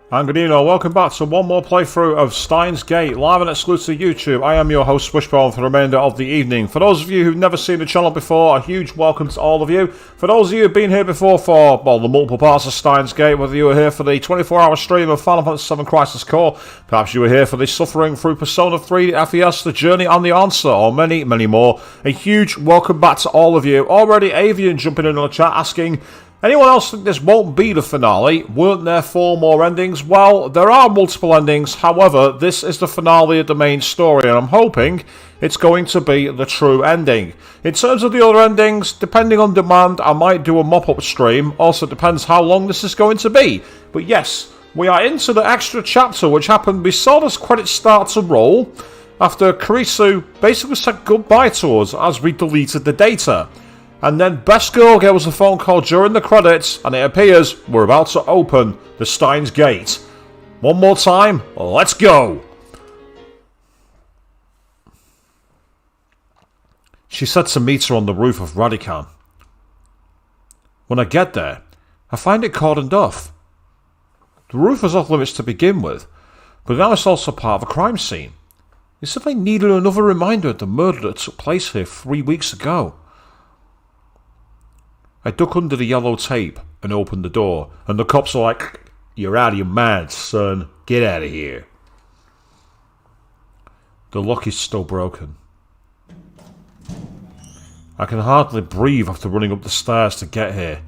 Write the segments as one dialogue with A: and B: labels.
A: And good evening, welcome back to one more playthrough of Steins Gate, live and exclusive to YouTube. I am your host, Swishbone, for the remainder of the evening. For those of you who've never seen the channel before, a huge welcome to all of you. For those of you who've been here before for, well, the multiple parts of Steins Gate, whether you were here for the 24-hour stream of Final Fantasy VII Crisis Core, perhaps you were here for the Suffering Through Persona 3 FES, The Journey and the Answer, or many, many more, a huge welcome back to all of you. Already Avian jumping in the chat asking, anyone else think this won't be the finale? Weren't there 4 more endings? Well, there are multiple endings, however, this is the finale of the main story, and I'm hoping it's going to be the true ending. In terms of the other endings, depending on demand, I might do a mop-up stream. Also depends how long this is going to be. But yes, we are into the extra chapter, which happened. We saw this credits start to roll after Kurisu basically said goodbye to us as we deleted the data. And then Best Girl gave us a phone call during the credits, and it appears we're about to open the Steins Gate. One more time, let's go! She said to meet her on the roof of Radican. When I get there, I find it cordoned off. The roof was off limits to begin with, but now it's also part of a crime scene. It's as if I needed another reminder of the murder that took place here 3 weeks ago. I duck under the yellow tape and open the door, and the cops are like, "You're out of your mind, son. Get out of here." The lock is still broken. I can hardly breathe after running up the stairs to get here.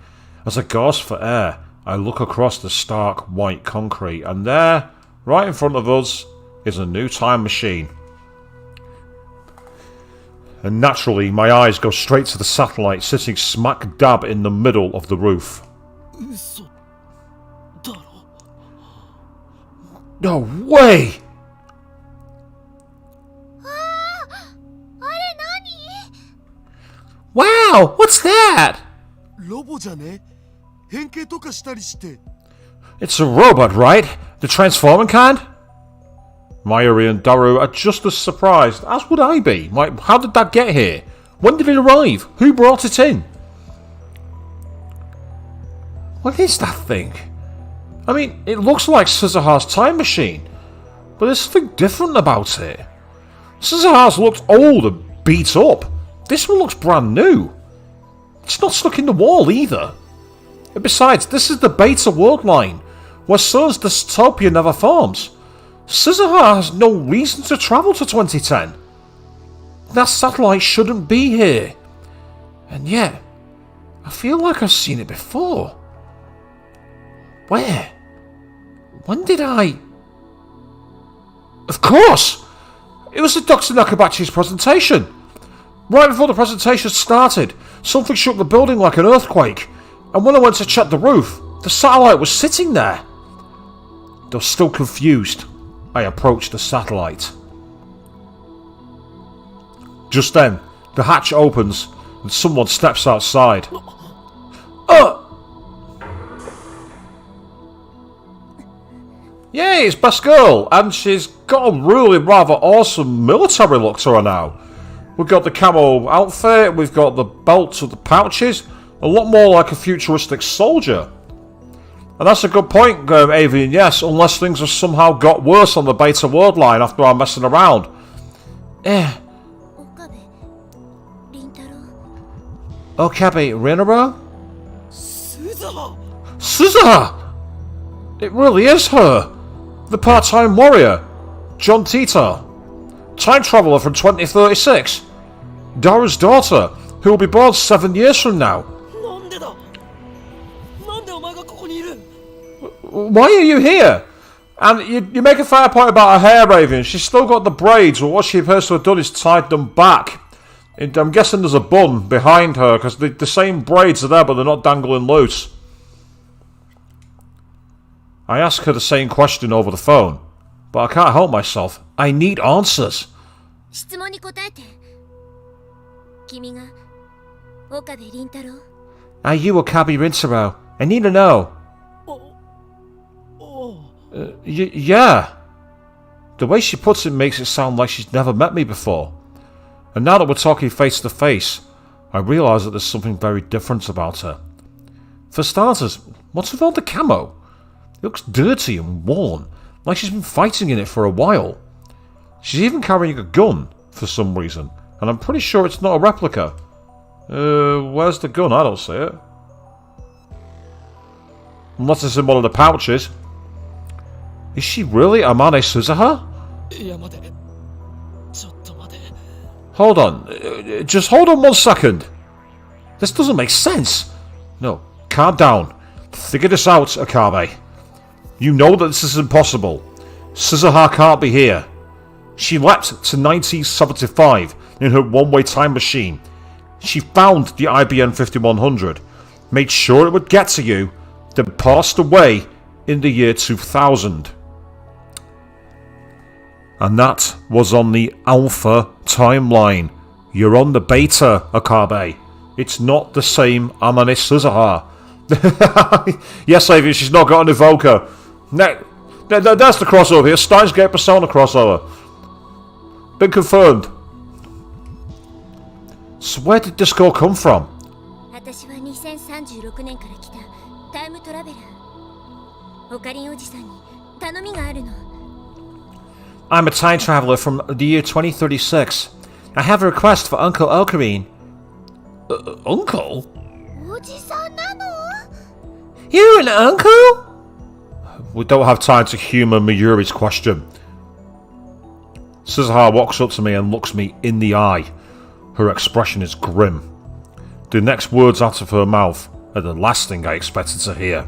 A: As I gasp for air, I look across the stark white concrete, and there, right in front of us, is a new time machine. And naturally, my eyes go straight to the satellite sitting smack dab in the middle of the roof. No way! Wow, what's that? It's a robot, right? The transforming kind? Mayuri and Daru are just as surprised, as would I be. Like, how did that get here? When did it arrive? Who brought it in? What is that thing? I mean, it looks like Scissorhar's time machine, but there's something different about it. Scissorhar's looked old and beat up. This one looks brand new. It's not stuck in the wall either. And besides, this is the beta worldline, where Sun's dystopia never forms. Scissorhar has no reason to travel to 2010. That satellite shouldn't be here. And yet, I feel like I've seen it before. Where? When did I... Of course! It was at Dr. Nakabachi's presentation. Right before the presentation started, something shook the building like an earthquake. And when I went to check the roof, the satellite was sitting there. Though still confused, I approached the satellite. Just then, the hatch opens and someone steps outside. Yay, it's Best Girl, and she's got a really rather awesome military look to her now. We've got the camo outfit, we've got the belts with the pouches, a lot more like a futuristic soldier. And that's a good point, Avian, yes, unless things have somehow got worse on the beta worldline after I'm messing around. Okabe Rinaro? Suzuha! It really is her! The part-time warrior, John Tita. Time traveller from 2036. Daru's daughter, who will be born 7 years from now. Why are you here? And you make a fair point about her hair, Raven. She's still got the braids, but what she appears to have done is tied them back. I'm guessing there's a bun behind her, because the same braids are there, but they're not dangling loose. I ask her the same question over the phone, but I can't help myself. I need answers. Are you Okabe Rintaro? I need to know. Yeah. The way she puts it makes it sound like she's never met me before. And now that we're talking face to face, I realise that there's something very different about her. For starters, what's with all the camo? It looks dirty and worn, like she's been fighting in it for a while. She's even carrying a gun, for some reason, and I'm pretty sure it's not a replica. Where's the gun? I don't see it. Unless it's in one of the pouches. Is she really Amane Suzuha? Hold on. Just hold on 1 second. This doesn't make sense. No, calm down. Figure this out, Akabe. You know that this is impossible. Suzuha can't be here. She leapt to 1975 in her one-way time machine. She found the IBM 5100, made sure it would get to you, then passed away in the year 2000. And that was on the Alpha timeline. You're on the Beta, Akabe. It's not the same Amane Suzuha. Yes, Xavier, she's not got an evoker. That's the crossover here. Steins Gate Persona crossover. Been confirmed. So where did this girl come from? I'm a time traveler from the year 2036. I have a request for Uncle Ocarine. Uncle? You an uncle? We don't have time to humour Mayuri's question. Suzuha walks up to me and looks me in the eye. Her expression is grim. The next words out of her mouth are the last thing I expected to hear.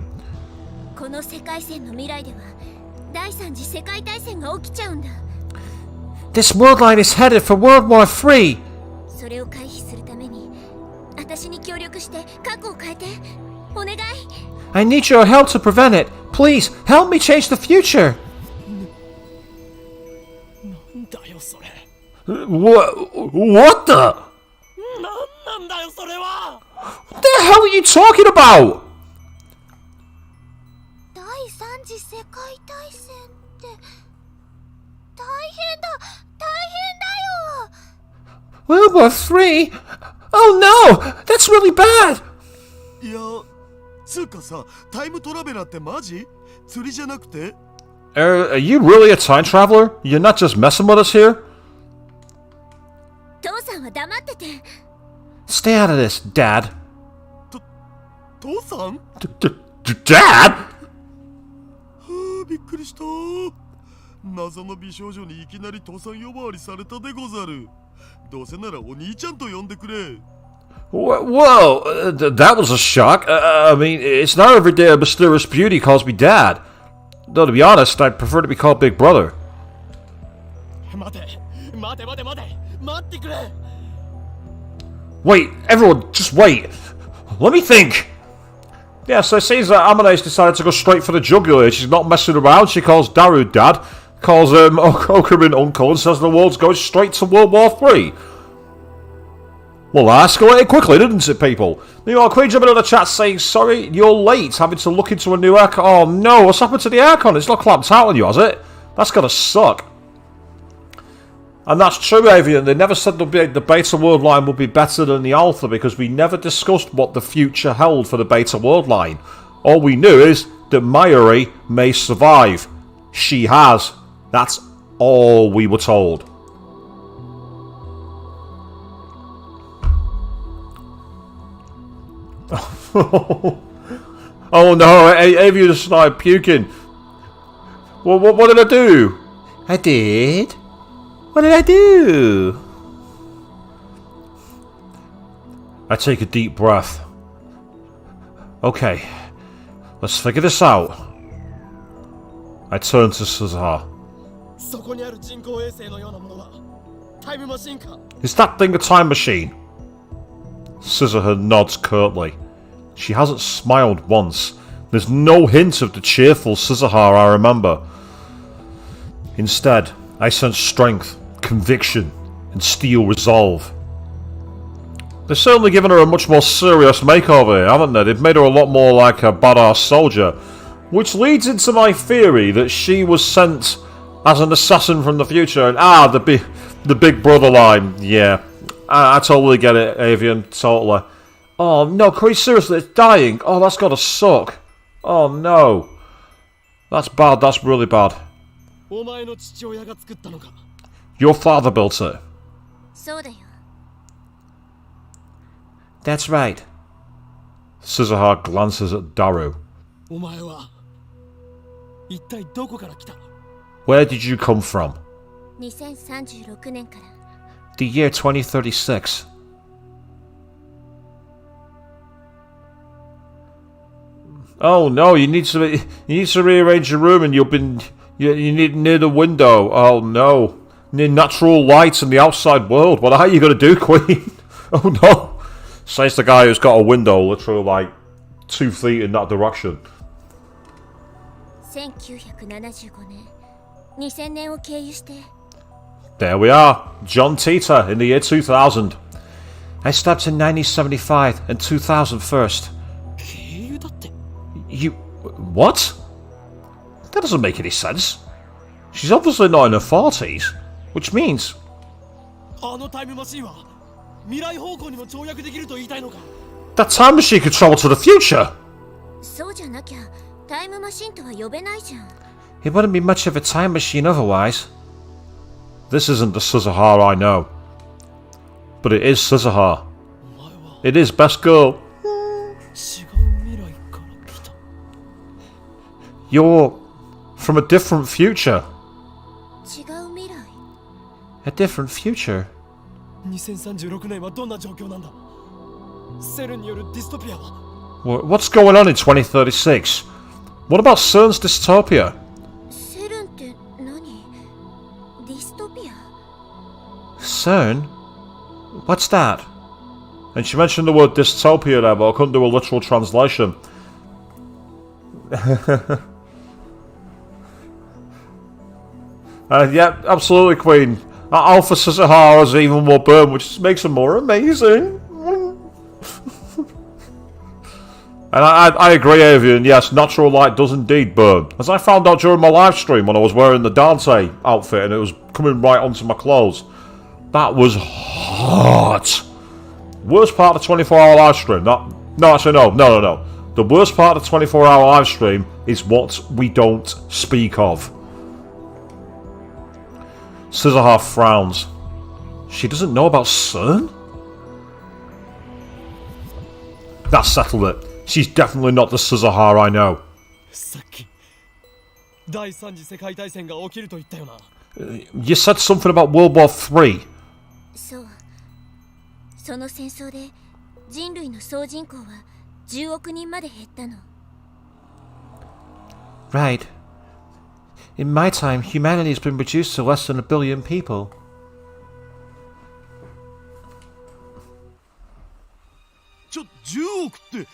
A: This worldline is headed for World War III. I need your help to prevent it. Please, help me change the future. What the? What the hell are you talking about? World War III? Oh no! That's really bad! Are you really a time traveler? You're not just messing with us here? Stay out of this, Dad. Dad?
B: びっくりした。謎の美少女にいきなり父さん呼ばわりされたでござる。どうせならお兄ちゃんと呼んでくれ。
A: Whoa, that was a shock. I mean, it's not every day a mysterious beauty calls me Dad. Though, to be honest, I'd prefer to be called Big Brother. Wait, everyone, just wait. Let me think. Yeah, so it seems that Amane's decided to go straight for the jugular. She's not messing around. She calls Daru Dad, calls Okarine Uncle, and says the world's going straight to World War III. Well, that escalated quickly, didn't it, people? Meanwhile, Queen jumping in the chat saying, sorry, you're late, having to look into a new aircon. Oh no, what's happened to the aircon? It's not clamped out on you, has it? That's gotta suck. And that's true, Avian. They never said the beta world line would be better than the alpha because we never discussed what the future held for the beta world line. All we knew is that Mayuri may survive. She has. That's all we were told. Oh no, Avian just started puking. What did I do? I did? What did I do? I take a deep breath. Okay, let's figure this out. I turn to Suzuha. Is that thing a time machine? Suzuha nods curtly. She hasn't smiled once. There's no hint of the cheerful Suzuha I remember. Instead, I sense strength, conviction, and steel resolve. They've certainly given her a much more serious makeover, haven't they? They've made her a lot more like a badass soldier. Which leads into my theory that she was sent as an assassin from the future. And the big brother line. Yeah, I totally get it, Avian. Totally. Oh no, Chris, seriously, it's dying. Oh, that's gotta suck. Oh no. That's bad, that's really bad.
B: お前の父親が作ったのか。
A: Your father built it.
C: そうだよ。
A: That's right. Scissorheart glances at Daru.
B: お前は一体どこから来た？
A: Where did you come from?
C: 2036年から。
A: The year 2036. Oh no, you need to rearrange your room and you need near the window. Oh no. Near natural light and the outside world. What are you going to do, Queen? Oh no. Says the guy who's got a window literally like 2 feet in that direction.
C: 1975年、2000年を経由して。
A: There we are. John Titor in the year 2000. I stopped in 1975 and 2000 first.
B: 経由だって。
A: You... what? That doesn't make any sense. She's obviously not in her 40s. Which means...
B: あのタイムマシンは未来方向にも跳躍できると言いたいのか。
A: that time machine could travel to the future!
C: そうじゃなきゃタイムマシンとは呼べないじゃん。
A: It wouldn't be much of a time machine otherwise. This isn't the Scissorheart I know. But it is Scissorheart.
B: お前は
A: It is best girl.
B: 違う未来から来た。
A: You're from a different future.
C: 違う未来。
A: A different future?
B: 2036年はどんな状況なんだ？セルによるディストピアは？
A: What's going on in 2036? What about CERN's dystopia?
C: セルンって何？ディストピア？
A: CERN? What's that? And she mentioned the word dystopia there, but I couldn't do a literal translation. Yeah, absolutely, Queen. Alpha Scissorheart has even more burn, which makes her more amazing. And I agree, Avian. Yes, natural light does indeed burn. As I found out during my live stream when I was wearing the Dante outfit and it was coming right onto my clothes. That was hot. Worst part of the 24-hour live stream. No, actually, no. The worst part of the 24-hour live stream is what we don't speak of. Scissorheart frowns. She doesn't know about CERN? That settled it. She's definitely not the Scissorheart I know.
B: さっき第三次世界大戦が起きると言ったよな。
A: You said something about World War III.
C: そう。その戦争で人類の総人口は10億人まで減ったの。
A: Right. In my time, humanity has been reduced to less than 1 billion people.
B: 10億って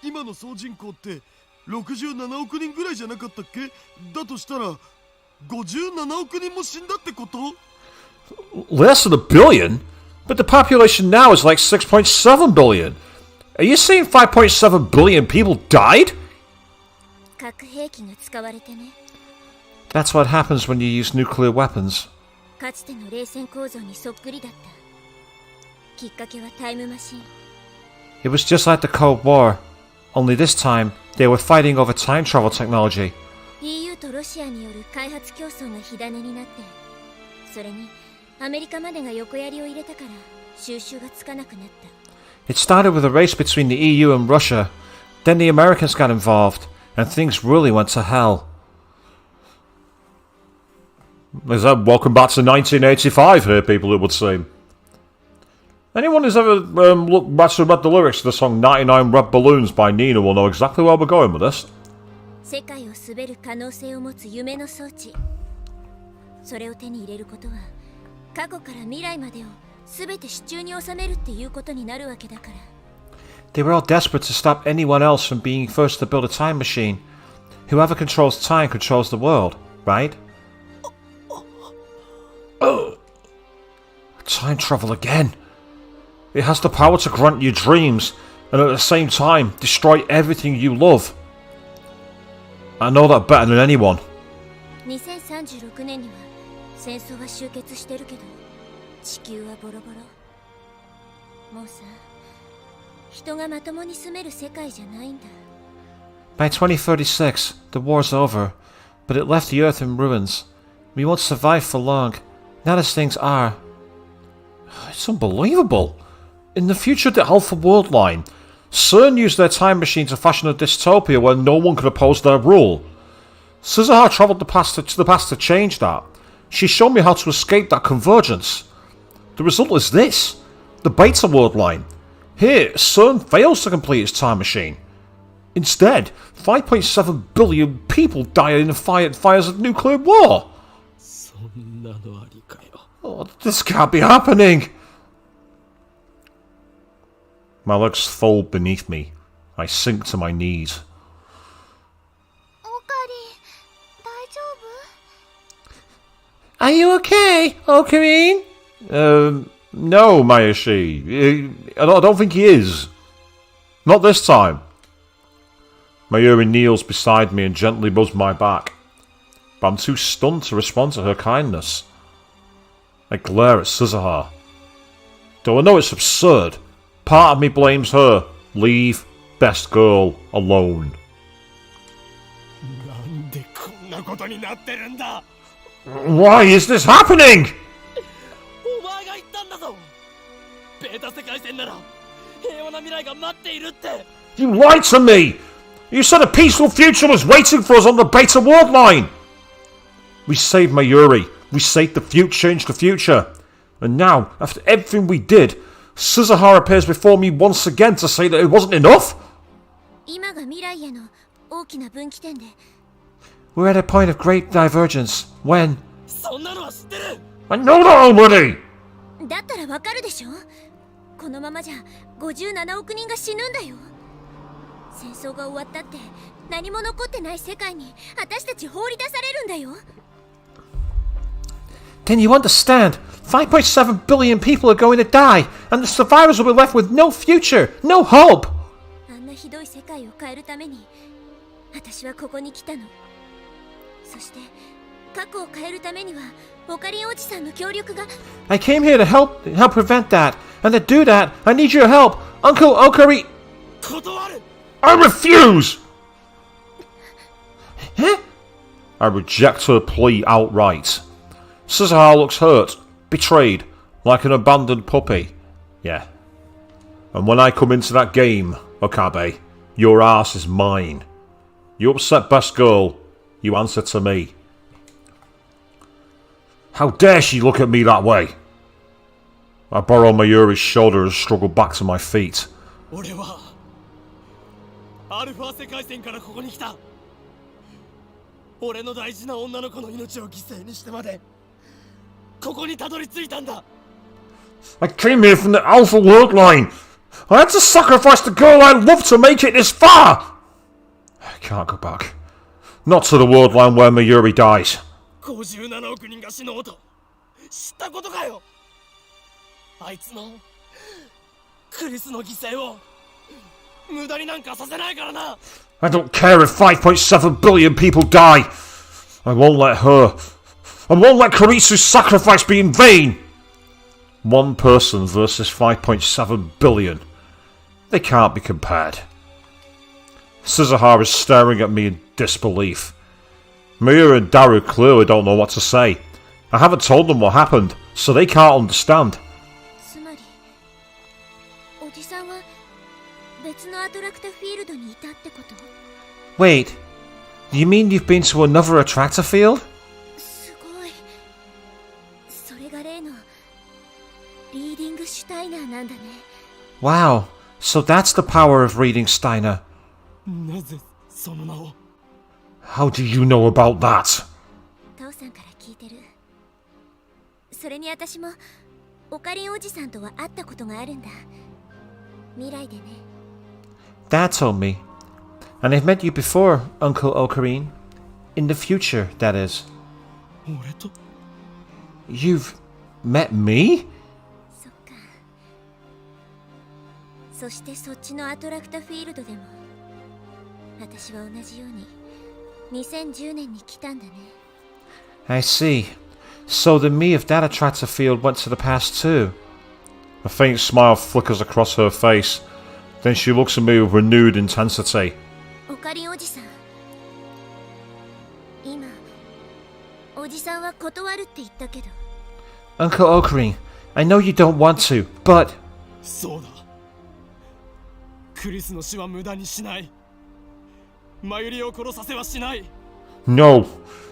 B: 今の総人口って67億人ぐらいじゃなかったっけ？だとしたら57億人も死んだってこと？
A: Less than 1 billion? But the population now is like 6.7 billion. Are you saying 5.7 billion people died?
C: 核兵器が使われてね。
A: That's what happens when you use nuclear weapons.
C: かつての冷戦構造にそっくりだった。きっかけはタイムマシン。
A: It was just like the Cold War. Only this time, they were fighting over time travel technology.
C: EU とロシアによる開発競争が火種になって、それにアメリカまでが横やりを入れたから収拾がつかなくなった。
A: It started with a race between the EU and Russia. Then the Americans got involved, and things really went to hell. Welcome back to 1985 here, people, it would seem. Anyone who's ever actually read the lyrics to the song 99 Red Balloons by Nina will know exactly where we're going with this.
C: 世界を滑る可能性を持つ夢の装置。それを手に入れることは、過去から未来までを全て手中に収めるっていうことになるわけだから。
A: They were all desperate to stop anyone else from being first to build a time machine. Whoever controls time controls the world, right? Time travel again. It has the power to grant you dreams, and at the same time, destroy everything you love. I know that better than anyone.
C: 2036年には戦争は終結してるけど、地球はボロボロ。もうさ、人がまともに住める世界じゃないんだ。
A: By 2036, the war's over, but it left the Earth in ruins. We won't survive for long, not as things are. It's unbelievable. In the future of the Alpha Worldline, CERN used their time machine to fashion a dystopia where no one could oppose their rule. Suzuha travelled to the past to change that. She showed me how to escape that convergence. The result is this, the Beta Worldline. Here, CERN fails to complete its time machine. Instead, 5.7 billion people die in the fires of nuclear war. Oh, this can't be happening. My legs fold beneath me. I sink to my knees. Are you okay, Ocarine? No, Mayashi. I don't think he is. Not this time. Mayuri kneels beside me and gently rubs my back. But I'm too stunned to respond to her kindness. I glare at Suzuha. Though I know it's absurd, part of me blames her. Leave best girl alone. Why is this happening? You lied to me! You said a peaceful future was waiting for us on the Beta Worldline! We saved Mayuri. We saved the future, changed the future. And now, after everything we did, Suzuha appears before me once again to say that it wasn't enough? We're at a point of great divergence. When? I know that already!
C: だったらわかるでしょ。このままじゃ57億人が死ぬんだよ。戦争が終わったって何も残ってない世界に私たち放り出されるんだよ。
A: Then you understand. 5.7 billion people are going to die, and the survivors will be left with no future, no hope.
C: あんなひどい世界を変えるために私はここに来たの。そして過去を変えるためにはオカリンおじさんの協力が。
A: I came here to help prevent that, and to do that, I need your help, Uncle Okari.
B: 断る。
A: I refuse. Huh? I reject her plea outright. Suzuha looks hurt, betrayed, like an abandoned puppy. Yeah. And when I come into that game, Okabe, your ass is mine. You upset best girl, you answer to me. How dare she look at me that way? I borrow Mayuri's shoulder and struggle back to my feet.
B: 俺はアルファ世界線からここに来た。俺の大事な女の子の命を犠牲にしてまでここにたどり着いたんだ。
A: I came here from the Alpha Worldline. I had to sacrifice the girl I love to make it this far. I can't go back. Not to the Worldline where Mayuri dies.
B: 57億人が死のうと知ったことかよ。あいつのクリスの犠牲を無駄になんかさせないからな。
A: I don't care if 5.7 billion people die. I won't let her. I won't let Kuritsu's sacrifice be in vain. One person versus 5.7 billion. They can't be compared. Suzuha is staring at me in disbelief. Miura and Daru clearly don't know what to say. I haven't told them what happened, so they can't understand.
C: つまりおじさんは別のアトラクタフィールドにいたってこと？
A: Wait, you mean you've been to another attractor field?
C: すごい。それが例のリーディングシュタイナーなんだね。
A: Wow, so that's the power of reading Steiner.
B: なぜその名を？
A: How do you know about that?
C: 父さんから聞いてる。それに私もオカリンおじさんとは会ったことがあるんだ。未来でね。
A: Dad told me. And I've met you before, Uncle Ocarine. In the future, that is.
B: 俺と？
A: You've met me?
C: そっか。そしてそっちのアトラクタフィールドでも私は同じように2010年に来たんだね。
A: I see. So the me of that attractor field went to the past too. A faint smile flickers across her face. Then she looks at me with renewed intensity.
C: オカかりんおじさん、今おじさんは断るって言ったけど。
A: Uncle Ocarine, I know you don't want to, but...
B: そうだ。クリスの死は無駄にしない。マユリを殺させはしない。
A: No,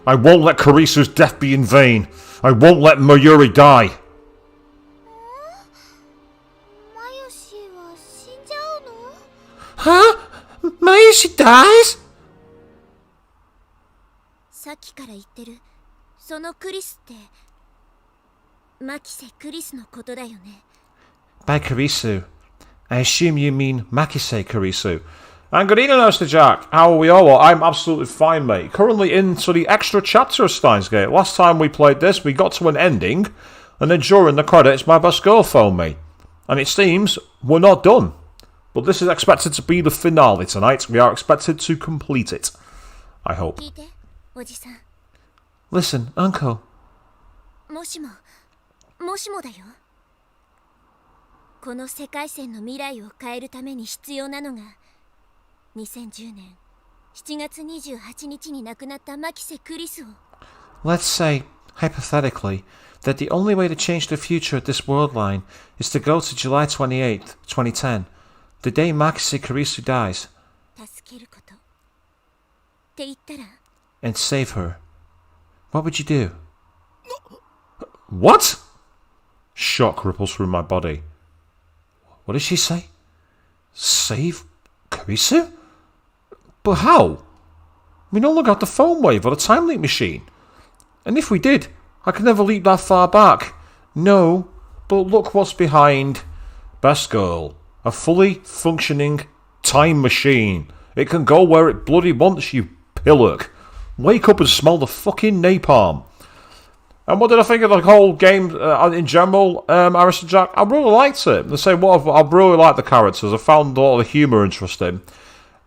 A: I won't let Karisu's death be in vain. I won't let Mayuri die.
C: マユシは死んじゃうの？
A: Huh? Mayushi dies?
C: さっきから言ってるそのクリスってマキセ・クリスのことだよね。
A: By Karisu. I assume you mean Makise Karisu. And good evening, Mr. Jack. How are we all? Well, I'm absolutely fine, mate. Currently into the extra chapter of Steins Gate. Last time we played this, we got to an ending, and then during the credits, my best girl phoned me. And it seems we're not done. But this is expected to be the finale tonight. We are expected to complete it. I hope.
C: 聞いて、おじさん。
A: Listen, Uncle.
C: もしもだよ。この世界線の未来を変えるために必要なのが2010年7月28日に亡くなったマキセ・クリスを。
A: Let's say, hypothetically, that the only way to change the future of this world line is to go to July 28th, 2010, the day Makise Karisu dies,
C: 助けることって言ったら
A: and save her. What would you do? What? Shock ripples through my body. What did she say? Save Karisu? But how? We no longer have the phone wave or the time leap machine. And if we did, I could never leap that far back. No, but look what's behind. Best girl. A fully functioning time machine. It can go where it bloody wants, you pillock. Wake up and smell the fucking napalm. And what did I think of the whole game in general, Arista Jack? I really liked it. They say I really like the characters. I found a lot of the humour interesting.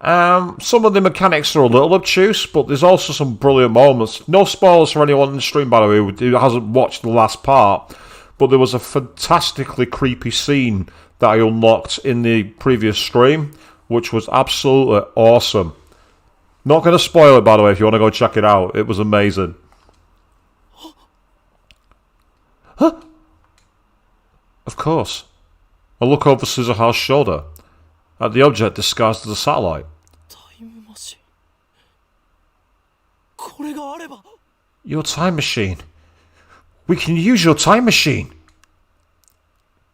A: Some of the mechanics are a little obtuse, but there's also some brilliant moments. No spoilers for anyone in the stream, by the way, who hasn't watched the last part. But there was a fantastically creepy scene that I unlocked in the previous stream, which was absolutely awesome. Not going to spoil it, by the way, if you want to go check it out. It was amazing. Huh? Of course. I look over Suzuha's shoulder at the object disguised as a satellite.
B: タイムマシン。これがあれば。
A: Your time machine. We can use your time machine.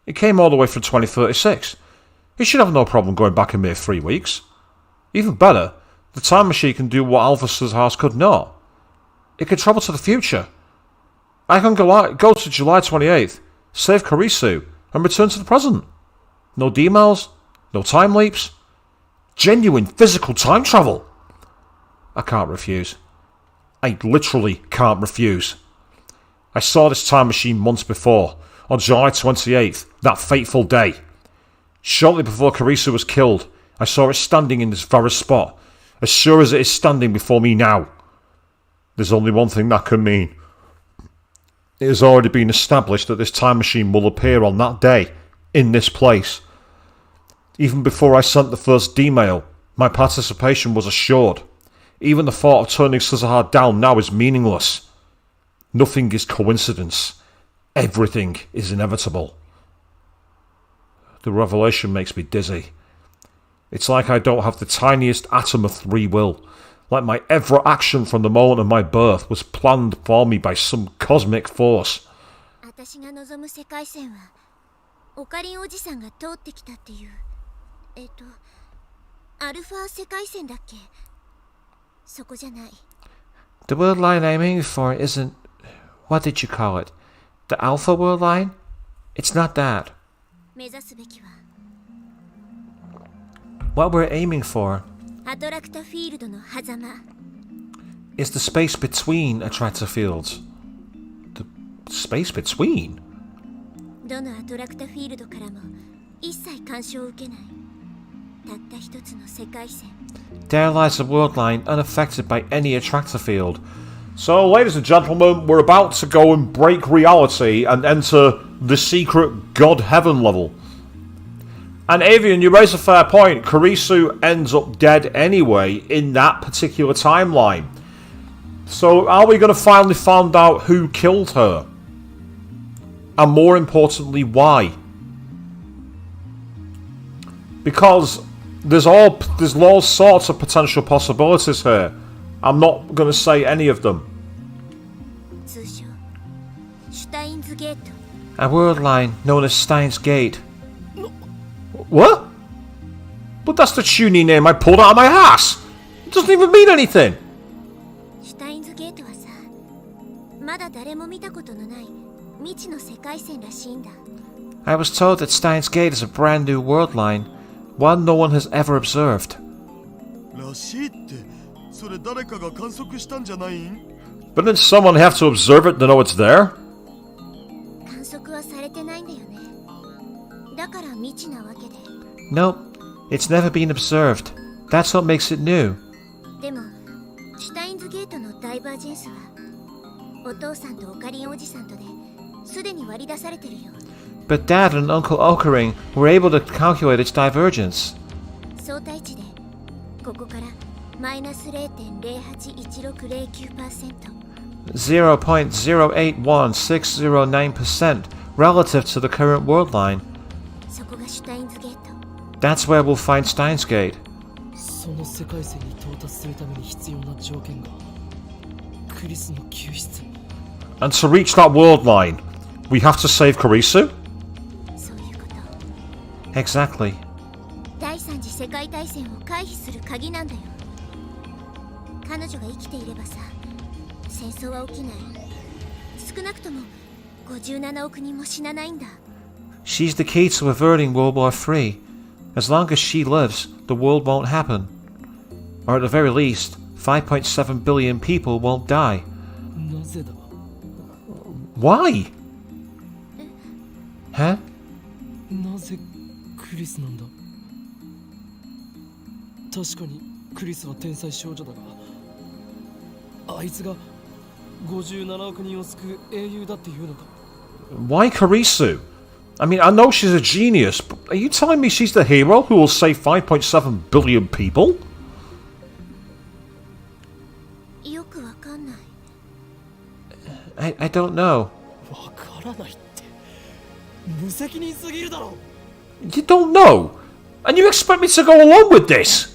A: It came all the way from 2036. It should have no problem going back a mere 3 weeks. Even better, the time machine can do what Alpha Suzuha's could not. It can travel to the future. I can go to July 28th, save Karisu, and return to the present. No D-mails, no time leaps. Genuine physical time travel. I can't refuse. I literally can't refuse. I saw this time machine months before, on July 28th, that fateful day. Shortly before Karisu was killed, I saw it standing in this very spot, as sure as it is standing before me now. There's only one thing that can mean. It has already been established that this time machine will appear on that day, in this place. Even before I sent the first D-mail, my participation was assured. Even the thought of turning Suzuha down now is meaningless. Nothing is coincidence. Everything is inevitable. The revelation makes me dizzy. It's like I don't have the tiniest atom of free will. Like my every action from the moment of my birth was planned for me by some cosmic force.
C: 私が望む世界線はオカリンおじさんが通ってきたっていうアルファ世界線だっけ？そこじゃない。
A: The world line I'm aiming for isn't... What did you call it? The alpha world line? It's not that.
C: 目指すべきは
A: What we're aiming for
C: アトラクタフィールドの狭間。
A: is the space between attractor fields. The space between?
C: どのアトラクタフィールドからも一切干渉を受けないたった一つの世界線。
A: There lies a world line unaffected by any attractor field. So, ladies and gentlemen, we're about to go and break reality and enter the secret God Heaven level. And Avian, you raise a fair point. Kurisu ends up dead anyway in that particular timeline. So are we going to finally find out who killed her? And more importantly, why? Because there's all sorts of potential possibilities here. I'm not going to say any of them.
C: 通称シュタインズゲート。
A: A world line known as Steins Gate. What? But that's the tuning name I pulled out of my ass. It doesn't even mean anything.
C: シュタインズゲートはさ、まだ誰も見たことのない未知の世界線らしいんだ。
A: I was told that Steins Gate is a brand new world line, one no one has ever observed.
B: らしいってそれ誰かが観測したんじゃないん？
A: But didn't someone have to observe it to know it's there?
C: 観測はされてないんだよね。だから未知なわけで。
A: Nope, it's never been observed. That's what makes it new.
C: でもシュタインズゲートのダイバージェンスはお父さんとオカリンおじさんとですでに割り出されてるよ。
A: But Dad and Uncle Okering were able to calculate its divergence.
C: 相対値でここからマイナス 0.081609%。
A: 0.081609% relative to the current world line.
C: そこがシュタインズゲート。
A: That's where we'll find Steins Gate.
D: その世界線に到達するために必要な条件がクリスの救出。
A: And to reach that world line, we have to save Kurisu?
C: そういうこと。
A: Exactly.
C: 第三次世界大戦を回避する鍵なんだよ。彼女が生きていればさ、戦争は起きない。少なくとも57億人も死なないんだ。
A: She's the key to averting World War III. As long as she lives, the world won't happen. Or at the very least, 5.7 billion people won't die.
D: なぜだ？
A: Why? Huh?
D: なぜクリスなんだ？確かにクリスは天才少女だが、あいつが57億人を救う英雄だっていうのか？
A: Why Kurisu? I mean, I know she's a genius, but are you telling me she's the hero who will save 5.7 billion people?
C: よくわかんない。
A: I don't know.
D: わからないって無責任すぎるだろ。
A: You don't know? And you expect me to go along with this?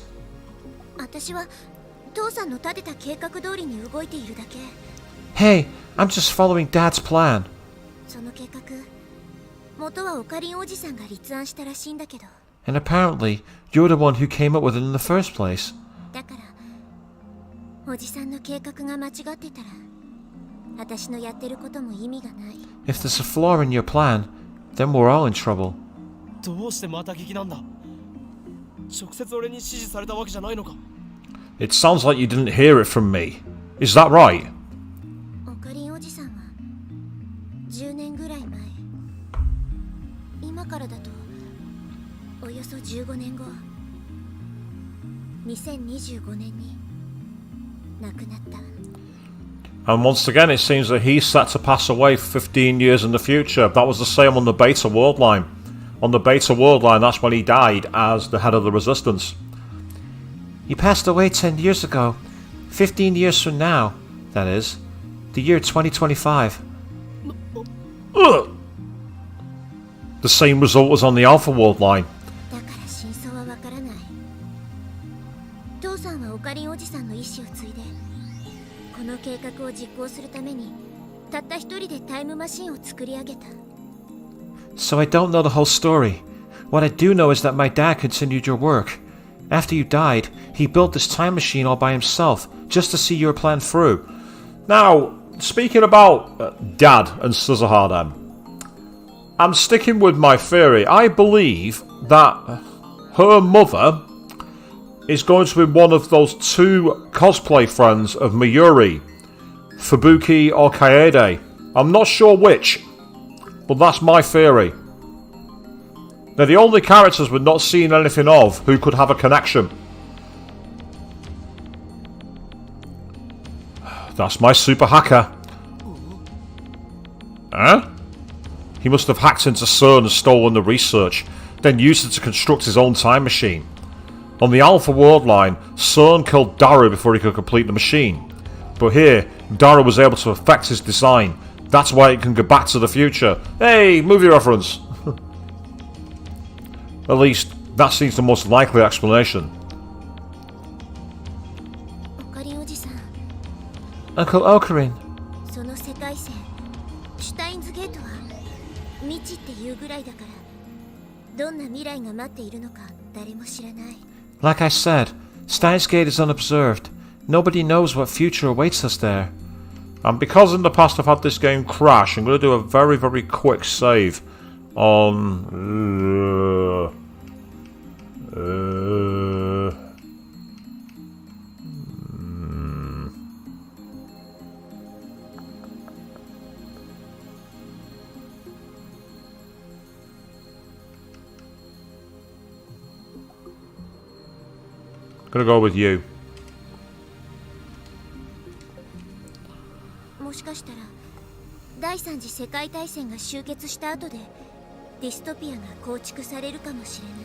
C: 私は父さんの立てた計画通りに動いているだけ。
A: Hey, I'm just following Dad's plan.
C: その計画、元はオカリンおじさんが立案したらしいんだけど。
A: And apparently, you're the one who came up with it in the first place.
C: だからおじさんの計画が間違ってたら私のやってることも意味がない。
A: If there's a flaw in your plan, then we're all in trouble.
D: どうしてまた聞きなんだ？直接俺に指示されたわけじゃないのか？
A: It sounds like you didn't hear it from me. Is that right?
C: オカリンおじさんは10年ぐらい前、今からだとおよそ15年後、2025年に亡くなった。
A: And once again, it seems that he's set to pass away 15 years in the future. That was the same on the Beta World Line. On the Beta World Line, that's when he died as the head of the Resistance. He passed away 10 years ago. 15 years from now, that is. The year 2025. Ugh. The same result as on the Alpha World Line.
C: だから真相はわからない。父さんはオカリンおじさんの意志を継いでこの計画を実行するためにたった一人でタイムマシンを作り上げた。
A: So I don't know the whole story. What I do know is that my dad continued your work. After you died, he built this time machine all by himself, just to see your plan through. Now, speaking about Dad and Suzuha, I'm sticking with my theory. I believe that her mother is going to be one of those two cosplay friends of Mayuri, Fubuki or Kaede. I'm not sure which, but that's my theory. They're the only characters we've not seen anything of who could have a connection. That's my super hacker. Huh? He must have hacked into CERN and stolen the research. then used it to construct his own time machine. On the Alpha Worldline, CERN killed Darrow before he could complete the machine. But here, Darrow was able to affect his design. That's why it can go back to the future. Hey, movie reference! At least, that seems the most likely explanation.
C: オカリンおじさん、
A: Uncle Ocarine,
C: その世界線シュタインズゲートは未知っていうぐらいだから、どんな未来が待っているのか誰も知らない。
A: like I said, Steins Gate is unobserved. Nobody knows what future awaits us there. And because in the past I've had this game crash, I'm going to do a very, very quick save on... Gonna go with you.
C: もしかしたら第三次世界大戦が終結した後でディストピアが構築されるかもしれない。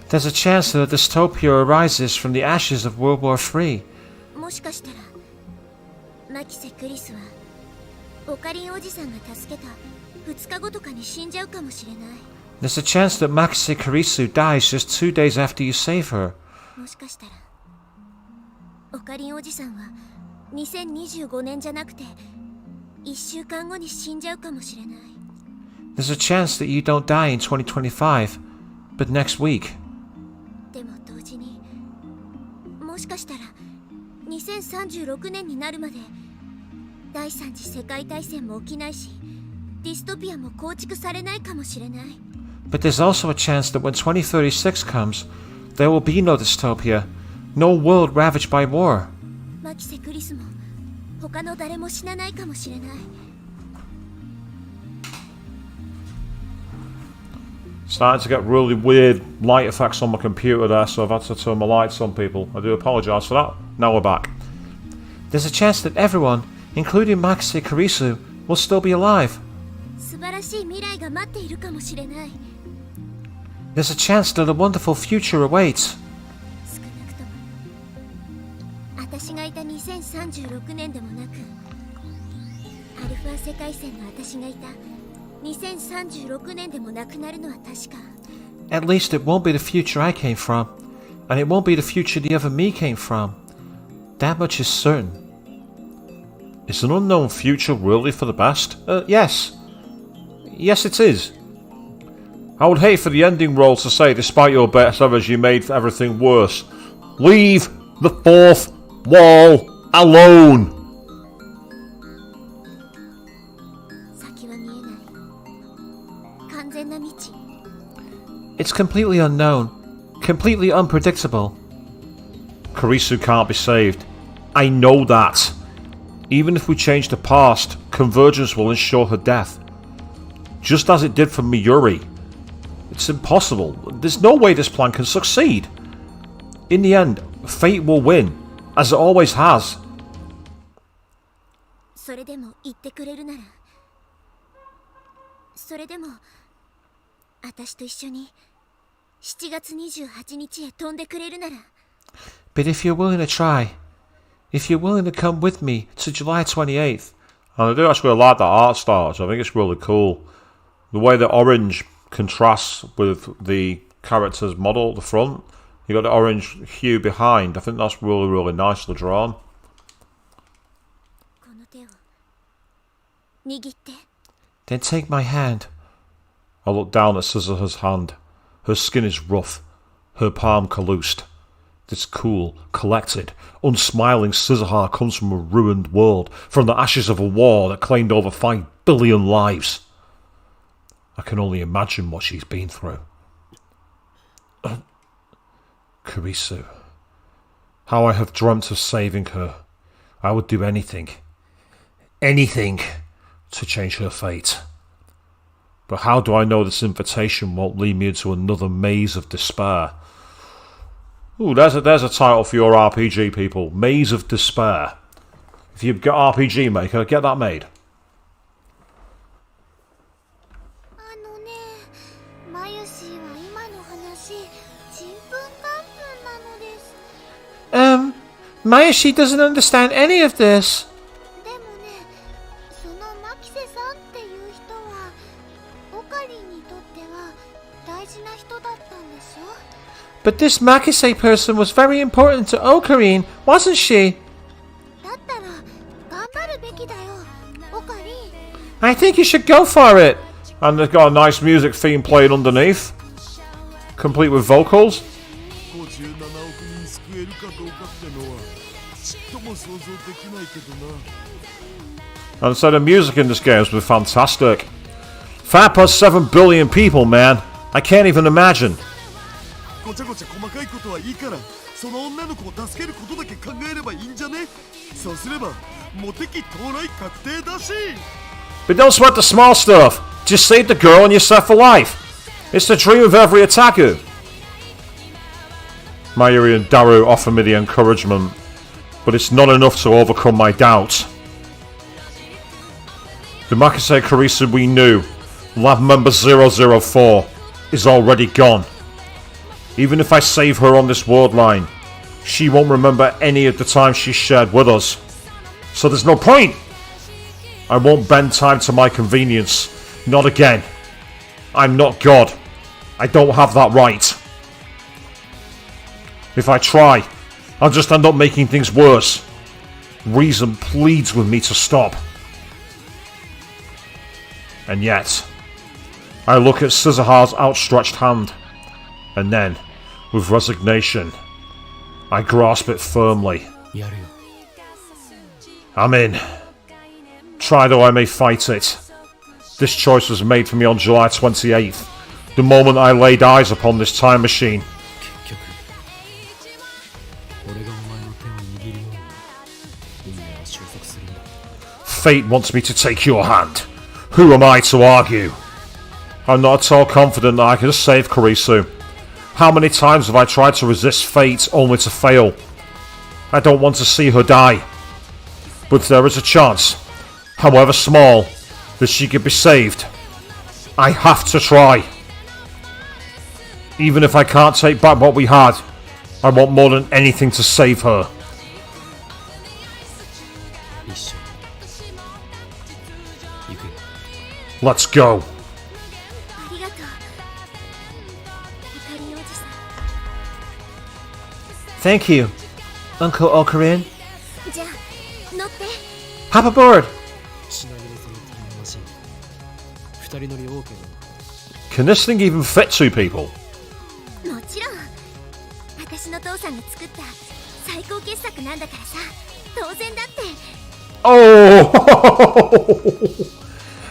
A: There's a chance that a dystopia arises from the ashes of World War III.
C: もしかしたらマキセ・クリスはオカリンおじさんが助けた2日後とかに死んじゃうかもしれない。
A: There's a chance that Makise Kurisu dies just 2 days after you save her.
C: もしかしたらオカリンおじさんは2025年じゃなくて1週間後に死んじゃうかもしれない。
A: There's a chance that you don't die in 2025, but next week.
C: でも同時にもしかしたら2036年になるまで第三次世界大戦も起きないしディストピアも構築されないかもしれない。
A: But there's also a chance that when 2036 comes, there will be no dystopia, no world ravaged by war.
C: マキセ・クリスも他の誰も死なないかもしれない。
A: Starting to get really weird light effects on my computer there, so I've had to turn my lights on, people. I do apologise for that. Now we're back. There's a chance that everyone, including Makise Kurisu, will still be alive.
C: 素晴らしい未来が待っているかもしれない。
A: There's a chance that a wonderful future awaits.
C: 少なくとも私がいた2036年でもなくアルファ世界線の私がいた2036年でもなくなるのは確か。
A: At least it won't be the future I came from, and it won't be the future the other me came from. That much is certain. Is an unknown future really for the best? Yes. Yes, it is. I would hate for the ending role to say, despite your best efforts, you made everything worse. Leave the fourth wall alone.
C: 先は見えない完全な未知。
A: It's completely unknown, completely unpredictable. Kurisu can't be saved. I know that. Even if we change the past, convergence will ensure her death. Just as it did for Miyuri. It's impossible. There's no way this plan can succeed. In the end, fate will win, as it always has.
C: それでも言ってくれるならそれでも私と一緒に7月28日へ飛んでくれるなら
A: But if you're willing to try, if you're willing to come with me to July 28th, and I do actually like that art style, so I think it's really cool. The way the orange contrasts with the character's model at the front. You got the orange hue behind. I think that's really, really nicely drawn.
C: この手を握って
A: Then take my hand. I look down at Suzuha's hand. Her skin is rough, her palm calloused. This cool, collected, unsmiling Suzuha comes from a ruined world, from the ashes of a war that claimed over 5 billion lives. I can only imagine what she's been through. Kurisu. How I have dreamt of saving her. I would do anything. Anything to change her fate. But how do I know this invitation won't lead me into another maze of despair? Ooh, there's a title for your RPG, people. Maze of Despair. If you've got RPG Maker, get that made.
C: マユシーは
A: Mayashi doesn't understand any of this.
C: でもね、その牧瀬さんっていう人はオカリンにとっては大事な人だったんでしょ。
A: But this Makise person was very important to Ocarine, wasn't she?
C: だったら頑張るべきだよ、オカリン。
A: I think you should go for it. And they've got a nice music theme playing underneath, complete with vocals.
B: 57億人救えるかどうかってのはちっとも想像できないけどな。
A: And so the music in this game has been fantastic. 5.7 billion people, man. I can't even imagine.
B: ごちゃごちゃ細かいことはいいから、その女の子を助けることだけ考えればいいんじゃね。そうすればモテ期到来確定だし。
A: But don't sweat the small stuff. Just save the girl and you're set for life. It's the dream of every otaku. Mayuri and Daru offer me the encouragement, but it's not enough to overcome my doubts. The Makise Karisu we knew, lab member 004, is already gone. Even if I save her on this worldline, she won't remember any of the time she shared with us. So there's no point. I won't bend time to my convenience. Not again. I'm not God. I don't have that right. If I try, I'll just end up making things worse. Reason pleads with me to stop. And yet, I look at Scissorhar's outstretched hand, and then, with resignation, I grasp it firmly.
D: やるよ。
A: I'm in. Try though I may fight it. This choice was made for me on July 28th, the moment I laid eyes upon this time machine.
D: 結局俺がお前の手を握るように運命は収束するんだ。
A: Fate wants me to take your hand. Who am I to argue? I'm not at all confident that I can save Kurisu. How many times have I tried to resist fate only to fail? I don't want to see her die. But there is a chance, however small, that she could be saved. I have to try. Even if I can't take back what we had, I want more than anything to save her.
D: 一緒に行くよ。
A: Let's go.
C: ありがとう、オカリンおじさん。
A: Thank you, Uncle Ocarine.
C: じゃあ乗って。
A: Hop aboard.
D: ちなみにそのタイムマシン二人乗り OK なの？
A: Can this thing even fit two people?
C: もちろん私の父さんが作った最高傑作なんだからさ、当然だって。
A: Oh!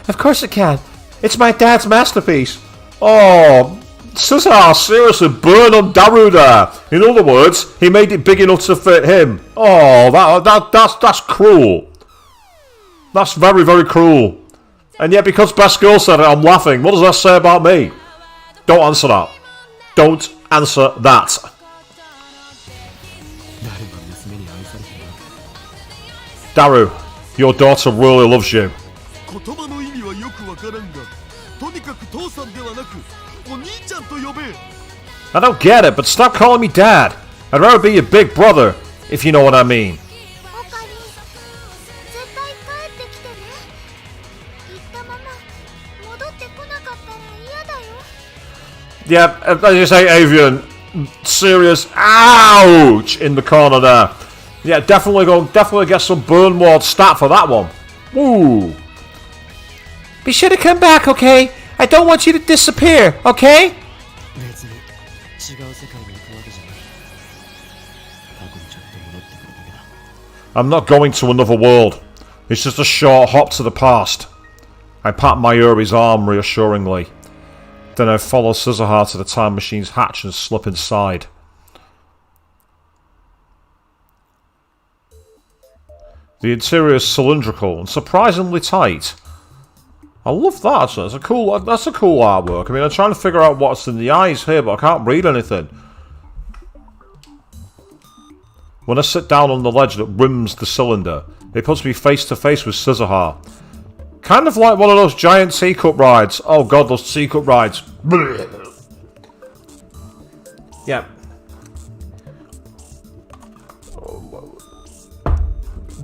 A: Of course it can. It's my dad's masterpiece. Oh, Scissor seriously burned on Daru there. In other words, he made it big enough to fit him. Oh, that's cruel. That's very, very cruel. And yet, because Best Girl said it, I'm laughing. What does that say about me? Don't answer that. Don't answer that.
D: 誰が娘に愛されてるの？
A: Daru, your daughter really loves you.
B: 言葉の意味はよくわからんが、とにかく父さんではなくお兄ちゃんと呼べ。
A: I don't get it, but stop calling me Dad. I'd rather be your big brother, if you know what I mean.
C: オカリン、絶対帰ってきてね。言ったまま戻ってこなかったら嫌だよ。
A: Yeah, as you say, Avian, serious ouch in the corner there. Yeah, definitely get some burn ward stat for that one. Woo. Be sure to come back, okay? I don't want you to disappear, okay?
D: 別に違う世界に行くわけじゃない。過去にちょっと戻ってくるだけだ。
A: I'm not going to another world. It's just a short hop to the past. I pat Mayuri's arm reassuringly. Then I follow Scissorhar to the time machine's hatch and slip inside. The interior is cylindrical and surprisingly tight. I love that. That's a cool artwork. I mean, I'm trying to figure out what's in the eyes here, but I can't read anything. When I sit down on the ledge that rims the cylinder, it puts me face to face with Scissorhar. Kind of like one of those giant teacup rides. Oh god, those teacup rides. Yeah.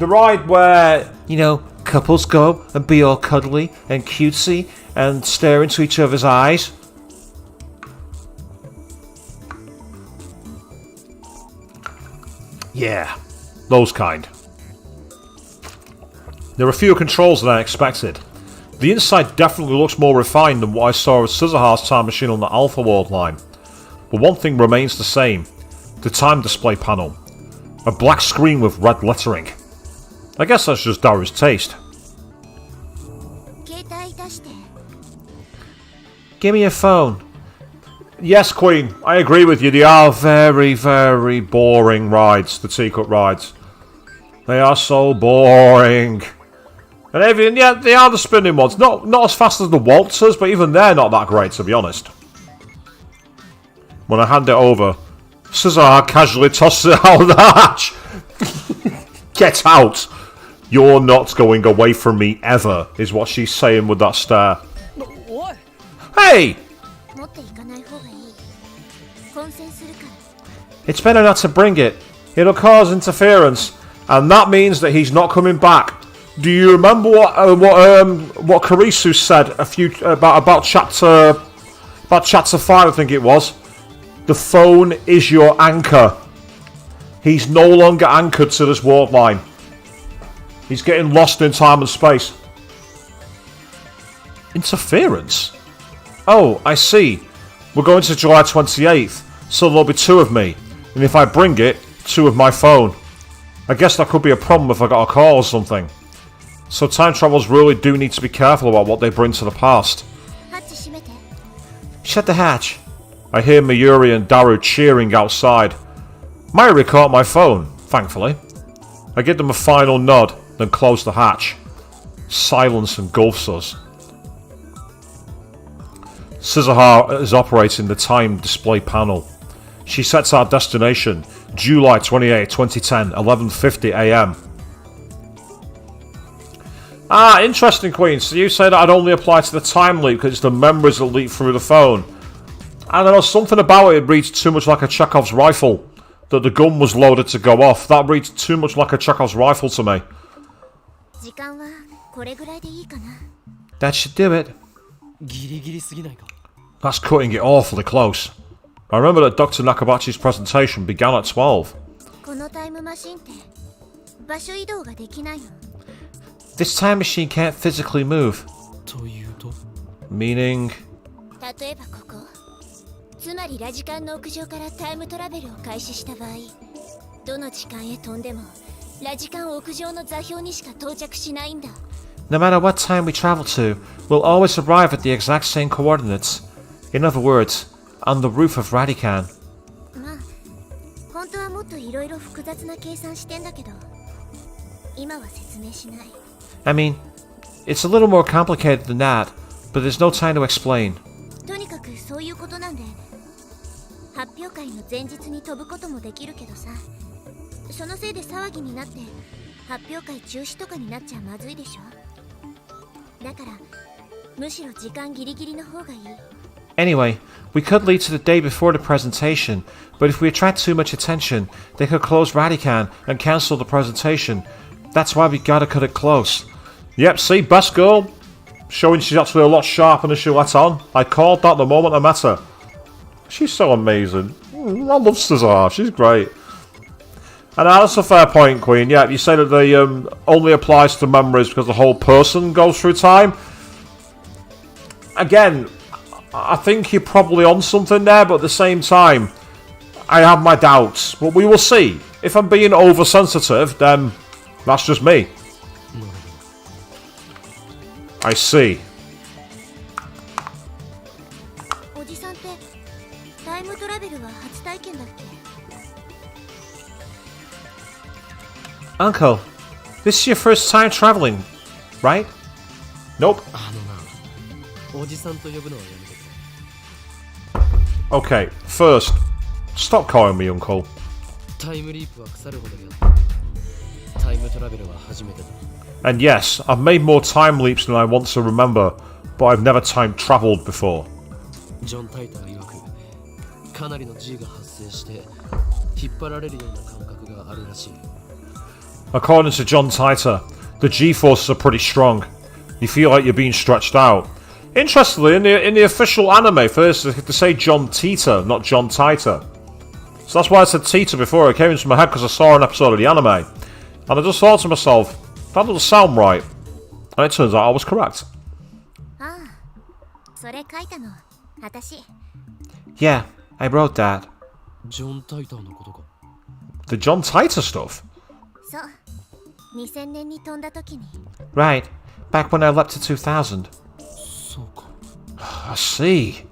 A: The ride where, you know, couples go and be all cuddly and cutesy and stare into each other's eyes. Yeah, those kind. There are fewer controls than I expected. The inside definitely looks more refined than what I saw of Scissorhar's time machine on the Alpha Worldline. But one thing remains the same. The time display panel. A black screen with red lettering. I guess that's just Daru's taste. Give me your phone. Yes, Queen, I agree with you. They are very, very boring rides, the Teacup rides. They are so boring. And even, yeah, they are the spinning ones. Not as fast as the waltzers, but even they're not that great, to be honest. When I hand it over, Cesar casually tosses it out of the hatch. Get out. You're not going away from me ever, is what she's saying with that stare.
D: What?
A: Hey! It's better not to bring it. It'll cause interference, and that means that he's not coming back. Do you remember what Karisu said about chapter 5? I think it was. The phone is your anchor. He's no longer anchored to this worldline. He's getting lost in time and space. Interference? Oh, I see. We're going to July 28th, so there'll be 2 of me. And if I bring it, 2 of my phone. I guess that could be a problem if I got a call or something. So time travelers really do need to be careful about what they bring to the past. Shut the hatch. I hear Mayuri and Daru cheering outside. Mayuri caught my phone, thankfully. I give them a final nod, then close the hatch. Silence engulfs us. Scissorhar is operating the time display panel. She sets our destination, July 28, 2010, 11:50 AM. Ah, interesting, Queen. So you say that I'd only apply to the time leap because it's the memories that leap through the phone. I don't know, something about it reads too much like a Chekhov's rifle. That the gun was loaded to go off. That reads too much like a Chekhov's rifle to me. That should do it. That's cutting it awfully close. I remember that Dr. Nakabachi's presentation began at 12. This time machine can't physically move. Meaning?
C: つまりラジカンの屋上からタイムトラベルを開始した場合、どの時間へ飛んでもラジカン屋上の座標にしか到着しないんだ。
A: No matter what time we travel to, we'll always arrive at the exact same coordinates. In other words, on the roof of Radican.
C: まあ、本当はもっといろいろ複雑な計算してんだけど、今は説明しない。
A: I mean, it's a little more complicated than that, but there's no time to explain.
C: とにかくそういうことなんで、発表会の前日に飛ぶこともできるけどさ、そのせいで騒ぎになって発表会中止とかになっちゃまずいでしょ。だからむしろ時間ギリギリの方がいい。
A: Anyway, we could lead to the day before the presentation, but if we attract too much attention, they could close Radican and cancel the presentation. That's why we gotta cut it close. Yep, see, best girl. Showing she's actually a lot sharper than she let on. I called that the moment I met her. She's so amazing. I love Cesar, she's great. And that's a fair point, Queen. Yeah, you say that they only applies to memories because the whole person goes through time. Again, I think you're probably on something there, but at the same time, I have my doubts. But we will see. If I'm being oversensitive, then that's just me. I see. Uncle, this is your first time traveling, right? Nope. Okay, first, stop calling me uncle. And yes, I've made more time leaps than I want to remember, but I've never time traveled before.
D: John Taita 曰くかなりの G が発生して引っ張られるような感覚があるらしい。
A: According to John Titor, the G-forces are pretty strong. You feel like you're being stretched out. Interestingly, in the official anime, first they say John Titor, not John Titor. So that's why I said Titor before. It came into my head because I saw an episode of the anime. And I just thought to myself, that doesn't sound right. And it turns out I was correct. Yeah, I wrote that.
D: ジョン・タイターのことか。
A: The John Titor stuff?
C: そう。2000年に飛んだ時に。
A: Right, back when I leapt to 2000.
D: そうか。
A: I see.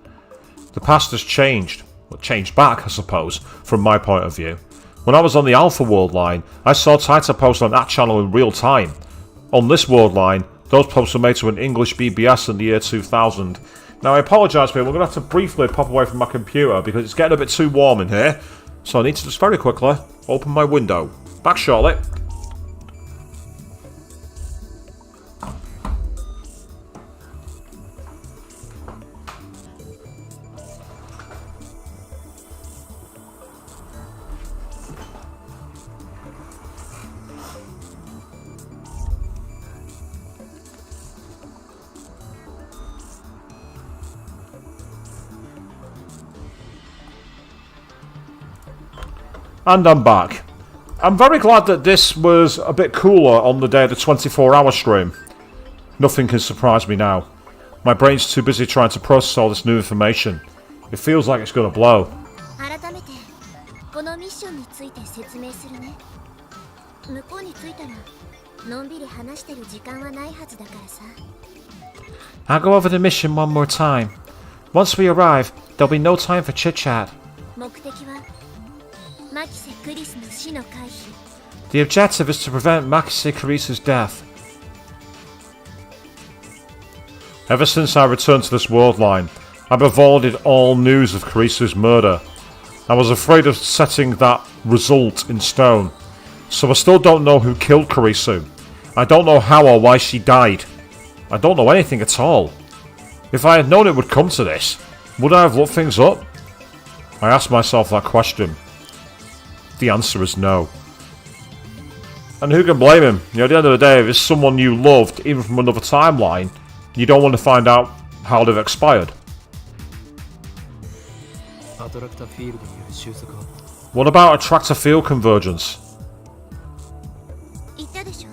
A: The past has changed. Well, changed back, I suppose, from my point of view. When I was on the Alpha world line, I saw Titor post on that channel in real time. On this world line, those posts were made to an English BBS in the year 2000. Now, I apologise, people. We're going to have to briefly pop away from my computer because it's getting a bit too warm in here. So I need to just very quickly open my window. Back shortly. And I'm back. I'm very glad that this was a bit cooler on the day of the 24-hour stream. Nothing can surprise me now. My brain's too busy trying to process all this new information. It feels like it's gonna blow.
C: 改めてこのミッションについて説明するね。向こうに着いたらのんびり話してる時間はないはずだからさ。
A: I'll go over the mission one more time. Once we arrive, there'll be no time for chit-chat.
C: 目的はマキセ・クリスの死の回避。
A: The objective is to prevent Makise Kurisa's death. Ever since I returned to this world line, I've avoided all news of Kurisa's murder. I was afraid of setting that result in stone. So I still don't know who killed Kurisu. I don't know how or why she died. I don't know anything at all. If I had known it would come to this, would I have looked things up? I asked myself that question. The answer is no. And who can blame him? You know, at the end of the day, if it's someone you loved, even from another timeline, you don't want to find out how they've expired. What about attractor field convergence?
C: 言ったでしょ。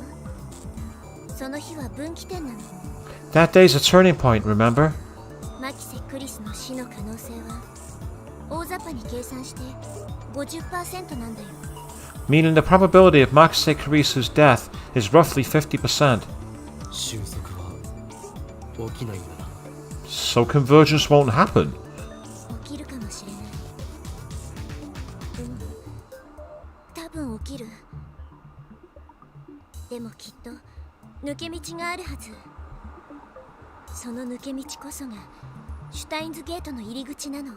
C: その日は分岐点なの。
A: That day's a turning point, remember?
C: マキセ・クリスの死の可能性は大雑把に計算して 50% なんだよ。
A: Meaning the probability of Makise Kurisu's death is roughly 50%. So convergence won't happen.
C: 起きるかもしれない。多分起きる。でもきっと抜け道があるはず。その抜け道こそがシュタインズゲートの入り口なの。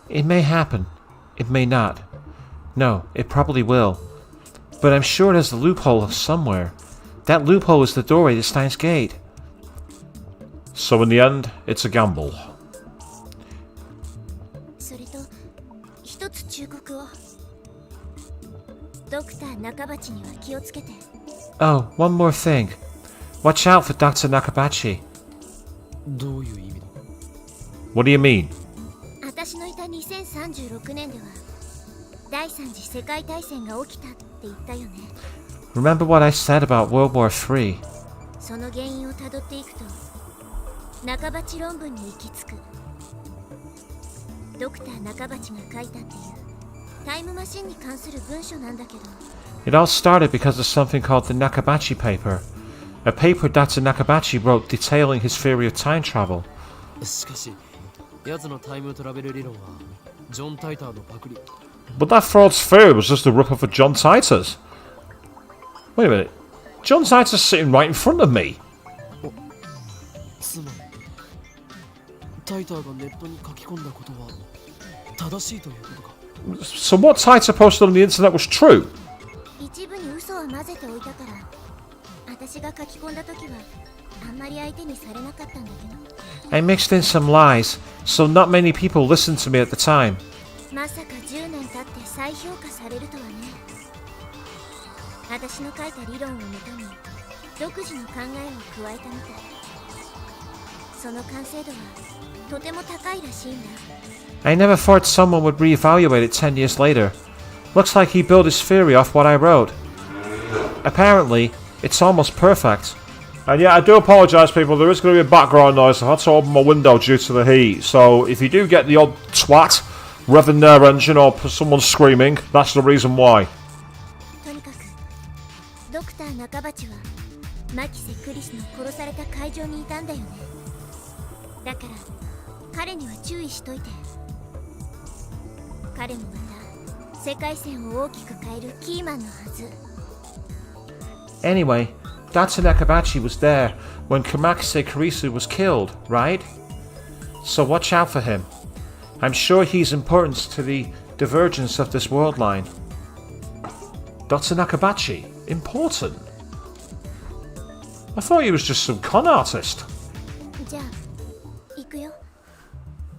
A: It may happen. It may not. No, it probably will. But I'm sure there's a loophole somewhere. That loophole is the doorway to Steins Gate. So in the end, it's a gamble.
C: それと一つ忠告を。ドクター中鉢には気をつけて。
A: Oh, one more thing. Watch out for Dr. Nakabachi.
D: どういう意味だ？
A: What do you mean?
C: 私のいた2036年では第三次世界大戦が起きたって言ったよね。
A: Remember what I said about World War III?
C: その原因をたどっていくと中鉢論文に行き着く。ドクター中鉢が書いたっていうタイムマシンに関する文書なんだけど。
A: It all started because of something called the Nakabachi paper. A paper Dr. Nakabachi wrote detailing his theory of time travel.
D: しかし、奴のタイムトラベル理論はジョン・タイターのパクリ。
A: But that fraud's theory was just a rip-off of John Titor's. Wait a minute. John Titor's sitting right in front of me.
D: つまり、タイターがネットに書き込んだことは正しいということか。
A: So what Titor posted on the internet was true?
C: 一部に嘘を混ぜておいたから、私が書き込んだ時はあんまり相手にされなかったんだけど。
A: I mixed in some lies, so not many people listened to me at the time.
C: まさか10年経って再評価されるとはね。私の書いた理論をもとに独自の考えを加えたみたい。その完成度はとても高いらしいんだ。
A: I never thought someone would reevaluate it 10 years later. Looks like he built his theory off what I wrote. Apparently, it's almost perfect.
B: And yeah, I do apologise, people. There is going to be a background noise. I had to open my window due to the heat. So if you do get the odd twat revving their engine or someone screaming, that's the reason why.
C: とにかくドクター中鉢はマキセ・クリスの殺された会場にいたんだよね。だから彼には注意しといて。彼もまた世界線を大きく変えるキーマンのはず。
A: Anyway, Dr. Nakabachi was there when Kamakise Kurisu was killed, right? So watch out for him. I'm sure he's important to the divergence of this world line. Dr. Nakabachi? Important?
B: I thought he was just some con artist.
C: じゃあ行くよ。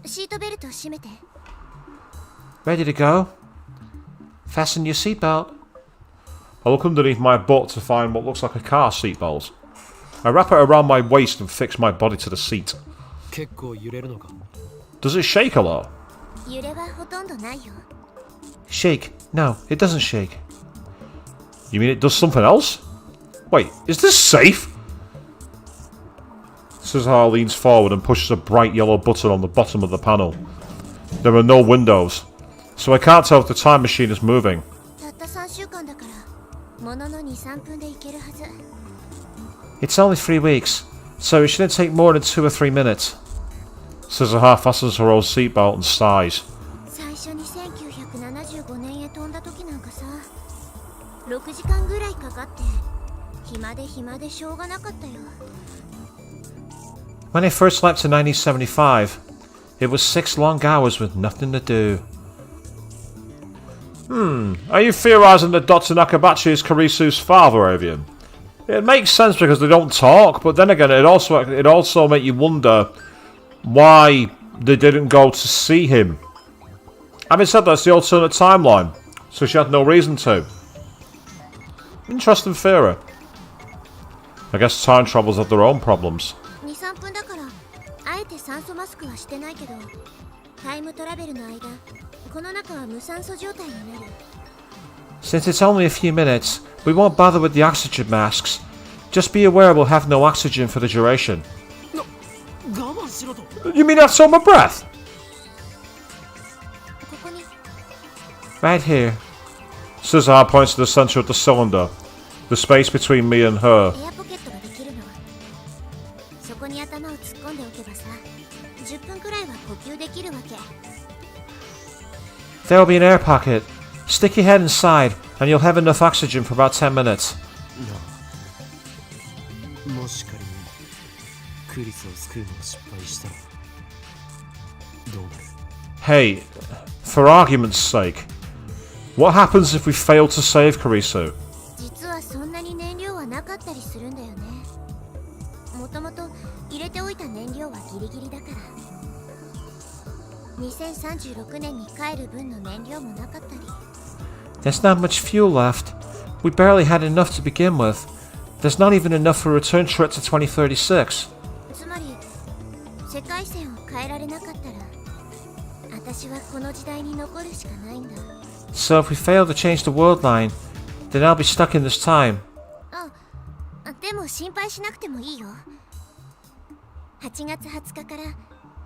C: シートベルトを締めて。
A: Ready to go? Fasten your seatbelt.
B: I look underneath my butt to find what looks like a car seatbelt. I wrap it around my waist and fix my body to the seat.
D: 結構揺れるのか。
B: Does it shake a lot?
C: 揺れはほとんどないよ。
A: Shake. No, it doesn't shake.
B: You mean it does something else? Wait, is this safe? Suzuha leans forward and pushes a bright yellow button on the bottom of the panel. There are no windows, so I can't tell if the time machine is moving.
C: たった3週間だからものの 2,3 分で行けるはず。
A: It's only 3 weeks, so it shouldn't take more than 2 or 3 minutes.
B: Suzuha fastens her own seatbelt and sighs.
C: 最初に1975年へ飛んだ時なんかさ、6時間ぐらいかかって暇でしょうがなかったよ。
A: When I first left in 1975, it was 6 long hours with nothing to do.
B: Are you theorising that Dr. Nakabachi is Kurisu's father, Avian? It makes sense because they don't talk, but then again, it also makes you wonder why they didn't go to see him. Having said that, it's the alternate timeline, so she had no reason to. Interesting theory. I guess time travels have their own problems.
C: 2,3 分だからあえて酸素マスクはしてないけど、タイムトラベルの間この中は無酸素状態になる。
A: Since it's only a few minutes, we won't bother with the oxygen masks. Just be aware we'll have no oxygen for the duration.
D: 我慢しろと。
B: You mean I saw my breath?
C: ここに
A: Right here.
B: Suzuha points to the centre of the cylinder, the space between me and her.
C: エアポケットができるの。そこに頭を突っ込んでおけばさ、10分くらいは呼吸できるわけ。
A: There will be an air pocket. Stick your head inside, and you'll have enough oxygen for about 10 minutes.
D: もし仮にクリスを救うのを失敗したらどうなる？
B: Hey, for argument's sake, what happens if we fail to save Kurisu?
C: 実はそんなに燃料はなかったりするんだよね。もともと入れておいた燃料はギリギリだから。2036年に帰る分の燃料もなかったり。
A: There's not much fuel left. We barely had enough to begin with. There's not even enough for a return trip to 2036.
C: つまり世界線を変えられなかったら、私はこの時代に残るしかないんだ。
A: So if we fail to change the world line, then I'll be stuck in this time.
C: でも心配しなくてもいいよ。8月20日から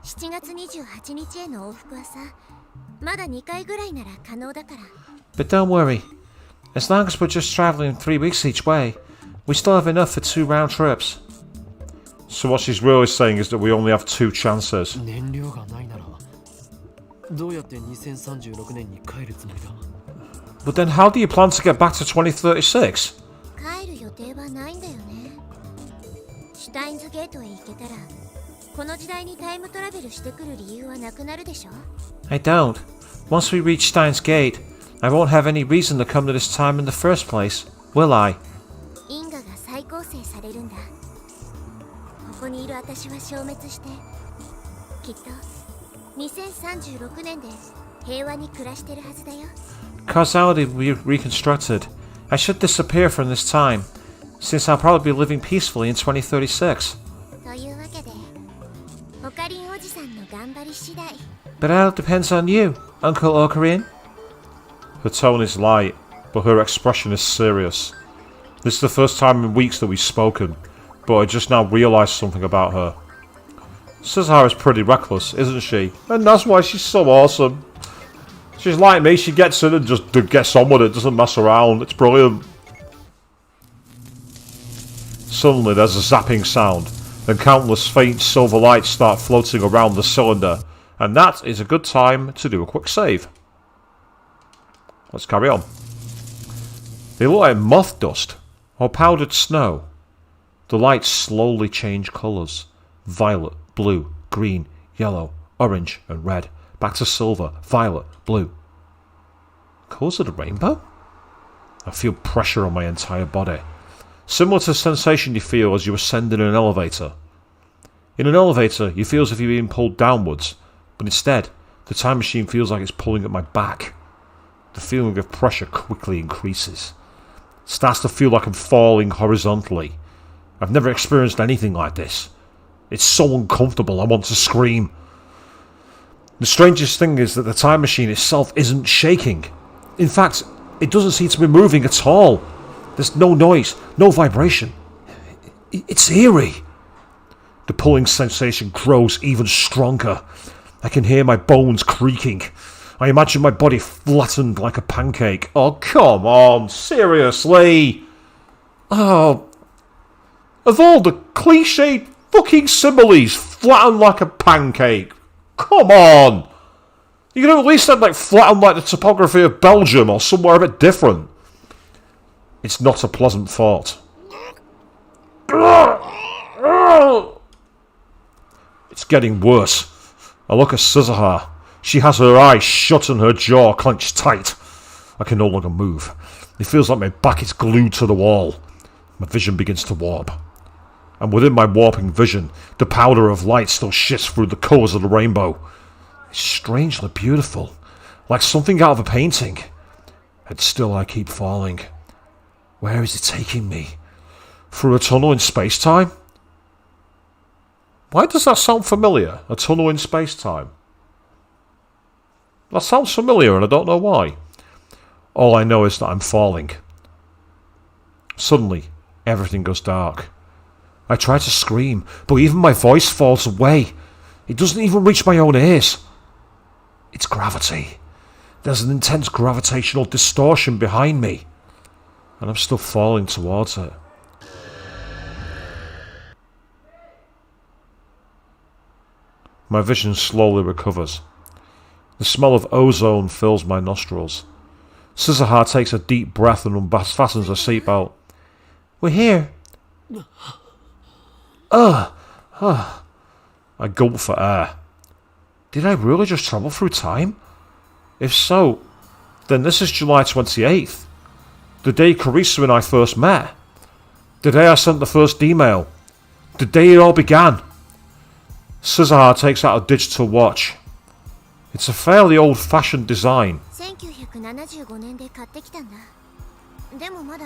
C: 7月28日への往復はさ、まだ2回ぐらいなら可能だから。
A: But don't worry. As long as we're just traveling 3 weeks each way, we still have enough for 2 round trips.
B: So what she's really saying is that we only have 2 chances.
D: 燃料がないならどうやって2036年に帰るつもりだ？
B: But then how do you plan to get back to 2036?
C: 帰る予定はないんだよね。シュタインズゲートへ行けたら、この時代にタイムトラベルしてくる理由はなくなるでしょ。
A: I don't. Once we reach Steins Gate, I won't have any reason to come to this time in the first place, will I?
C: 因果が再構成されるんだ。ここにいる私は消滅して、きっと2036年で平和に暮らしてるはずだよ。
A: Causality will be reconstructed, I should disappear from this time, since I'll probably be living peacefully in 2036.
C: というわけでオカリンおじさんの頑張り次第
A: But it all depends on you, Uncle Ocarina. Her tone is light, but her expression is serious. This is the first time in weeks that we've spoken, but I just now realised something about her. Suzuha is pretty reckless, isn't she? And that's why she's so awesome. She's like me, she gets in and just gets on with it, doesn't mess around. It's brilliant. Suddenly there's a zapping sound, and countless faint silver lights start floating around the cylinder, and that is a good time to do a quick save. Let's carry on. They look like moth dust, or powdered snow. The lights slowly change colours. Violet, blue, green, yellow, orange and red. Back to silver, violet, blue. Colours of the rainbow? I feel pressure on my entire body. Similar to the sensation you feel as you ascend in an elevator. In an elevator, you feel as if you're being pulled downwards, but instead, the time machine feels like it's pulling at my back. The feeling of pressure quickly increases. It starts to feel like I'm falling horizontally. I've never experienced anything like this. It's so uncomfortable, I want to scream. The strangest thing is that the time machine itself isn't shaking. In fact, it doesn't seem to be moving at all. There's no noise, no vibration. It's eerie. The pulling sensation grows even stronger. I can hear my bones creaking. I imagine my body flattened like a pancake. Oh, come on, seriously? Oh, of all the cliched fucking similes, flattened like a pancake. Come on! You could have at least said like flattened like the topography of Belgium or somewhere a bit different. It's not a pleasant thought. It's getting worse. I look at Suzuha. She has her eyes shut and her jaw clenched tight. I can no longer move. It feels like my back is glued to the wall. My vision begins to warp. And within my warping vision, the powder of light still shifts through the colours of the rainbow. It's strangely beautiful, like something out of a painting. And still I keep falling. Where is it taking me? Through a tunnel in space-time? Why does that sound familiar? A tunnel in space-time? That sounds familiar and I don't know why. All I know is that I'm falling. Suddenly, everything goes dark. I try to scream, but even my voice falls away. It doesn't even reach my own ears. It's gravity. There's an intense gravitational distortion behind me. And I'm still falling towards it. My vision slowly recovers. The smell of ozone fills my nostrils. Suzuha takes a deep breath and unfastens her seatbelt. We're here. I gulp for air. Did I really just travel through time? If so, then this is July 28th. The day Karisu and I first met. The day I sent the first email. The day it all began. Suzuha takes out a digital watch. It's a fairly old-fashioned design.
C: 1975年で買ってきたんだ。でもまだ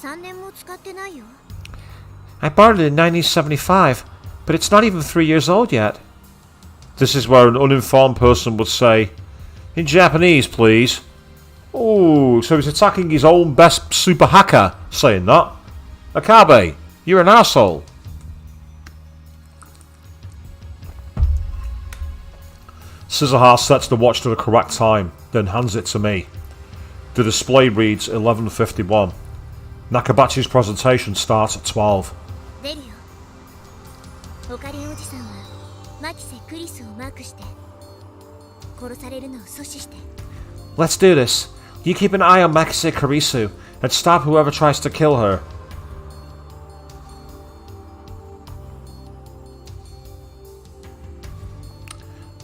C: 3年も使ってないよ。
A: I bought it in 1975, but it's not even 3 years old yet. This is where an uninformed person would say, in Japanese, please. Oh, so he's attacking his own best super hacker, saying that. Akabe, you're an asshole. Suzuha sets the watch to the correct time, then hands it to me. The display reads 11:51. Nakabachi's presentation starts at 12.
C: 出るよ。オカリンおじさんはマキセ・クリスをマークして殺されるのを阻止して。
A: Let's do this. You keep an eye on Makise Karisu and stop whoever tries to kill her.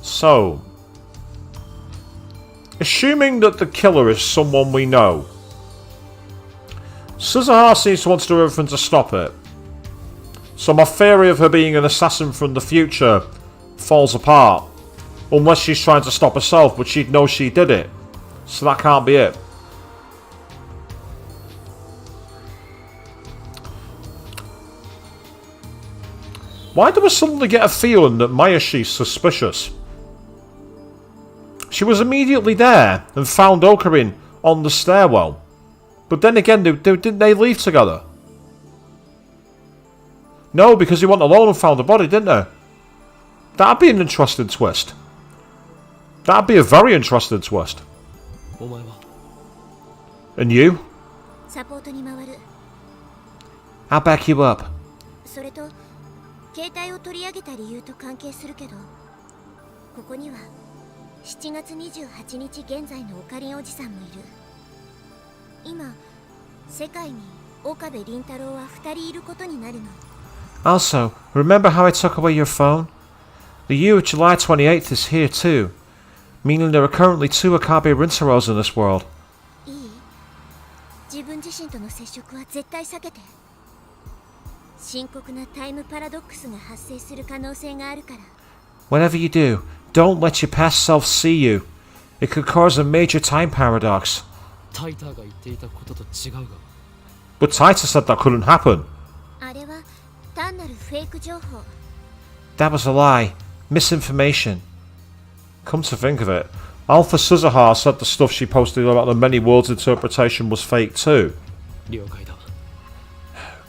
A: So, assuming that the killer is someone we know, Suzuha seems to want to do everything to stop it. So my theory of her being an assassin from the future falls apart. Unless she's trying to stop herself, but she'd know she did it. So that can't be it. Why do I suddenly get a feeling that Mayashi's suspicious? She was immediately there and found Okarin on the stairwell. But then again, didn't they leave together? No, because he went alone and found the body, didn't they? That'd be an interesting twist. That'd be a very interesting twist.
D: お前は
A: And you?
C: サポートに回る。
A: I'll back you up.
C: それと携帯を取り上げた理由と関係するけど、ここには7月28日現在のオカリンおじさんもいる。今世界に岡部倫太郎は2人いることになるの。
A: Also, remember how I took away your phone? The year of July 28th is here too, meaning there are currently 2 Okabe Rintaros in this world.
C: いい？自分自身との接触は絶対避けて。深刻なタイムパラドックスが発生する可能性があるから。
A: Whatever you do, don't let your past self see you. It could cause a major time paradox.
D: タイターが言っていたことと違うが
A: But Taita said that couldn't happen.
C: あれは単なるフェイク情報。
A: That was a lie. Misinformation. Come to think of it, Alpha Suzuha said the stuff she posted about the many worlds interpretation was fake too.
D: 了解だ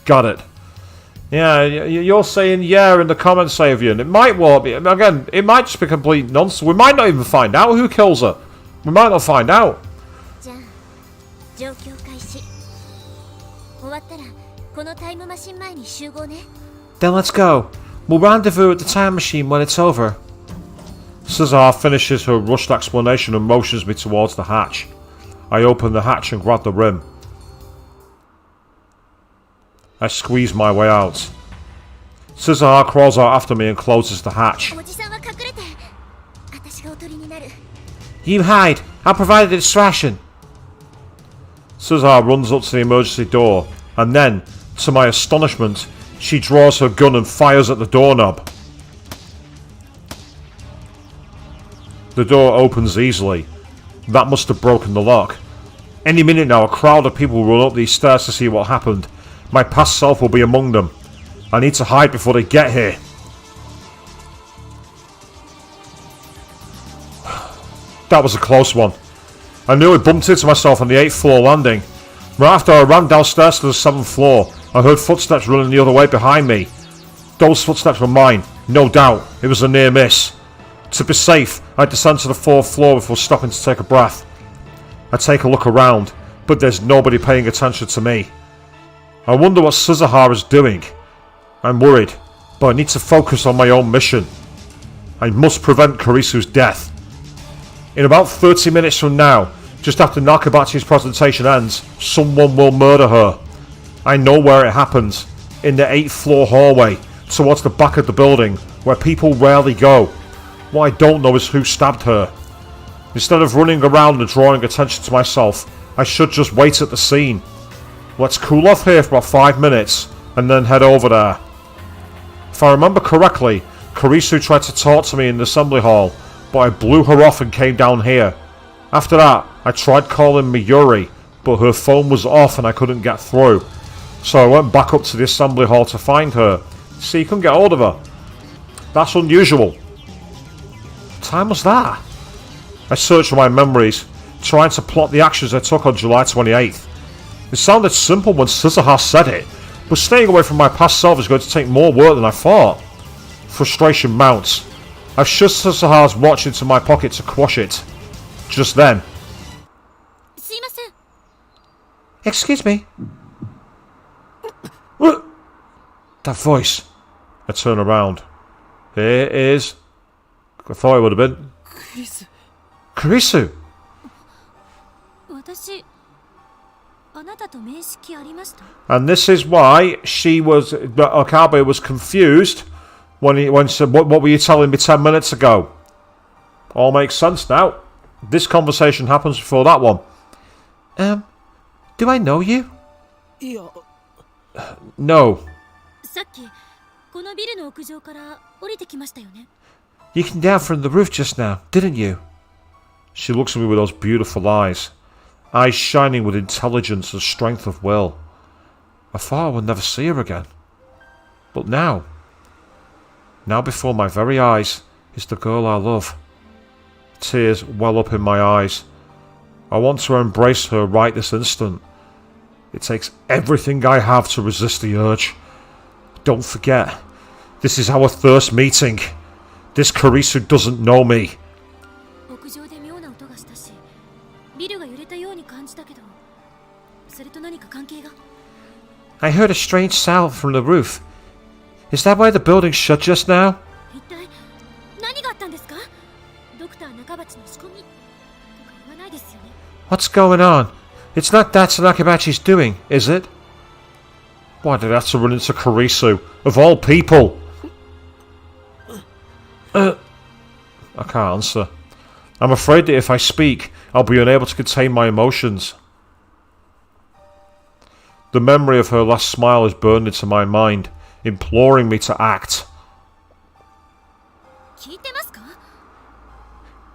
A: Got it. Yeah, you're saying yeah in the comments, Savian. It might well be. Again, it might just be complete nonsense. We might not even find out who kills her. We might not find out.
C: じゃあ状況開始。終わったらこのタイムマシン前に集合ね。
A: Then let's go. We'll rendezvous at the time machine when it's over. Suzuha finishes her rushed explanation and motions me towards the hatch. I open the hatch and grab the rim. I squeeze my way out. Suzuha crawls out after me and closes the hatch.
C: おじさんは隠れて。私がおとりになる。
A: You hide. I'll provide the distraction. Suzuha runs up to the emergency door, and then, to my astonishment, she draws her gun and fires at the doorknob. The door opens easily. That must have broken the lock. Any minute now, a crowd of people will run up these stairs to see what happened. My past self will be among them. I need to hide before they get here. That was a close one. I nearly bumped into myself on the 8th floor landing. Right after I ran downstairs to the 7th floor, I heard footsteps running the other way behind me. Those footsteps were mine, no doubt. It was a near miss. To be safe, I descend to the 4th floor before stopping to take a breath. I take a look around, but there's nobody paying attention to me. I wonder what Suzuha is doing. I'm worried, but I need to focus on my own mission. I must prevent Kurisu's death. In about 30 minutes from now, just after Nakabachi's presentation ends, someone will murder her. I know where it happens. In the 8th floor hallway, towards the back of the building, where people rarely go. What I don't know is who stabbed her. Instead of running around and drawing attention to myself, I should just wait at the scene. Let's cool off here for about 5 minutes, and then head over there. If I remember correctly, Kurisu tried to talk to me in the assembly hall, but I blew her off and came down here. After that, I tried calling Miyuri, but her phone was off and I couldn't get through. So I went back up to the assembly hall to find her. See, you couldn't get hold of her. That's unusual. What time was that? I searched for my memories, trying to plot the actions I took on July 28th. It sounded simple when Suzuha said it, but staying away from my past self is going to take more work than I thought. Frustration mounts. I've shoved Suzuha's watch into my pocket to quash it. Just then.
C: すいません。
A: Excuse me. That voice. I turn around. Here it is. I thought it would have been.
D: クリス
A: Kurisu.
C: 私あなたと面識ありました？
A: And this is why Okabe was confused when he said, what were you telling me 10 minutes ago? All makes sense now. This conversation happens before that one. Do I know you?
D: いや
A: No.
C: さっきこのビルの屋上から降りてきましたよね。
A: You came down from the roof just now, didn't you? She looks at me with those beautiful eyes shining with intelligence and strength of will. I thought I would never see her again. But now, Now before my very eyes is the girl I love. Tears well up in my eyes. I want to embrace her right this instant. It takes everything I have to resist the urge. Don't forget, this is our first meeting. This Kurisu doesn't know me.
C: 屋上で妙な音がしたし、ビルが揺れたように感じたけど、それと何か関係が？
A: I heard a strange sound from the roof. Is that why the building shut just now?
C: 一体何があったんですか？ドクター中鉢の仕込みとか言わないですよね。
A: What's going on? It's not that Nakabachi's doing, is it? Why did I have to run into Kurisu? Of all people! I can't answer. I'm afraid that if I speak, I'll be unable to contain my emotions. The memory of her last smile is burned into my mind, imploring me to act.
C: 聞いてますか？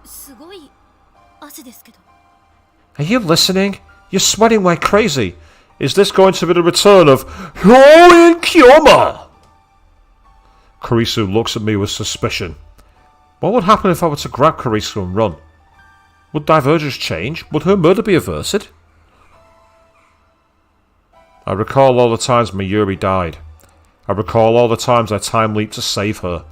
C: すごい汗ですけど。
A: Are you listening? You're sweating like crazy. Is this going to be the return of Hyoin Kyoma? Kurisu looks at me with suspicion. What would happen if I were to grab Kurisu and run? Would divergence change? Would her murder be averted? I recall all the times Mayuri died. I recall all the times I time leaped to save her.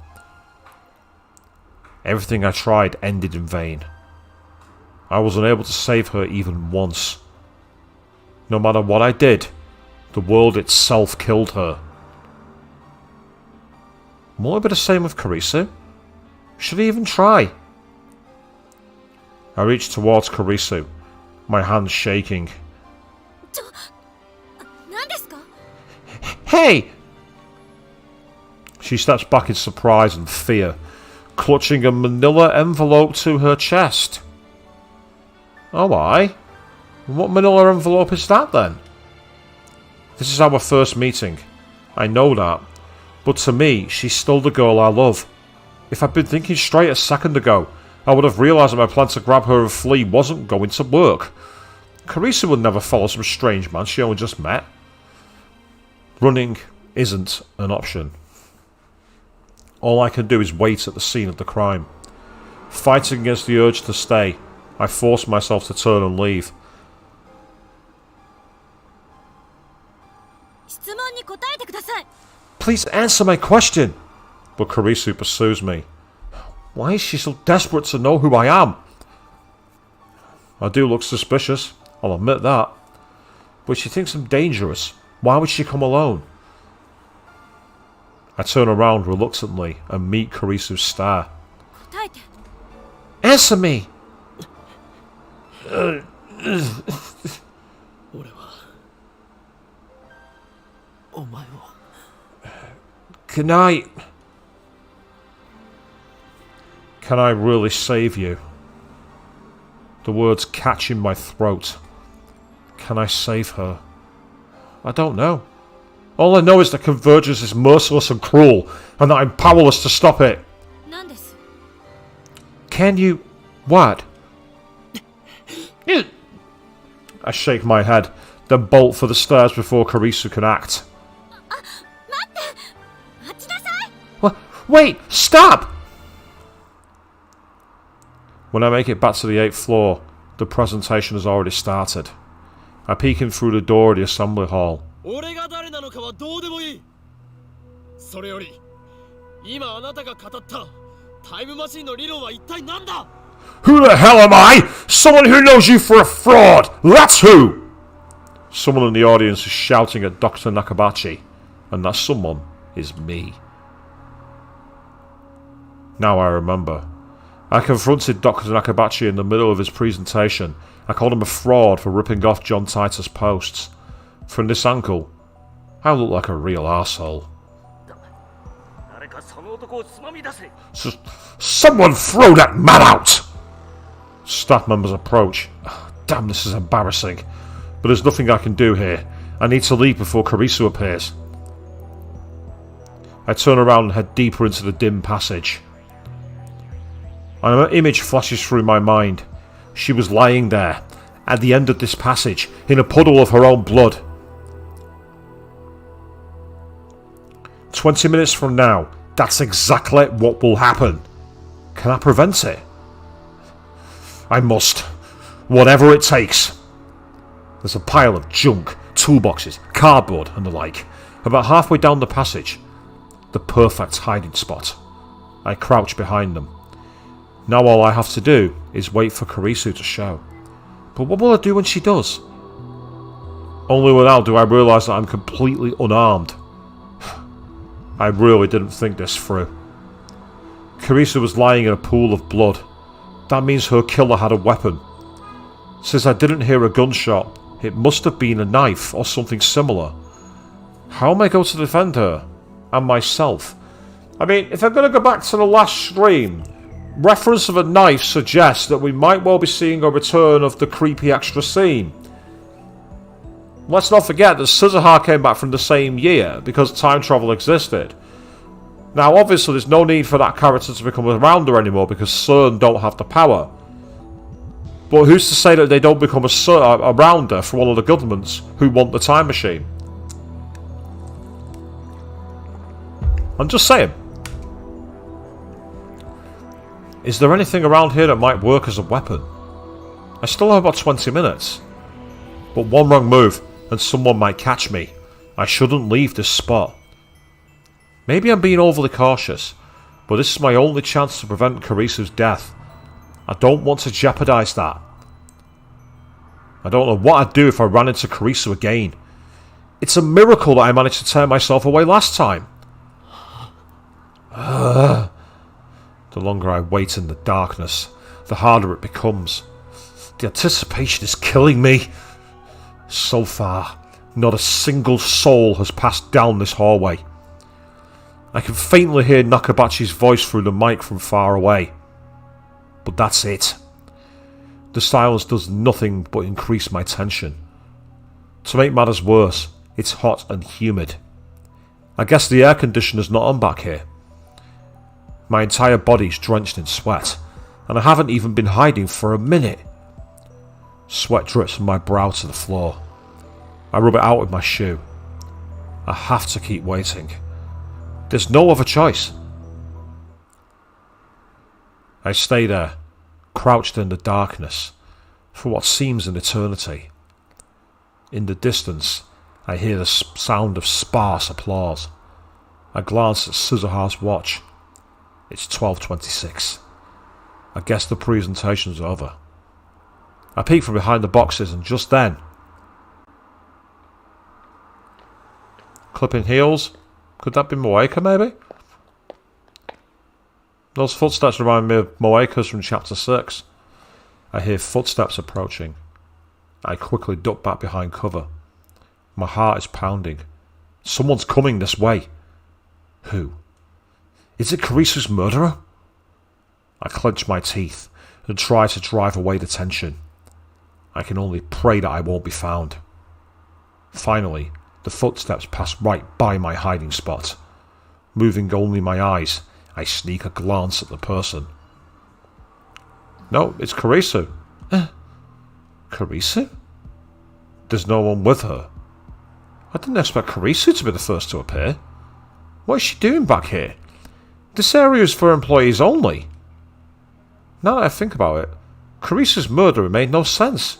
A: Everything I tried ended in vain. I was unable to save her even once. No matter what I did, the world itself killed her. Will it be the same with Kurisu? Should I even try? I reached towards Kurisu, my hands shaking.
C: 何ですか？
A: Hey! She steps back in surprise and fear, clutching a manila envelope to her chest. Oh, aye? What manila envelope is that then? This is our first meeting. I know that. But to me, she's still the girl I love. If I'd been thinking straight a second ago, I would have realised that my plan to grab her and flee wasn't going to work. Carissa would never follow some strange man she only just met. Running isn't an option. All I can do is wait at the scene of the crime. Fighting against the urge to stay, I force myself to turn and leave.
C: 質問に答えてください。
A: Please answer my question! But Kurisu pursues me. Why is she so desperate to know who I am? I do look suspicious, I'll admit that. But she thinks I'm dangerous. Why would she come alone? I turn around reluctantly and meet Kurisu's stare.
C: 答えて。
A: Answer me!
D: 俺はお前を
A: Can I really save you? The words catch in my throat. Can I save her? I don't know. All I know is that convergence is merciless and cruel, and that I'm powerless to stop it.
C: 何です？
A: Can you... what? I shake my head, then bolt for the stairs before Kurisu can act.
C: 待って！待ちなさい！
A: Wait! Stop! When I make it back to the 8th floor, the presentation has already started. I peek in through the door of the assembly hall.
D: 俺が誰なのかはどうでもいい。それより今あなたが語ったタイムマシンの理論は一体何だ？
A: Who the hell am I? Someone who knows you for a fraud! That's who! Someone in the audience is shouting at Dr. Nakabachi, and that someone is me. Now I remember. I confronted Dr. Nakabachi in the middle of his presentation. I called him a fraud for ripping off John Titus' posts. From this angle, I look like a real arsehole. Someone throw that man out! Staff members approach. Damn, this is embarrassing. But there's nothing I can do here. I need to leave before Kurisu appears. I turn around and head deeper into the dim passage. An image flashes through my mind. She was lying there, at the end of this passage, in a puddle of her own blood. 20 minutes from now, That's exactly what will happen. Can I prevent it? I must. Whatever it takes. There's a pile of junk, toolboxes, cardboard and the like, about halfway down the passage. The perfect hiding spot. I crouch behind them. Now all I have to do is wait for Karisu to show. But what will I do when she does? Only now do I realise that I'm completely unarmed. I really didn't think this through. Karisu was lying in a pool of blood. That means her killer had a weapon. Since I didn't hear a gunshot, it must have been a knife or something similar. How am I going to defend her? And myself? I mean, if I'm going to go back to the last stream, reference of a knife suggests that we might well be seeing a return of the creepy extra scene. Let's not forget that Suzuha came back from the same year because time travel existed. Now obviously there's no need for that character to become a rounder anymore because CERN don't have the power. But who's to say that they don't become a rounder for one of the governments who want the time machine? I'm just saying. Is there anything around here that might work as a weapon? I still have about 20 minutes. But one wrong move and someone might catch me. I shouldn't leave this spot. Maybe I'm being overly cautious, but this is my only chance to prevent Karisu's death. I don't want to jeopardise that. I don't know what I'd do if I ran into Karisu again. It's a miracle that I managed to tear myself away last time. The longer I wait in the darkness, the harder it becomes. The anticipation is killing me. So far, not a single soul has passed down this hallway. I can faintly hear Nakabachi's voice through the mic from far away. But that's it. The silence does nothing but increase my tension. To make matters worse, it's hot and humid. I guess the air conditioner's not on back here. My entire body's drenched in sweat, and I haven't even been hiding for a minute. Sweat drips from my brow to the floor. I rub it out with my shoe. I have to keep waiting. There's no other choice. I stay there, crouched in the darkness, for what seems an eternity. In the distance, I hear the sound of sparse applause. I glance at Suzuha's watch. It's 12:26. I guess the presentation's over. I peek from behind the boxes and just then... Clipping heels? Could that be Moeka maybe? Those footsteps remind me of Moeka's from chapter 6. I hear footsteps approaching. I quickly duck back behind cover. My heart is pounding. Someone's coming this way. Who? Is it Karisu's murderer? I clench my teeth and try to drive away the tension. I can only pray that I won't be found. Finally, the footsteps pass right by my hiding spot. Moving only my eyes, I sneak a glance at the person. No, it's Karisu. Karisu? There's no one with her. I didn't expect Karisu to be the first to appear. What is she doing back here? This area is for employees only. Now that I think about it, Karisu's murder made no sense.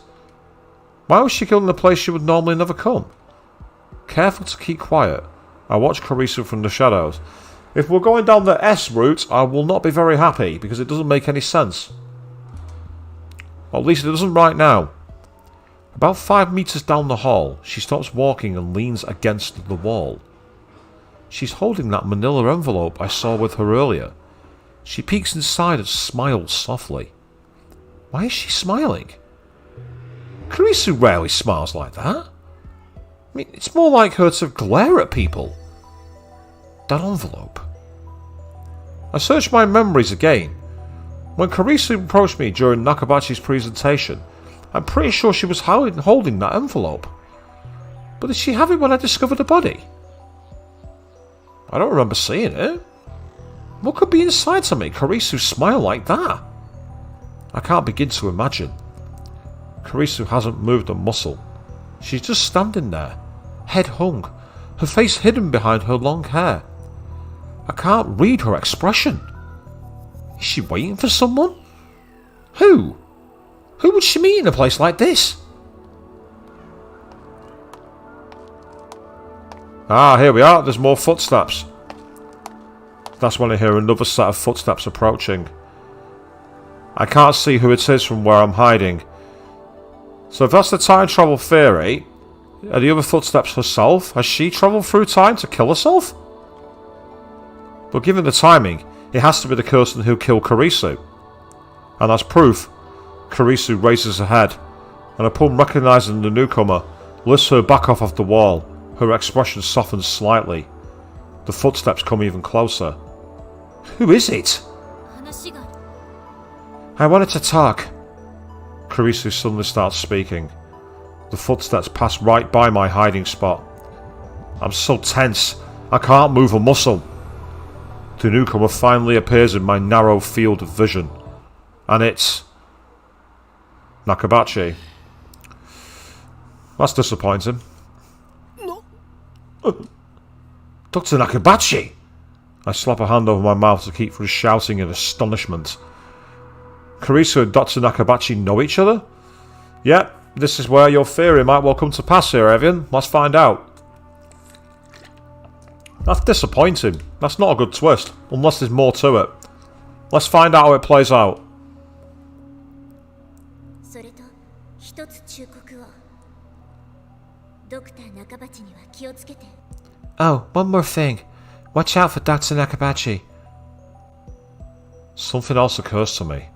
A: Why was she killed in a place she would normally never come? Careful to keep quiet, I watch Karisu from the shadows. If we're going down the S route, I will not be very happy, because it doesn't make any sense. Or at least it doesn't right now. About 5 meters down the hall, she stops walking and leans against the wall. She's holding that manila envelope I saw with her earlier. She peeks inside and smiles softly. Why is she smiling? Karisu rarely smiles like that. I mean, it's more like her to glare at people. That envelope. I searched my memories again. When Karisu approached me during Nakabachi's presentation, I'm pretty sure she was holding that envelope. But did she have it when I discovered the body? I don't remember seeing it. What could be inside to make Karisu smile like that? I can't begin to imagine. Karisu hasn't moved a muscle. She's just standing there, head hung, her face hidden behind her long hair. I can't read her expression. Is she waiting for someone? Who? Who would she meet in a place like this? Ah, here we are. There's more footsteps. That's when I hear another set of footsteps approaching. I can't see who it is from where I'm hiding. So if that's the time travel theory, are the other footsteps herself? Has she travelled through time to kill herself? But given the timing, it has to be the person who killed Kurisu. And as proof, Kurisu raises her head, and upon recognising the newcomer, lifts her back off of the wall. Her expression softens slightly. The footsteps come even closer. Who is it? I wanted to talk. Kurisu suddenly starts speaking. The footsteps pass right by my hiding spot. I'm so tense, I can't move a muscle. The newcomer finally appears in my narrow field of vision. And it's Nakabachi. That's disappointing.
B: No.
A: Dr. Nakabachi! I slap a hand over my mouth to keep from shouting in astonishment. Kurisu and Dr. Nakabachi know each other? Yep, this is where your theory might well come to pass here, Evian. Let's find out. That's disappointing. That's not a good twist, unless there's more to it. Let's find out how it plays out. Oh, one more thing. Watch out for Dr. Nakabachi. Something else occurs to me.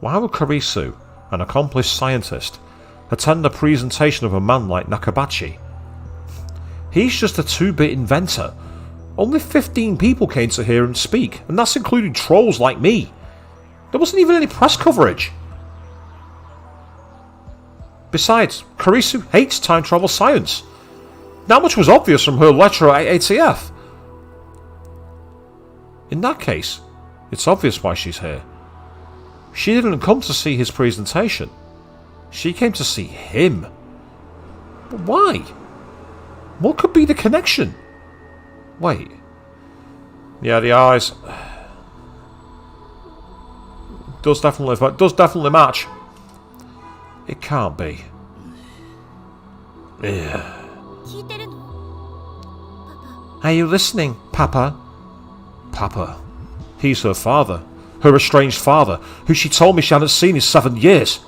A: Why would Kurisu, an accomplished scientist, attend a presentation of a man like Nakabachi? He's just a 2-bit inventor. Only 15 people came to hear him speak, and that's including trolls like me. There wasn't even any press coverage. Besides, Kurisu hates time travel science. That much was obvious from her lecture at ATF. In that case, it's obvious why she's here. She didn't come to see his presentation. She came to see him. But why? What could be the connection? Wait. Yeah, the eyes. Does definitely match. It can't be. Yeah. Are you listening, Papa? Papa. He's her father. Her estranged father, who she told me she hadn't seen in 7 years.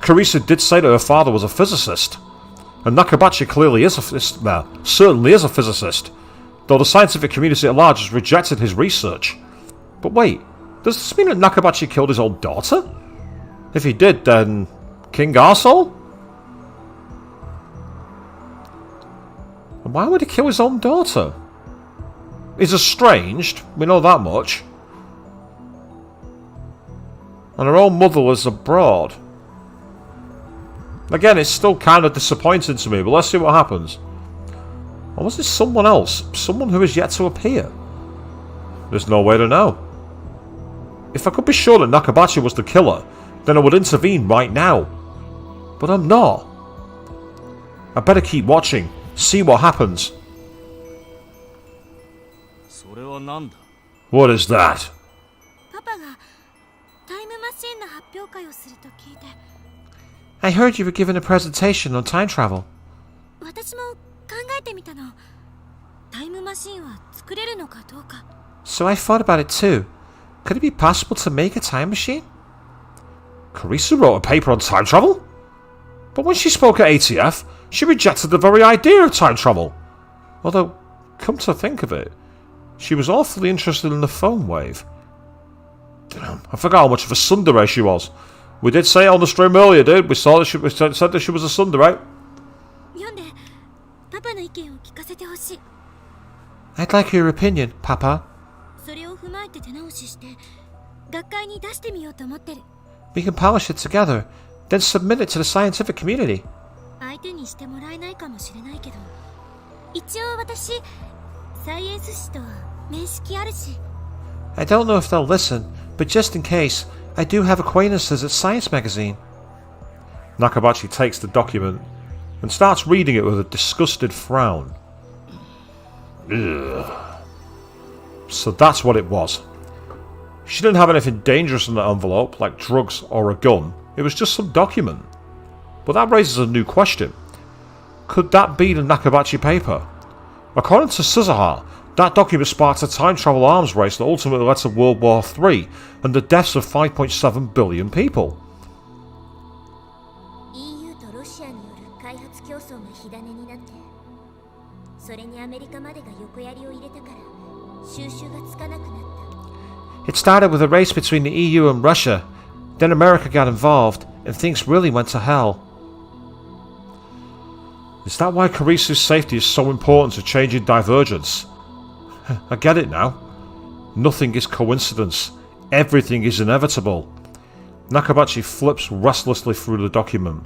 A: Kurisu did say that her father was a physicist. And Nakabachi clearly is certainly is a physicist, though the scientific community at large has rejected his research. But wait, does this mean that Nakabachi killed his own daughter? If he did, then King Arsehole? And why would he kill his own daughter? He's estranged, we know that much. And her own mother was abroad. Again, it's still kind of disappointing to me, but let's see what happens. Or was it someone else? Someone who is yet to appear? There's no way to know. If I could be sure that Nakabachi was the killer, then I would intervene right now. But I'm not. I better keep watching, see what happens. What is that? I heard you were giving a presentation on time travel. So I thought about it too. Could it be possible to make a time machine? Kurisu wrote a paper on time travel? But when she spoke at ATF, she rejected the very idea of time travel. Although, come to think of it, she was awfully interested in the phone wave. I forgot how much of a tsundere she was. We did say it on the stream earlier, dude. We said that she was a tsundere. I'd like your opinion, Papa. We can polish it together, then submit it to the scientific community. I don't know if they'll listen, but just in case, I do have acquaintances at Science Magazine. Nakabachi takes the document and starts reading it with a disgusted frown. Ugh. So that's what it was. She didn't have anything dangerous in that envelope, like drugs or a gun. It was just some document. But that raises a new question. Could that be the Nakabachi paper? According to Suzuha, that document sparked a time travel arms race that ultimately led to World War III and the deaths of 5.7 billion people.
C: EU とロシアによる開発競争が火種になって、それにアメリカまでが横やりを入れたから収拾がつかなくなった。
A: It started with a race between the EU and Russia. Then America got involved, and things really went to hell. Is that why Kurisu's safety is so important to changing Divergence? I get it now. Nothing is coincidence. Everything is inevitable. Nakabachi flips restlessly through the document.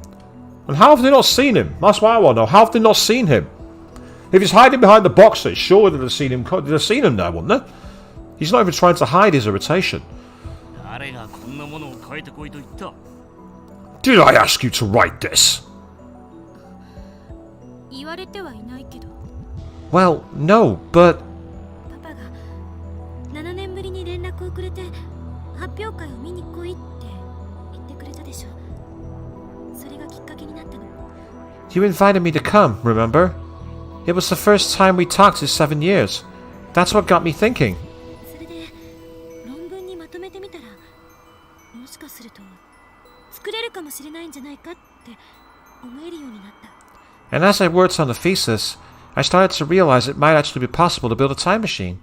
A: And how have they not seen him? That's what I want to know. How have they not seen him? If he's hiding behind the boxes, surely they'd have seen him. They'd have seen him there, wouldn't they? He's not even trying to hide his irritation. Did I ask you to write this? Well, no, but... You invited me to come, remember? It was the first time we talked in 7 years. That's what got me thinking. And as I worked on the thesis, I started to realize it might actually be possible to build a time machine.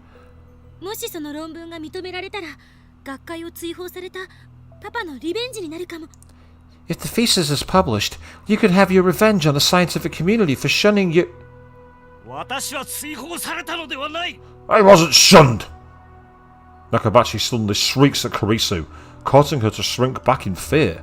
A: If the thesis is published, you could have your revenge on the scientific community for shunning you. I wasn't shunned! Nakabachi suddenly shrieks at Kurisu, causing her to shrink back in fear.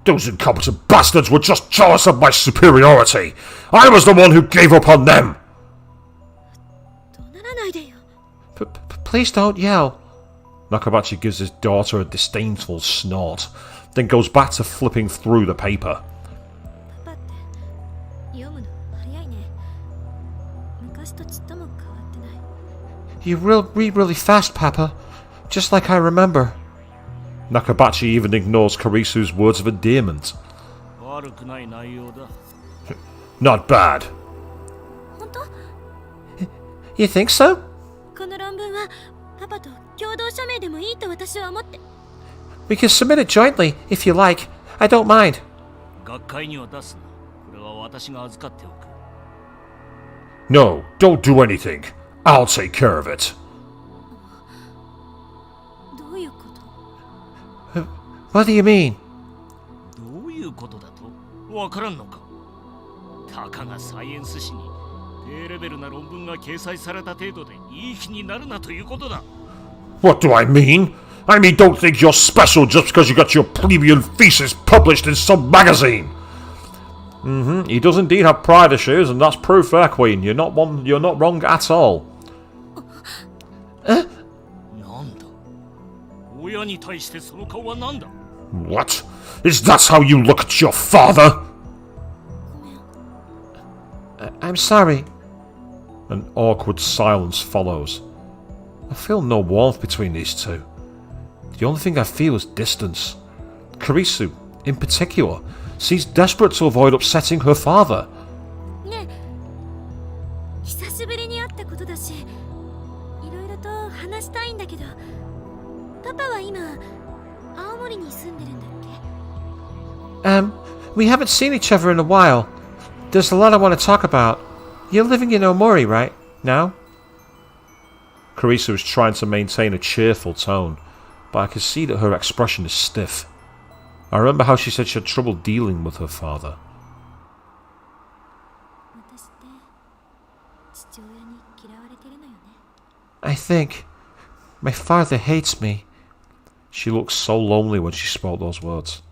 A: Those incompetent bastards were just jealous of my superiority. I was the one who gave up on them. Please don't yell. Nakabachi gives his daughter a disdainful snort, then goes back to flipping through the paper. You read really fast, Papa, just like I remember. Nakabachi even ignores Kurisu's words of endearment. Not bad. You think so? We can submit it jointly, if you like. I don't mind. No, don't do anything. I'll take care of it. What do you mean? What do I mean? I mean, don't think you're special just because you got your plebeian thesis published in some magazine. He does indeed have pride issues, and that's proof there, Queen. You're not wrong at all. What? Is that how you look at your father? I'm sorry. An awkward silence follows. I feel no warmth between these two. The only thing I feel is distance. Kurisu, in particular, seems desperate to avoid upsetting her father. We haven't seen each other in a while. There's a lot I want to talk about. You're living in Omori, right? Now? Kurisu is trying to maintain a cheerful tone, but I can see that her expression is stiff. I remember how she said she had trouble dealing with her father. I think my father hates me. She looked so lonely when she spoke those words.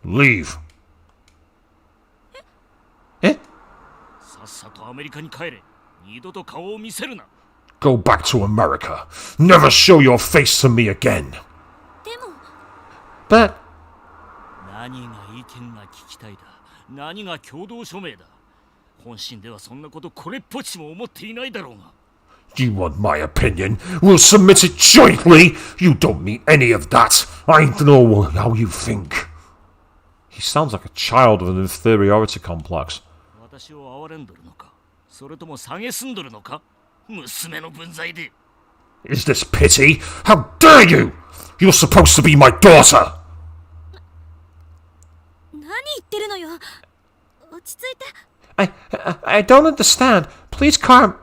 A: Leave. Eh? Go back to America. Never show your face to me again. But
D: 何が意見が聞きたいだ。何が共同署名だ。本心ではそんなことこれっぽっちも思っていないだろうが。
E: You want my opinion? We'll submit it jointly. You don't mean any of that. I know how you think.
A: He sounds like a child with an inferiority complex.
D: 私を憐れんどるのか、それとも蔑んどるのか、娘の分際で。
E: Is this pity? How dare you? You're supposed to be my daughter.
C: 何言ってるのよ。落ち着いて。
A: I don't understand. Please calm.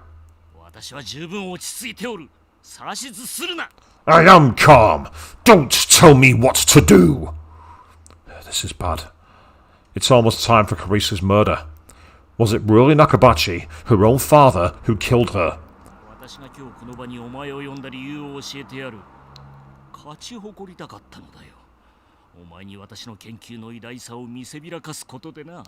D: 私は十分落ち着いておる。指図するな。
E: I am calm. Don't tell me what to do.
A: This is bad. It's almost time for Carisa's murder. Was it really Nakabachi, her own father, who killed her?
D: 私が今日この場にお前を呼んだ理由を教えてやる。勝ち誇りたかったのだよ。お前に私の研究の偉大さを見せびらかすことでな。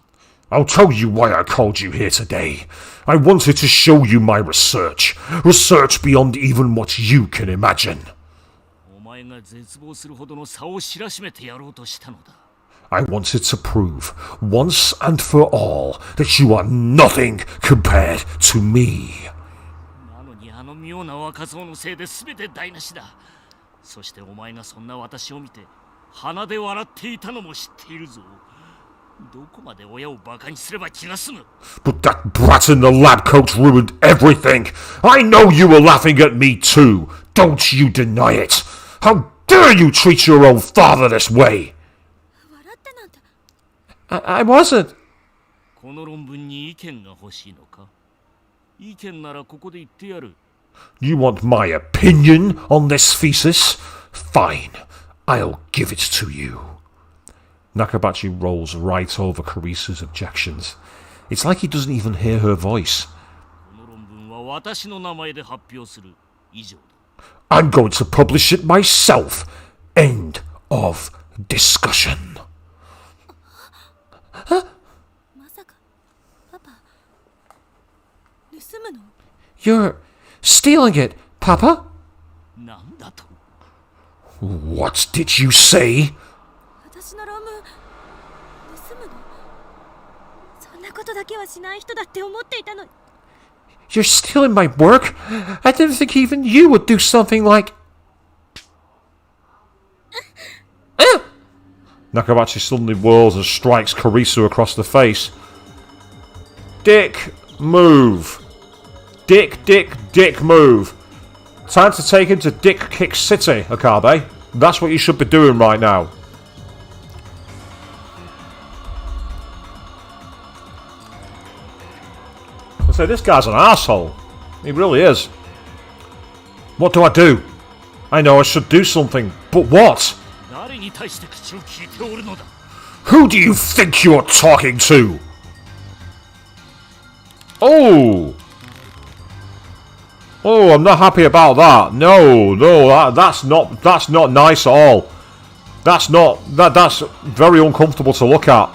E: I'll tell you why I called you here today. I wanted to show you my research. Research beyond even what you can imagine.
D: お前が絶望するほどの差を知らしめてやろうとしたのだ。
E: I wanted to prove, once and for all, that you are nothing compared to me.
D: なのにあの妙な若造のせいで全て台無しだ。そしてお前がそんな私を見て鼻で笑っていたのも知っているぞ。どこまで親をバカにすれば気が済む。
E: But that brat in the lab coat ruined everything. I know you were laughing at me too. Don't you deny it. How dare you treat your own father this way?
C: 笑ってなんて。
A: I wasn't.
D: この論文に意見が欲しいのか。意見ならここで言ってやる。
E: You want my opinion on this thesis? Fine. I'll give it to you.
A: Nakabachi rolls right over Carisa's objections. It's like he doesn't even hear her voice.
D: この論文は私の名前で発表する。以上だ。
E: I'm going to publish it myself. End of discussion.
C: まさか、パパ、盗むの？
A: You're stealing it, Papa?
D: なんだと？
E: What did you say?
C: 私の論文、盗むの？そんなことだけはしない人だって思っていたのに。
A: You're stealing my work? I didn't think even you would do something like... Nakabachi suddenly whirls and strikes Carisa across the face. Dick, move. Dick, move. Time to take him to Dick Kick City, Akabe. That's what you should be doing right now. I say, this guy's an asshole. He really is. What do? I know I should do something, but what?
D: 誰に対して口を聞いておるのだ。
E: Who do you think you're talking to?
A: Oh! Oh, I'm not happy about that. No, that's not nice at all. That's very uncomfortable to look at.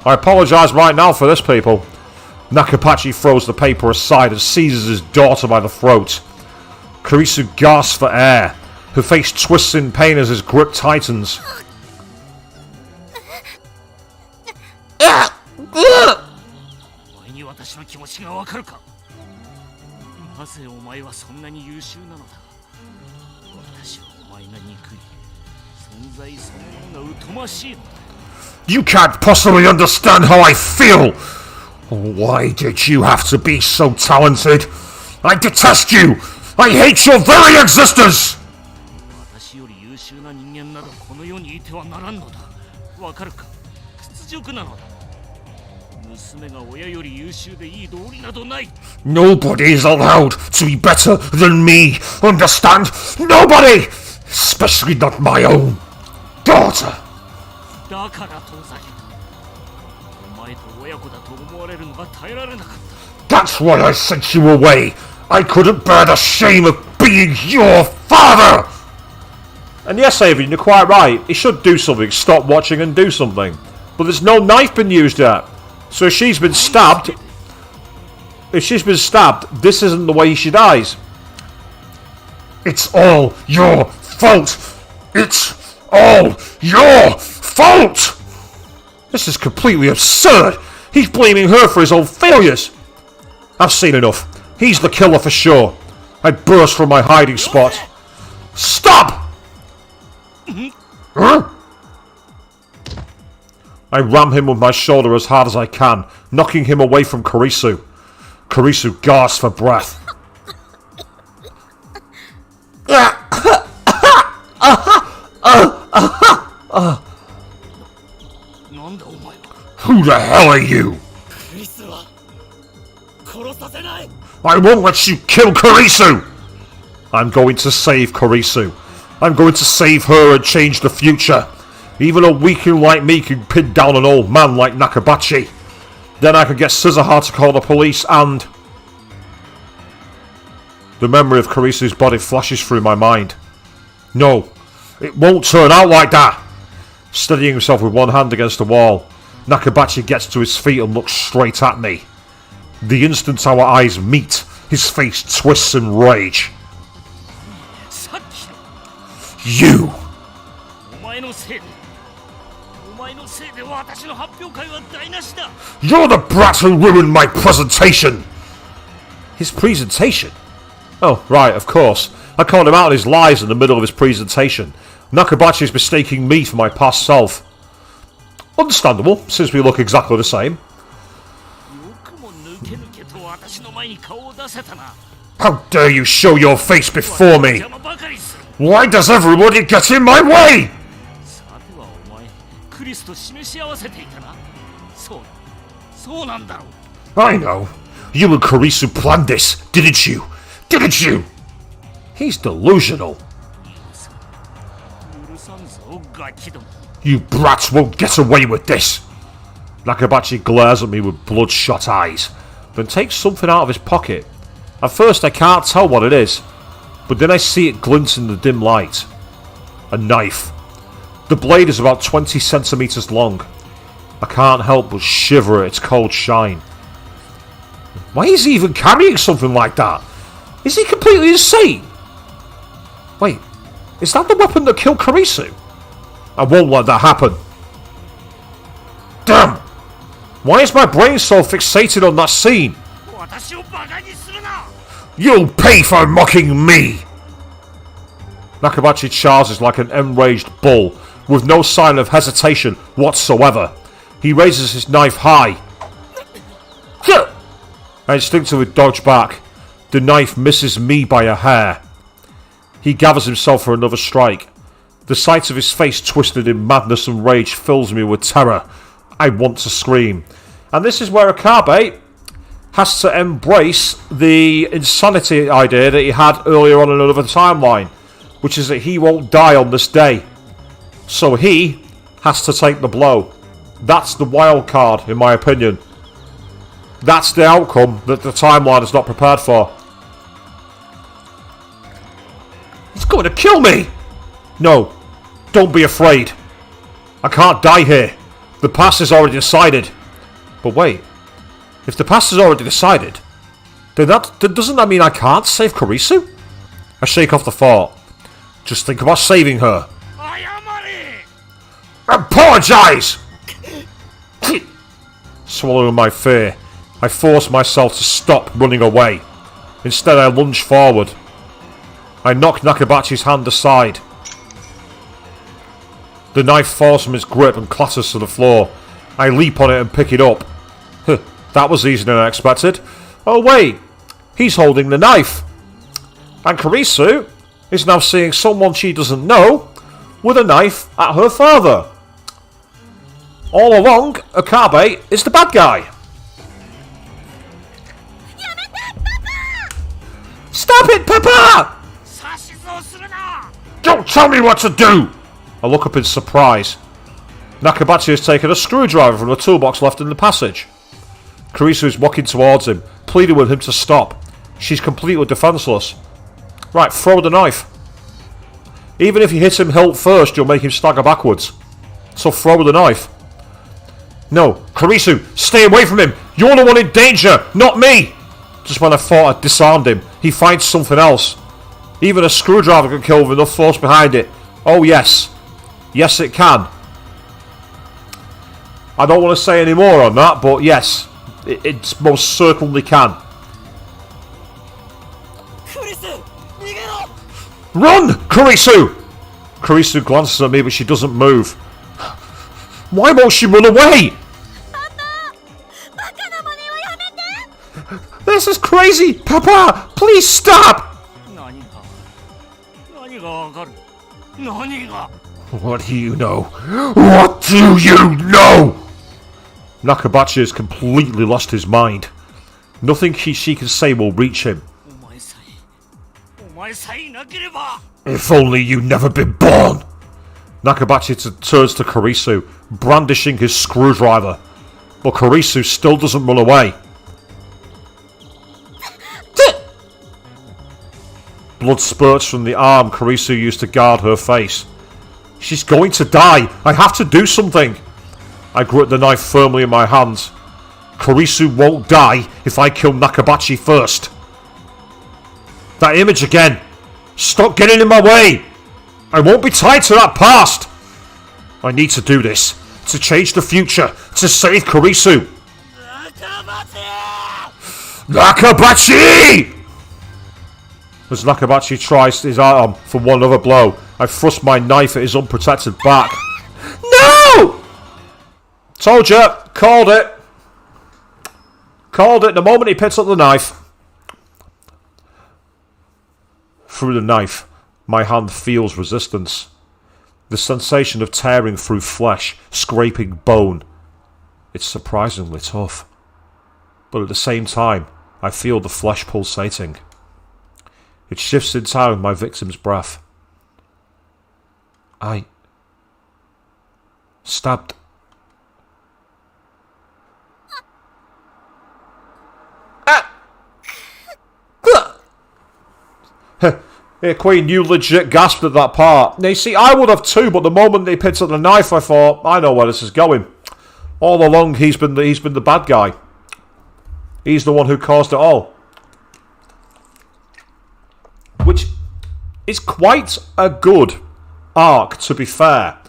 A: I apologise right now for this, people. Nakabachi throws the paper aside and seizes his daughter by the throat. Karisu gasps for air. Her face twists in pain as his grip tightens.
D: お前に私の気持ちがわかるか。なぜお前はそんなに優秀なのだ。私はお前が憎い。存在そのものが疎ましいのだ。
E: You can't possibly understand how I feel! Why did you have to be so talented? I detest you! I hate your very existence!
D: 私より優秀な人間などこの世にいてはならんのだ。わかるか。屈辱なのだ。娘が親より優秀でいい道理などない。
E: Nobody is allowed to be better than me, understand? Nobody! Especially not my own daughter!
D: だから遠ざけた。お前と親子だと思われるのが耐えられなかった。
E: That's why I sent you away! I couldn't bear the shame of being your father!
A: And yes, Avery, you're quite right. He should do something. Stop watching and do something. But there's no knife been used yet. So if she's been stabbed, this isn't the way she dies.
E: It's all your fault! It's all your fault! This is completely absurd! He's blaming her for his own failures! I've seen enough. He's the killer for sure. I burst from my hiding spot. Stop! Huh? I ram him with my shoulder as hard as I can, knocking him away from Kurisu. Kurisu gasps for breath. Who the hell are you? I won't let you kill Kurisu! I'm going to save Kurisu. I'm going to save her and change the future. Even a weakling like me can pin down an old man like Nakabachi. Then I can get Scissorheart to call the police and... The memory of Kurisu's body flashes through my mind. No, it won't turn out like that! Steadying himself with one hand against the wall, Nakabachi gets to his feet and looks straight at me. The instant our eyes meet, his face twists in rage. You! You're the brat who ruined my presentation! His presentation? Oh, right, of course. I called him out on his lies in the middle of his presentation. Nakabachi is mistaking me for my past self. Understandable, since we look exactly the same. How dare you show your face before me? Why does everybody get in my way? I know. You and Kurisu planned this, didn't you? Didn't you? He's delusional. You brats won't get away with this. Nakabachi glares at me with bloodshot eyes, then takes something out of his pocket. At first I can't tell what it is, but then I see it glint in the dim light. A knife. The blade is about 20 centimeters long. I can't help but shiver at its cold shine. Why is he even carrying something like that? Is he completely insane? Wait, is that the weapon that killed Kurisu? I won't let that happen. Damn! Why is my brain so fixated on that scene? You'll pay for mocking me! Nakabachi charges like an enraged bull, with no sign of hesitation whatsoever. He raises his knife high. I instinctively dodge back. The knife misses me by a hair. He gathers himself for another strike. The sight of his face twisted in madness and rage fills me with terror. I want to scream. And this is where Akabe has to embrace the insanity idea that he had earlier on in another timeline, which is that he won't die on this day. So he has to take the blow. That's the wild card, in my opinion. That's the outcome that the timeline is not prepared for. He's going to kill me! No, don't be afraid. I can't die here. The past is already decided. But wait, if the past is already decided, then doesn't that mean I can't save Kurisu? I shake off the thought. Just think about saving her. Apologize! Swallowing my fear, I force myself to stop running away. Instead, I lunge forward. I knock Nakabachi's hand aside. The knife falls from his grip and clatters to the floor. I leap on it and pick it up. That was easier than I expected. Oh wait, he's holding the knife. And Kurisu is now seeing someone she doesn't know with a knife at her father. All along, Akabe is the bad guy. Stop it, Papa! Don't tell me what to do! I look up in surprise. Nakabachi has taken a screwdriver from the toolbox left in the passage. Kurisu is walking towards him, pleading with him to stop. She's completely defenseless. Right, throw the knife. Even if you hit him hilt first, you'll make him stagger backwards. So throw the knife. No, Kurisu, stay away from him! You're the one in danger, not me! Just when I thought I'd disarmed him, he finds something else. Even a screwdriver can kill with enough force behind it. Oh yes. Yes, it can. I don't want to say any more on that, but yes, it most certainly can. Run, Kurisu! Kurisu glances at me, but she doesn't move. Why won't she run away? This is crazy! Papa, please stop! What do you know? What do you know? Nakabachi has completely lost his mind. Nothing she can say will reach him. If only you'd never been born! Nakabachi turns to Kurisu, brandishing his screwdriver. But Kurisu still doesn't run away. Blood spurts from the arm Kurisu used to guard her face. She's going to die! I have to do something! I grip the knife firmly in my hands. Kurisu won't die if I kill Nakabachi first. That image again! Stop getting in my way! I won't be tied to that past! I need to do this. To change the future. To save Kurisu. Nakabachi! As Nakabachi tries his arm for one other blow, I thrust my knife at his unprotected back. No! Told you. Called it. Called it the moment he picks up the knife. Through the knife, my hand feels resistance. The sensation of tearing through flesh, scraping bone. It's surprisingly tough. But at the same time, I feel the flesh pulsating. It shifts in time with my victim's breath. I stabbed. Hey, Queen, you legit gasped at that part. Now, you see, I would have too, but the moment they picked up the knife, I thought, I know where this is going. All along, he's been the bad guy. He's the one who caused it all. Which is quite a good arc, to be fair,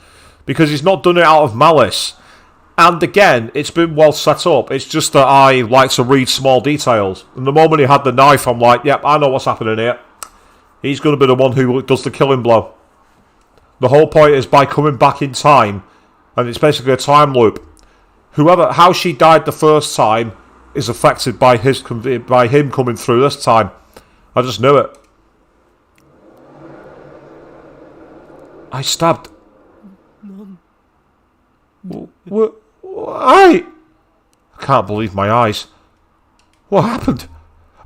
E: because he's not done it out of malice. And again, it's been well set up. It's just that I like to read small details. And the moment he had the knife, I'm like, yep, I know what's happening here. He's going to be the one who does the killing blow. The whole point is by coming back in time, and it's basically a time loop. How she died the first time is affected by him coming through this time. I just knew it. I stabbed. Why? I can't believe my eyes. What happened?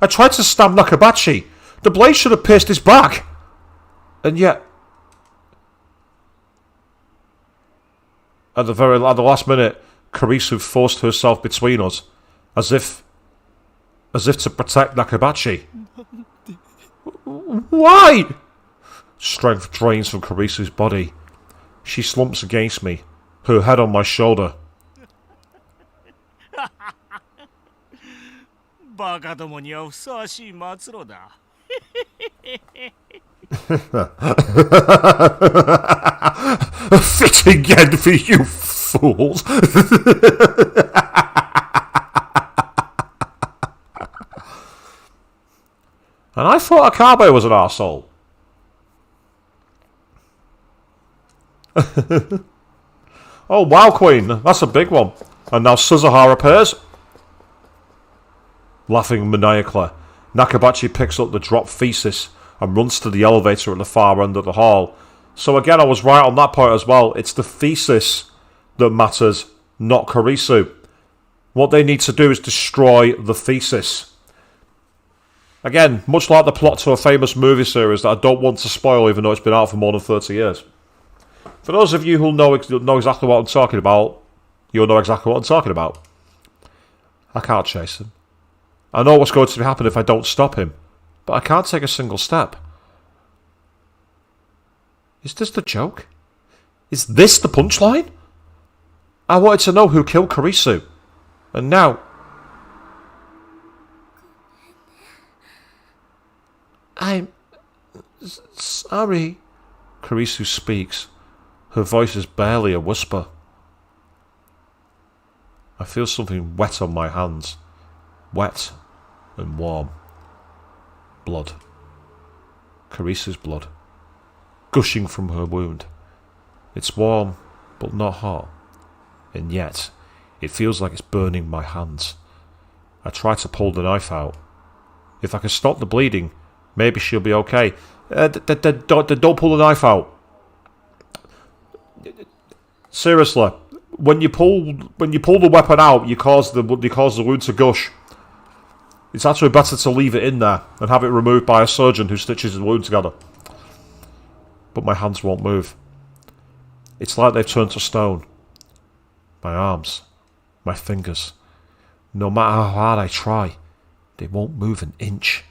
E: I tried to stab Nakabachi. The blade should have pierced his back. And yet... At the last minute, Kurisu forced herself between us. As if to protect Nakabachi. Why? Strength drains from Kurisu's body. She slumps against me, her head on my shoulder. Fitting end for you fools! And I thought Akabe was an arsehole. Oh wow, Queen, that's a big one. And now Suzuhara appears. Laughing maniacally, Nakabachi picks up the dropped thesis and runs to the elevator at the far end of the hall. So again, I was right on that point as well. It's the thesis that matters, not Kurisu. What they need to do is destroy the thesis. Again, much like the plot to a famous movie series that I don't want to spoil even though it's been out for more than 30 years. For those of you who know exactly what I'm talking about, you'll know exactly what I'm talking about. I can't chase him. I know what's going to happen if I don't stop him, but I can't take a single step. Is this the joke? Is this the punchline? I wanted to know who killed Kurisu, and now... I'm... sorry, Kurisu speaks, Her voice is barely a whisper. I feel something wet on my hands. Wet and warm. Blood. Carissa's blood. Gushing from her wound. It's warm, but not hot. And yet, it feels like it's burning my hands. I try to pull the knife out. If I can stop the bleeding, maybe she'll be okay. Don't pull the knife out. Seriously, when you pull the weapon out, you cause the wound to gush. It's actually better to leave it in there and have it removed by a surgeon who stitches the wound together. But my hands won't move. It's like they've turned to stone. My arms, my fingers. No matter how hard I try, they won't move an inch.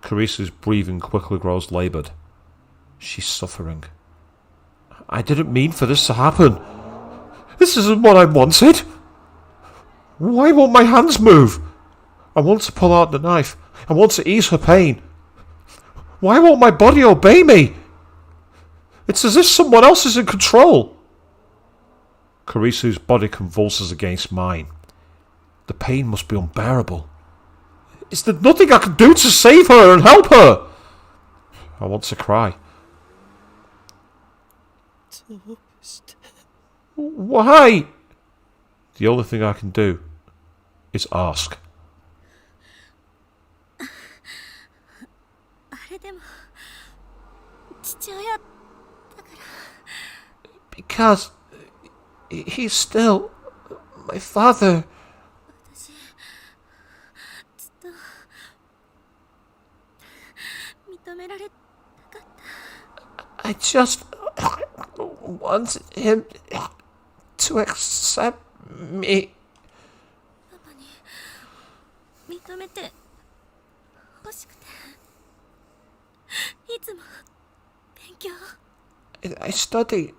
E: Carissa's breathing quickly grows laboured. She's suffering. I didn't mean for this to happen. This isn't what I wanted. Why won't my hands move? I want to pull out the knife. I want to ease her pain. Why won't my body obey me? It's as if someone else is in control. Carissa's body convulses against mine. The pain must be unbearable. Is there nothing I can do to save her and help her? I want to cry. Why? The only thing I can do is ask. Because he's still my father. I just want him to accept me. I studied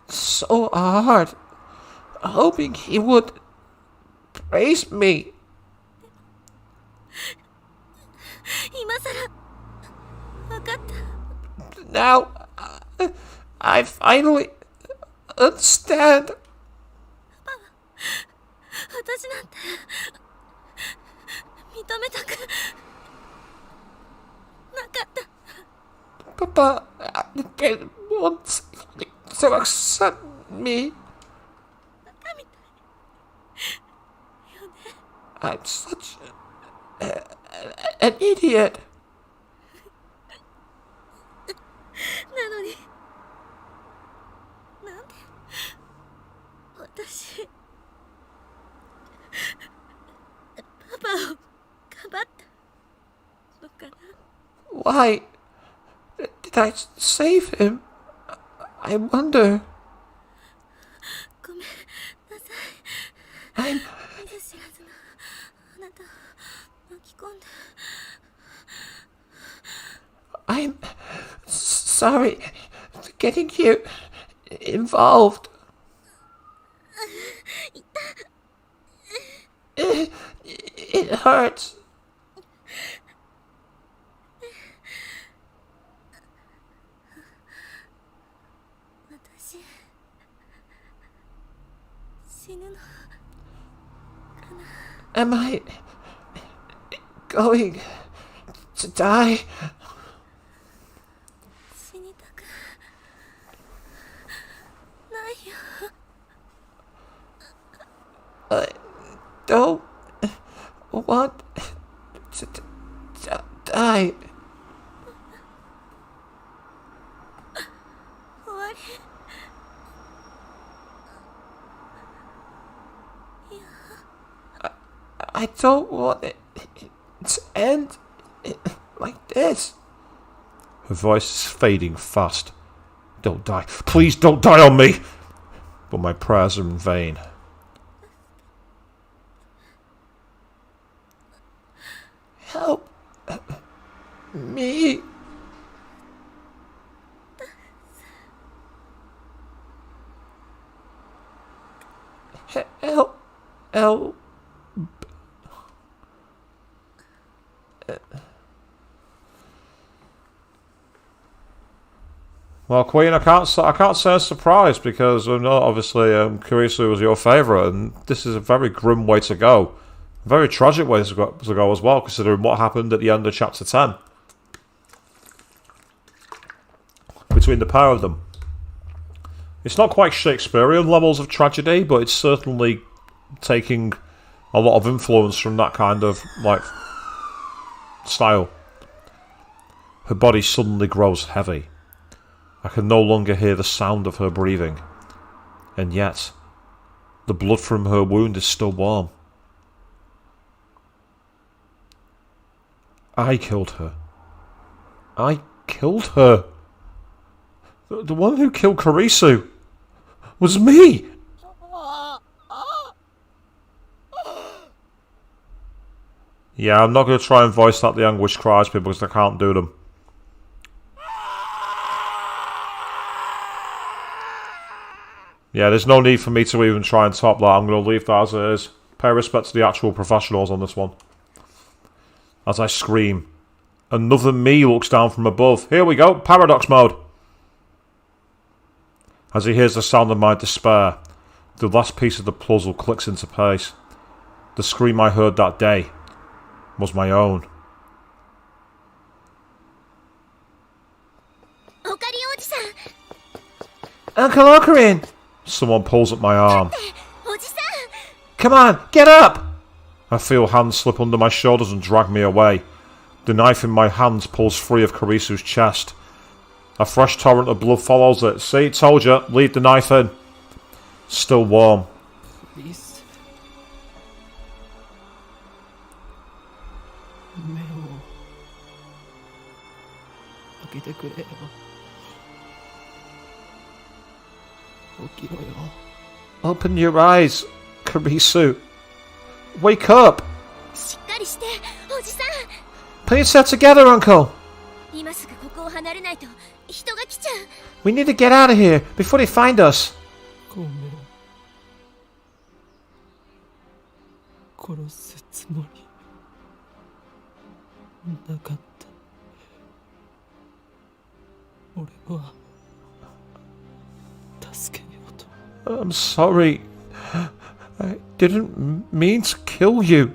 E: so hard, hoping he would praise me. Now, I finally understand. Papa didn't want to accept me. I'm such an idiot. Why did I save him? I wonder. I'm sorry for getting you involved. It hurts. Am I going to die? I don't want to die. I don't want it to end like this. Her voice is fading fast. Don't die. Please don't die on me. But my prayers are in vain. Help me. Help El... Well, Queen, I can't say I'm surprised because obviously Kurisu was your favourite, and this is a very grim way to go, a very tragic way to go as well, considering what happened at the end of chapter 10 between the pair of them. It's not quite Shakespearean levels of tragedy, but it's certainly taking a lot of influence from that kind of like style. Her body suddenly grows heavy. I can no longer hear the sound of her breathing, and yet the blood from her wound is still warm. I killed her. I killed her. The one who killed Kurisu was me. Yeah, I'm not going to try and voice out the anguish cries, people, because I can't do them. Yeah, there's no need for me to even try and top that. I'm going to leave that as it is. Pay respect to the actual professionals on this one. As I scream, another me looks down from above. Here we go, paradox mode. As he hears the sound of my despair, the last piece of the puzzle clicks into place. The scream I heard that day was my own. Uncle Ocarine! Someone pulls at my arm. Come on, get up! I feel hands slip under my shoulders and drag me away. The knife in my hands pulls free of Kurisu's chest. A fresh torrent of blood follows it. See, told you, leave the knife in. Still warm.
F: Please.
E: Open your eyes, Kurisu. Wake up! Put yourself together, Uncle! We need to get out of here before they find us. I'm sorry. I didn't mean to kill you.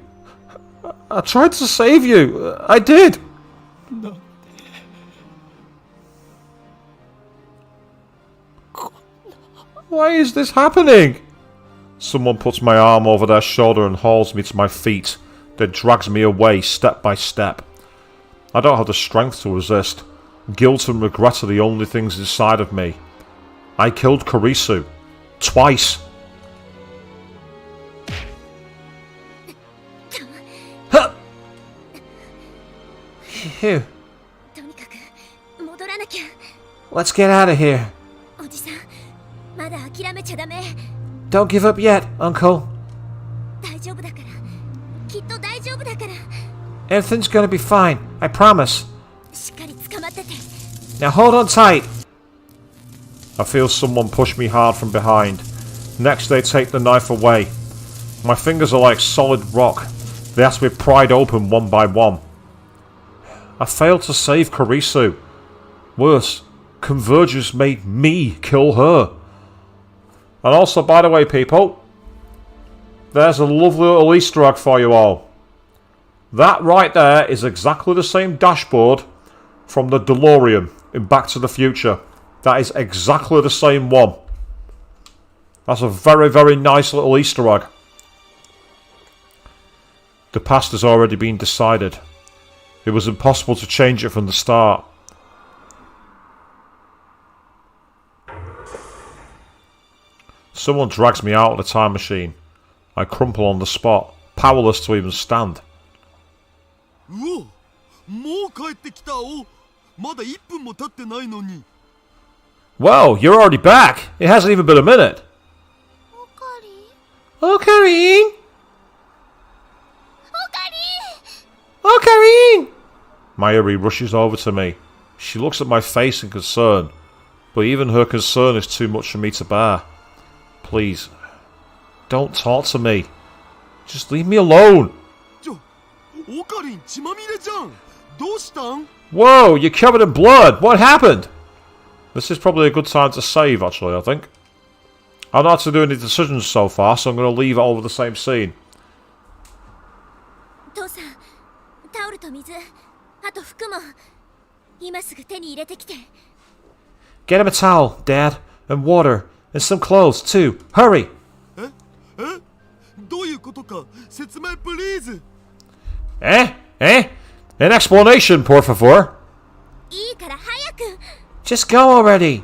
E: I tried to save you. I did.
F: No.
E: Why is this happening? Someone puts my arm over their shoulder and hauls me to my feet, then drags me away step by step. I don't have the strength to resist. Guilt and regret are the only things inside of me. I killed Kurisu. Twice. Huh. Phew. Let's get out of here. Don't give up yet, Uncle. Everything's gonna be fine, I promise. Now hold on tight. I feel someone push me hard from behind. Next they take the knife away. My fingers are like solid rock. They have to be pried open one by one. I failed to save Kurisu. Worse, Convergence made me kill her. And also, by the way, people, there's a lovely little Easter egg for you all. That right there is exactly the same dashboard from the DeLorean in Back to the Future. That is exactly the same one. That's a very, very nice little Easter egg. The past has already been decided. It was impossible to change it from the start. Someone drags me out of the time machine. I crumple on the spot, powerless to even stand.
B: Whoa! もう帰ってきたお。まだ1分も経ってないのに。
E: Whoa, you're already back. It hasn't even been a minute. Ocarine! Ocarine! Mayuri rushes over to me. She looks at my face in concern, but even her concern is too much for me to bear. Please, don't talk to me. Just leave me alone.
B: オカリン血まみれじゃん。どうしたん？
E: Whoa, you're covered in blood. What happened? This is probably a good time to save, actually, I think. I don't have to do any decisions so far, so I'm going to leave it over the same scene.
C: 父さん、タオルと水、あと服も今すぐ手に入れてきて。
E: Get him a towel, Dad, and water, and some clothes, too. Hurry!
B: どういうことか説明プリーズ。
E: Eh? An explanation, por favor.
C: いいから早く。
E: Just go already.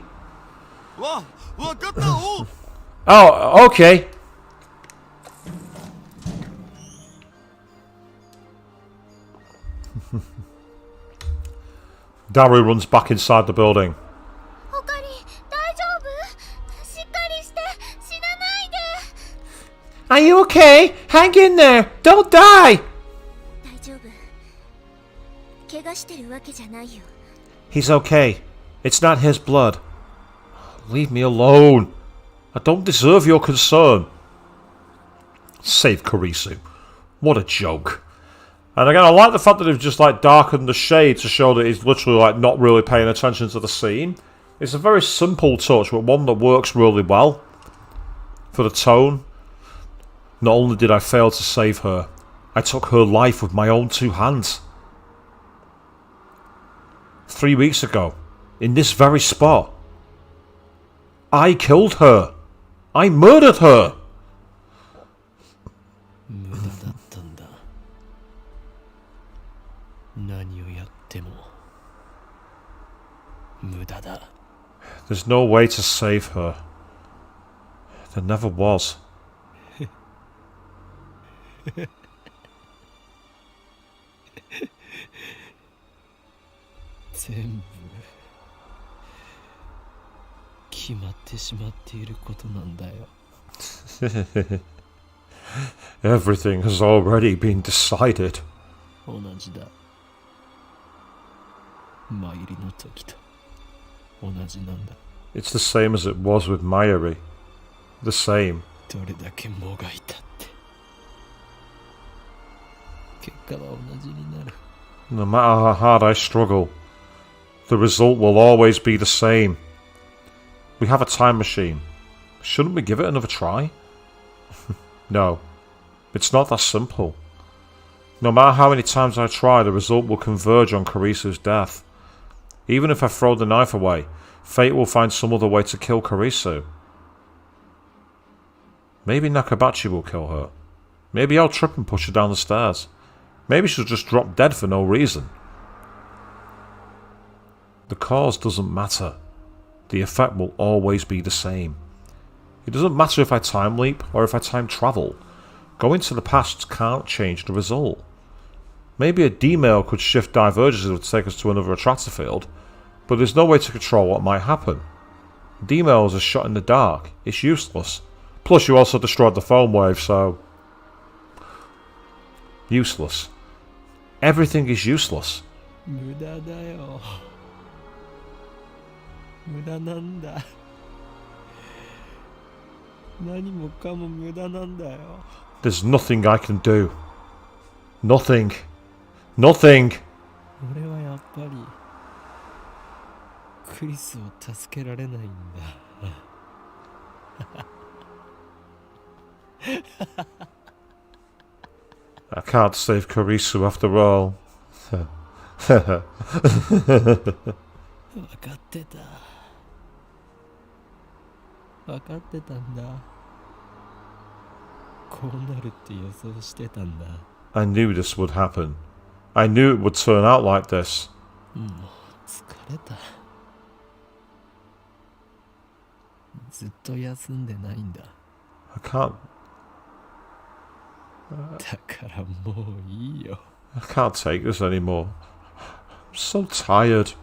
B: わかったおう。
E: Oh, okay. Daru runs back inside the building.
C: オカリン、大丈夫？しっかりして、死なないで。
E: Are you okay? Hang in there. Don't die.
C: 大丈夫。怪我してるわけじゃないよ。
E: He's okay. It's not his blood. Leave me alone. I don't deserve your concern. Save Kurisu. What a joke. And again, I like the fact that they've just like darkened the shade to show that he's literally like not really paying attention to the scene. It's a very simple touch, but one that works really well for the tone. Not only did I fail to save her, I took her life with my own two hands. 3 weeks ago, in this very spot, I killed her. I murdered her.
F: 無駄だったんだ。何をやっても無駄だ。
E: There's no way to save her. There never was.
F: 全部決まってしまっていることなんだよ。
E: Everything has already been decided.
F: 同じだ。参りの時と同じなんだ。
E: It's the same as it was with Mayuri. The same.
F: どれだけもがいたって結果は同じになる。
E: No matter how hard I struggle, the result will always be the same. We have a time machine. Shouldn't we give it another try? No. It's not that simple. No matter how many times I try, the result will converge on Kurisu's death. Even if I throw the knife away, fate will find some other way to kill Kurisu. Maybe Nakabachi will kill her. Maybe I'll trip and push her down the stairs. Maybe she'll just drop dead for no reason. The cause doesn't matter. The effect will always be the same. It doesn't matter if I time leap or if I time travel. Going to the past can't change the result. Maybe a D-mail could shift divergences to take us to another attractor field, but there's no way to control what might happen. D-mail is a shot in the dark. It's useless. Plus you also destroyed the phone wave, so... Useless. Everything is useless.
F: 無駄だよ。無駄なんだ。何もかも無駄なんだよ。
E: There's nothing I can do. Nothing. Nothing.
F: 俺はやっぱりクリスを助けられないんだ。
E: I can't save Kurisu after all.
F: 分かってた。分かってたんだ。こうなるって予想してたんだ。
E: I knew this would happen. I knew it would turn out like this.
F: もう疲れた。ずっと休んでないんだ。
E: I can't...
F: だからもういいよ。
E: I can't take this anymore. I'm so tired.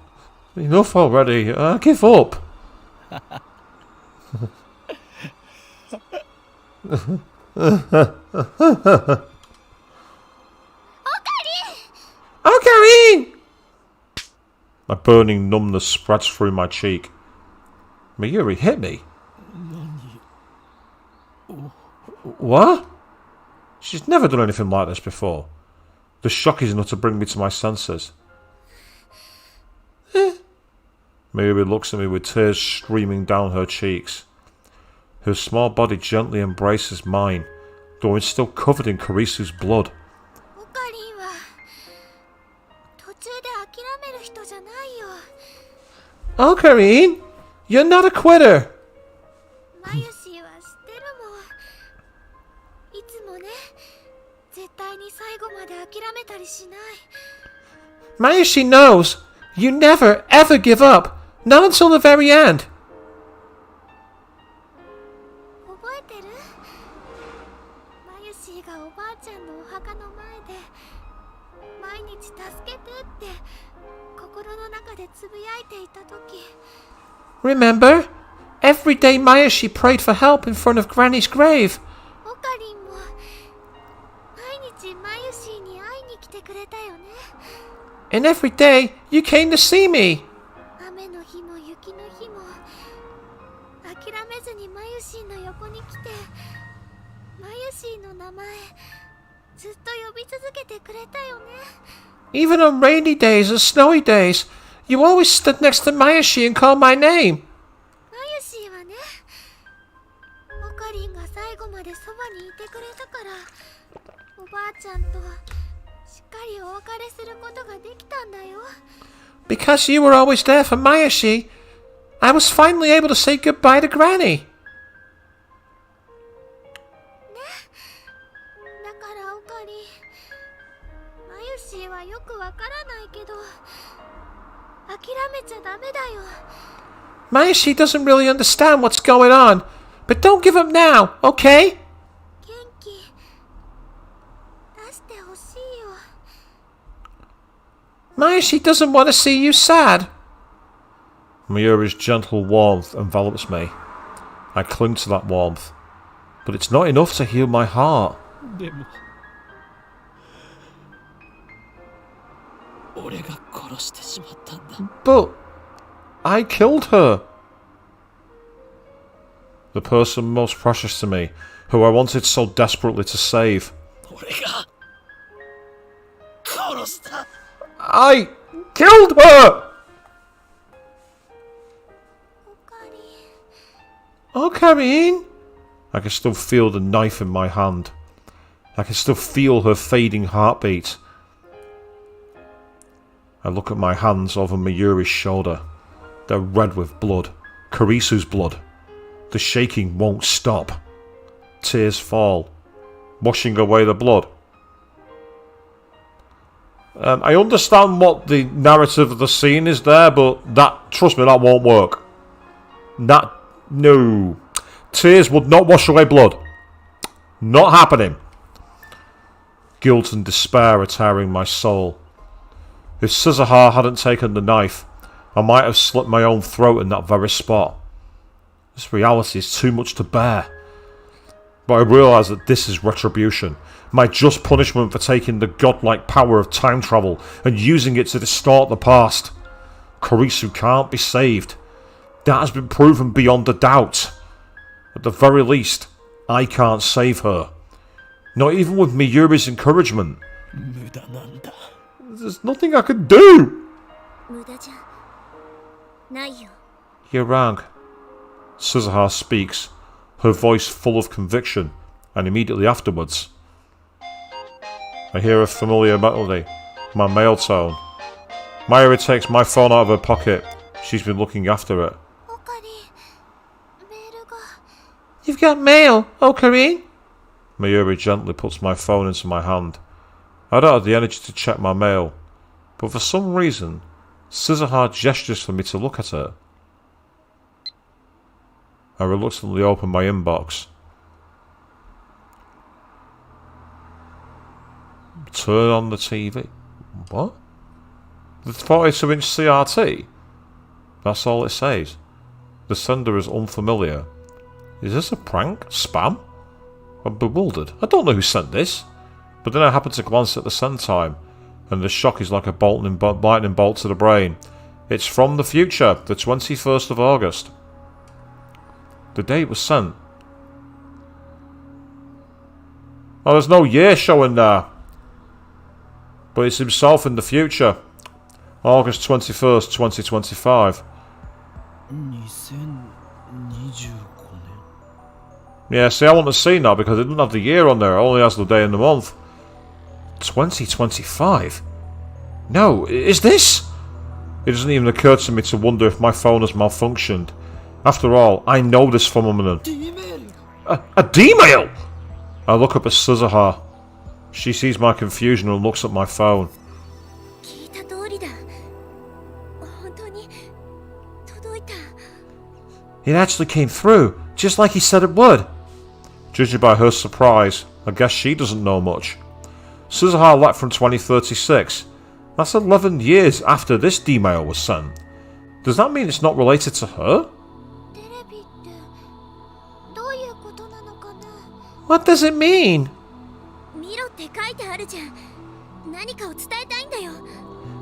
E: Enough already. I give up. Ocarine! A burning numbness spreads through my cheek. Mayuri hit me. What? She's never done anything like this before. The shock is enough to bring me to my senses. Mayuri looks at me with tears streaming down her cheeks. Her small body gently embraces mine, though it's still covered in Karisu's blood.
C: オカリンは途中で諦める人じゃないよ。
E: Ocarine, you're not a quitter.
C: マユシーは知ってるもん。いつもね、絶対に最後まで諦めたりしない。
E: Mayushi knows. You never, ever give up. Not until the very end.
C: 覚えてる？マユシーがおばあちゃんのお墓の前で毎日助けてって心の中でつぶやいていた時。
E: Remember? Every day Mayushi prayed for help in front of Granny's grave.
C: オカリンも毎日マユシーに会いに来てくれたよね。
E: And every day you came to see me.
C: 雨の日も雪の日も諦めずにマユシーの横に来てマユシーの名前ずっと呼び続けてくれたよね。
E: Even on rainy days and snowy days, you always stood next to Mayushi and called my name.
C: マユシーはね、オカリンが最後までそばにいてくれたからおばあちゃんとしっかりお別れすることができたんだよ。
E: Because you were always there for Mayushi, I was finally able to say goodbye to Granny.
C: だからオカリン、マユシーはよくわからないけど諦めちゃダメだよ。
E: Mayushi doesn't really understand what's going on, but don't give up now, okay?
C: 元気出してほしいよ。
E: Mayushi doesn't want to see you sad. Mayuri's gentle warmth envelops me. I cling to that warmth, but it's not enough to heal my heart.
F: でも俺が殺してしまったんだ。
E: But I killed her. The person most precious to me, who I wanted so desperately to save.
F: 俺が殺した。
E: I killed her!
C: オカリン、
E: Oh, Karine! I can still feel the knife in my hand. I can still feel her fading heartbeat. I look at my hands over Mayuri's shoulder. They're red with blood. Karisu's blood. The shaking won't stop. Tears fall, washing away the blood. I understand what the narrative of the scene is there, but that, trust me, that won't work. No. Tears would not wash away blood. Not happening. Guilt and despair are tearing my soul. If Suzuha hadn't taken the knife, I might have slit my own throat in that very spot. This reality is too much to bear. But I realise that this is retribution. My just punishment for taking the godlike power of time travel and using it to distort the past. Karisu can't be saved. That has been proven beyond a doubt. At the very least, I can't save her. Not even with Miyuri's encouragement.
F: 無駄なんだ。
E: There's nothing I can do!
C: 無駄じゃないよ。
E: You're wrong. Suzuha speaks, her voice full of conviction, and immediately afterwards, I hear a familiar melody, my male tone. Mayuri takes my phone out of her pocket. She's been looking after it.
C: オカリン、メールが。
E: You've got mail, Ocarine? Mayuri gently puts my phone into my hand. I don't have the energy to check my mail, but for some reason, Suzuha gestures for me to look at her. I reluctantly open my inbox. Turn on the TV. What? The 42-inch CRT? That's all it says. The sender is unfamiliar. Is this a prank? Spam? I'm bewildered. I don't know who sent this. But then I happen to glance at the send time, and the shock is like a lightning bolt to the brain. It's from the future, the 21st of August. The date was sent.
A: Oh, there's no year showing there. But it's himself in the future. August 21st, 2025.
F: 2025
A: Yeah, see, I want to see now because it doesn't have the year on there. It only has the day and the month. 2025? No, is this? It doesn't even occur to me to wonder if my phone has malfunctioned. After all, I know this phenomenon. A D-mail! I look up at Suzuha. She sees my confusion and looks at my phone.
C: 聞いた通りだ。本当に届いた。
A: It actually came through, just like he said it would. Judging by her surprise, I guess she doesn't know much. Suzuha left from 2036. That's 11 years after this D-mail was sent. Does that mean it's not related to her?
C: テレビってどういうことなのかな。
A: What does it mean?
C: 見ろって書いてあるじゃん。何かを伝えたいんだよ。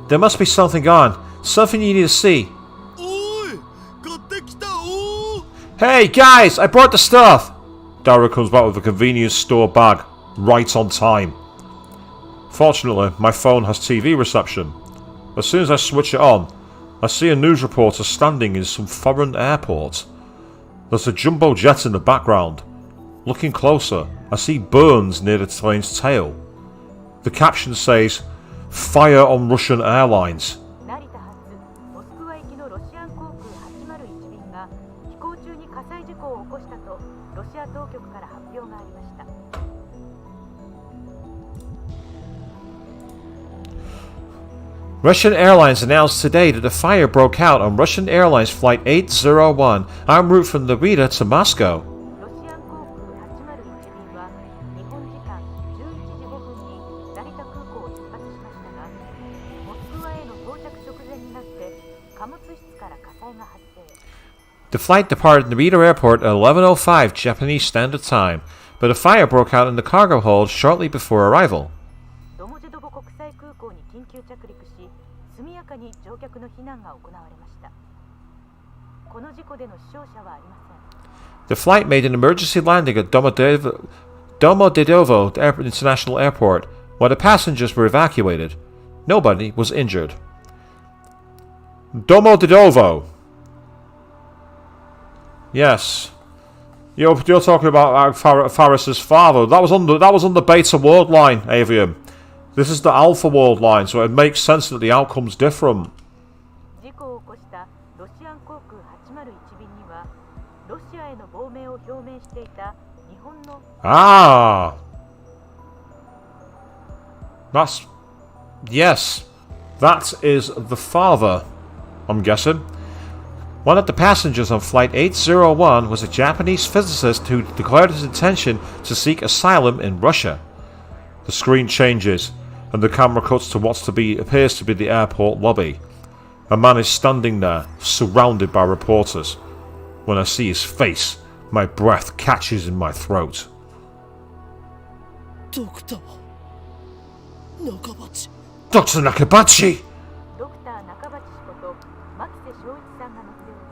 A: There must be something on. Something you need to see.
B: おい買ってきたおー
A: Hey guys, I brought the stuff! Dara comes back with a convenience store bag, right on time. Fortunately, my phone has TV reception. As soon as I switch it on, I see a news reporter standing in some foreign airport. There's a jumbo jet in the background. Looking closer, I see burns near the plane's tail. The caption says, "Fire on Russian airlines."
G: 成田発モスクワ行きのロシアン航空801便が飛行中に火災事故を起こしたとロシア当局から発表がありました。
A: Russian Airlines announced today that a fire broke out on Russian Airlines Flight 801 en route from Narita to Moscow.
G: ロシアン航空801便は日本時間11時5分に成田空港を出発しましたが、モスクワへの到着直前になって貨物室から火災が発生。
A: The flight departed Narita Airport at 11:05 Japanese Standard Time, but a fire broke out in the cargo hold shortly before arrival.
G: ドモジェドボ国際空港に緊急着陸し、速やかに乗客の避難が行われました。この事故での死傷者はありません。
A: The flight made an emergency landing at Domodedovo International Airport, where the passengers were evacuated. Nobody was injured. Domodedovo. Yes. You're talking about Faris's father. That was on the beta worldline, Avium. This is the alpha worldline, so it makes sense that the outcome's different.
G: 事故を起こしたロシアン航空801便にはロシアへの亡命を表明していた日本の
A: Ah. That's... Yes. That is the father, I'm guessing. One of the passengers on Flight 801 was a Japanese physicist who declared his intention to seek asylum in Russia. The screen changes, and the camera cuts to what appears to be the airport lobby. A man is standing there, surrounded by reporters. When I see his face, my breath catches in my throat.
F: ドクター中鉢
A: Dr. Nakabachi!
G: ドクター中鉢氏こと牧瀬正一さんが乗っており、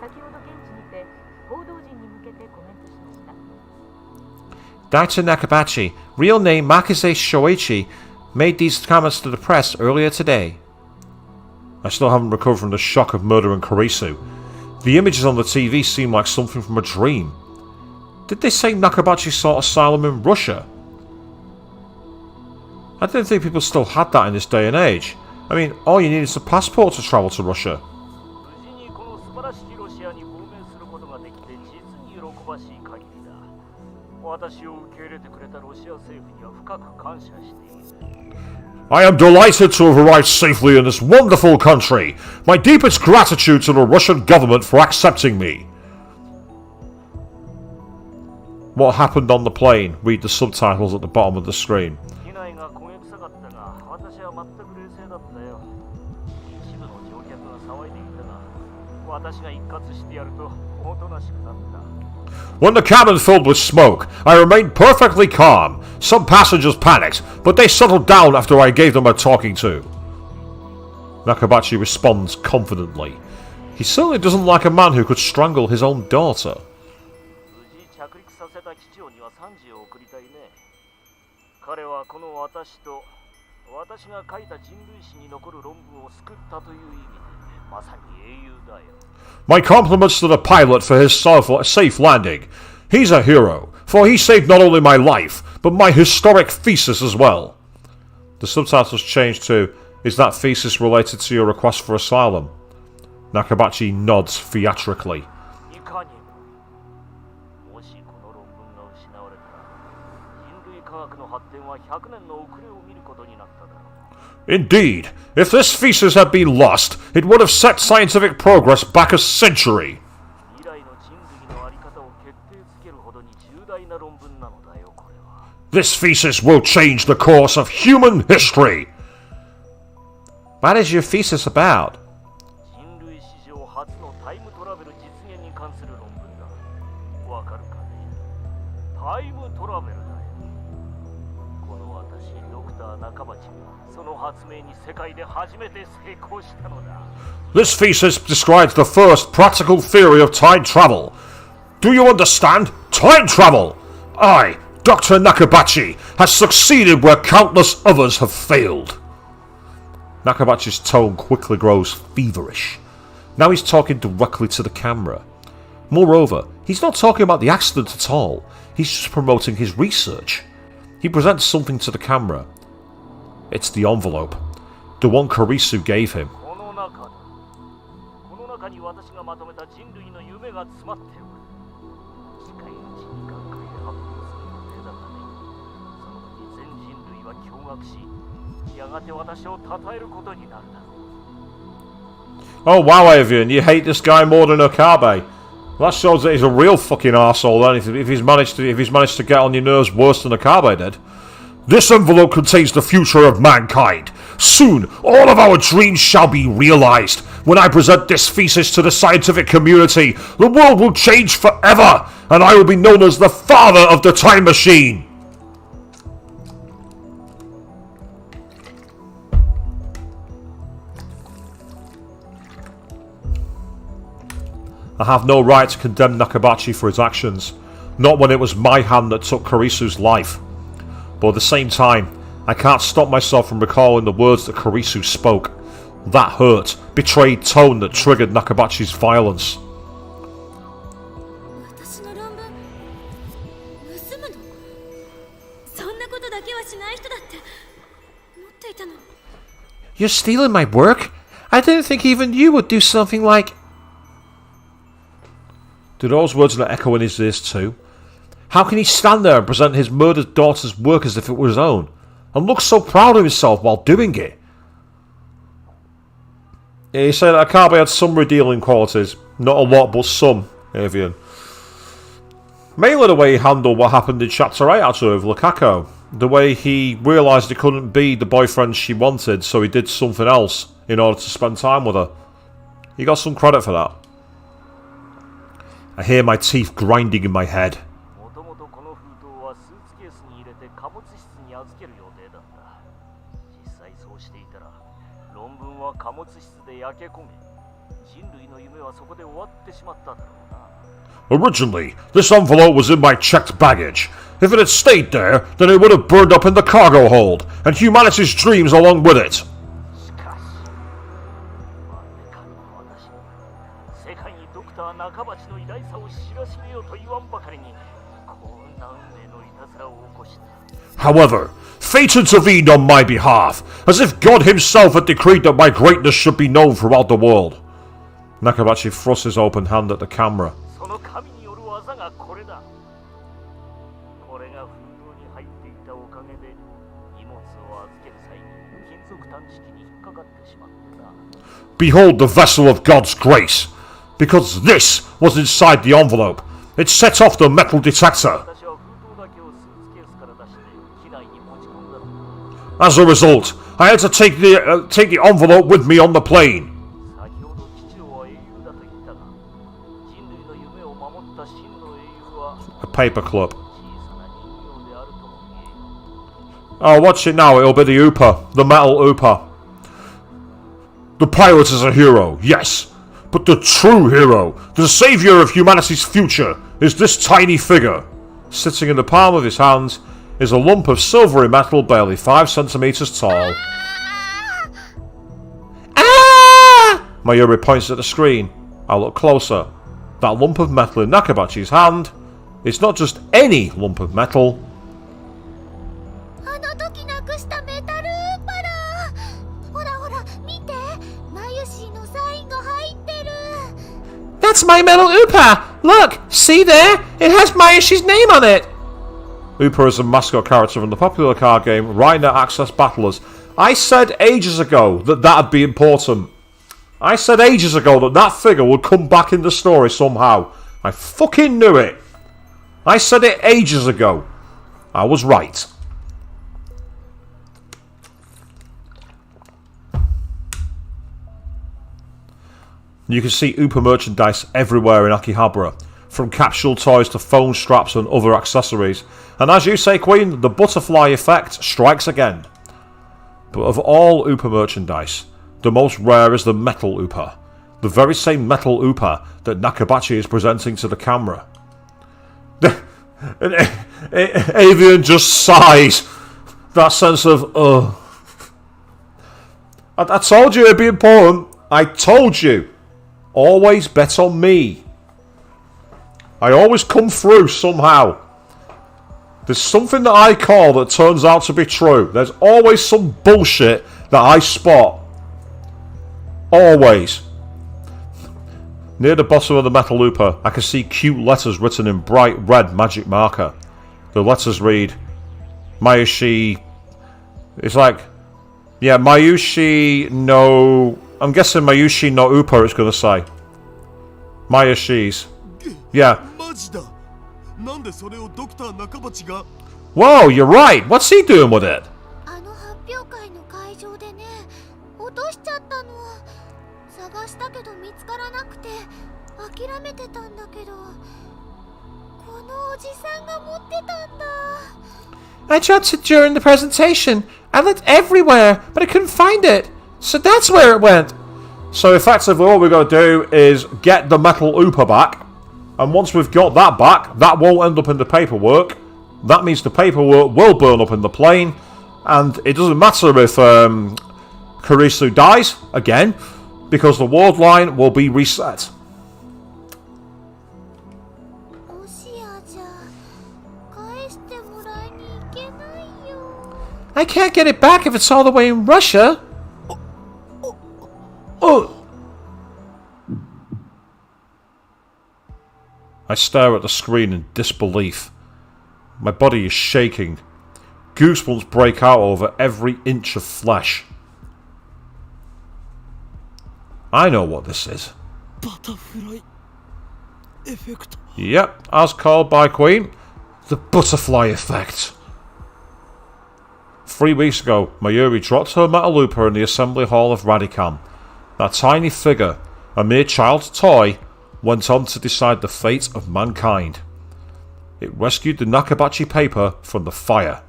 G: 先ほど現地にて報道陣に向けてコメントしました。
A: Dr. Nakabachi, real name Makise Shoichi, made these comments to the press earlier today. I still haven't recovered from the shock of murdering Kurisu. The images on the TV seem like something from a dream. Did they say Nakabachi sought asylum in Russia? I didn't think people still had that in this day and age. I mean, all you need is a passport to travel to Russia.
D: 無事にこの素晴らしきロシアに亡命することができて実に喜ばしい限りだ。私を受け入れてくれたロシア政府には深く感謝している。
A: I am delighted to have arrived safely in this wonderful country. My deepest gratitude to the Russian government for accepting me. What happened on the plane? Read the subtitles at the bottom of the screen.
D: 機内が焦げ臭かったが、私は全く冷静だったよ。一部の乗客が騒いでいたが、私が一括してやるとおとなしくなった。
A: When the cabin filled with smoke, I remained perfectly calm. Some passengers panicked, but they settled down after I gave them a talking to. Nakabachi responds confidently. He certainly doesn't like a man who could strangle his own daughter.
D: 無事着陸させた機長には賛辞を送りたいね。彼はこの私と私が書いた人類史に残る論文を救ったという意味でまさに英雄だよ。
E: My compliments to the pilot for his safe landing. He's a hero, for he saved not only my life, but my historic thesis as well. The subtitles changed to, is that thesis related to your request for asylum? Nakabachi nods theatrically.
D: いかにも、もしこの論文が失われたら、人類科学の発展は100年の遅れを見ることになっただろう。
E: Indeed, if this thesis had been lost, it would have set scientific progress back a century.
D: 未来の人類のあり方を決定づけるほどに重大な論文なのだよ、これは。
E: This thesis will change the course of human history. What is your thesis about?
D: 人類史上初のタイムトラベル実現に関する論文だ。わかるかね？タイムトラベルだよ。この私、ドクター中町がその発明に世界で初めて成功したのだ。
E: This thesis describes the first practical theory of time travel. Do you understand? Time travel! I, Dr. Nakabachi, has succeeded where countless others have failed. Nakabachi's tone quickly grows feverish. Now he's talking directly to the camera. Moreover, he's not talking about the accident at all. He's just promoting his research. He presents something to the camera. It's the envelope. The one Kurisu gave him.
D: この中に私がまとめた人類の夢が詰まっておる。近いうちに学会で発表する予定だったね。その時全人類は驚愕し、やがて私を称えることになるだろう。
E: Oh wow, Avian, you hate this guy more than Okabe. That shows that he's a real fucking arsehole then, if he's managed to get on your nerves worse than Okabe did. This envelope contains the future of mankind. Soon, all of our dreams shall be realized. When I present this thesis to the scientific community, the world will change forever, and I will be known as the father of the time machine. I have no right to condemn Nakabachi for his actions, not when it was my hand that took Kurisu's life. But at the same time, I can't stop myself from recalling the words that Kurisu spoke. That hurt, betrayed tone that triggered Nakabachi's violence.
C: 私の論文盗むの？そんなことだけはしない人だって思っていたの。
E: You're stealing my work? I didn't think even you would do something like... Do those words not echo in his ears too? How can he stand there and present his murdered daughter's work as if it were his own, and look so proud of himself while doing it? Yeah, he said that Akabe had some redeeming qualities. Not a lot, but some, Avian. Mainly the way he handled what happened in Chapter 8, actually, with Lukako. The way he realised he couldn't be the boyfriend she wanted, so he did something else in order to spend time with her. He got some credit for that. I hear my teeth grinding in my head.
D: もともとこの封筒はスーツケースに入れて貨物室に預ける予定だった。実際そうしていたら論文は貨物室で焼け焦げ、人類の夢はそこで終わってしまっただろうな。
E: Originally, this envelope was in my checked baggage. If it had stayed there, then it would have burned up in the cargo hold, and humanity's dreams along with it.
D: しかし、まるでかの私に世界にドクター中鉢の偉大さを知らしめようと言わんばかりにこんな運命のいたずらを起こした。
E: However, fate intervened on my behalf, as if God himself had decreed that my greatness should be known throughout the world. Nakabachi thrusts his open hand at the camera.
D: その神による技がこれだ。これが封筒に入っていたおかげで荷物を預ける際に金属探知機に引っかかってしまってな。
E: Behold the vessel of God's grace. Because this was inside the envelope. It set off the metal detector.
D: 私は封筒だけをスーツケースから出して機内に持ち込んだの。
E: As a result, I had to take the envelope with me on the plane.
D: 先ほど父は英雄だと言ったが、人類の夢を守った真の英雄は
E: A paperclip.
D: 小さな人形であるとも言えよ。
E: Oh, watch it now. It'll be the Ooper. The metal Ooper. The pirate is a hero, yes. But the true hero, the saviour of humanity's future, is this tiny figure. Sitting in the palm of his hand, is a lump of silvery metal barely 5 centimeters tall. Ah! Mayuri points at the screen. I look closer. That lump of metal in Nakabachi's hand is not just any lump of metal. That's my metal Upa! Look! See there? It has Mayoshi's name on it! Upa is a mascot character from the popular card game Rhino Access Battlers. I said ages ago that that'd be important. I said ages ago that that figure would come back in the story somehow. I fucking knew it. I said it ages ago. I was right. You can see Upa merchandise everywhere in Akihabara, from capsule toys to phone straps and other accessories. And as you say, Queen, the butterfly effect strikes again. But of all Upa merchandise, the most rare is the metal Upa. The very same metal Upa that Nakabachi is presenting to the camera. Avian just sighs. That sense of, I told you it'd be important. I told you. Always bet on me. I always come through somehow. There's something that I call that turns out to be true. There's always some bullshit that I spot. Always. Near the bottom of the metal Upa, I can see cute letters written in bright red magic marker. The letters read, Mayoshi... It's like... Yeah, Mayushi no... I'm guessing Mayushi no Upa it's going to say. Mayoshi's. Yeah. Whoa, you're right. What's he doing with it? I dropped it during the presentation. I looked everywhere, but I couldn't find it. So that's where it went. So effectively all we've got to do is get the metal Upa back. And once we've got that back, that won't end up in the paperwork. That means the paperwork will burn up in the plane. And it doesn't matter if Kurisu dies again, because the worldline will be reset. I can't get it back if it's all the way in Russia. Oh! I stare at the screen in disbelief. My body is shaking. Goosebumps break out over every inch of flesh. I know what this is.
F: Butterfly effect.
E: Yep, as called by Queen, the butterfly effect. 3 weeks ago, Mayuri dropped her metal Upa in the assembly hall of Radican. That tiny figure, a mere child's toy, went on to decide the fate of mankind. It rescued the Nakabachi paper from the fire.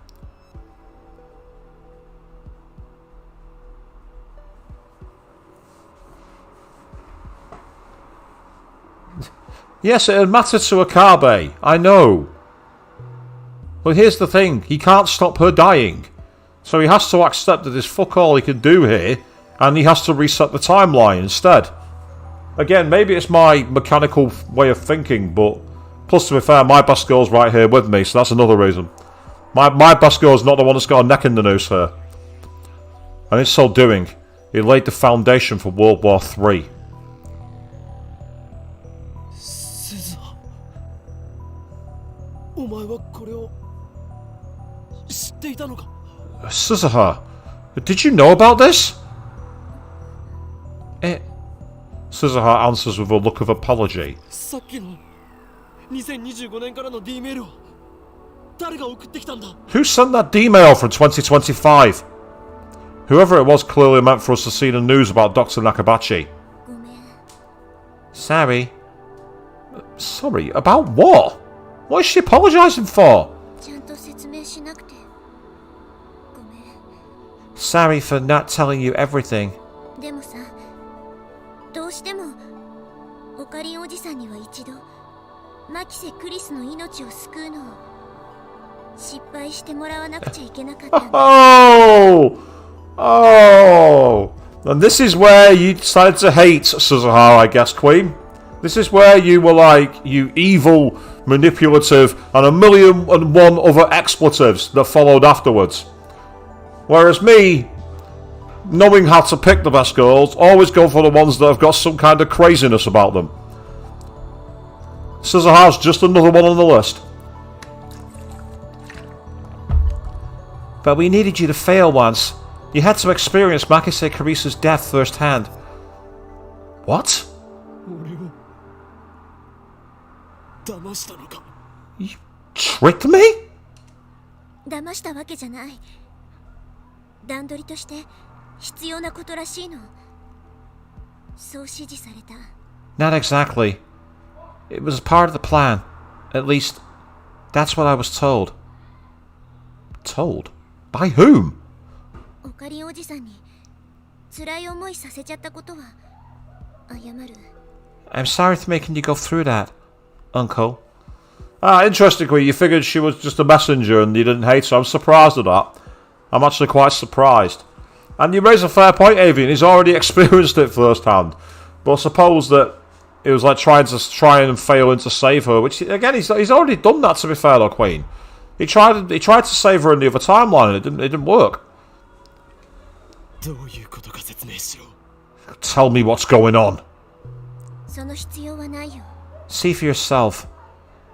E: Yes, it had mattered to Akabe, I know. But here's the thing, he can't stop her dying. So he has to accept that there's fuck all he can do here, and he has to reset the timeline instead. Again, maybe it's my mechanical way of thinking, but plus to be fair, my best girl's right here with me, so that's another reason. My best girl's not the one that's got a neck in the noose here. And in so doing, he laid the foundation for World War III. Suzuha, did you know about this? Suzuha answers with a look of apology. Who sent that D-mail from 2025? Whoever it was clearly meant for us to see the news about Dr. Nakabachi. Sorry. Sorry? About what? What is she apologising for? Sorry for not telling you everything.
C: 失敗してもらわなくちゃいけなかったんだ。
E: Oh! Oh! And this is where you decided to hate Suzuha, I guess, Queen. This is where you were like, you evil, manipulative, and 1,000,001 other expletives that followed afterwards. Whereas me, knowing how to pick the best girls, always go for the ones that have got some kind of craziness about them. Suzuha's just another one on the list. But we needed you to fail once. You had to experience Makise Karisu's death firsthand. What?
B: 俺を騙したのか。
E: You tricked me?
C: 騙したわけじゃない。段取りとして必要なことらしいの。そう指示された。
E: Not exactly. It was part of the plan. At least, that's what I was told. Told? By whom?
C: オカリンおじさんに辛い思いさせちゃったことは謝る。
E: I'm sorry for making you go through that, Uncle. Ah, interestingly, you figured she was just a messenger and you didn't hate her. I'm surprised at that. I'm actually quite surprised. And you raise a fair point, Avian. He's already experienced it firsthand. But I suppose that it was like trying and failing to save her, which again he's already done that. To be fair, though, Queen, he tried to save her in the other timeline, and it didn't work.
B: どういうことか説明しろ。
E: Tell me what's going on.
C: その必要はないよ。
E: See for yourself.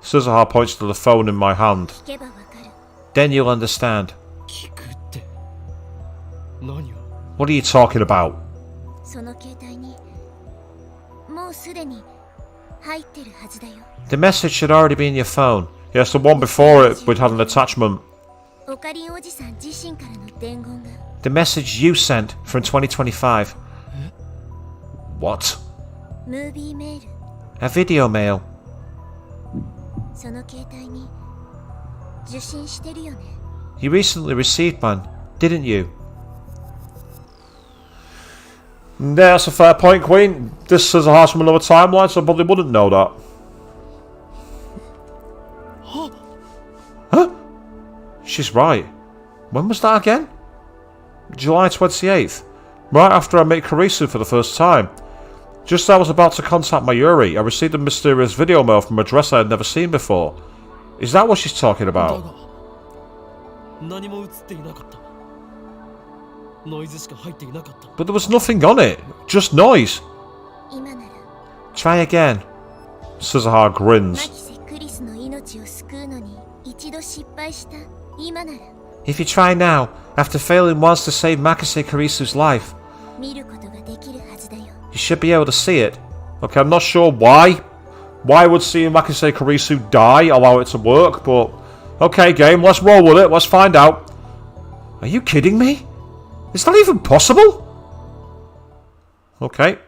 E: Suzuha points to the phone in my hand.
C: 聞けばわかる。
E: Then you'll understand.
F: 聞くって何を？
E: What are you talking about?
C: その携帯にもうすでに入ってるはずだよ。
E: The message should already be in your phone. Yes, the one before it would have an attachment.
C: オカリンおじさん自身からの伝言が。
E: The message you sent from 2025. What?
C: ムービーメール。
E: A video mail.
C: その携帯に受信してるよね。
E: You recently received one, didn't you? That's a fair point, Queen. This is a house from another timeline, so I probably wouldn't know that. Huh? She's right. When was that again? July 28th. Right after I met Karisu for the first time. Just as I was about to contact Mayuri, I received a mysterious video mail from a address I had never seen before. Is that what she's talking
F: だ
E: about?
F: が何も映っていなかった。ノイズしか入っていなかった。
E: But there was nothing on it. Just noise.
C: 今なら
E: Try again. Suzuha
C: マ
E: grins.
C: キセ・クリスの命を救うのに一度失敗した今なら
E: If you try now, after failing once to save Makise Karisu's life,
C: 見ることができるはずだよ。
E: you should be able to see it. Okay, I'm not sure why. Why would seeing Makise Karisu die allow it to work, but... Okay, game, let's roll with it. Let's find out. Are you kidding me? Is that even possible? Okay.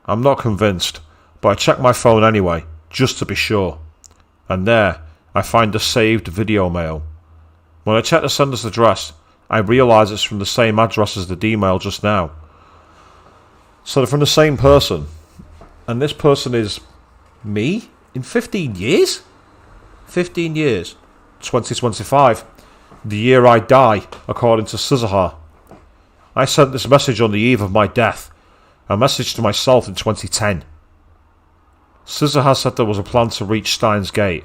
E: I'm not convinced, but I check my phone anyway, just to be sure. And there, I find the saved video mail. When I check the sender's address, I realise it's from the same address as the D-mail just now. So they're from the same person. And this person is... me? In 15 years? 15 years. 2025. The year I die, according to Suzuha. I sent this message on the eve of my death. A message to myself in 2010. Suzuha said there was a plan to reach Steins Gate.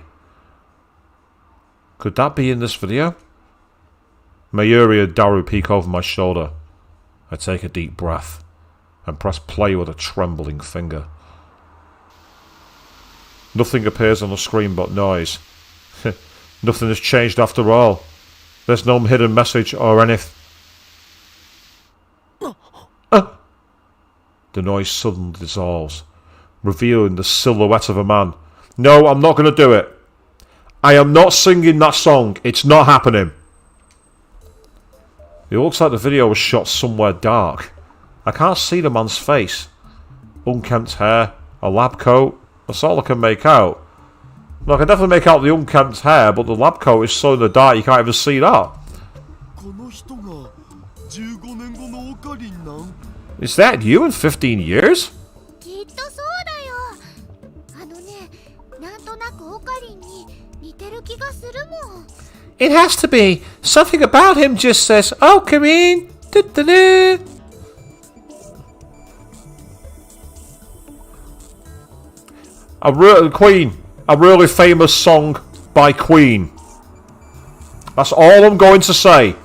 E: Could that be in this video? Mayuri and Daru peek over my shoulder. I take a deep breath and press play with a trembling finger. Nothing appears on the screen but noise. Nothing has changed after all. There's no hidden message or anything. The noise suddenly dissolves, revealing the silhouette of a man. No, I'm not going to do it. I am not singing that song. It's not happening. It looks like the video was shot somewhere dark. I can't see the man's face. Unkempt hair, a lab coat. That's all I can make out. No, I can definitely make out the unkempt hair, but the lab coat is so in the dark you can't even see that.
B: この人が15年後のオカリンなん？
E: Is that you in 15 years?
C: きっとそうだよ。気がするもん。
E: It has to be. Something about him just says, oh, come in. Da-da-da.
A: Queen. A really famous song by Queen. That's all I'm going to say.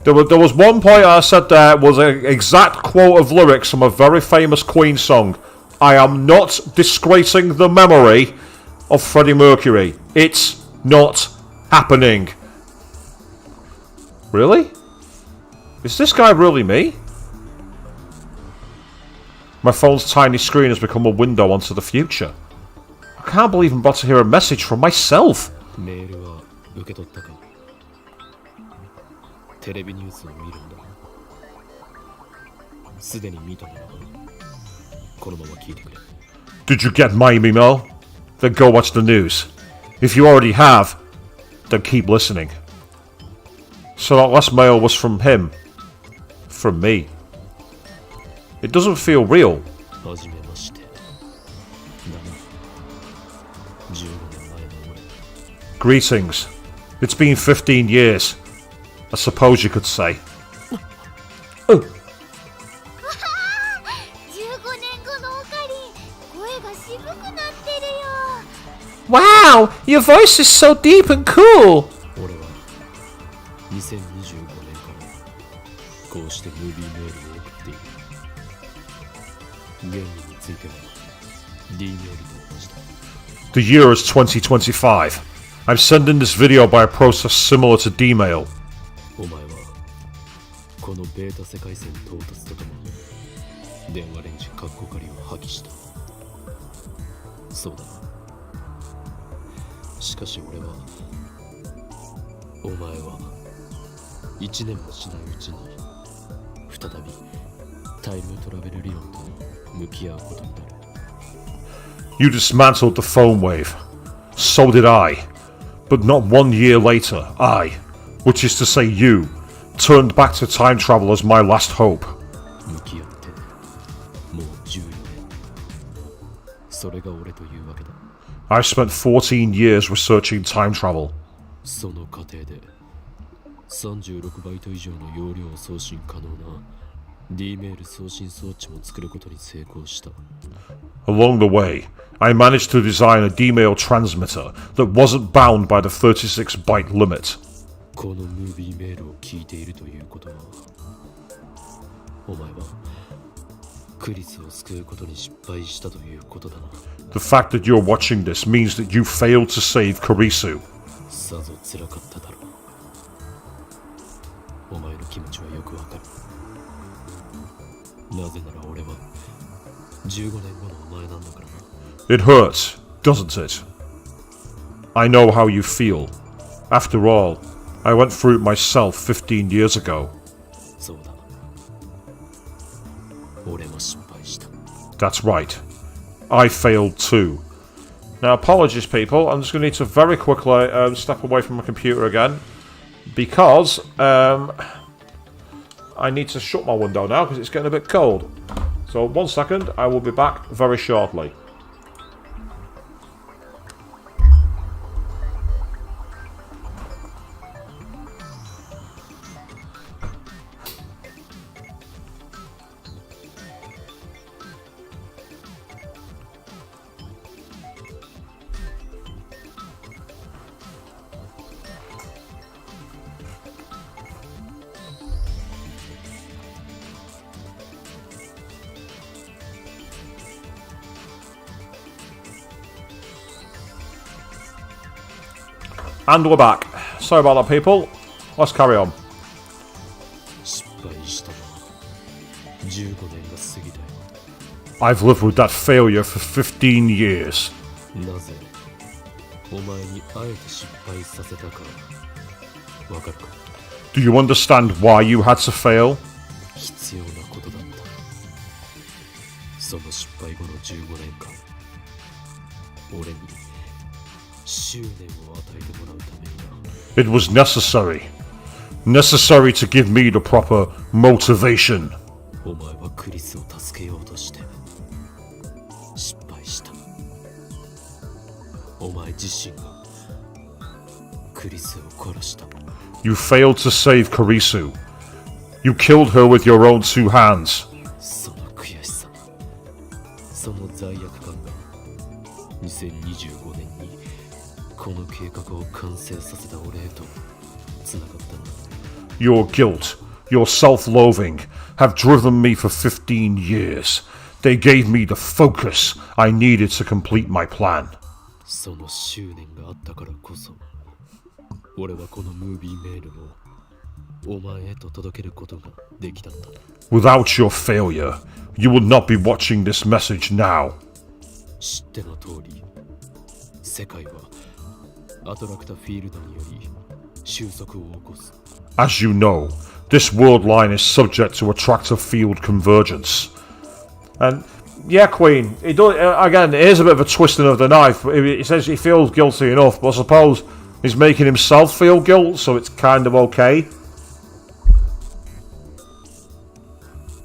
A: There was one point I said there was an exact quote of lyrics from a very famous Queen song. I am not disgracing the memory of Freddie Mercury. It's not happening. Really? Is this guy really me? My phone's tiny screen has become a window onto the future. I can't believe I'm about to hear a message from myself.
F: メールは受け取ったか。テレビニュースを見るんだ。すでに見たならこのまま聞いてくれ。
A: Did you get my email? Then go watch the news. If you already have, then keep listening. So that last mail was from him. From me. It doesn't feel real.
F: はじめまして。だな。15年前の俺。
A: Greetings. It's been 15 years. I suppose you could say.
C: 15年後のオカリン、声が渋くなってるよ。
E: Wow, your voice is so deep and cool.
F: 俺は2025年からこうしてムービーメールを送っている。ゲームについては D メールと同じだ。
A: The year is 2025. I'm sending this video by a process similar to D-mail.
F: お前はこのベータ世界線到達とともに電話レンジカッコ仮を破棄した。そうだな。しかし俺はお前は1年もしないうちに再びタイムトラベル理論と向き合うことになる。
A: You dismantled the phone wave. So did I. But not 1 year later, I, which is to say you, turned back to time travel as my last hope.
F: 向き合ってもう14年。それが俺というわけだ。
A: I spent 14 years researching time travel.
F: その過程で36バイト以上の容量を送信可能な D メール送信装置も作ることに成功した。
A: Along the way, I managed to design a D-mail transmitter that wasn't bound by the 36-byte limit.
F: このムービーメールを聞いているということはお前はクリスを救うことに失敗したということだな。
A: The fact that you're watching this means that you failed to save Kurisu.
F: さぞ辛かっただろう。お前の気持ちはよくわかる。なぜなら俺は15年後のお前なんだからな。
A: It hurts, doesn't it? I know how you feel. After all, I went through it myself 15 years ago.
F: そうだ。俺も失敗した。
A: That's right. I failed too. Now, apologies, people. I'm just going to need to very quickly step away from my computer again because I need to shut my window now because it's getting a bit cold. So, 1 second. I will be back very shortly. And we're back. Sorry about that, people. Let's carry on.
F: 失敗したな。15年が過ぎたよ。
A: I've lived with that failure for 15 years.
F: なぜお前にあえて失敗させたかわかるか。
A: Do you understand why you had to fail?
F: 必要なことだった。その失敗後の15年間俺に執念を与えてもらうためにな。
A: It was necessary. Necessary to give me the proper motivation.
F: お前はクリスを助けようとして失敗した。おお前自身がクリスを殺した。
E: You failed to save Kurisu. You killed her with your own two hands.
F: その悔しさ、その罪悪感が2025年にこの計画を完成させた俺へとつながったんだ。
E: Your guilt, your self-loathing have driven me for 15 years. They gave me the focus I needed to complete my plan.
F: その執念があったからこそ、俺はこのムービーメールをお前へと届けることができたんだ。
E: Without your failure, you would not be watching this message now.
F: 知っての通り、世界はアトラクタフィールドにより収束を起こす。
E: As you know, this worldline is subject to attractor field convergence.
A: And yeah, Queen. Again, it is a bit of a twisting of the knife. He says he feels guilty enough, but I suppose he's making himself feel guilt, so it's kind of okay.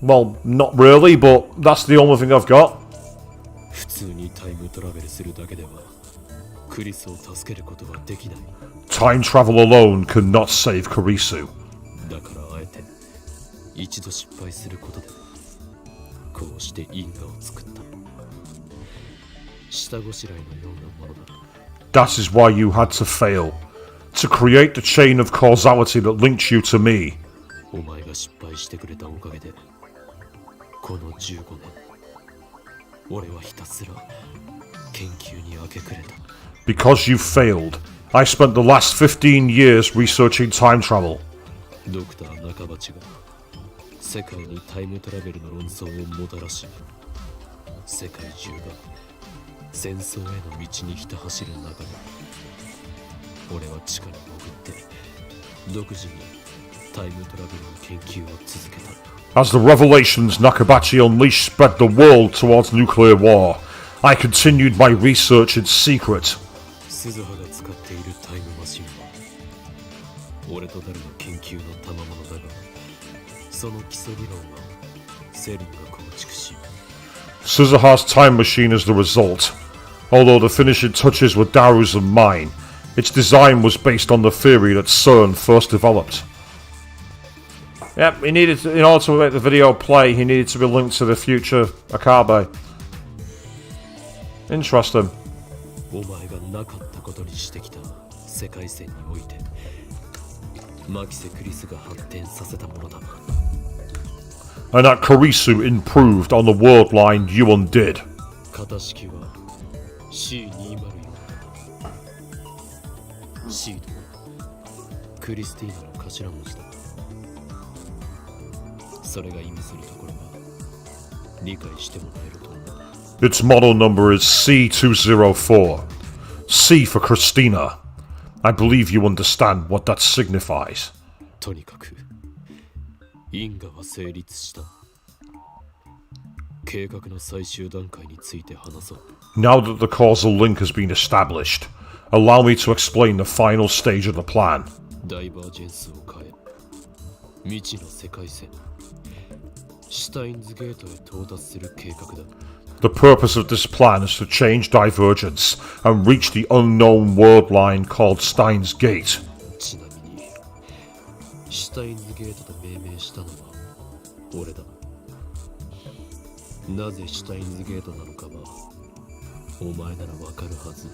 A: Well, not really, but that's the only thing I've got.
F: 普通にタイムトラベルするだけではクリスを助けることはできない。
E: Time travel alone cannot save Kurisu.
F: だからあえて一度失敗することでこうして因果を作った。下ごしらえのようなものだ。
E: That is why you had to fail. To create the chain of causality that links you to me.
F: お前が失敗してくれたおかげでこの15年俺はひたすら研究に明け暮れた。
E: Because you failed, I spent the last 15 years researching time travel.
F: ドクター中鉢が世界にタイムトラベルの論争をもたらし、世界中が戦争への道にひた走る中で俺は地下に潜って独自にタイムトラベルの研究を続けた。
E: As the revelations Nakabachi unleashed spread the world towards nuclear war, I continued my research in secret.
F: 鈴葉が使っているタイムマシンは俺とダルの研究の賜物だが、その基礎理論はセリンが構築し、
E: Suzuha's time machine is the result. Although the finishing touches were Daru's and mine, its design was based on the theory that CERN first developed.
A: Yep, he needed to, in order to make the video play, he needed to be linked to the future Akabe. Interesting.
F: お前がなかったことにしてきた世界線においてマキセ・クリスが発展させたものだ。
E: And that Kurisu improved on the worldline you undid.
F: 型式は C204。 C とはクリスティーナの頭文字だ。それが意味するところは理解してもらえると思う。
E: Its model number is C204. C for Christina. I believe you understand what that signifies.
F: とにかく因果は成立した。計画の最終段階について話そう。
E: Now that the causal link has been established, allow me to explain the final stage of the plan.
F: ダイバージェンスを変え未知の世界線シュタインズゲートへ到達する計画だ。
E: The purpose of this plan is to change divergence and reach the unknown world line called Steins Gate.
F: ちなみにシュタインズゲートと命名したのは俺だ。なぜシュタインズゲートなのかはお前ならわかるはず。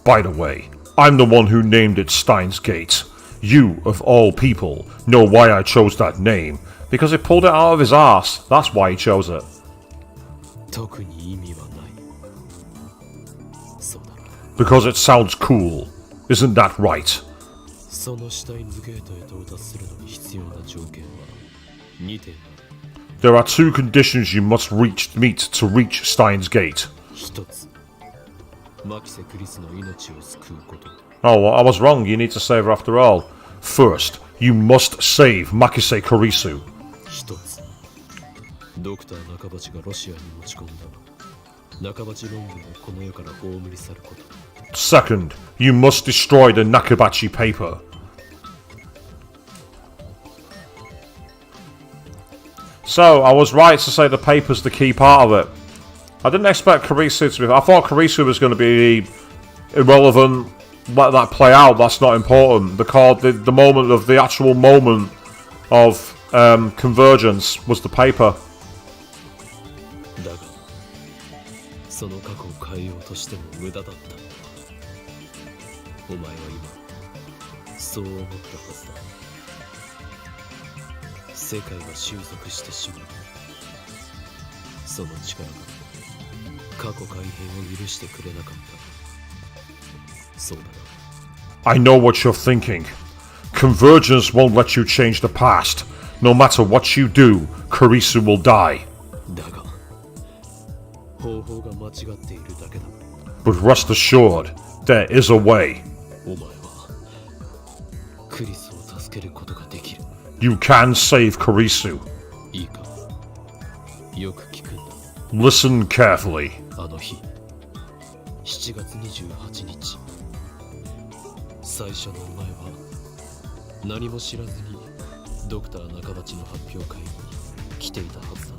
E: By the way, I'm the one who named it Steins Gate. You, of all people, know why I chose that name.
A: Because he pulled it out of his arse. That's why he chose it.
F: 特に意味はない。そうだろ。
E: Because it sounds cool. Isn't that right?
F: そのシュタインズゲートへ到達するのに必要な条件は2点ある。
E: There are two conditions you must meet to reach Steins Gate.
F: 一つ、マキセ・クリスの命を救うこと。
A: Oh, well, I was wrong. You need to save her after all.
E: First, you must save Makise Kurisu.
F: 一つ、ドクター中鉢がロシアに持ち込んだ中鉢論文をこの世から葬り去ること。
E: Second, you must destroy the Nakabachi paper.
A: So, I was right to say the paper's the key part of it. I didn't expect Kurisu to be... I thought Kurisu was going to be irrelevant. Let that play out. That's not important. The moment of the actual moment of convergence was the paper.
F: だがその過去を変えようとしても無駄だった。お前は今そう思ったはずだ。世界が収束してしまう。その力が過去改変を許してくれなかった。そうだな。
E: I know what you're thinking. Convergence won't let you change the past. No matter what you do, Kurisu will die.
F: だが方法が間違っているだけだ。
E: But rest assured, there is a way.
F: お前はクリスを助けることができる。
E: You can save Kurisu.
F: いいか、よく聞くんだ。
E: Listen carefully.
F: あの日7月28日、最初のお前は何も知らずにドクター中鉢の発表会に来ていたはずだ。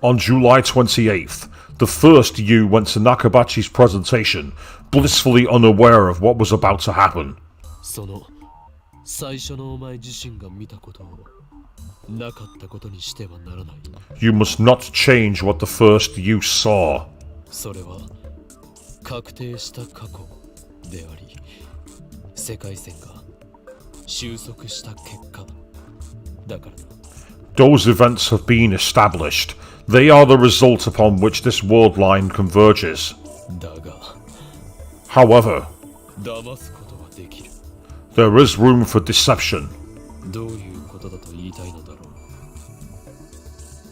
E: On July 28th, the first you went to Nakabachi's presentation, blissfully unaware of what was about to happen.
F: その最初のお前自身が見たことをなかったことにしてはならない。
E: You must not change what the first you saw.
F: それは確定した過去であり、世界線が収束した結果だからだ。
E: Those events have been established. They are the result upon which this worldline converges.
F: だが
E: However,
F: 騙すことはできる。
E: there is room for deception.
F: どういうことだと言いたいのだろう。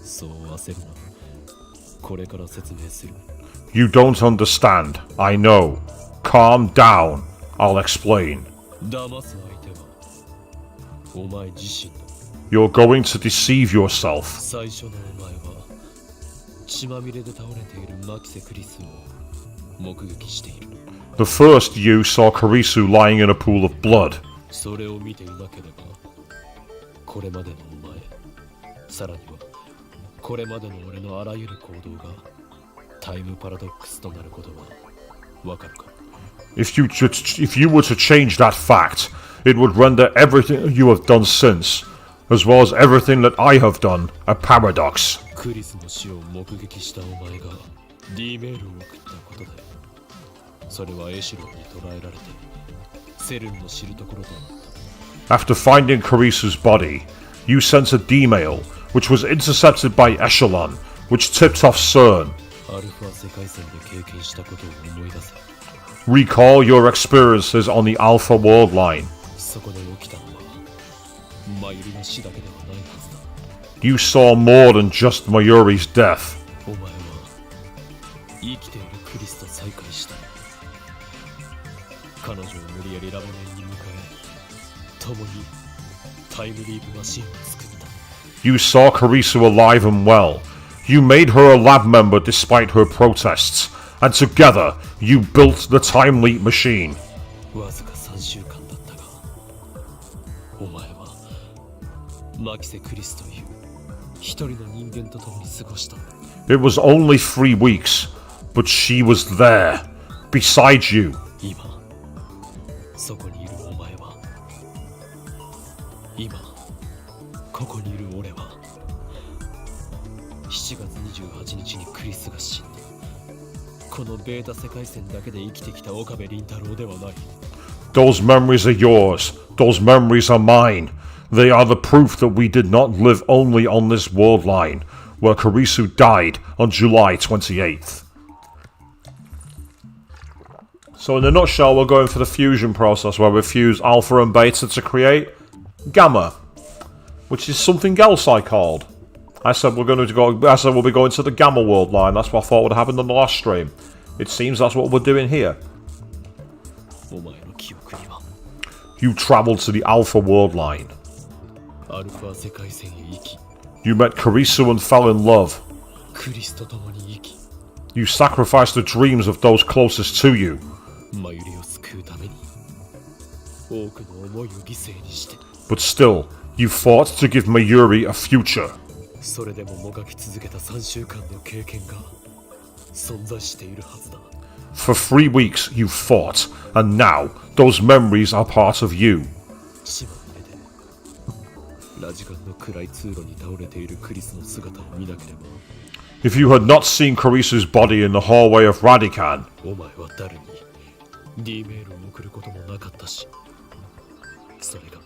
F: そう焦るな。これから説明する。
E: You don't understand. I know. Calm down. I'll explain.
F: 騙す相手はお前自身だ。
E: You're going to deceive yourself.
F: 最初のお前は血まみれで倒れているマキセ・クリスを目撃している。
E: The first you saw Kurisu lying in a pool of blood.
F: それを見ていなければこれまでのお前、さらにはこれまでの俺のあらゆる行動がタイムパラドックスとなることはわかるか。
E: If you were to change that fact, it would render everything you have done since, as well as everything that I have done, a paradox.
F: クリスの死を目撃したお前が D メールを送ったことだよ。それはエシュロンに捕らえられてセルンの知るところとなった。
E: After finding Kurisu's body, you sent a D-mail, which was intercepted by Echelon, which tipped off CERN.
F: アルファ世界線で経験したことを思い出せ。
E: Recall your experiences on the Alpha Worldline.
F: そこで起きたのはマユリの死だけではないはずだ。
E: You saw more than just Mayuri's death.
F: お前は生きているクリスと再会した。彼女を無理やりラボメンに迎え、共にタイムリープマシンを作った。
E: You saw Kurisu alive and well. You made her a lab member despite her protests. And together, you built the Time Leap machine.
F: わずか3週間だったが、お前はマキセ・クリスという一人の人間と共に過ごした。
E: It was only 3 weeks, but she was there, beside you.
F: 今そこにいるお前は、今ここにいる俺は、7月28日にクリスが死んだ。このベータ世界線だけで生きてきた岡部倫太郎ではない。
E: Those memories are yours. Those memories are mine. They are the proof that we did not live only on this world line, where Kurisu died on July 28th.
A: So in a nutshell, we're going for the fusion process where we fuse alpha and beta to create gamma, which is something else I called. I said we'll be going to the gamma world line. That's what I thought would have happened on the last stream. It seems that's what we're doing here.
F: お前の記憶には
E: You traveled to the Alpha world line.
F: アルファ世界線へ行き、
E: You met Kurisu and fell in love.
F: クリスと共に生き、
E: You sacrificed the dreams of those closest to you.
F: マユリを救うために多くの思いを犠牲にして、
E: But still, you fought to give Mayuri a future.
F: それでももがき続けた3週間の経験が存在しているはずだ。
E: For 3 weeks you fought, and now those memories are part of you.
F: 血まみれでラジカンの暗い通路に倒れているクリスの姿を見なければ
E: If you had not seen Carisu's body in the hallway of Radican,
F: お前は誰に D メールを送ることもなかったしそれが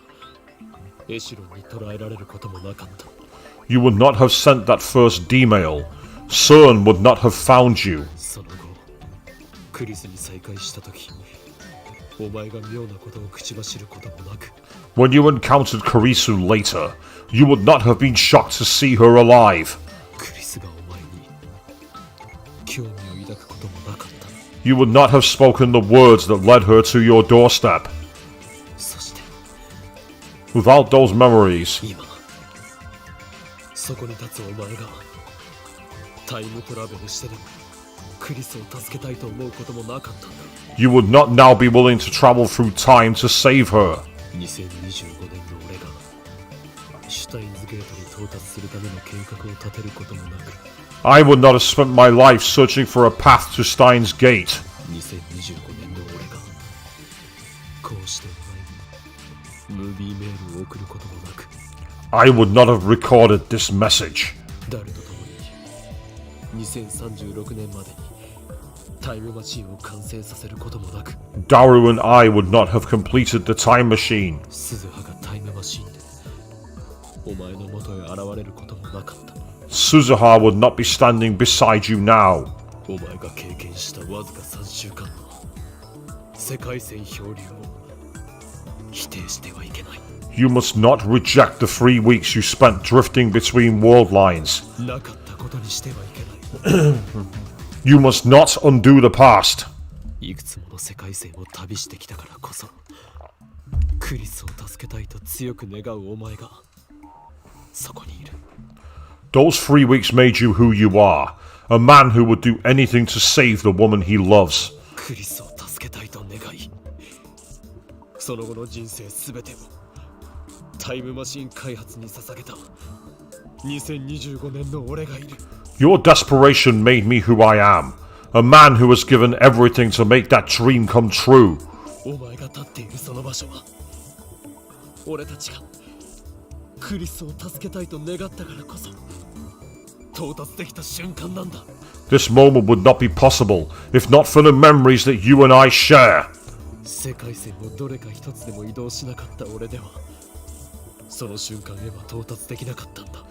F: エシロンに捕らえられることもなかった
E: you would not have sent that first D-mail. CERN would not have found you.
F: その後クリスに再会した時お前が妙なことを口走ることもなく
E: When you encountered Carisu later, you would not have been shocked to see her alive.
F: クリスがお前に興味を抱くこともなかった
E: You would not have spoken the words that led her to your doorstep.
F: そして
E: Without those memories,
F: 今そこに立つお前がタイムトラベルしてでもクリスを助けたいと思うこともなかったんだ
E: you would not now be willing to travel through time to save her.
F: 2025年の俺がシュタインズゲートに到達するための計画を立てることもなく
E: I would not have spent my life searching for a path to Steins Gate.
F: 2025年の俺がこうしてお前にムービーメールを送ることもなく
E: I would not have recorded this message.
F: 誰と共に2036年までにタイムマシンを完成させることもなく
E: Daru and I would not have completed the time machine.
F: 鈴葉がタイムマシンでお前の元へ現れることもなかった
E: Suzuha would not be standing beside you now.
F: お前が経験したわずか3週間の世界線漂流を否定してはいけない
E: You must not reject the 3 weeks you spent drifting between worldlines.
F: なかったことにしてはいけない
E: You must not undo the past.
F: いくつもの世界線を旅してきたからこそクリスを助けたいと強く願うお前がそこにいる
E: Those 3 weeks made you who you are. A man who would do anything to save the woman he loves.
F: クリスを助けたいと願いその後の人生すべてをタイムマシン開発に捧げた2025年の俺がいる
E: Your desperation made me who I am. A man who has given everything to make that dream come true.
F: お前が立っているその場所は俺たちがクリスを助けたいと願ったからこそ到達できた瞬間なんだ
E: This moment would not be possible if not for the memories that you and I share.
F: 世界線をどれか一つでも移動しなかった俺ではその瞬間へは到達できなかったんだ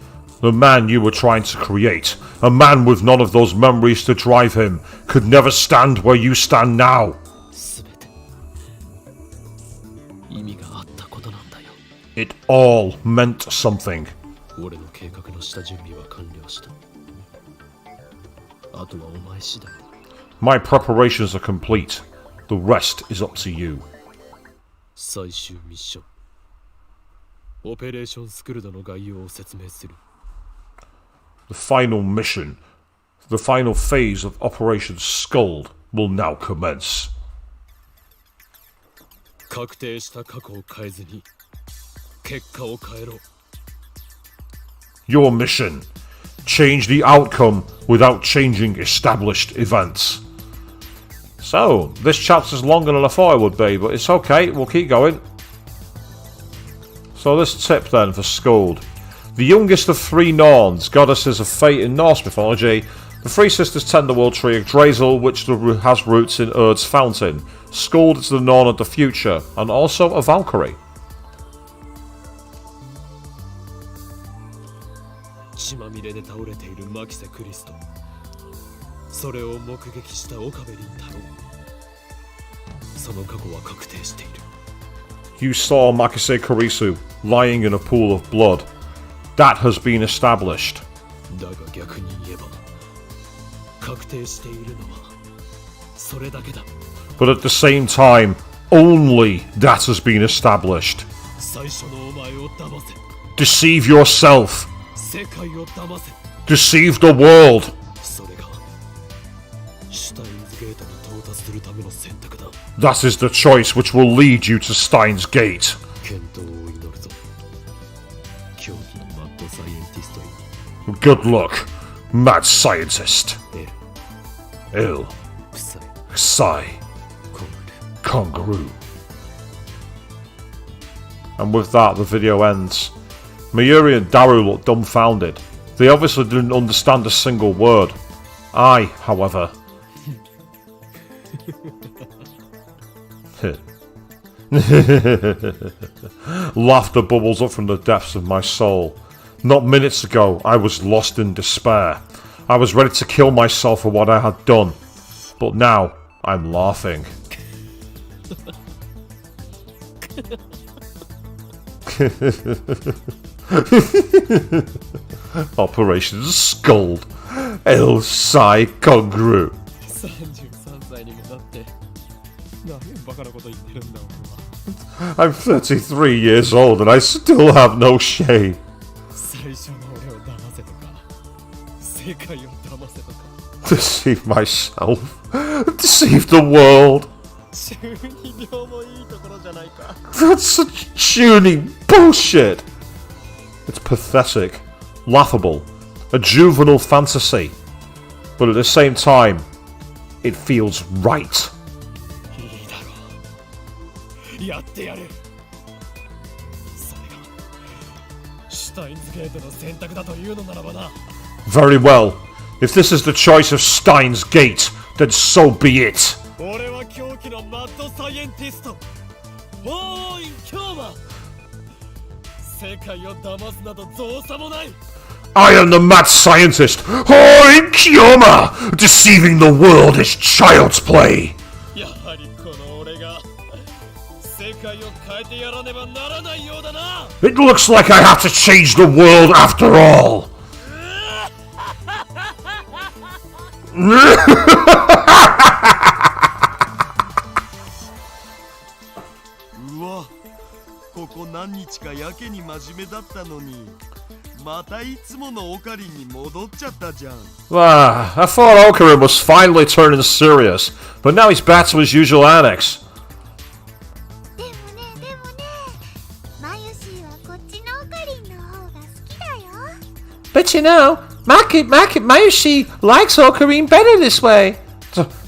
E: The man you were trying to create, a man with none of those memories to drive him, could never stand where you stand now.
F: すべて意味があったことなんだよ
E: It all meant something.
F: 俺の計画の下準備は完了したあとはお前次第だ
E: My preparations are complete. The rest is up to you.
F: 最終ミッションオペレーションスクルドの概要を説明する
E: The final mission, the final phase of Operation Skuld, will now commence.
F: 確定した過去を変えずに結果を変えろ
E: Your mission. Change the outcome without changing established events. So, this chapter's longer than I thought it would be, but it's okay, we'll keep going. So this tip then for Skuld. The youngest of 3 Norns, goddesses of fate in Norse mythology, the 3 sisters tend the world tree of Drazel, which has roots in Urd's fountain. Skuld is the Norn of the future, and also a Valkyrie.
F: 血まみれで倒れているマキセ・クリストそれを目撃した岡部倫太郎その過去は確定している
E: You saw Makise Kurisu lying in a pool of blood. That has been established.
F: だが逆に言えば確定しているのはそれだけだ
E: But at the same time, only that has been established.
F: 最初のお前を騙せ
E: Deceive yourself.
F: 世界を騙せ
E: Deceive the world.
F: それがシュタインズゲートに到達するための選択だ
E: That is the choice which will lead you to Steins Gate.
F: 健闘を祈るぞ狂気のマッドサイエンティストに
E: Good luck, mad scientist.
F: エル
E: Ill.
F: 臭い
E: Kangaroo. And with that, the video ends. Mayuri and Daru look dumbfounded. They obviously didn't understand a single word. I, however... Laughter bubbles up from the depths of my soul. Not minutes ago, I was lost in despair. I was ready to kill myself for what I had done. But now, I'm laughing. Operation Scold. El Sai Kangaroo.
F: 33歳にもなって何バカなこと言ってるんだ俺は。
E: I'm 33 years old and I still have no shame.
F: 最初の俺を騙せとか世界を騙せとか
E: Deceive myself. Deceive the world.
F: 12秒もいいところじゃないか。
E: That's such tuning bullshit. It's pathetic, laughable, a juvenile fantasy. But at the same time, it feels right.
F: いいだろう。やってやる。それがシュタインズゲートの選択だというのならばな。
E: Very well. If this is the choice of Steins Gate, then so be it.
F: 俺は狂気のマッドサイエンティスト。おーい、今日は世界を騙すなど造作もない。
E: I am the mad scientist. Hoi Kyoma! Deceiving the world is child's play.
F: やはりこの俺が世界を変えてやらねばならないようだな。
E: It looks like I have to change the world after all.
B: うわ、ここ何日かやけに真面目だったのに、またいつものオカリンに戻っちゃったじゃん。
E: Ah, I thought Okarin was finally turning serious, but now he's back to his usual annex.
C: でもねマユシーはこっちのオカリンの方が好きだよ。
E: But you know, Mayushi likes Okarin better this way.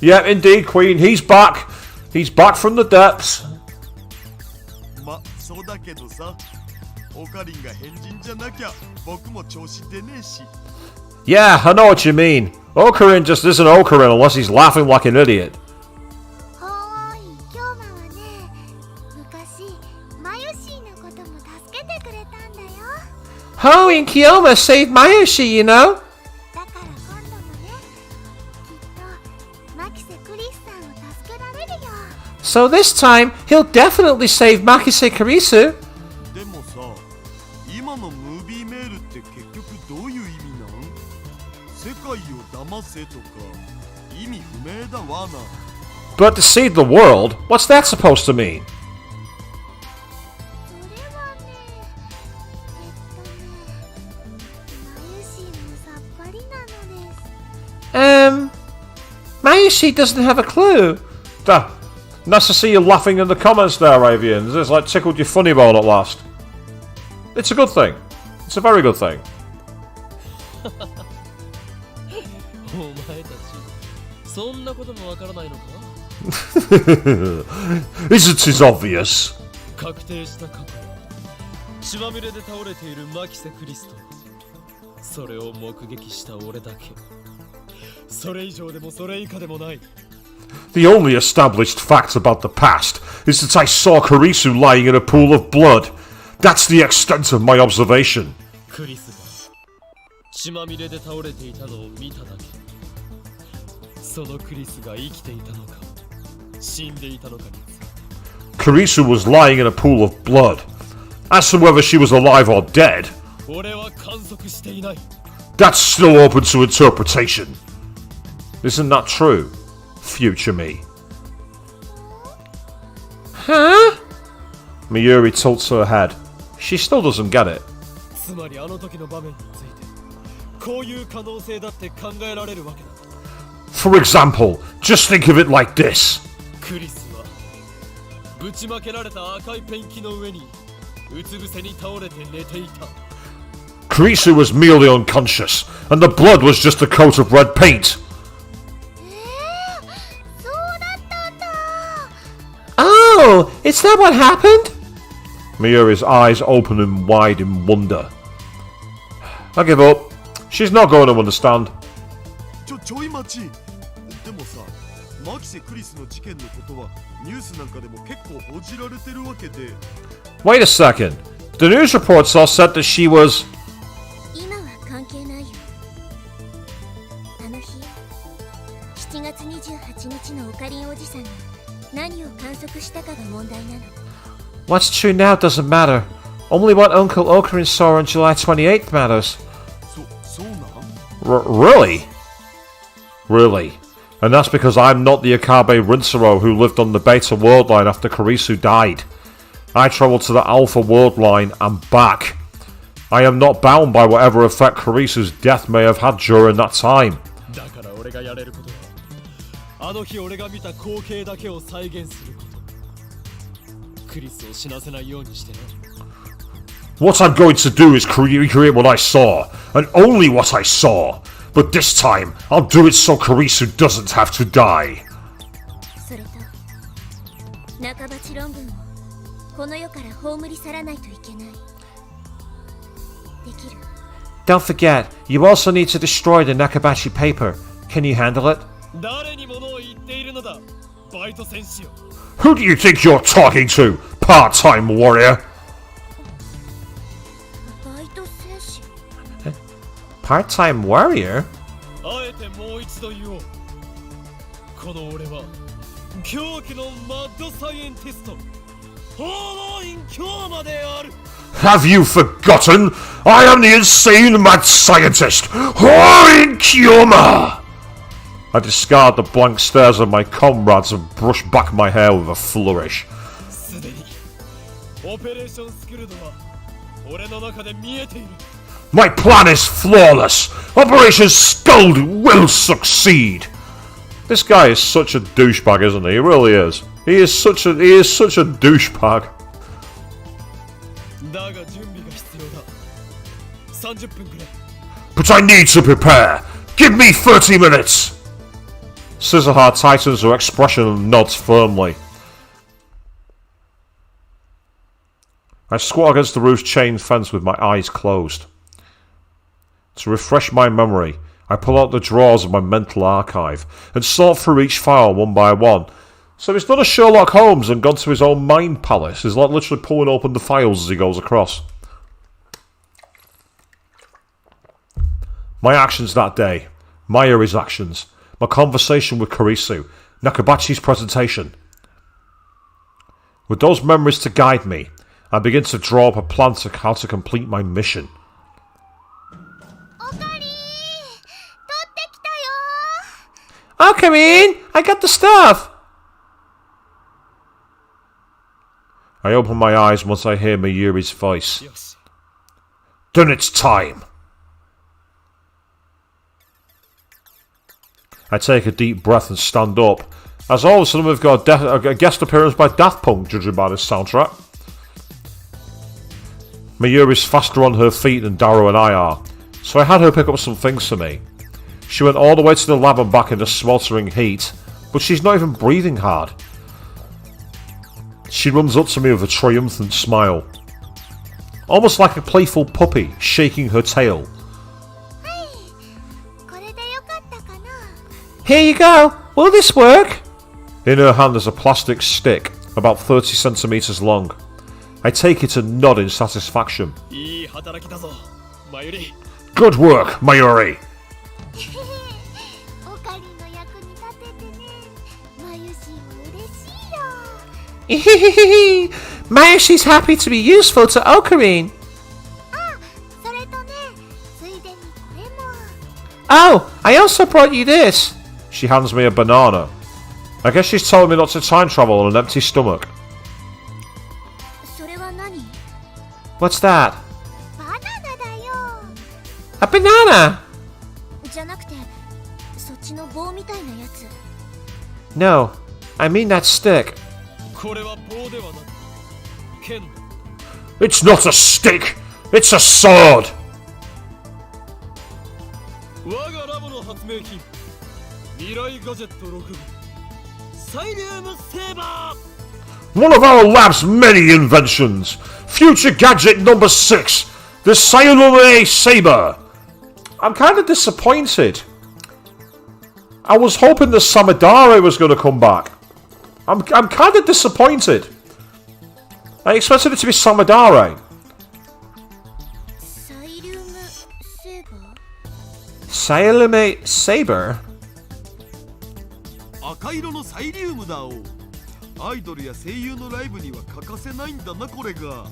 E: Yeah, indeed, Queen. He's back. He's back from the depths.
B: ま、そうだけどさ、オカリンが変人じゃなきゃ僕も調子出ねえし。
E: Yeah, I know what you mean. Okarin just isn't Okarin unless he's laughing like an idiot.
C: ほーい、京馬はね、昔マユシーのことも助けてくれたんだよ。
E: Hoi and Kyoma saved Mayushi, you know?
C: だから今度もね、きっとマキセクリスさんを助けられるよ。
E: So this time, he'll definitely save Makise Kurisu.
B: でもさ、今のムービーメールって結局どういう意味なん？世界を騙せとか意味不明だわな。
E: But deceive the world? What's that supposed to mean?
C: それはね、マユシーもさっぱりなのです。
E: Mayushi doesn't have a clue. Nice to see you laughing in the comments there, Avian. It's like tickled your funny bone at last. It's a good thing. It's a very good thing.
F: お前たちそんなこともわからないのか。
E: Isn't it obvious?
F: 確定した過去は血まみれで倒れているマキセクリスト。それを目撃した俺だけ。それ以上でもそれ以下でもない。
E: The only established fact about the past is that I saw Kurisu lying in a pool of blood. That's the extent of my observation.
F: クリスが血まみれで倒れていたのを見ただけ。そのクリスが生きていたのか死んでいたのかについて。
E: Kurisu was lying in a pool of blood. As to whether she was alive or dead,
F: 俺は観測していない。
E: that's still open to interpretation. Isn't that true, future me? Huh? Mayuri tilts her head. She still doesn't get it.
F: つまりあの時の場面についてこういう可能性だって考えられるわけだ。
E: For example, just think of it like this.
F: クリスはぶちまけられた赤いペンキの上にうつ伏せに倒れて寝ていた。
E: Kurisu was merely unconscious, and the blood was just a coat of red paint.
C: そう
E: Is that what happened? Mayuri's eyes open wide in wonder. I give up. She's not going to understand.
B: ちょい待ち。でもさ、マキセ・クリスの事件のことはニュースなんかでも結構報じられてるわけで。
E: Wait a second. The news reports all said that she was...
C: 今は関係ないよ。あの日、7月28日のオカリンおじさんが何を観測したかが問題なの。
E: What's true now doesn't matter. Only what Uncle Ocarin saw on July 28th matters.
B: そうなん？
E: Really? Really? And that's because I'm not the Akabe Rinsero who lived on the Beta worldline after Kurisu died. I travelled to the Alpha worldline and back. I am not bound by whatever effect Kurisu's death may have had during that time.
F: だから俺がやれることは、あの日俺が見た光景だけを再現すること。クリスを死なせないようにしてな。
E: What I'm going to do is recreate what I saw, and only what I saw. But this time, I'll do it so Kurisu doesn't have to die.
C: それと、中鉢論文をこの世から葬り去らないといけない。できる？
E: Don't forget, you also need to destroy the Nakabachi paper. Can you handle it?
F: 誰に物を言っているのだ、バイト戦士よ。
E: Who do you think you're talking to, part-time warrior?
C: バイト戦士。
E: Part-time warrior?
F: あえてもう一度言おう。この俺は狂気のマッドサイエンティスト、法王院京馬である。
E: Have you forgotten? I am the insane mad scientist, Horin Kyoma! I discard the blank stares of my comrades and brush back my hair with a flourish.
F: すでにオペレーションスキルドは俺の中で見えている。
E: My plan is flawless! Operation Scold will succeed! This guy is such a douchebag, isn't he? He really is. He is such a douchebag.
F: だが準備が必要だ。30分くれ。
E: But I need to prepare! Give me 30 minutes! Scissorheart tightens her expression and nods firmly. I squat against the roof's chain fence with my eyes closed. To refresh my memory, I pull out the drawers of my mental archive and sort through each file one by one. So he's done a Sherlock Holmes and gone to his own mind palace. He's like literally pulling open the files as he goes across. My actions that day, Mayuri's actions, my conversation with Kurisu, Nakabachi's presentation. With those memories to guide me, I begin to draw up a plan to how to complete my mission. Oh, come in! I got the stuff! I open my eyes once I hear Mayuri's voice.
F: Yes.
E: Then it's time! I take a deep breath and stand up, as all of a sudden we've got a guest appearance by Daft Punk, judging by this soundtrack. Mayuri's faster on her feet than Darrow and I are, so I had her pick up some things for me. She went all the way to the lab and back in the sweltering heat, but she's not even breathing hard. She runs up to me with a triumphant smile, almost like a playful puppy shaking her tail. Here you go! Will this work? In her hand is a plastic stick, about 30 centimeters long. I take it and nod in satisfaction. Good work, Mayuri! Mayushi's happy to be useful to Ocarine. Oh, I also brought you this. She hands me a banana. I guess she's telling me not to time travel on an empty stomach. What's that? A banana! No, I mean that stick. It's not a stick! It's a sword! One of our lab's many inventions. Future gadget number 6. The Sailor Saber. I'm kind of disappointed. I was hoping the Samidare was going to come back. I'm kind of disappointed. I expected it to be Samidare. Sailor Saber?
B: 赤色のサイリウムだお。アイドルや声優のライブには欠かせないんだなこれが。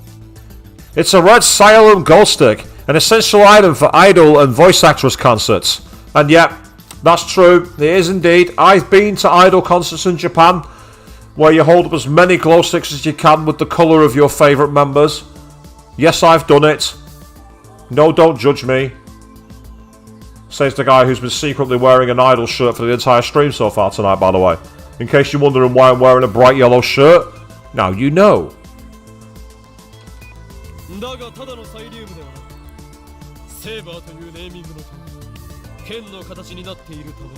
E: It's a red Cylum Gold Stick, an essential item for idol and voice actress concerts. And yeah, that's true, it is indeed. I've been to idol concerts in Japan, where you hold up as many glow sticks as you can with the colour of your favourite members. Yes, I've done it. No, don't judge me. Says the guy who's been secretly wearing an idol shirt for the entire stream so far tonight, by the way. In case you're wondering why I'm wearing a bright yellow shirt, now you know.
F: だがただのサイリウムではセーバーというネーミングのと剣の形になっているため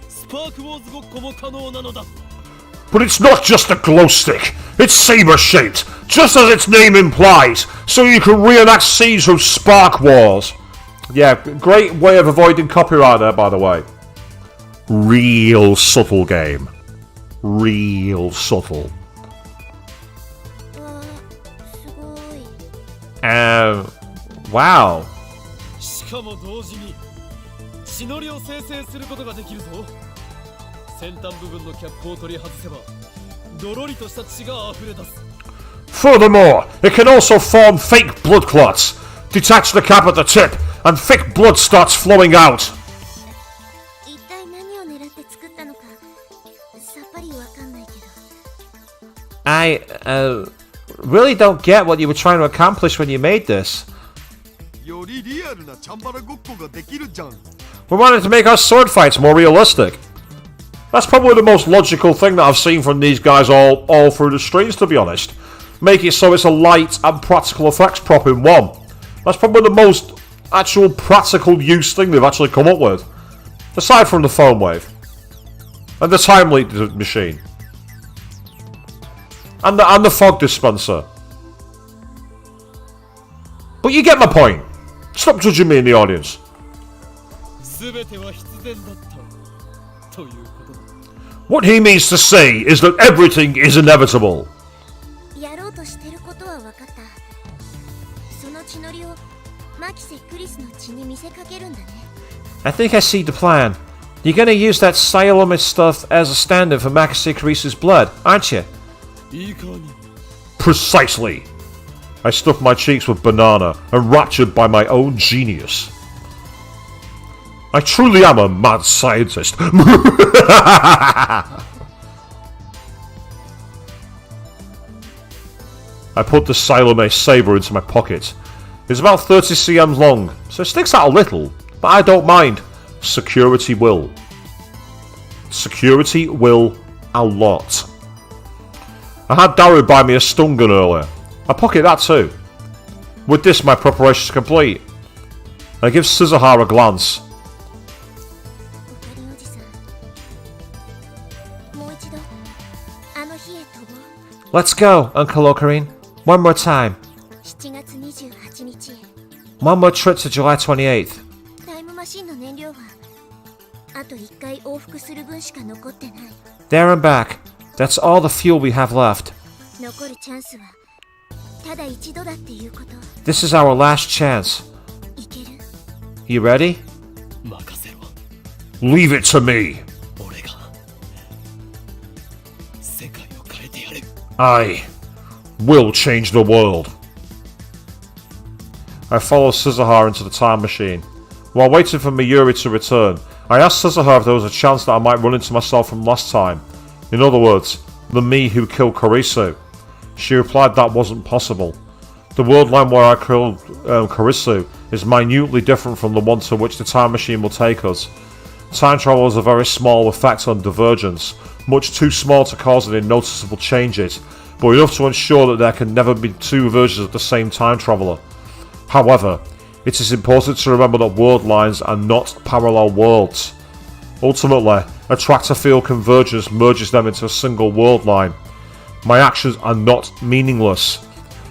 F: スパークウォーズごっこも可能なのだ
E: But it's not just a glow stick, it's saber shaped, just as its name implies, so you can reenact scenes from Spark Wars. Yeah, great way of avoiding copyright there, by the way. Real subtle game. Real subtle. Wow.
F: しかも同時に血のりを生成することができるぞ先端部分のキャップを取り外せばドロリとした血が溢れ出す
E: Furthermore, it can also form fake blood clots. Detach the cap at the tip, and thick blood starts flowing out. I really don't get what you were trying to accomplish when you made this. We wanted to make our sword fights more realistic. That's probably the most logical thing that I've seen from these guys all through the streams, to be honest. Make it so it's a light and practical effects prop in one. That's probably the most actual practical use thing they've actually come up with. Aside from the foam wave. And the time leak machine. And the fog dispenser. But you get my point. Stop judging me in the audience. What he means to say is that everything is inevitable. I think I see the plan. You're gonna use that Cylum stuff as a stand-in for Makise Kurisa's blood, aren't you? Precisely. I stuffed my cheeks with banana, enraptured by my own genius. I truly am a mad scientist. I put the Cylum saber into my pocket. It's about 30 cm long, so it sticks out a little, but I don't mind. Security will. Security will a lot. I had Daru buy me a stun gun earlier. I pocket that too. With this, my preparations complete. I give Suzuha a glance. Let's go, Uncle Ocarine. One more time. One more trip to July 28th. There and back. That's all the fuel we have left. This is our last chance. You ready? Leave it to me. I will change the world. I followed Suzuha into the time machine. While waiting for Miyuri to return, I asked Suzuha if there was a chance that I might run into myself from last time. In other words, the me who killed Kurisu. She replied that wasn't possible. The world line where I killed Kurisu is minutely different from the one to which the time machine will take us. Time travel has a very small effect on divergence, much too small to cause any noticeable changes, but enough to ensure that there can never be two versions of the same time traveller. However, it is important to remember that world lines are not parallel worlds. Ultimately, attractor field convergence merges them into a single world line. My actions are not meaningless.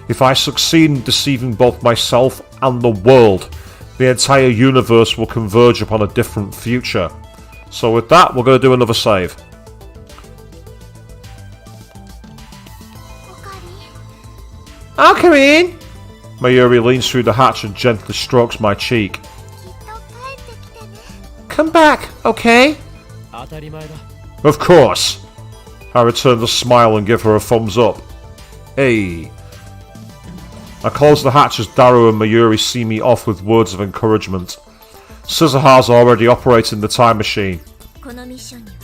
E: If I succeed in deceiving both myself and the world, the entire universe will converge upon a different future. So with that, we're going to do another save.
C: おかわり
E: I'll come in. Mayuri leans through the hatch and gently strokes my cheek.
C: きっと帰ってきてね
E: Come back, okay?
F: 当たり前だ。
E: Of course. I return the smile and give her a thumbs up. Hey. I close the hatch as Daru and Mayuri see me off with words of encouragement. Suzuha's already operating the time machine.
C: このミッションには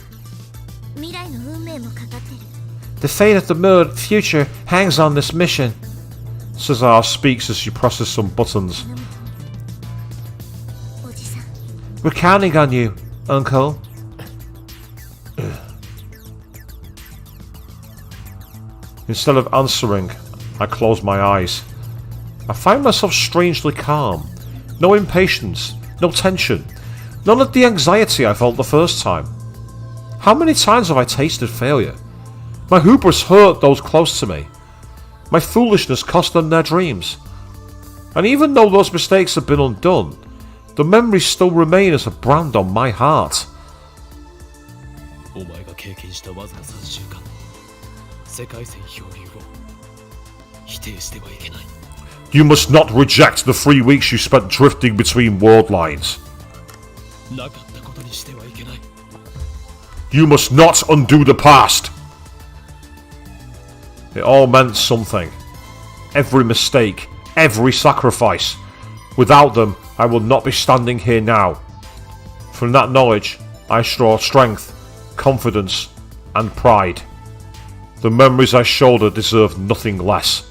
C: 未来の運命もかかってる
E: The fate of the future hangs on this mission. Suzuha speaks as she presses some buttons.
C: おじさん
E: We're counting on you, Uncle. Instead of answering, I close my eyes. I find myself strangely calm. No impatience, no tension, none of the anxiety I felt the first time. How many times have I tasted failure? My hubris hurt those close to me. My foolishness cost them their dreams. And even though those mistakes have been undone, the memories still remain as a brand on my heart.
F: お前が経験したわずか3週間、世界線漂流を否定してはいけない。
E: You must not reject the 3 weeks you spent drifting between worldlines.
F: なかったことにしてはいけない。
E: You must not undo the past. It all meant something. Every mistake, every sacrifice. Without them, I would not be standing here now. From that knowledge, I draw strength, confidence, and pride. The memories I shoulder deserve nothing less.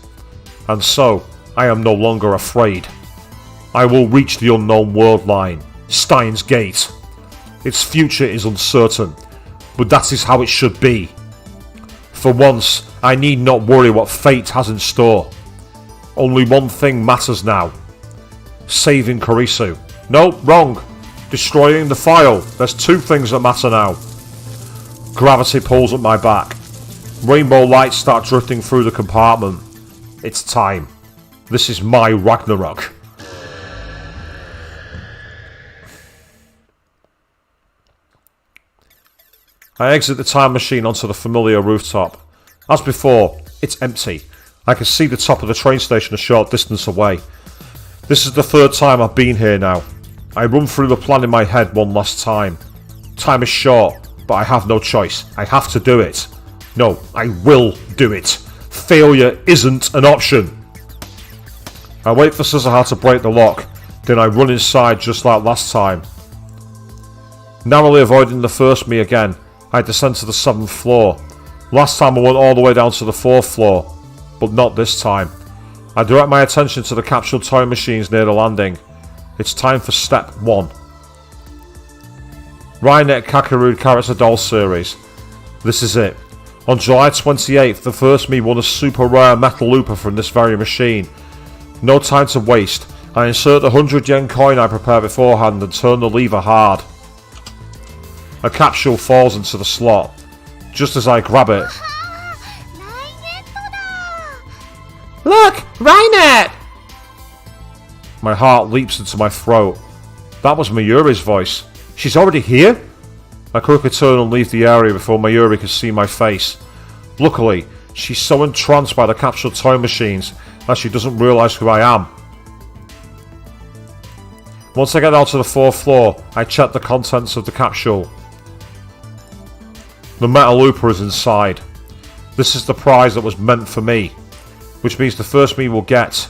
E: And so, I am no longer afraid. I will reach the unknown world line, Steins Gate. Its future is uncertain, but that is how it should be. For once, I need not worry what fate has in store. Only one thing matters now. Saving Kurisu. No, wrong. Destroying the file. There's 2 things that matter now. Gravity pulls at my back. Rainbow lights start drifting through the compartment. It's time. This is my Ragnarok. I exit the time machine onto the familiar rooftop. As before, it's empty. I can see the top of the train station a short distance away. This is the 3rd time I've been here now. I run through the plan in my head one last time. Time is short, but I have no choice. I have to do it. No, I will do it. Failure isn't an option. I wait for Suzuha to break the lock, then I run inside just like last time. Narrowly avoiding the first me again, I descend to the 7th floor. Last time I went all the way down to the 4th floor, but not this time. I direct my attention to the capsule toy machines near the landing. It's time for step 1. Rainet Kakeru Character Doll Series. This is it. On July 28th, the first me won a super rare metal looper from this very machine. No time to waste. I insert the 100 yen coin I prepared beforehand and turn the lever hard. A capsule falls into the slot. Just as I grab it... Look! Rainet! My heart leaps into my throat. That was Mayuri's voice. She's already here? I quickly turn and leave the area before Mayuri can see my face. Luckily, she's so entranced by the capsule toy machines that she doesn't realise who I am. Once I get down to the 4th floor, I check the contents of the capsule. The metal looper is inside. This is the prize that was meant for me, which means the first me will get.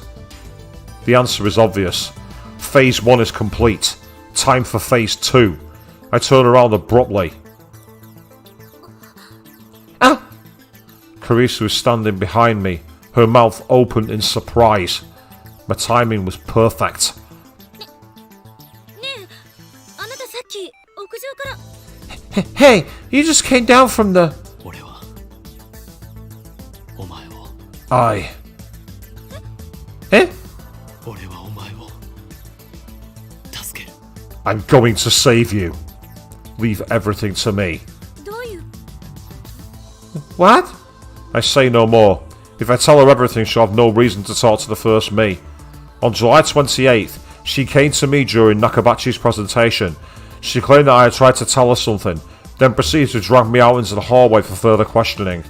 E: The answer is obvious. Phase 1 is complete. Time for Phase 2. I turn around abruptly. Ah! Kurisu is standing behind me, her mouth open in surprise. My timing was perfect.
C: ねえあなたさっき屋上から
E: Hey, you just came down from the...
F: 俺はお前を
E: I... Eh?
F: 俺はお前を助ける。
E: I'm going to save you. Leave everything to me.
C: どういう
E: What? I say no more. If I tell her everything, she'll have no reason to talk to the first me. On July 28th, she came to me during Nakabachi's presentation. She claimed that I had tried to tell her something, then proceeded to drag me out into the hallway for further questioning.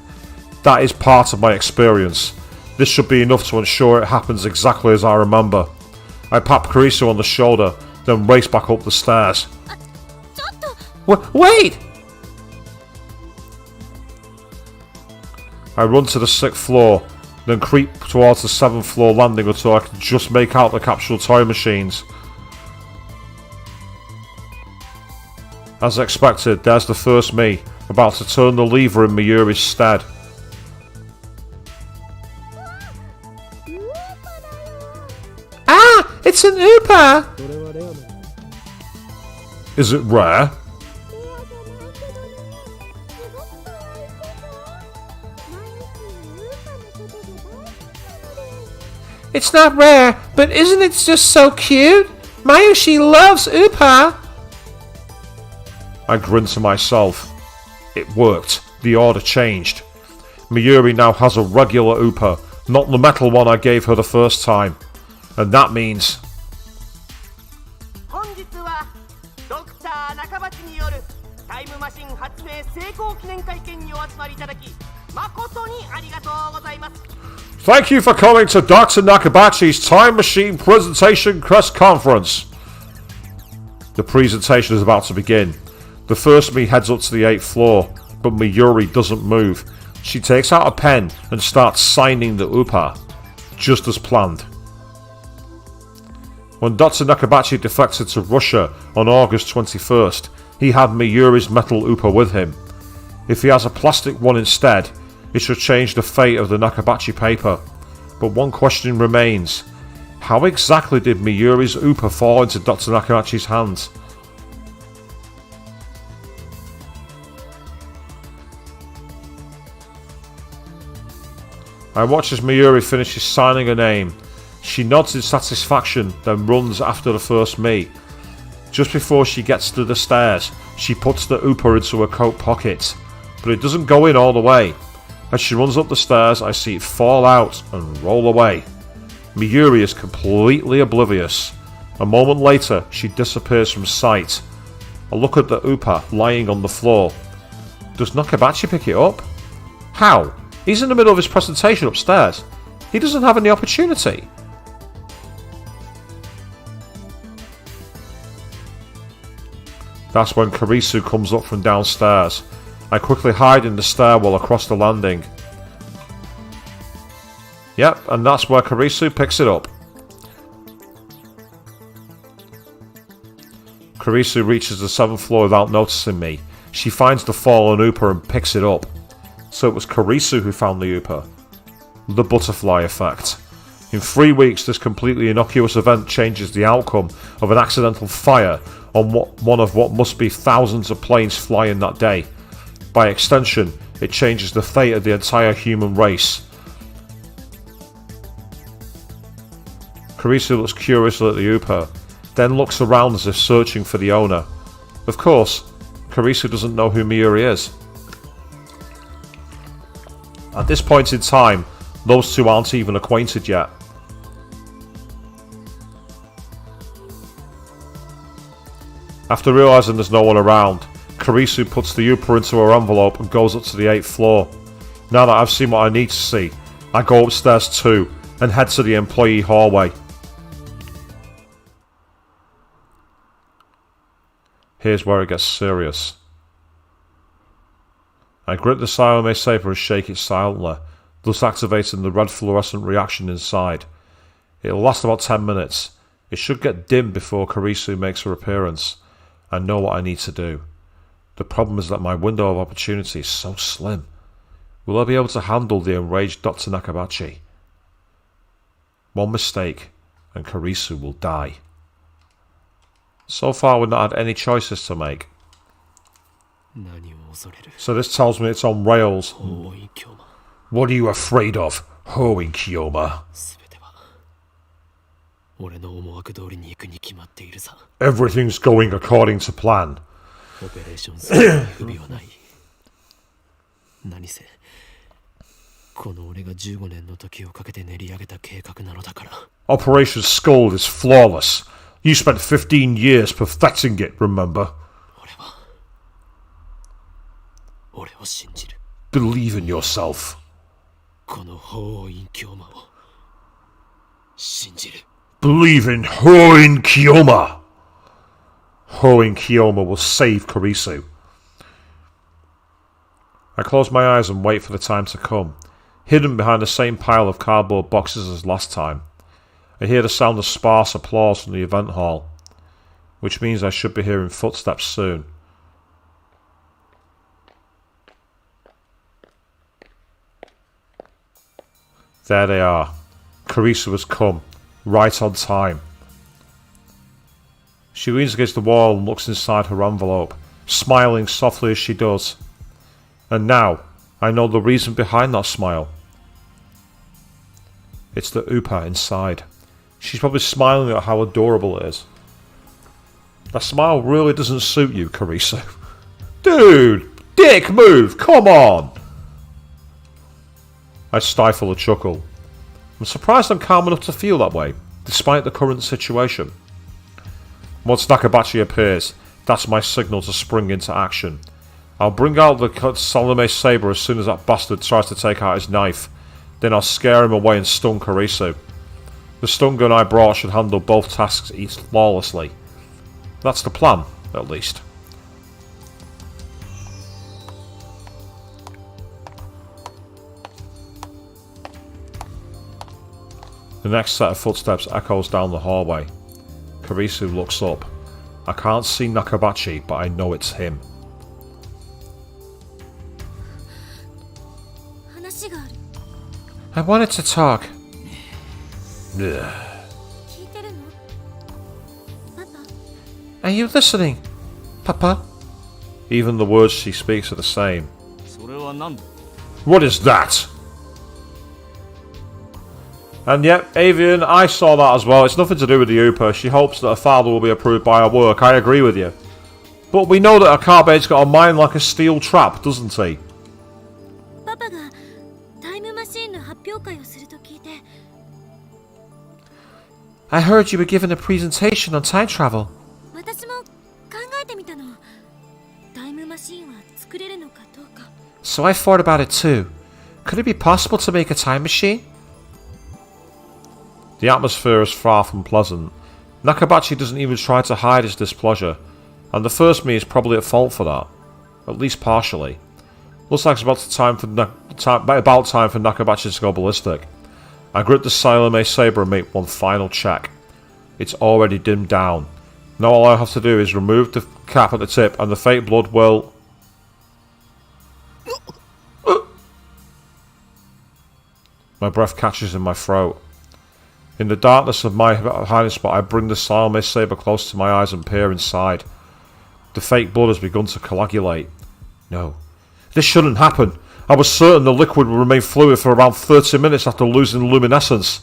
E: That is part of my experience. This should be enough to ensure it happens exactly as I remember. I pat Karisu on the shoulder, then race back up the stairs. Wait! I run to the 6th floor, then creep towards the 7th floor landing until I can just make out the capsule toy machines. As expected, there's the first me, about to turn the lever in Mayuri's stead. Ah! It's an Upa! Is it rare? It's not rare, but isn't it just so cute? Mayushi loves Upa! I grinned to myself. It worked. The order changed. Mayuri now has a regular Upa, not the metal one I gave her the first time. And that means...
H: 本日はドクター中鉢によるタイムマシン発明成功記念会見にお集まりいただき誠にありがとうございます。
E: Thank you for coming to Dr. Nakabachi's Time Machine Presentation Press Conference. The presentation is about to begin. The first me heads up to the 8th floor, but Mayuri doesn't move. She takes out a pen and starts signing the Upa, just as planned. When Dr. Nakabachi defected to Russia on August 21st, he had Mayuri's metal Upa with him. If he has a plastic one instead, it should change the fate of the Nakabachi paper. But one question remains. How exactly did Mayuri's Upa fall into Dr. Nakabachi's hands? I watch as Mayuri finishes signing her name. She nods in satisfaction, then runs after the first me. Just before she gets to the stairs, she puts the Upa into her coat pocket, but it doesn't go in all the way. As she runs up the stairs, I see it fall out and roll away. Mayuri is completely oblivious. A moment later, she disappears from sight. I look at the Upa lying on the floor. Does Nakabachi pick it up? How? He's in the middle of his presentation upstairs. He doesn't have any opportunity. That's when Karisu comes up from downstairs. I quickly hide in the stairwell across the landing. Yep, and that's where Karisu picks it up. Karisu reaches the 7th floor without noticing me. She finds the fallen Upa and picks it up. So it was Karisu who found the Upa. The butterfly effect. In 3 weeks, this completely innocuous event changes the outcome of an accidental fire on one of what must be thousands of planes flying that day. By extension, it changes the fate of the entire human race. Karisu looks curiously at the Upa, then looks around as if searching for the owner. Of course, Karisu doesn't know who Mayuri is. At this point in time, those two aren't even acquainted yet. After realising there's no one around, Karisu puts the Upa into her envelope and goes up to the 8th floor. Now that I've seen what I need to see, I go upstairs too and head to the employee hallway. Here's where it gets serious. I grip the Siamese saber and shake it silently, thus activating the red fluorescent reaction inside. It'll last about 10 minutes. It should get dim before Karisu makes her appearance. I know what I need to do. The problem is that my window of opportunity is so slim. Will I be able to handle the enraged Dr. Nakabachi? One mistake, and Karisu will die. So far we've not had any choices to make. So this tells me it's on rails. What are you afraid of, Hoin Kyoma? Everything's going according to plan.
F: この俺が15年の時をかけて練り上げた計画なのだから。
E: Operation Skull is flawless. You spent 15 years perfecting it, remember?
F: 俺を信じる。
E: Believe in yourself.
F: この法院教魔を信じる。
E: Believe in Hoin Kiyoma. Hoin Kiyoma will save Kurisu. I close my eyes and wait for the time to come. Hidden behind the same pile of cardboard boxes as last time. I hear the sound of sparse applause from the event hall, which means I should be hearing footsteps soon. There they are. Kurisu has come, right on time. She leans against the wall and looks inside her envelope, smiling softly as she does. And now, I know the reason behind that smile. It's the Upa inside. She's probably smiling at how adorable it is. That smile really doesn't suit you, Kurisu. Dude! Dick move! Come on! I stifle a chuckle. I'm surprised I'm calm enough to feel that way, despite the current situation. Once Nakabachi appears, that's my signal to spring into action. I'll bring out the Salome saber as soon as that bastard tries to take out his knife. Then I'll scare him away and stun Kurisu. The stun gun I brought should handle both tasks flawlessly. That's the plan, at least. The next set of footsteps echoes down the hallway. Kurisu looks up. I can't see Nakabachi, but I know it's him.
C: 話がある。
E: I wanted to talk. Ugh.
C: 聞いてるの？パパ？
E: Are you listening, Papa? Even the words she speaks are the same.
D: それは何だ？
E: What is that? And yep, Avian, I saw that as well. It's nothing to do with the Upa. She hopes that her father will be approved by her work. I agree with you. But we know that Akabe's got a mind like a steel trap, doesn't he?
C: パパがタイムマシーンの発表会をすると聞いて。
E: I heard you were giving a presentation on time travel.
C: 私も考えてみたの。タイムマシーンは作れるのかどうか。
E: So I thought about it too. Could it be possible to make a time machine? The atmosphere is far from pleasant. Nakabachi doesn't even try to hide his displeasure, and the first me is probably at fault for that, at least partially. Looks like it's about time for Nakabachi to go ballistic. I grip the Salome saber and make one final check. It's already dimmed down. Now all I have to do is remove the cap at the tip, and the fake blood will... My breath catches in my throat. In the darkness of my hiding spot, I bring the Salome saber close to my eyes and peer inside. The fake blood has begun to coagulate. No, this shouldn't happen. I was certain the liquid would remain fluid for around 30 minutes after losing luminescence.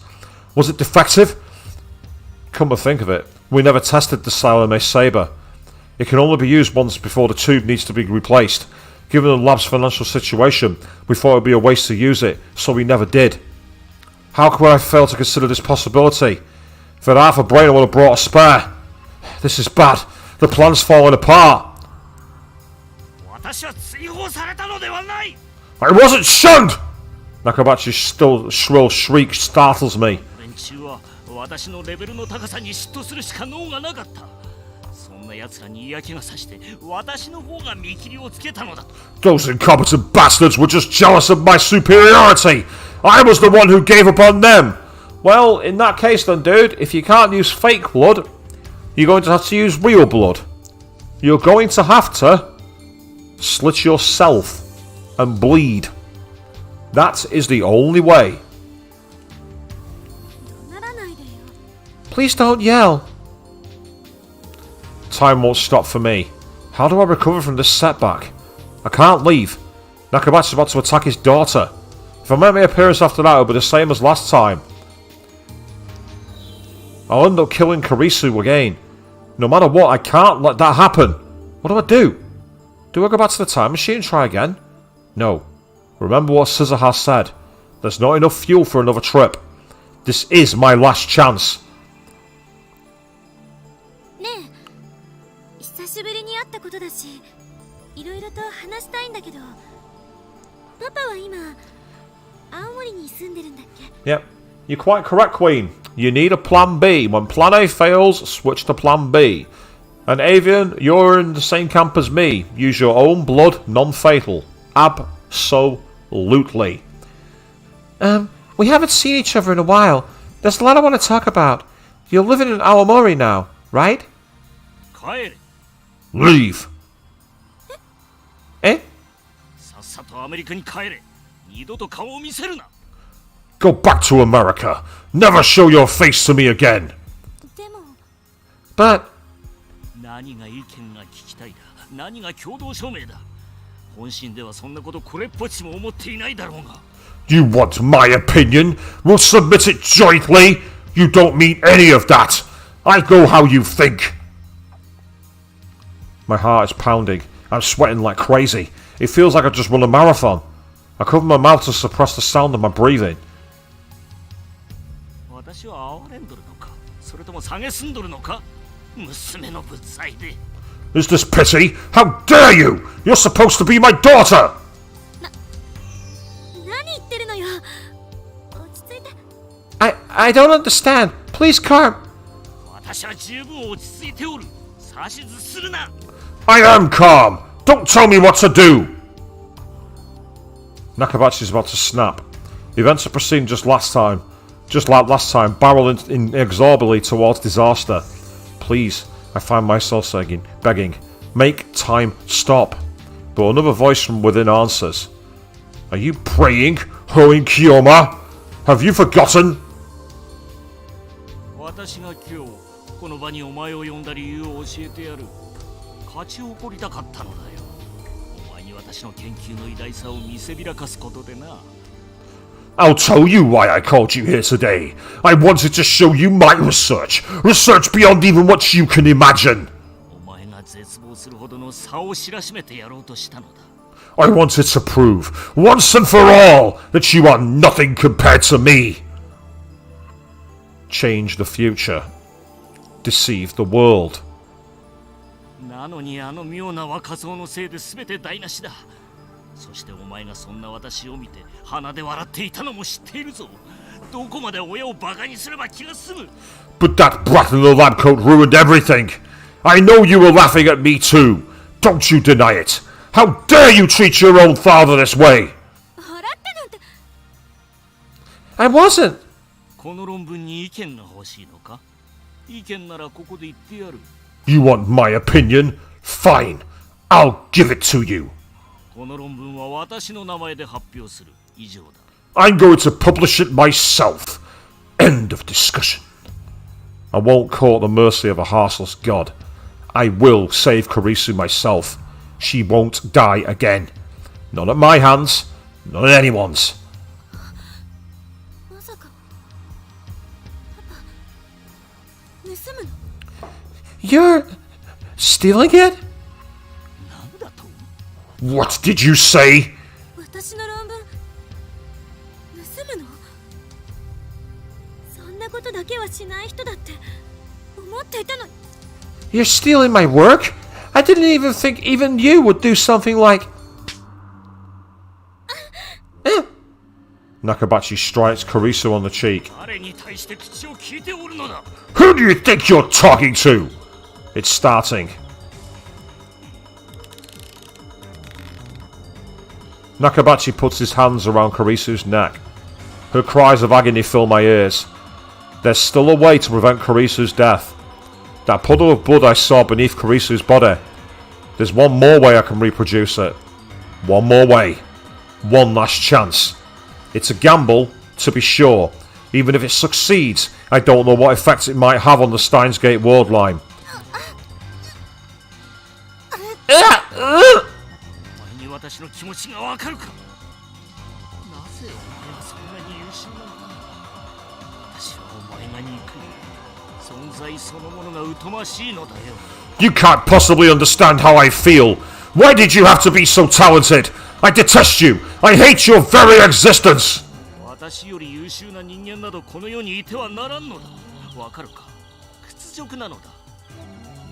E: Was it defective? Come to think of it, we never tested the Salome saber. It can only be used once before the tube needs to be replaced. Given the lab's financial situation, we thought it would be a waste to use it, so we never did. How could I fail to consider this possibility? If I had half a brain, I would have brought a spare. This is bad. The plan's falling apart.
D: 私は追放されたのではない。
E: I wasn't shunned! Nakabachi's shrill shriek startles me.
D: 連中は私のレベルの高さに嫉妬するしか能がなかった。そんな奴らに嫌気がさして私の方が見切りをつけたのだ。
E: Those incompetent bastards were just jealous of my superiority. I was the one who gave up on them. Well, in that case then, dude, if you can't use fake blood, you're going to have to use real blood. You're going to have to slit yourself and bleed. That is the only way.
C: ならないでよ。
E: Please don't yell. Time won't stop for me. How do I recover from this setback? I can't leave. Nakabachi's about to attack his daughter. If I make my appearance after that, it'll be the same as last time. I'll end up killing Kurisu again. No matter what, I can't let that happen. What do I do? Do I go back to the time machine and try again? No. Remember what Suzuha said. There's not enough fuel for another trip. This is my last chance.
C: ねえ、久しぶりに会ったことだし、いろいろと話したいんだけど、パパは今青森に住んでるんだっけ？
E: Yep, you're quite correct, Queen. You need a plan B. When plan A fails, switch to plan B. And Avian, you're in the same camp as me. Use your own blood, non-fatal. Absolutely.
A: We haven't seen each other in a while. There's a lot I want to talk about. You're living in Aomori now, right?
D: 帰れ。
E: Leave.
A: え？
D: さっさとアメリカに帰れ。二度と顔を見せるな。
E: Go back to America. Never show your face to me again.
C: でも
A: But
D: 何が意見が聞きたいだ。何が共同証明だ。本心ではそんなことこれっぽっちも思っていないだろうが。
E: You want my opinion? We'll submit it jointly. You don't mean any of that. I go how you think. My heart is pounding. I'm sweating like crazy. It feels like I've just run a marathon. I cover my mouth to suppress the sound of my breathing.
D: 私は哀れんどるのか。それとも蔑んどるのか。娘の物罪で。
E: Is this pity? How dare you? You're supposed to be my daughter!
C: 何言ってるのよ。落ち着いて。
A: I don't understand. Please calm.
D: 私は十分落ち着いておる。指図するな。
E: I am calm. Don't tell me what to do. Nakabachi's about to snap. The events are proceeding just like last time, barreling inexorably towards disaster. Please, I find myself begging, make time stop. But another voice from within answers. Are you praying, Hoin Kiyoma? Have you forgotten?
D: 私が今日この場にお前を呼んだ理由を教えてやる。勝ち誇りたかったのだよ。お前に私の研究の偉大さを見せびらかすことでな。
E: I'll tell you why I called you here today. I wanted to show you my research. Research beyond even what you can imagine.
D: お前が絶望するほどの差を知らしめてやろうとしたのだ。
E: I wanted to prove, once and for all, that you are nothing compared to me. Change the future. Deceive the world.
D: なのにあの妙な若造のせいで全て台無しだ。そしてお前がそんな私を見て鼻で笑っていたのも知っているぞ。どこまで親をバカにすれば気が済む。
E: But that brat in the lab coat ruined everything. I know you were laughing at me too. Don't you deny it. How dare you treat your own father this way?
C: 払ってなんて。
A: I wasn't.
D: この論文に意見が欲しいのか。意見ならここで言ってやる。
E: You want my opinion? Fine. I'll give it to you.
D: この論文は私の名前で発表する。以上だ。
E: I'm going to publish it myself. End of discussion. I won't court the mercy of a heartless god. I will save Karisu myself. She won't die again. Not at my hands, not at anyone's.
C: まさかパパ盗むの？
A: You're stealing it?
D: なんだと？
E: What did you say?
C: 私の論文盗むの？そんなことだけはしない人だって思っていたのに。
A: You're stealing my work? I didn't even think even you would do something like...
E: Nakabachi strikes Karisu on the cheek.
D: 誰に対して口を聞いておるのだ。
E: Who do you think you're talking to? It's starting. Nakabachi puts his hands around Karisu's neck. Her cries of agony fill my ears. There's still a way to prevent Karisu's death. That puddle of blood I saw beneath Karisu's body. There's one more way I can reproduce it. One more way. One last chance. It's a gamble, to be sure. Even if it succeeds, I don't know what effect it might have on the Steins Gate worldline.
D: お前に私の気持ちがわかるか。なぜお前はそんなに優秀なのか。私はお前が憎い。存在そのものが疎ましいのだよ。
E: You can't possibly understand how I feel. Why did you have to be so talented? I detest you. I hate your very existence.
D: 私より優秀な人間などこの世にいてはならんのだ。わかるか？屈辱なのだ。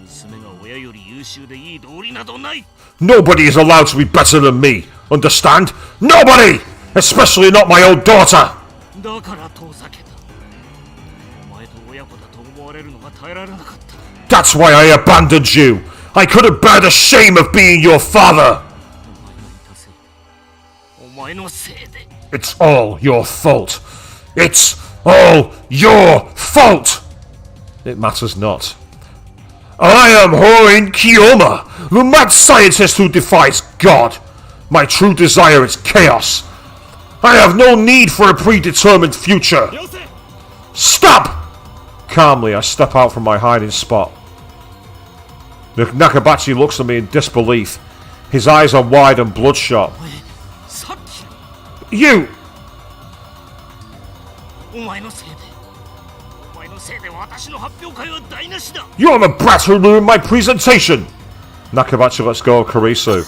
D: 娘が親より優秀でいい道理などない。
E: Nobody is allowed to be better than me. Understand? Nobody! Especially not my own daughter!
D: だから遠ざけた。お前と親子だと思われるのが耐えられなかった。
E: That's why I abandoned you. I couldn't bear the shame of being your father.
D: お前のせいで。
E: It's all your fault. It's all your fault. It matters not. I am Horin Kiyoma, the mad scientist who defies God. My true desire is chaos. I have no need for a predetermined future. Stop! Calmly, I step out from my hiding spot. Nakabachi looks at me in disbelief. His eyes are wide and bloodshot. You!
D: お前のせいで。お前のせいで私の発表会は台無しだ。
E: You're the brat who ruined my presentation! Nakabachi lets go of Kurisu.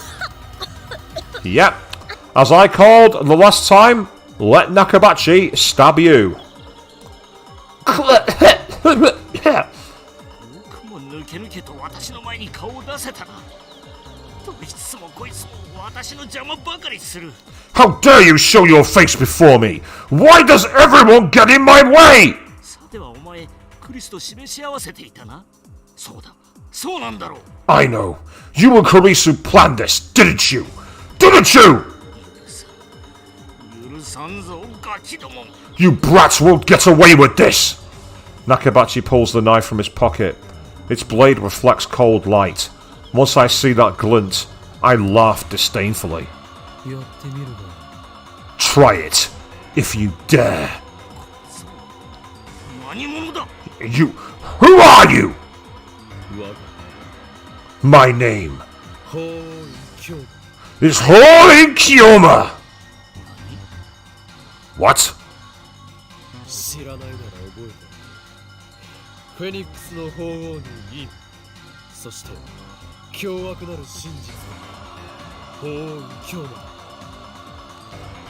E: Yep. As I called the last time, let Nakabachi stab you.
D: も抜け抜けと私の前に顔を出せたな。どいつもこいつも私の邪魔ばかりする。
E: How dare you show your face before me? Why does everyone get in my way?
D: さてはお前、クリスと示し合わせていたな。そうだ、そうなんだろう。
E: I know. You and Kurisu planned this, didn't you? Didn't you?
D: 許さんぞ、ガキども。
E: You brats won't get away with this! Nakabachi pulls the knife from his pocket. Its blade reflects cold light. Once I see that glint, I laugh disdainfully. Try it, if you dare.
D: 何者だ?
E: You... Who are you? My name is Horin Kiyoma! What?
F: 知らないなら覚えて。フェニックスの鳳凰に銀、そして凶悪なる真実鳳凰強魔。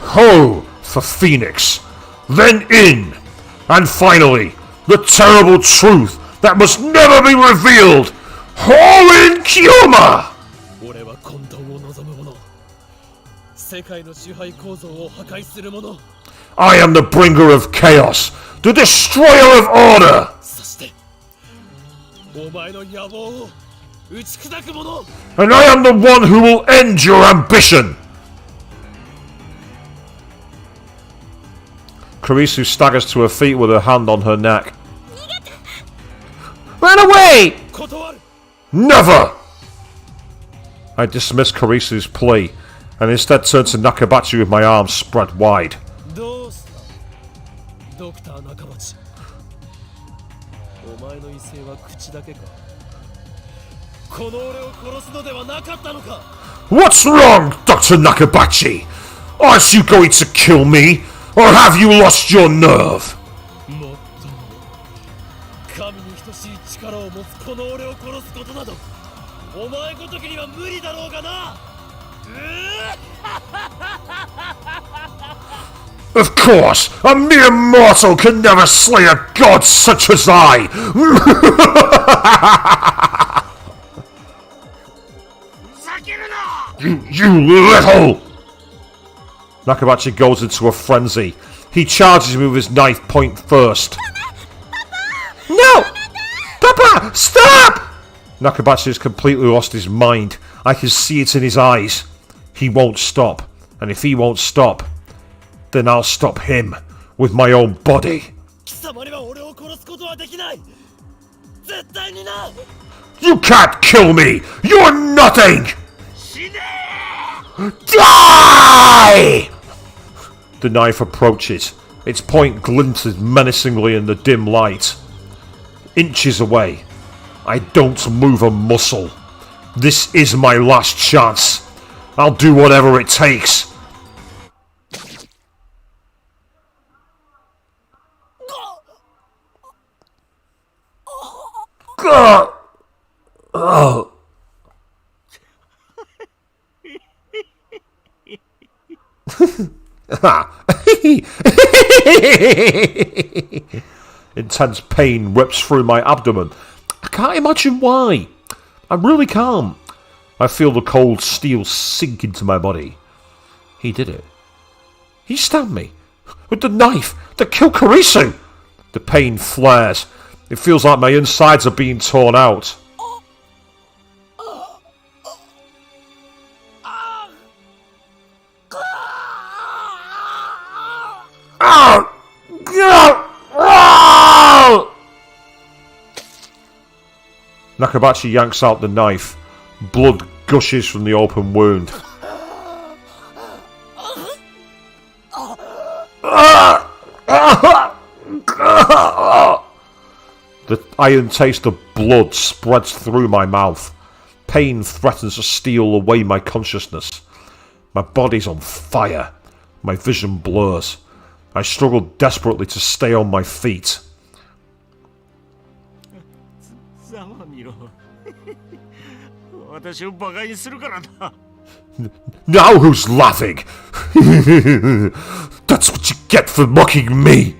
E: Ho for Phoenix, then in, and finally, the terrible truth that must never be revealed. Horin Kiyoma!
F: 俺は混沌を望む者。世界の支配構造を破壊する者。
E: I am the bringer of chaos, the destroyer of order.
F: そしてお前の野望を打ち砕く者。
E: And I am the one who will end your ambition. Kurisu staggers to her feet with her hand on her neck. Run away!
F: 断る。
E: Never! I dismiss Kurisu's plea and instead turn to Nakabachi with my arms spread wide.
F: どうしたドクター中町。お前の威勢は口だけか。この俺を殺すのではなかったのか。
E: What's wrong, Dr. Nakabachi? Aren't you going to kill me? Or have you lost your nerve?
F: もっとも神に等しい力を持つこの俺を殺すことなどお前ごときには無理だろうがな。
E: Of course, a mere mortal can never slay a god such as I! You little! Nakabachi goes into a frenzy. He charges me with his knife point first. No! Papa! Stop! Nakabachi has completely lost his mind. I can see it in his eyes. He won't stop. And if he won't stop, then I'll stop him with my own body.
F: 貴様には俺を殺すことはできない。絶対にな。
E: You can't kill me! You're nothing! Die! The knife approaches. Its point glints menacingly in the dim light. Inches away. I don't move a muscle. This is my last chance. I'll do whatever it takes. Oh. Intense pain rips through my abdomen. I can't imagine why. I really can't. I feel the cold steel sink into my body. He did it. He stabbed me. With the knife that killed Karisu. The pain flares. It feels like my insides are being torn out. Nakabachi yanks out the knife. Blood gushes from the open wound. The iron taste of blood spreads through my mouth. Pain threatens to steal away my consciousness. My body's on fire. My vision blurs. I struggle desperately to stay on my feet.
D: ざまみろ私をバカにするからだ
E: Now who's laughing? That's what you get for mocking me.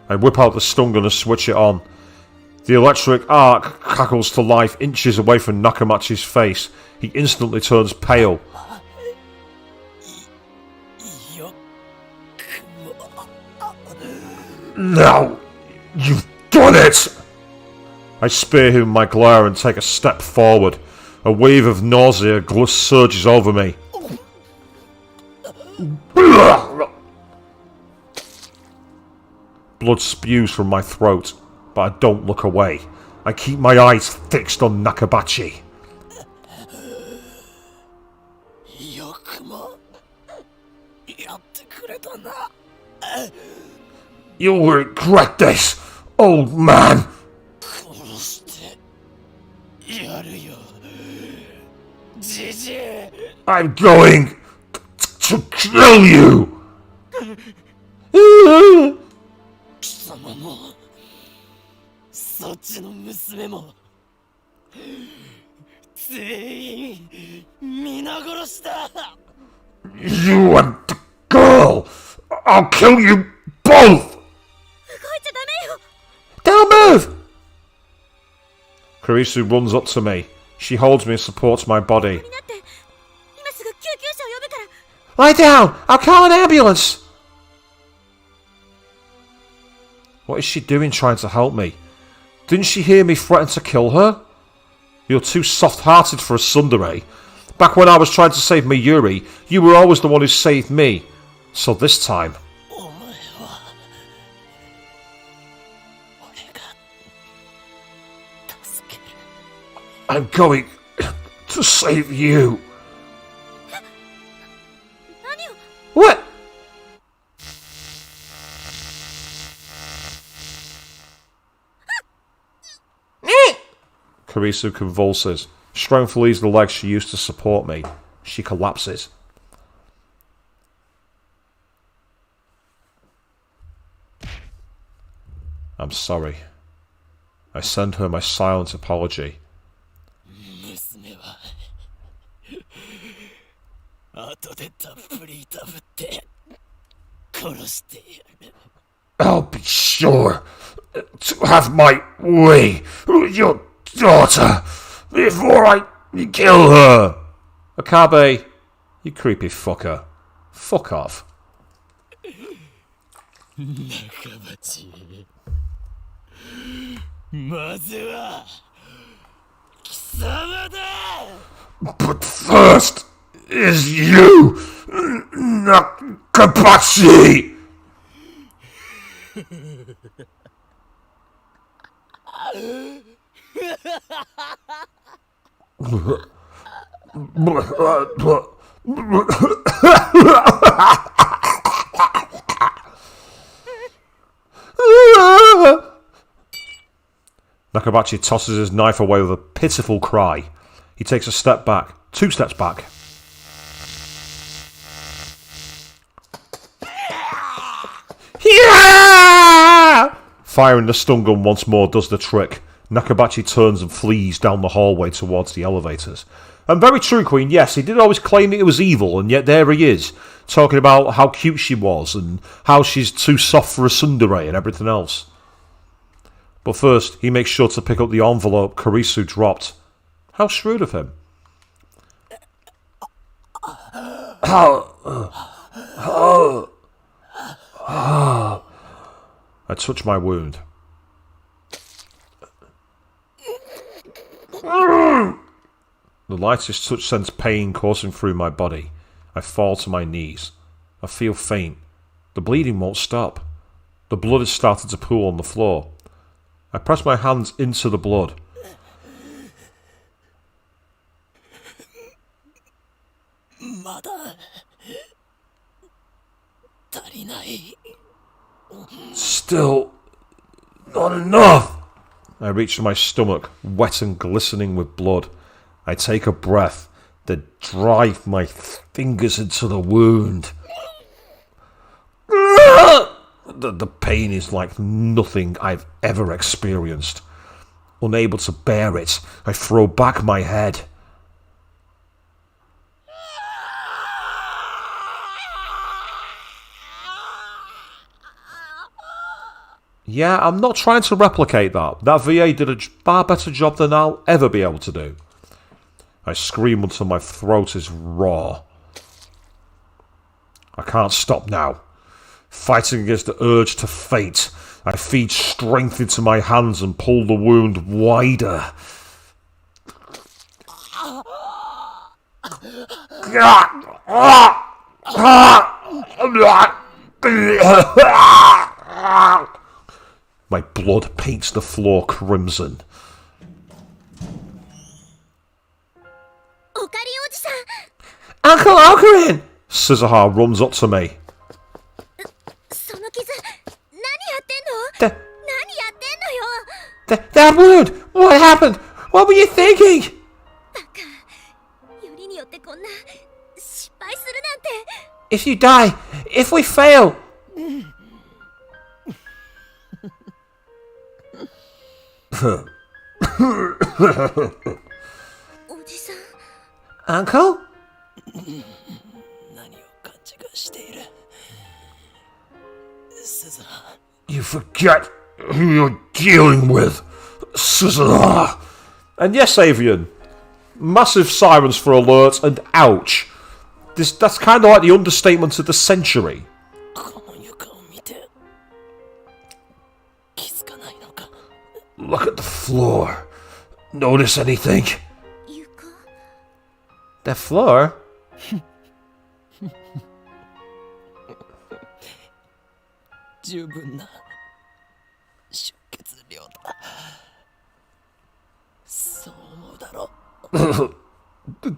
E: I whip out the stun gun and switch it on. The electric arc crackles to life inches away from Nakamachi's face. He instantly turns pale. Now, you've done it! I spear him in my glare and take a step forward. A wave of nausea surges over me. Blood spews from my throat, but I don't look away. I keep my eyes fixed on Nakabachi. You'll regret this, old man! I'm going to kill you!
F: 貴様もそっちの娘も全員皆殺しだ
E: You and the girl! I'll kill you both!
C: 動いちゃダメよ
E: Don't move! Karisu runs up to me. She holds me and supports my body.
C: になって今すぐ救急車を呼ぶから
E: Lie down! I'll call an ambulance! What is she doing trying to help me? Didn't she hear me threaten to kill her? You're too soft-hearted for a tsundere. Back when I was trying to save Mayuri, you were always the one who saved me. So this time... I'm going to save you.
C: 何を
E: What? Karisu convulses. Strength leaves the legs she used to support me. She collapses. I'm sorry. I send her my silent apology.
F: 娘は後でたっぷり食べて殺してやる
E: I'll be sure to have my way with your daughter before I kill her. Akabe, you creepy fucker. Fuck off.
F: 仲町まずは貴様だ
E: But first is you, Nakabachi! Nakabachi tosses his knife away with a pitiful cry. He takes a step back, 2 steps back. Yeah! Firing the stun gun once more does the trick. Nakabachi turns and flees down the hallway towards the elevators. And very true, Queen, yes, he did always claim it was evil, and yet there he is, talking about how cute she was, and how she's too soft for a tsundere and everything else. But first, he makes sure to pick up the envelope Kurisu dropped. How shrewd of him. I touch my wound. The lightest touch sends pain coursing through my body. I fall to my knees. I feel faint. The bleeding won't stop. The blood has started to pool on the floor. I press my hands into the blood. Still not enough. I reach for my stomach, wet and glistening with blood. I take a breath, then drive my fingers into the wound. The pain is like nothing I've ever experienced. Unable to bear it, I throw back my head. Yeah, I'm not trying to replicate that. That VA did a far better job than I'll ever be able to do. I scream until my throat is raw. I can't stop now. Fighting against the urge to faint, I feed strength into my hands and pull the wound wider. My blood paints the floor crimson. Uncle Ocarine! Suzuha runs up to me. That wound! What happened? What were you thinking? If you die, if we fail... Uncle? You forget who you're dealing with, Suzuha. And yes, Avian, massive sirens for alert and ouch. That's kind of like the understatement of the century. Look at the floor. Notice anything? The floor?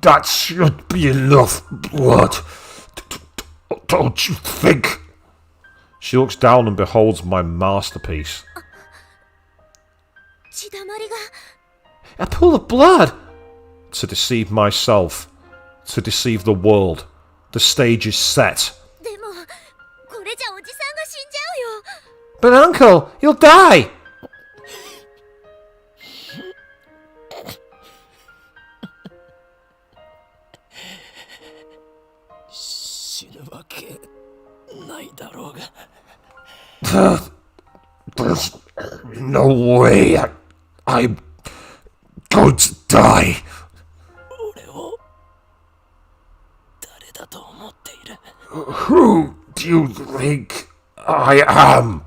E: That should be enough blood. Don't you think? She looks down and beholds my masterpiece. A pool of blood! To deceive myself. To deceive the world. The stage is set. But Uncle, you'll die! There's no way I'm going to die. Who do you think I am?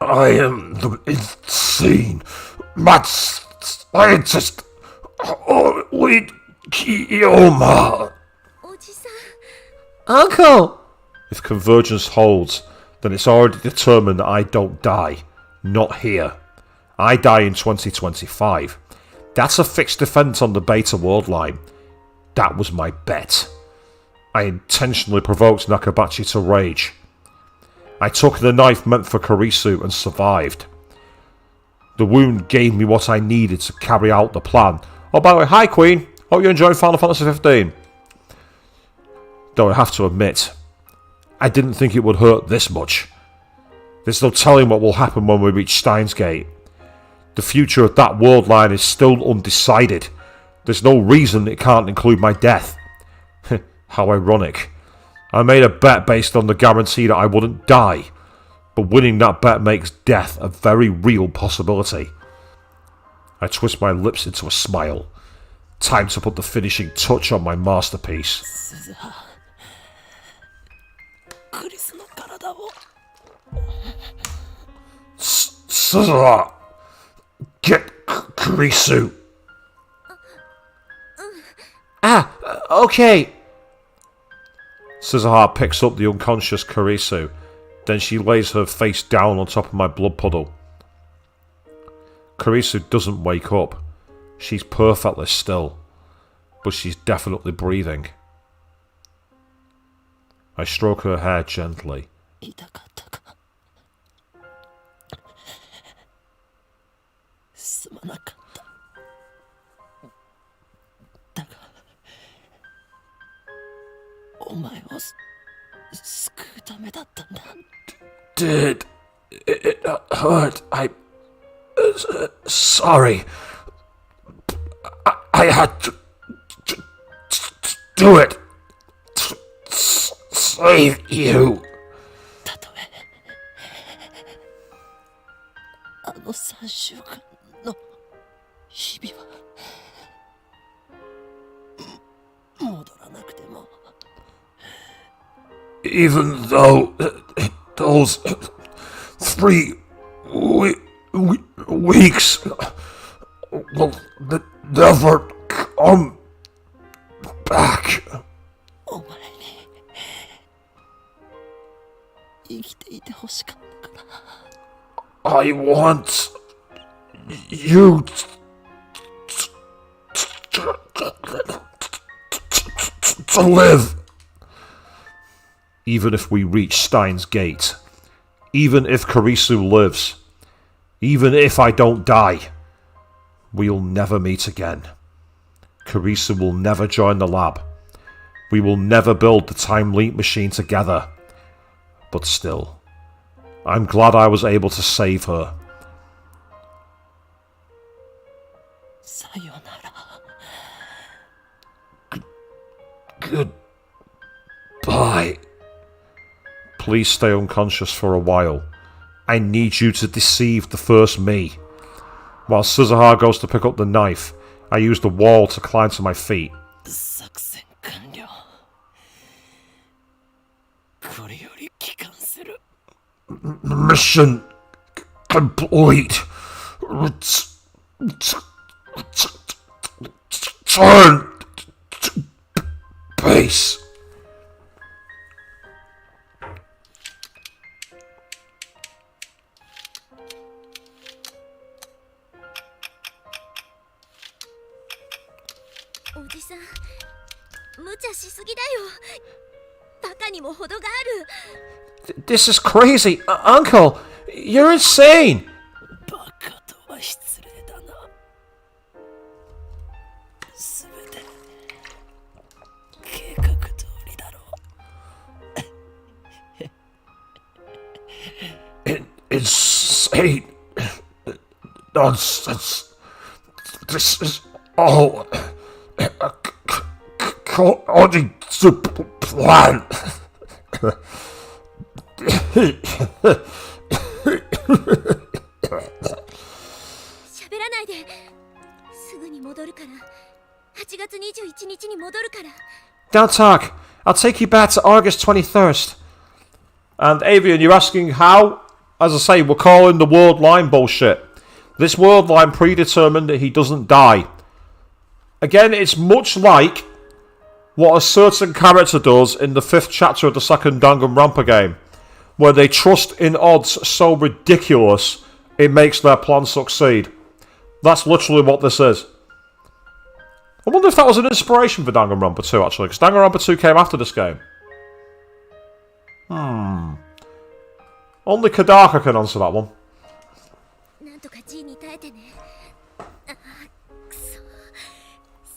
E: I am the insane mad scientist Oid Kiyoma. Uncle! If convergence holds, then it's already determined that I don't die. Not here. I die in 2025. That's a fixed event on the beta worldline. That was my bet. I intentionally provoked Nakabachi to rage. I took the knife meant for Kurisu and survived. The wound gave me what I needed to carry out the plan. Oh, by the way, hi Queen. Hope you enjoyed Final Fantasy 15. Though I have to admit, I didn't think it would hurt this much. There's no telling what will happen when we reach Steins Gate. The future of that world line is still undecided. There's no reason it can't include my death. How ironic. I made a bet based on the guarantee that I wouldn't die, but winning that bet makes death a very real possibility. I twist my lips into a smile. Time to put the finishing touch on my masterpiece.
F: クリスの体を
E: Suzuha! Get Kurisu! Ah, okay. Suzuha picks up the unconscious Kurisu. Then she lays her face down on top of my blood puddle. Kurisu doesn't wake up. She's perfectly still. But she's definitely breathing. I stroke her hair gently.
F: 痛かったかすまなかっただがお前を救うためだったんだ
E: Did it hurt? Sorry. I had to do it. Save you.
F: たとえあの3週間の日々は戻らなくても
E: Even though those 3 weeks will never come back.
F: お前に生きていてほしかったから
E: I want you to live. Even if we reach Steins Gate, even if Kurisu lives, even if I don't die, we'll never meet again. Kurisu will never join the lab. We will never build the time leap machine together. But still, I'm glad I was able to save her.
F: さよなら
E: Goodbye. Please stay unconscious for a while. I need you to deceive the first me. While Suzuha goes to pick up the knife, I use the wall to climb to my feet.
F: 作戦完了これより帰還する
E: Mission complete. Turn to base. This is crazy. Uncle, you're insane.
F: バカとは失礼だなすべて計画通りだろう
E: Insane. Nonsense. This is all according to plan.
C: 喋らないですぐに戻るから8月21日に戻るから
E: Don't talk. I'll take you back to August 21st. And Avian, you're asking how? As I say, we're calling the worldline bullshit. This worldline predetermined that he doesn't die. Again, it's much like what a certain character does in the 5th chapter of the second Danganronpa game, where they trust in odds so ridiculous it makes their plan succeed. That's literally what this is. I wonder if that was an inspiration for Danganronpa 2, actually, because Danganronpa 2 came after this game. Only Kadaka can answer that one.
C: なんとか G に耐えてねああくそ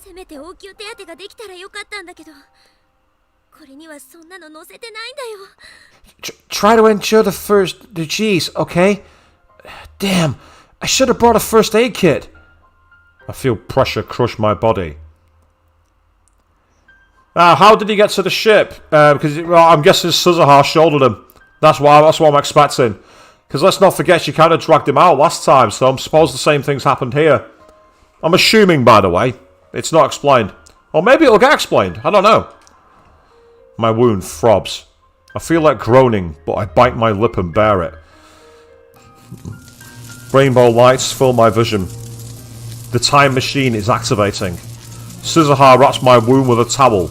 C: せめて応急手当てができたらよかったんだけどこれにはそんなの載せてないんだよ。
E: Try to endure the G's, okay? Damn, I should have brought a first aid kit.
A: I feel pressure crush my body. How did he get to the ship? Because I'm guessing Suzuha shouldered him. That's what I'm expecting. Because let's not forget, she kind of dragged him out last time, so I'm supposed the same thing's happened here. I'm assuming, by the way. It's not explained. Or maybe it'll get explained. I don't know. My wound throbs. I feel like groaning, but I bite my lip and bear it. Rainbow lights fill my vision. The time machine is activating. Suzuha wraps my wound with a towel.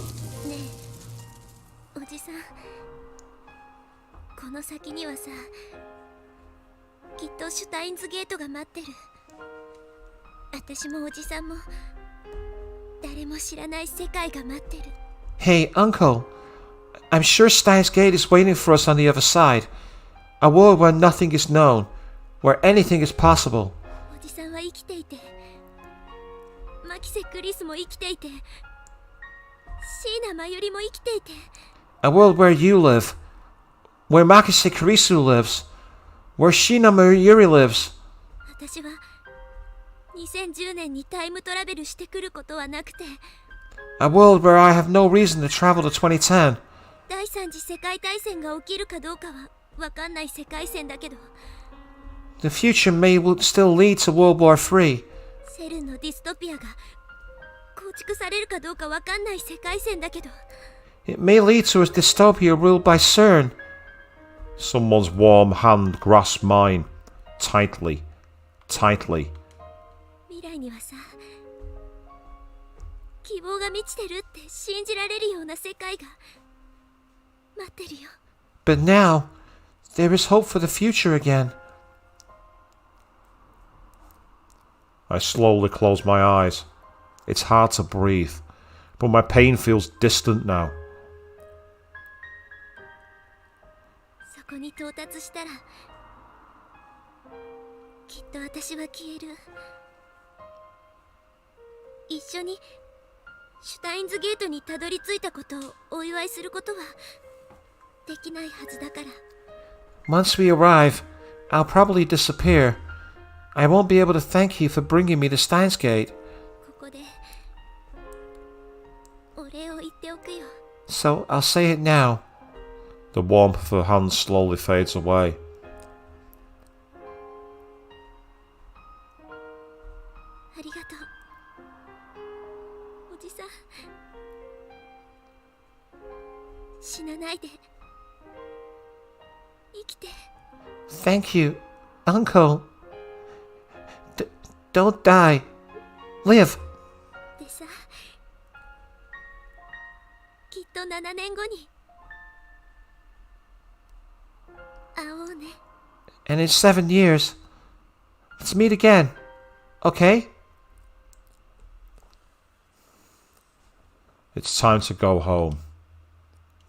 C: おじさん、この先にはさ、きっとシュタインズゲートが待ってる。私もおじさんも誰も知らない世界が待ってる。
E: Hey, Uncle. I'm sure Steins Gate is waiting for us on the other side. A world where nothing is known, where anything is possible.
C: おじさんは生きていて、マキセ・クリスも生きていて、シーナ・マユリも生きていて。
E: A world where you live, where Makise Kurisu lives, where Shina Mayuri lives.
C: 私は2010年にタイムトラベルしてくることはなくて、
E: A world where I have no reason to travel to 2010.
C: 第三次世界大戦が起きるかどうかはわかんない世界線だけど、
E: The future may still lead to World War III.
C: セルンのディストピアが構築されるかどうかわかんない世界線だけど、
E: It may lead to a dystopia ruled by CERN.
A: Someone's warm hand grasps mine. Tightly. Tightly.
C: 未来にはさ、希望が満ちてるって信じられるような世界が待ってるよ。
E: But now, there is hope for the future again.
A: I slowly close my eyes. It's hard to breathe, but my pain feels distant now.
C: そこに到達したら、きっと私は消える。一緒にシュタインズゲートにたどり着いたことをお祝いすることはできないはずだから。
E: Once we arrive, I'll probably disappear. I won't be able to thank you for bringing me to Steins Gate.
C: ここでお礼を言っておくよ。
E: So I'll say it now.
A: The warmth of her hand slowly fades away.
C: ありがとう。おじさん、死なないで。生きて。
E: Thank you, Uncle. Don't die. Live.
C: でさ、きっと7年後に会おうね。
E: And in 7 years, let's meet again. Okay?
A: It's time to go home.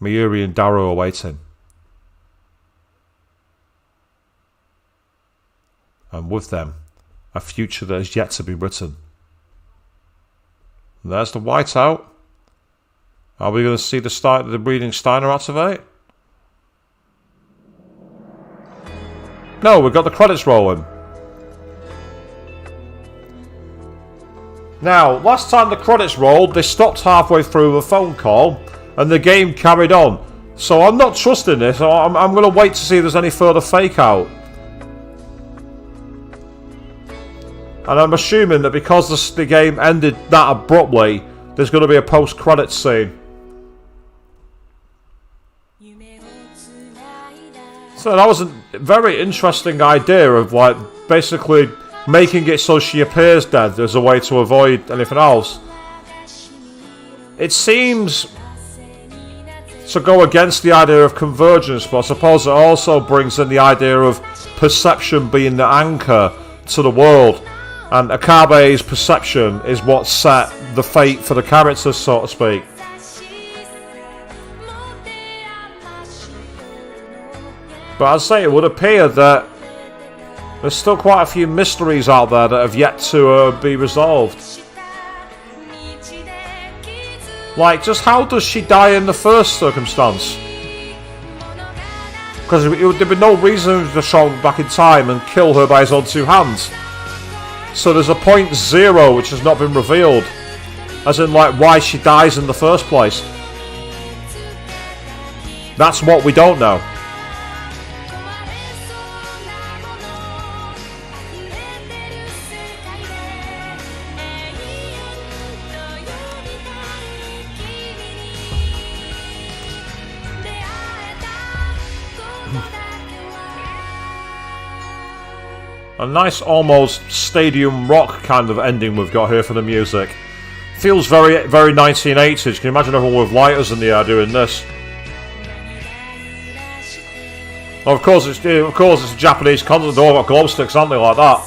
A: Mayuri and Daru are waiting. And with them, a future that is yet to be written. And there's the whiteout. Are we going to see the breeding Steiner activate? No, we've got the credits rolling. Now, last time the credits rolled, they stopped halfway through a phone call and the game carried on. So I'm not trusting this. I'm going to wait to see if there's any further fake out. And I'm assuming that because the game ended that abruptly, there's going to be a post-credits scene. So that was a very interesting idea of like basically making it so she appears dead as a way to avoid anything else. It seems to go against the idea of convergence, but I suppose it also brings in the idea of perception being the anchor to the world. And Akabe's perception is what set the fate for the characters, so to speak. But I'd say it would appear that there's still quite a few mysteries out there that have yet to be resolved.
E: Like, just how does she die in the first circumstance? Because there'd be no reason to travel back in time and kill her by his own two hands. So there's a point zero which has not been revealed. As in, like, why she dies in the first place. That's what we don't know. A nice, almost stadium rock kind of ending we've got here for the music. Feels very, very 1980s. Can you imagine everyone with lighters in the air doing this? Oh, of course, it's a Japanese concert. They've all got glow sticks, aren't they, like that?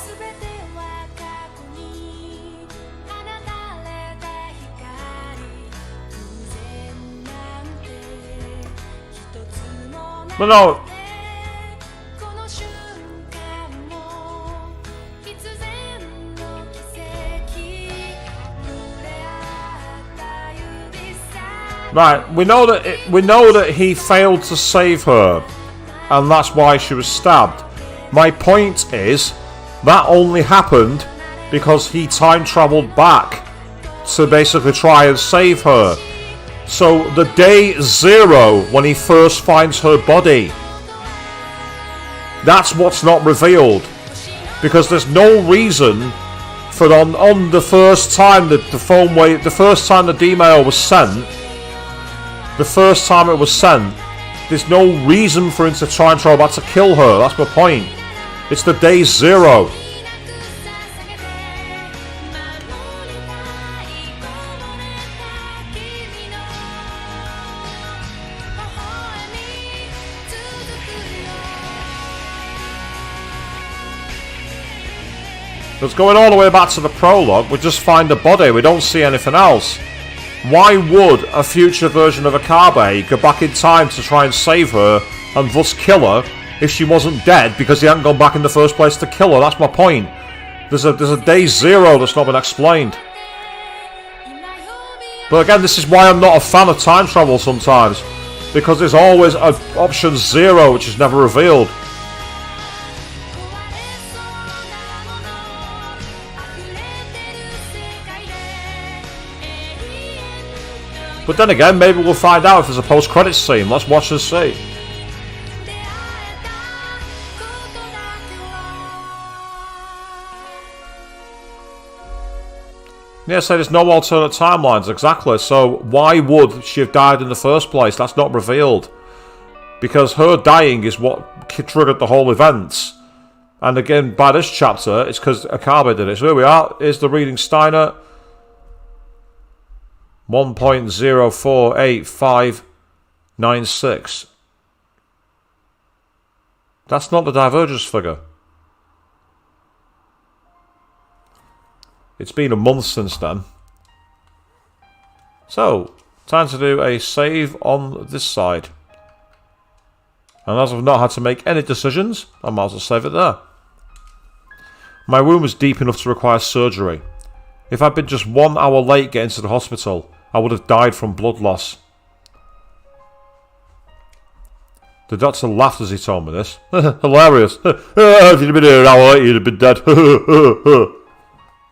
E: But no. Right, we know that he failed to save her, and that's why she was stabbed. My point is that only happened because he time travelled back to basically try and save her. So the day zero when he first finds her body, that's what's not revealed, because there's no reason for on the first time that the first time the D-mail was sent. The first time it was sent, there's no reason for him to try and travel back to kill her. That's my point. It's the day zero. Because going all the way back to the prologue, we just find the body. We don't see anything else. Why would a future version of Akabe go back in time to try and save her and thus kill her if she wasn't dead because he hadn't gone back in the first place to kill her? That's my point. There's a day zero that's not been explained. But again, this is why I'm not a fan of time travel sometimes, because there's always an option zero which is never revealed. But then again, maybe we'll find out if there's a post-credits scene. Let's watch and see. Yeah, so there's no alternate timelines, exactly. So why would she have died in the first place? That's not revealed. Because her dying is what triggered the whole events. And again, by this chapter, it's because Akabe did it. So here we are. Here's the reading Steiner. 1.048596. That's not the divergence figure. It's been a month since then. So, time to do a save on this side. And as I've not had to make any decisions, I might as well save it there. My wound was deep enough to require surgery. If I'd been just 1 hour late getting to the hospital, I would have died from blood loss. The doctor laughed as he told me this. Hilarious. If you'd been here an hour late, you'd have been dead.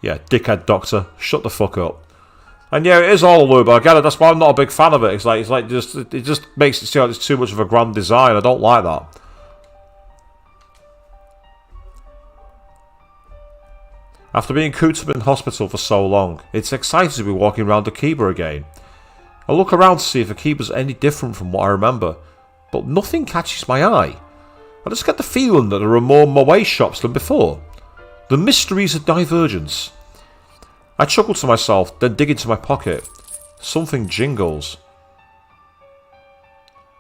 E: Yeah, dickhead doctor. Shut the fuck up. And yeah, it is all a lure, but I get it. That's why I'm not a big fan of it. It's like it just makes it seem like it's too much of a grand design. I don't like that. After being cooped up in hospital for so long, it's exciting to be walking around Akiba again. I look around to see if Akiba's any different from what I remember, but nothing catches my eye. I just get the feeling that there are more Moe shops than before. The mysteries of divergence. I chuckle to myself, then dig into my pocket. Something jingles.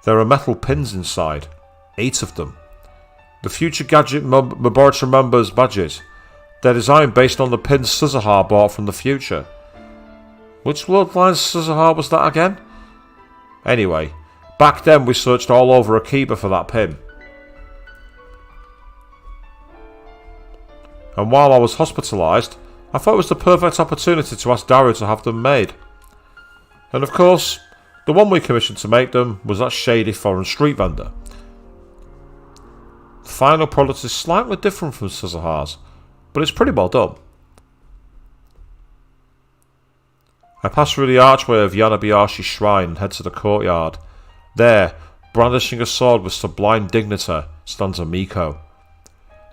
E: There are metal pins inside. 8 of them. The future gadget laboratory members' badges. They're designed based on the pins Suzuha bought from the future. Which worldline Suzuha was that again? Anyway, back then we searched all over Akiba for that pin. And while I was hospitalised, I thought it was the perfect opportunity to ask Daru to have them made. And of course, the one we commissioned to make them was that shady foreign street vendor. The final product is slightly different from Suzuha's, but it's pretty well done. I pass through the archway of Yanabayashi's shrine and head to the courtyard. There, brandishing a sword with sublime dignity, stands a Miko.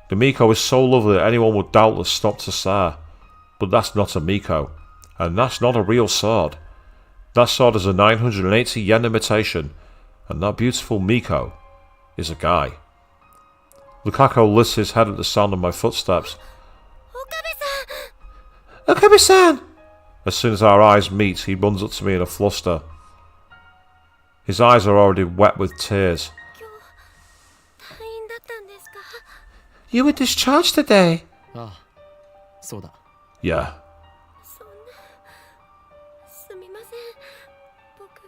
E: The Miko is so lovely that anyone would doubtless stop to stare. But that's not a Miko, and that's not a real sword. That sword is a 980 yen imitation, and that beautiful Miko is a guy. Lukaku lifts his head at the sound of my footsteps.
C: Okabe-san!
E: Okabe-san! As soon as our eyes meet, he runs up to me in a fluster. His eyes are already wet with tears. You were discharged today.
F: Ah, そうだ。
E: Yeah.
C: そんな、すみません。僕、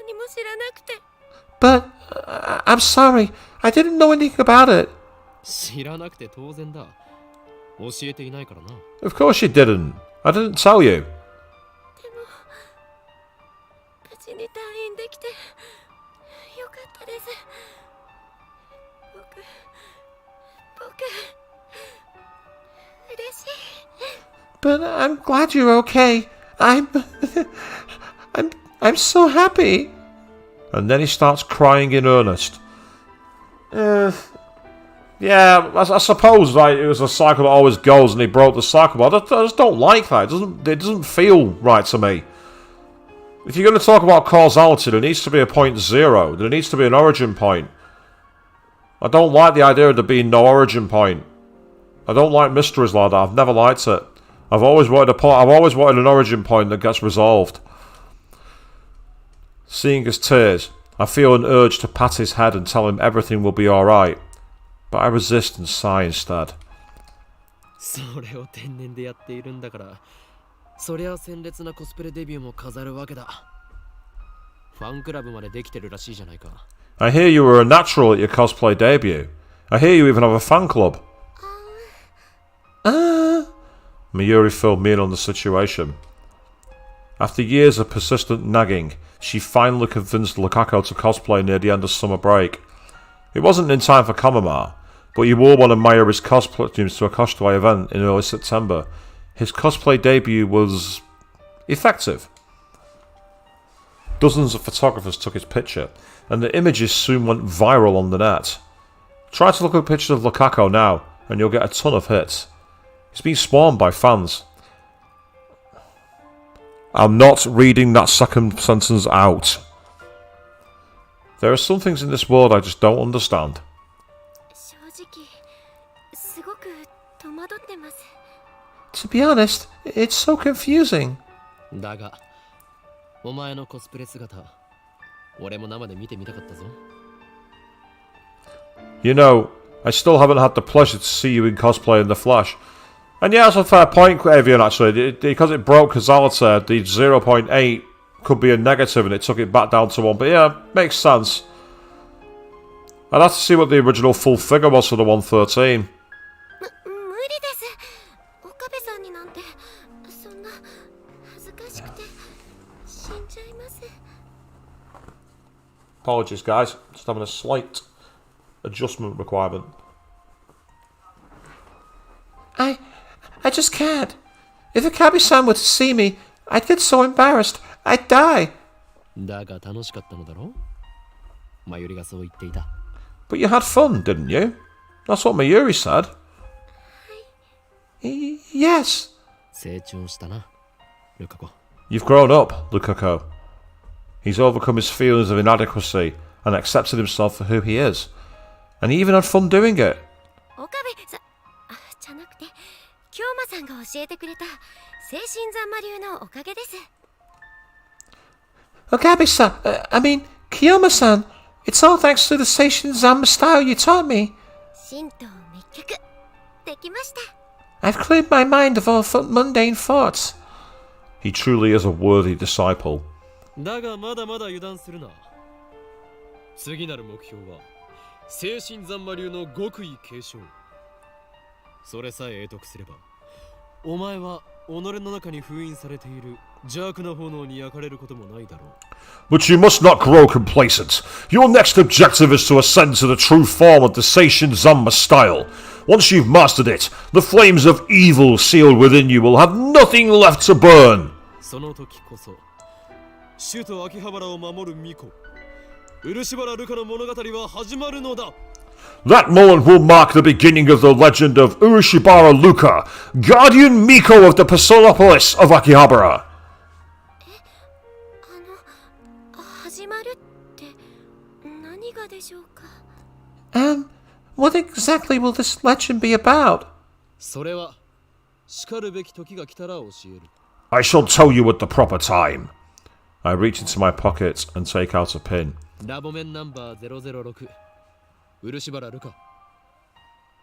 C: 何も知らなくて。
E: But, I'm sorry. I didn't know anything about it.
F: 知らなくて当然だ。教えていないからな。
E: Of course you didn't. I didn't tell you.
C: でも、無事に退院できて、よかったです。僕、嬉しい。
E: But I'm glad you're okay. I'm so happy. And then he starts crying in earnest. Yeah, I suppose right, it was a cycle that always goes, and he broke the cycle. But I just don't like that. It doesn't feel right to me. If you're going to talk about causality, there needs to be a point zero. There needs to be an origin point. I don't like the idea of there being no origin point. I don't like mysteries like that. I've never liked it. I've always wanted an origin point that gets resolved. Seeing his tears, I feel an urge to pat his head and tell him everything will be alright. But I resist and sigh instead.
F: それを天然でやっているんだから、そりゃ鮮烈なコスプレデビューも飾るわけだ。ファンクラブまでできてるらしいじゃないか。
E: I hear you were a natural at your cosplay debut. I hear you even have a fan club. Mayuri filled me in on the situation. After years of persistent nagging, she finally convinced Lukaku to cosplay near the end of summer break. It wasn't in time for Komama, but he wore one of Mayuri's costumes to a cosplay event in early September. His cosplay debut was effective. Dozens of photographers took his picture, and the images soon went viral on the net. Try to look at pictures of Lukaku now, and you'll get a ton of hits. He's been swarmed by fans. I'm not reading that second sentence out. There are some things in this world I just don't understand.
C: 正直、すごく戸惑ってます。
E: To be honest, it's so confusing.
F: だが、お前のコスプレ姿、俺も生で見てみたかったぞ。
E: You know, I still haven't had the pleasure to see you in cosplay in the flesh. And yeah, that's a fair point, Avian, actually. Because it broke causality, the 0.8 could be a negative and it took it back down to 1. But yeah, makes sense. I'd have to see what the original full figure was for the 113.
C: 無理です。岡部さんになんて、そんな恥ずかしくて死んじゃいます。
E: Apologies, guys. Just having a slight adjustment requirement. I just can't. If Akabe-san were to see me, I'd get so embarrassed. I'd die.
F: だが楽しかったのだろう？マユリがそう言っていた。
E: But you had fun, didn't you? That's what Mayuri said. Yes.
F: 成長したな、ルカ子。
E: You've grown up, Lukaku. He's overcome his feelings of inadequacy and accepted himself for who he is. And he even had fun doing it.
C: 岡部さん、じゃなくて、京馬さんが教えてくれた精神残魔流のおかげです。
E: Okabe-san, I mean, Kiyama-san, it's all thanks to the Seishin Zanma style you taught me.
C: 神道密脚、できました。
E: I've cleared my mind of all mundane thoughts. He truly is a worthy disciple.
F: だがまだまだ油断するな。次なる目標は精神残魔流の極意継承。それさえ得得すれば、お前は己の中に封印されている邪悪な炎に焼かれることもないだろう。
E: But you must not grow complacent. Your next objective is to ascend to the true form of the Seishin Zanma style. Once you've mastered it, the flames of evil sealed within you will have nothing left to burn.
F: その時こそ首都秋葉原を守る巫女漆原瑠香の物語は始まるのだ。
E: That moment will mark the beginning of the legend of Urashibara Luka, guardian Miko of the Persolopolis of Akihabara.
C: 始まるって何がでしょうか。
A: What exactly will this legend be about?
F: それは叱るべき時が来たら教える。
E: I shall tell you at the proper time. I reach into my pocket and take out a pin.
F: ラボメンナンバー006漆原瑠香、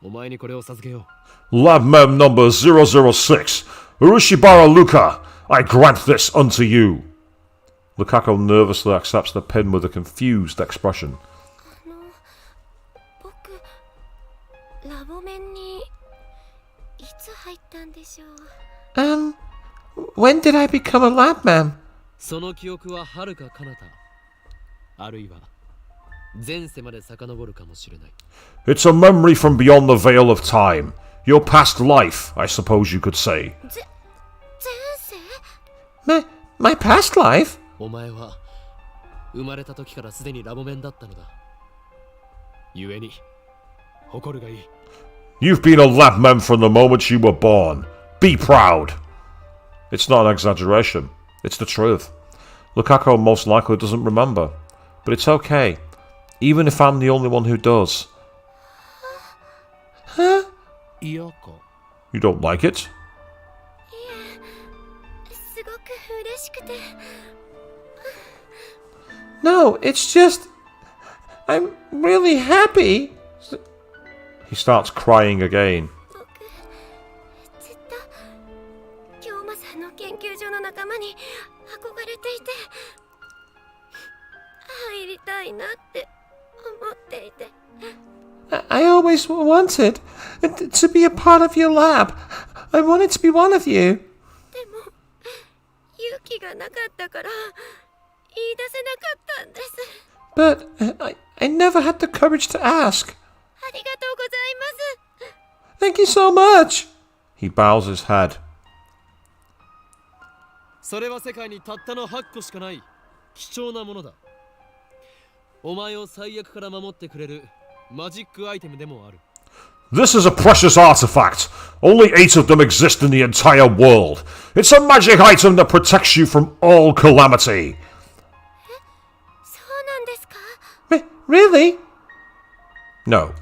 F: お前にこれを授けよう。
E: Lab Mem number 006, Urashibara Luka, I grant this unto you. Lukaku nervously accepts the pin with a confused expression.
C: 僕ラボメンにいつ入ったんでしょう。
A: When did I become a lab man?
F: その記憶は遥か彼方、あるいは前世まで遡るかもしれない。
E: It's a memory from beyond the veil of time. Your past life, I suppose you could say.
C: 前世？
A: My past life?
F: お前は生まれた時からすでにラボメンだったのだ。故に誇るがいい。
E: You've been a lab mem from the moment you were born. Be proud. It's not an exaggeration. It's the truth. Lukaku most likely doesn't remember. But it's okay. Even if I'm the only one who does.
A: Huh?
F: 嫌か。
E: You don't like it?
C: すごく嬉しくて。
A: No, it's just... I'm really happy.
E: He starts crying again.
C: 僕ずっと京馬さんの研究所の仲間に憧れていて入りたいなって思っていて。
A: I always wanted to be a part of your lab. I wanted to be one of you.
C: でも勇気がなかったから言い出せなかったんです。
A: But I never had the courage to ask.
C: ありがとうございます。
A: Thank you so much.
E: He bows his head.
F: それは世界にたったの8個しかない貴重なものだ。お前を最悪から守ってくれるマジックアイテムでもある。
E: This is a precious artifact. Only 8 of them exist in the entire world. It's a magic item that protects you from all calamity.
C: そうなんですか？
A: Really?
E: No.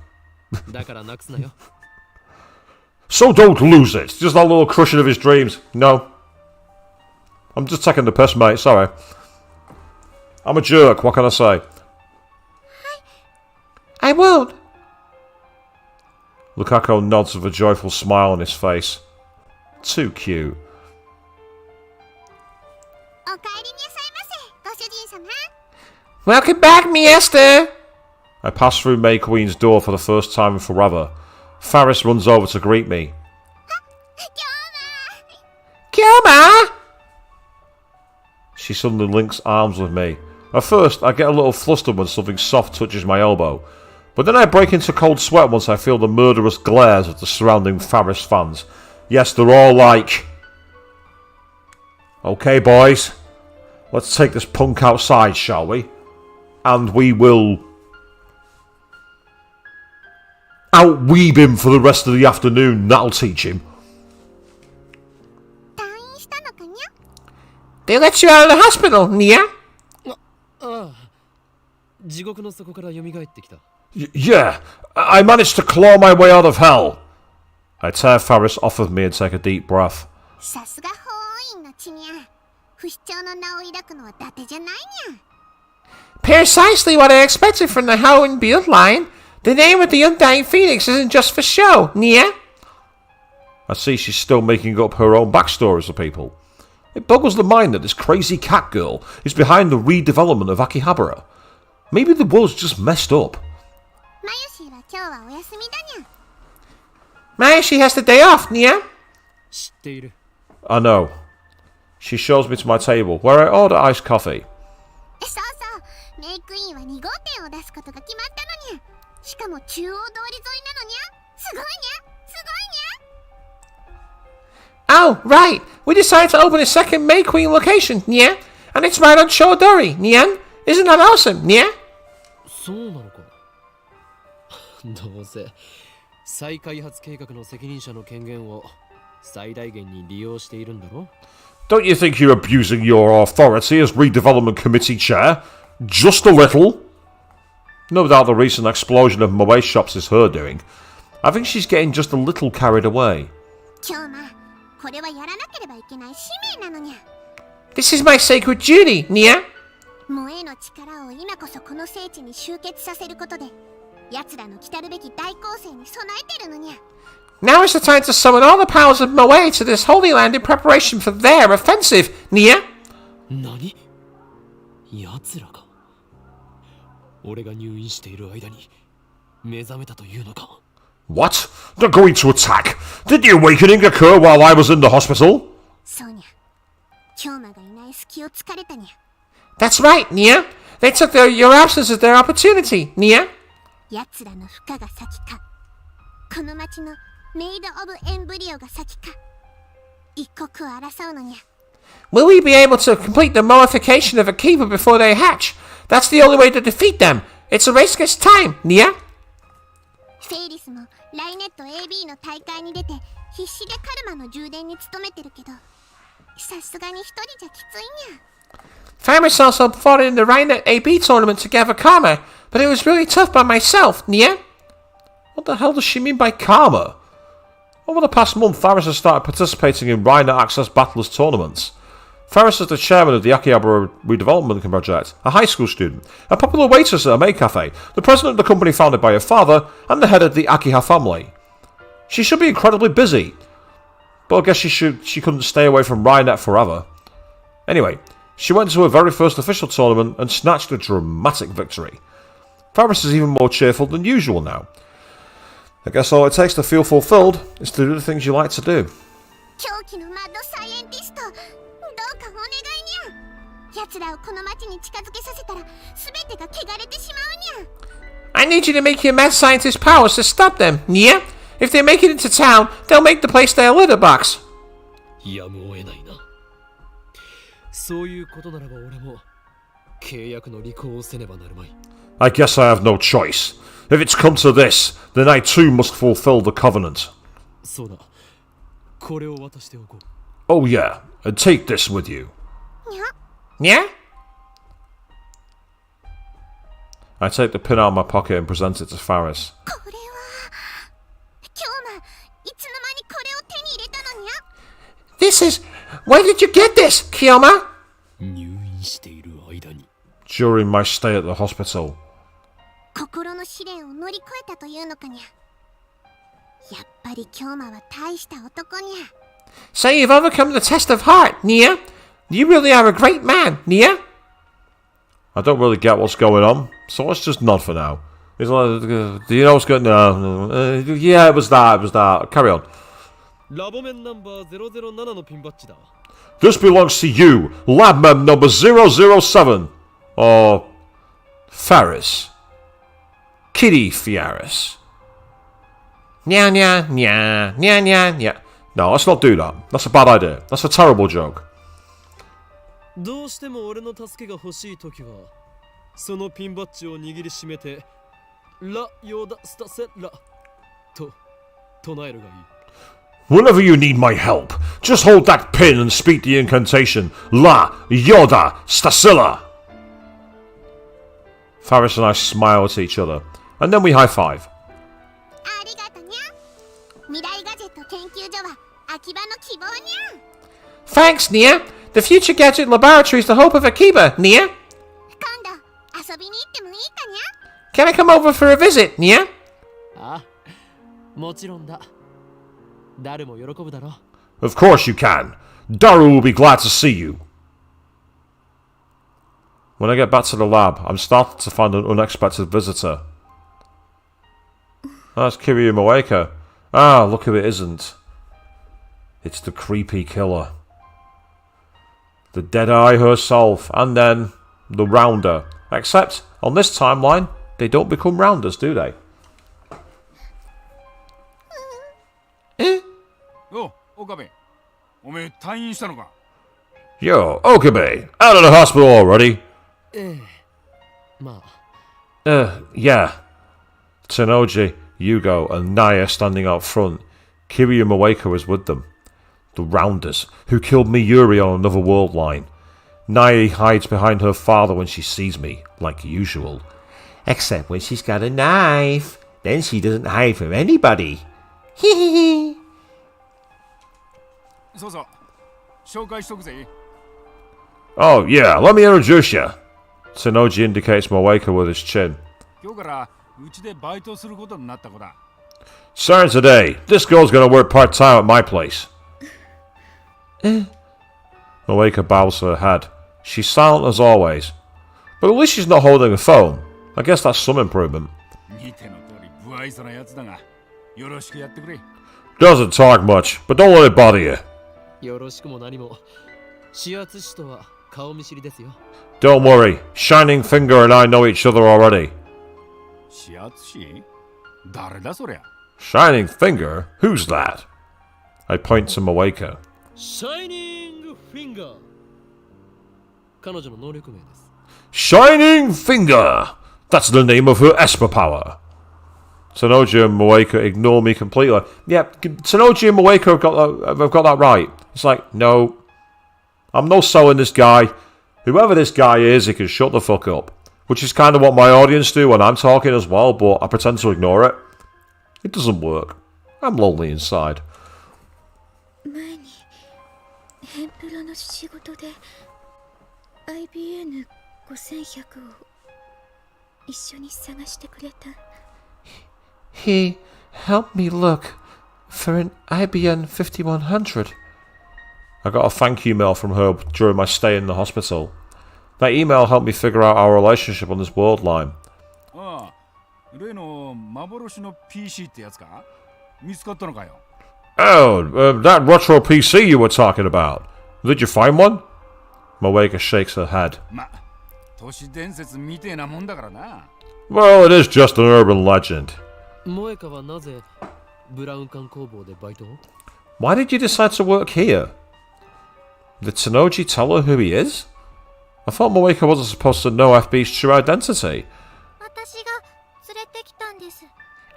F: だからなくすなよ。
E: So don't lose it. Just that little crushing of his dreams. No. I'm just taking the piss, mate. Sorry. I'm a jerk. What can I say?
A: I won't.
E: Lukaku nods with a joyful smile on his face. Too cute.
C: お帰りなさいませ、ご主人様。
A: Welcome back, Miester.
E: I pass through May Queen's door for the first time in forever. Faris runs over to greet me.
A: Kyoma!
E: She suddenly links arms with me. At first, I get a little flustered when something soft touches my elbow. But then I break into cold sweat once I feel the murderous glares of the surrounding Faris fans. Yes, they're all like... Okay, boys. Let's take this punk outside, shall we? And we will... outweeb him for the rest of the afternoon. That'll teach him.
A: They let you out of the hospital, Nia?
F: ああ、地獄の底から蘇ってきた。
E: Yeah, I managed to claw my way out of hell. I tear Faris off of me and take a deep breath.
C: さすが法王院の血にゃ。不死鳥の名を抱くのは伊達じゃないにゃ。
A: Precisely what I expected from the Hoenn bloodline. The name of the Undying Phoenix isn't just for show, Nia.
E: I see she's still making up her own backstories for people. It boggles the mind that this crazy cat girl is behind the redevelopment of Akihabara. Maybe the world's just messed up.
C: マユシーは今日はお休みだにゃ。
A: Mayashi has the day off, Nia.
F: 知っている。
E: I know. She shows me to my table, where I order iced coffee.
C: そうそう、メイクインは2号店を出すことが決まったのにゃ。しかも中央通り沿いなのにゃ。すごいにゃ、すごいにゃ。
E: Oh, right. We decided to open a second May Queen location, yeah? And it's right on Chodori, yeah? Isn't that awesome, yeah?
F: そうなのか。どうせ再開発計画の責任者の権限を最大限に利用しているんだろ。
E: Don't you think you're abusing your authority as redevelopment committee chair? Just a little? No doubt the recent explosion of Moe shops is her doing. I think she's getting just a little carried away.
C: 今日ま、これはやらなければいけない使命なのにゃ。
E: This is my sacred duty, Nia.
C: 萌えの力を今こそこの聖地に集結させることで、奴らの来たるべき大攻勢に備えてるのにゃ。
E: Now is the time to summon all the powers of Moe to this holy land in preparation for their offensive, Nia.
F: 何？奴らが俺が入院している間に目覚めたというのか。
E: What? They're going to attack? Did the awakening occur while I was in the hospital?
C: そうにゃ。京馬がいない隙を突かれたにゃ。
E: That's right, Nia. They took your absence as their opportunity, Nia.
C: 奴らの負荷が先か、この町のメイド・オブ・エンブリオが先か、一刻を争うのにゃ。
E: Will we be able to complete the moification of a keeper before they hatch? That's the only way to defeat them. It's a race against time, Nia.
C: フェイリスもライネット AB の大会に出て必死でカルマの充電に努めてるけど、さすがに一人じゃきついにゃ。
E: Famous also fought in the Rhinet AB tournament to gather karma, but it was really tough by myself, Nia. What the hell does she mean by karma? Over the past month, Faris has started participating in Rhinet Access Battlers tournaments. Faris is the chairman of the Akihabara Redevelopment Project, a high school student, a popular waitress at a maid cafe, the president of the company founded by her father, and the head of the Akiha family. She should be incredibly busy, but I guess she couldn't stay away from Rhinet forever. Anyway, she went to her very first official tournament and snatched a dramatic victory. Faris is even more cheerful than usual now. I guess all it takes to feel fulfilled is to do the things you like to do.
C: 狂気のマッドサイエンティスト、どうかお願いにゃ。奴らをこの町に近づけさせたら全てが汚れてしまうにゃ。
E: I need you to make your mad scientist powers to stop them, Nia. If they make it into town, they'll make the place their litter box.
F: やむを得ないな。そういうことならば俺も契約の履行をせねばなるまい。
E: I guess I have no choice. If it's come to this, then I too must fulfill the covenant.
F: そうだ。これを渡しておこう。
E: Oh yeah, and take this with you.
C: にゃ。
E: Yeah? I take the pin out of my pocket and present it to Faris.
C: これは京馬、いつの間にこれを手に入れたのにゃ。
E: This is... Where did you get this, Kiyoma?
F: 入院している間に。
E: During my stay at the hospital.
C: 心の試練を乗り越えたというのかにゃ。やっぱり京馬は大した男にゃ。
E: So you've overcome the test of heart, Nia. You really are a great man, Nia. I don't really get what's going on, so let's just nod for now. He's like, do you know what's going on? No. Yeah, it was that. Carry on.
F: ラボメンナンバー007のピンバッジだ。
E: This belongs to you, Labmem number 007. Or... Faris. Kitty Fiaris. Nya nya nya nya nya nya. No, let's not do that. That's a bad idea. That's a terrible joke.
F: どうしても俺の助けが欲しいときは、そのピンバッジを握りしめて、ラ・ヨダ・スタセラと唱えるがいい。
E: Whenever you need my help, just hold that pin and speak the incantation La Yoda Stasilla. Faris and I smile at each other, and then we high five.
C: ありがとにゃ。未来ガジェット研究所は秋葉の希望にゃ。
E: Thanks, Nia. The future gadget laboratory is the hope of Akiba, Nia.
C: 今度遊びに行ってもいいかにゃ。
E: Can I come over for a visit, Nia?
F: あ、もちろんだ。誰も喜ぶだろう。
E: Of course you can. Daru will be glad to see you. When I get back to the lab, I'm starting to find an unexpected visitor. That's Kiryu Moeka. Ah, look who it isn't. It's the creepy killer. the Deadeye herself, and then the Rounder. Except, on this timeline, they don't become Rounders, do they?
B: お岡部おめえ退院したのか
E: Yo, Okabe, out of the hospital already?
F: まあ
E: Yeah. Tsunoji, Yugo, and Naya standing out front. Kiryu Moeka is with them. The Rounders, who killed Miyuri on another world line. Naya hides behind her father when she sees me, like usual. Except when she's got a knife. Then she doesn't hide from anybody. Hehehe.
B: そうそう紹介しとくぜ
E: Oh, yeah, let me introduce you. Tsunoji indicates Moeka with his chin.
B: 今日からうちでバイトすることになった子だ
E: Starting today, this girl's gonna work part-time at my place. Moeka bows her head. She's silent as always. But at least she's not holding a phone. I guess that's some improvement.
B: 見ての通り不愛想なやつだがよろしくやってくれ
E: Doesn't talk much, but don't let it bother you.
F: よろしくも何も指圧師とは顔見知りですよ
E: Don't worry, Shining Finger and I know each other already.
B: 指圧師誰だそりゃ
E: Shining Finger? Who's that? I point to Moeka.
F: シャイニングフィンガー彼女の能力名です
E: Shining Finger! That's the name of her Esper power. Tsunoji and Moeka ignore me completely. Yeah, Tsunoji and Moeka have got that right. It's like, no. I'm no selling this guy. Whoever this guy is, he can shut the fuck up. Which is kind of what my audience do when I'm talking as well, but I pretend to ignore it. It doesn't work. I'm lonely inside.
C: 前にヘンプロの仕事で IBN5100 を一緒に探してくれた
E: He helped me look for an IBN 5100. I got a thank you mail from her during my stay in the hospital. That email helped me figure out our relationship on this worldline.
B: ああ例の幻の PC ってやつか見つかったのかよ
E: Oh, that retro PC you were talking about. Did you find one? Moeka shakes her head.
B: ま都市伝説みてえなもんだからな
E: Well, it is just an urban legend.
F: 萌香はなぜブラウン管工房でバイトを
E: Why did you decide to work here? Did Tsunoji tell her who he is? I thought Moeka wasn't supposed to know FB's true identity.
C: 私が連れてきたんです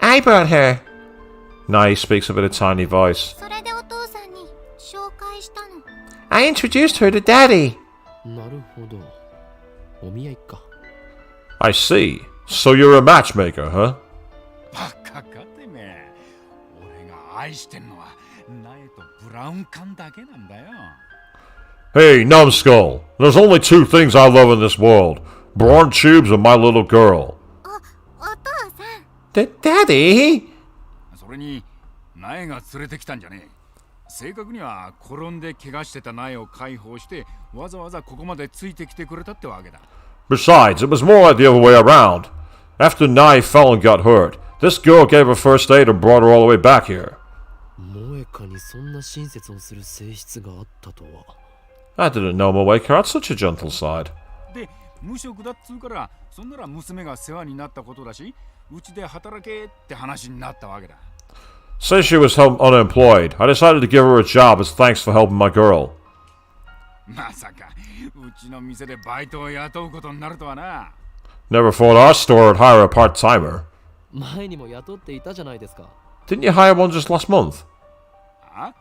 E: I brought her. Nai speaks up in a tiny voice.
C: それでお父さんに紹介したの
E: I introduced her to Daddy.
F: なるほどお見合いか
E: I see. So you're a matchmaker, huh?
B: バカかてめえ俺が愛してんのは苗とブラウン管だけなんだよ
E: Hey, numbskull. There's only two things I love in this world. Brawn tubes and my little girl.
C: お父さん
E: Daddy?
B: それに苗が連れてきたんじゃねえ正確には転んで怪我してた苗を解放してわざわざここまでついてきてくれたってわけだ
E: Besides, it was more like the other way around. After Nai fell and got hurt, this girl gave her first aid and brought her all the way back here.
F: 萌香にそんな親切をする性質があったとは
E: I didn't know Moeka had such a gentle side.
B: で無職だっつうからそんなら娘が世話になったことだしうちで働けって話になったわけだ
E: Since she was unemployed, I decided to give her a job as thanks for helping my girl.
B: まさかうちの店でバイトを雇うことになるとはな
E: Never thought our store would hire a part-timer.
F: 前にも雇っていたじゃないですか
E: Didn't you hire one just last month?
B: あ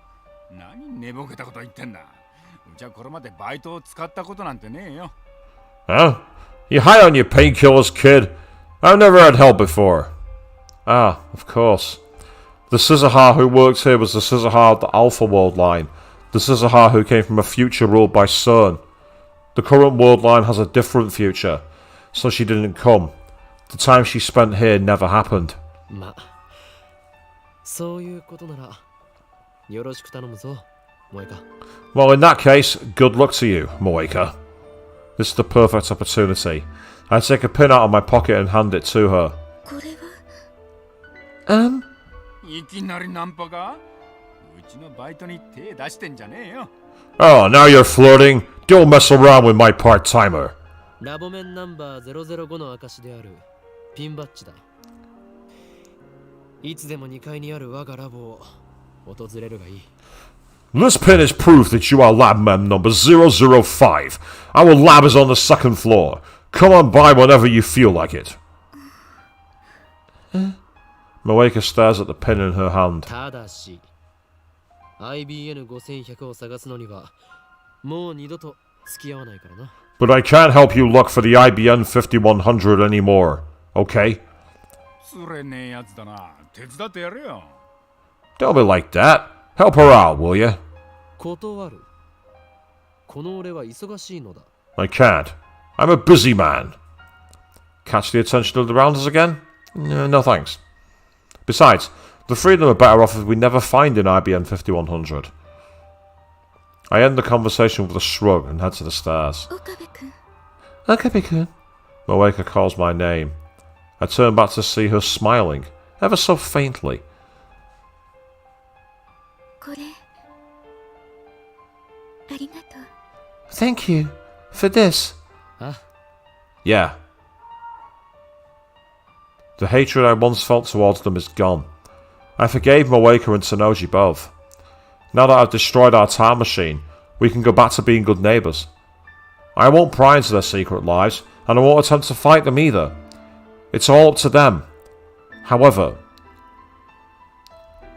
B: 何寝ぼけたこと言ってんだうちはこれまでバイトを使ったことなんてねえよ
E: Huh? You high on your painkillers, kid? I've never had help before. Ah, of course. The Scissorha who worked here was the Scissorha of the Alpha World line. The Scissorha who came from a future ruled by CERN. The current world line has a different future, so she didn't come. The time she spent here never happened.
F: まそういうことならよろしく頼むぞ萌香
E: Well, in that case, good luck to you, Moeka. This is the perfect opportunity. I take a pin out of my pocket and hand it to her.
C: これは
B: いきなりナンパかうちのバイトに手出してんじゃねえよ
E: Oh, now you're flirting? Don't mess around with my part-timer.
F: ラボ面ナンバー005の証であるピンバッジだ。いつでも2階にある我がラボを訪れるがいい。
E: This pin is proof that you are lab mem number 005. Our lab is on the second floor. Come on by whenever you feel like it. Moeka stares at the pin in her hand.
F: ただし、IBN5100 を探すのにはもう二度と付き合わないからな。
E: But I can't help you look for the IBN 5100 anymore, okay?
I: つれねえやつだな。手伝ってやれよ。
E: Don't be like that. Help her out, will you?
F: 断る。この俺は忙しいのだ。
E: I can't. I'm a busy man. Catch the attention of the rounders again? No thanks. Besides, the three of them are better off if we never find an IBN 5100. I end the conversation with a shrug and head to the stairs. Okabe-kun. Moeka calls my name. I turn back to see her smiling, ever so faintly. Thank you for this. Yeah. The hatred I once felt towards them is gone. I forgave Moeka and Tanoji both. Now that I've destroyed our time machine, we can go back to being good neighbours. I won't pry into their secret lives, and I won't attempt to fight them either. It's all up to them. However,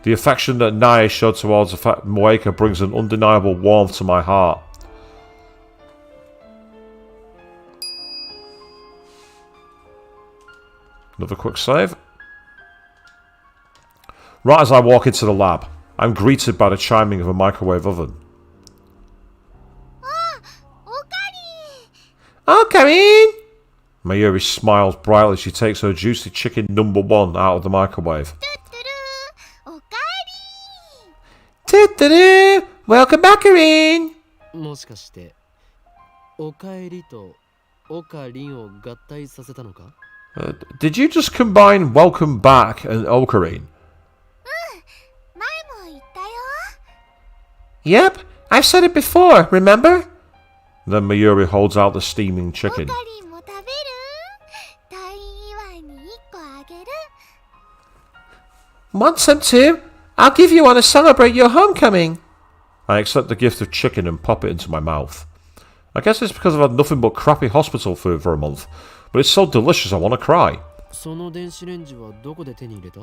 E: the affection that Nae showed towards Moeka brings an undeniable warmth to my heart. Another quick save. Right as I walk into the lab, I'm greeted by the chiming of a microwave oven. Oh, Karin! Mayuri smiles brightly as she takes her juicy chicken #1 out of the microwave. Toot-toot-toot! Welcome back, Karin!
F: もしかしておかえりとおかりんを合体させたのか？
E: Did you just combine welcome back and Okarin? Yep, I've said it before, remember? Then Mayuri holds out the steaming chicken. Want some too? I'll give you one to celebrate your homecoming. I accept the gift of chicken and pop it into my mouth. I guess it's because I've had nothing but crappy hospital food for a month, but it's so delicious I want to cry.
F: その電子レンジはどこで手に入れた?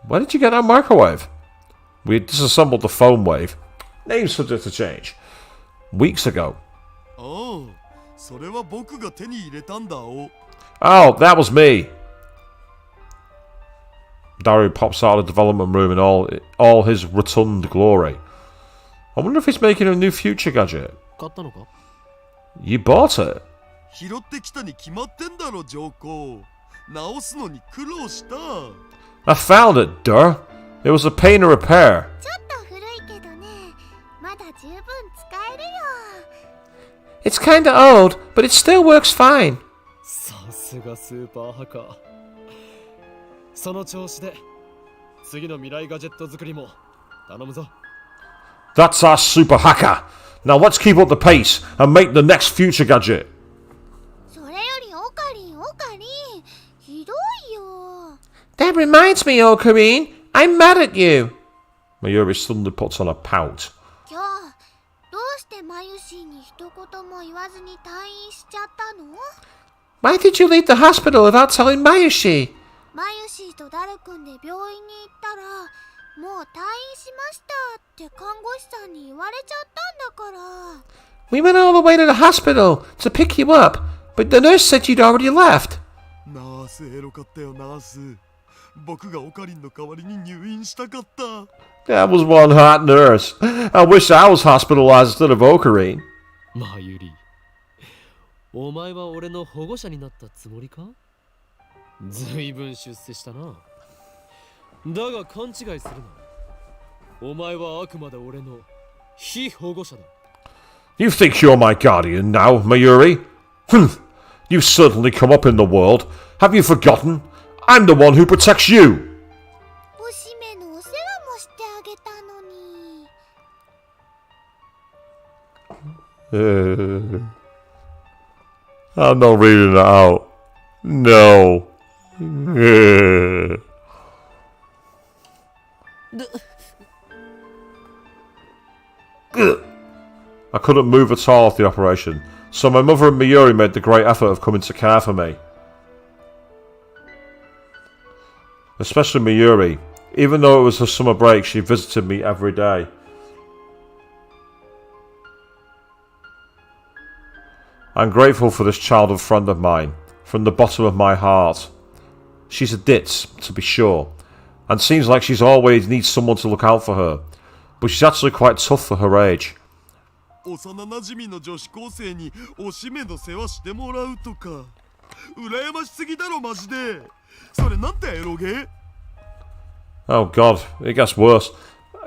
E: Where did you get that microwave? We had disassembled the foam wave. Name subject to change. Weeks ago.
B: ああ、それは僕が手に入れたんだお。
E: Oh, that was me. Dario pops out of the development room in all his rotund glory. I wonder if he's making a new future gadget.
F: 買ったのか?
E: You bought it?
B: 拾ってきたに決まってんだろ、上皇。直すのに苦労した。
E: I found it, duh. It was a pain to repair. It's kinda old, but it still works fine.
F: さすがスーパーハッカー。その調子で次の未来ガジェット作りも頼むぞ。
E: That's our super hacker. Now let's keep up the pace and make the next future gadget. That reminds me, Okarin, I'm mad at you. Mayuri suddenly puts on a pout. Why did you leave the hospital without telling Mayushi? We went all the way to the hospital to pick you up, but the nurse said you'd already left.
B: ナースエロかったよ、ナース。僕がオカリンの代わりに入院したかった。
E: That was one hot nurse. I wish I was hospitalized instead of Okarin.
F: マユリ、お前は俺の保護者になったつもりか？ずいぶん出世したな。だが勘違いするな。お前はあくまで俺の非保護者だ。
E: You think you're my guardian now, Mayuri? You've certainly come up in the world. Have you forgotten? I'm the one who protects you. I'm not reading that out. No. I couldn't move at all after the operation, so my mother and Mayuri made the great effort of coming to care for me. Especially Mayuri. Even though it was her summer break, she visited me every day. I'm grateful for this childhood friend of mine, from the bottom of my heart. She's a ditz, to be sure, and seems like she's always needs someone to look out for her, but she's actually quite tough for her age.
B: 幼馴染の女子高生におしめの世話してもらうとか羨ましすぎだろマジでそれなんてエロゲ
E: Oh god, it gets worse.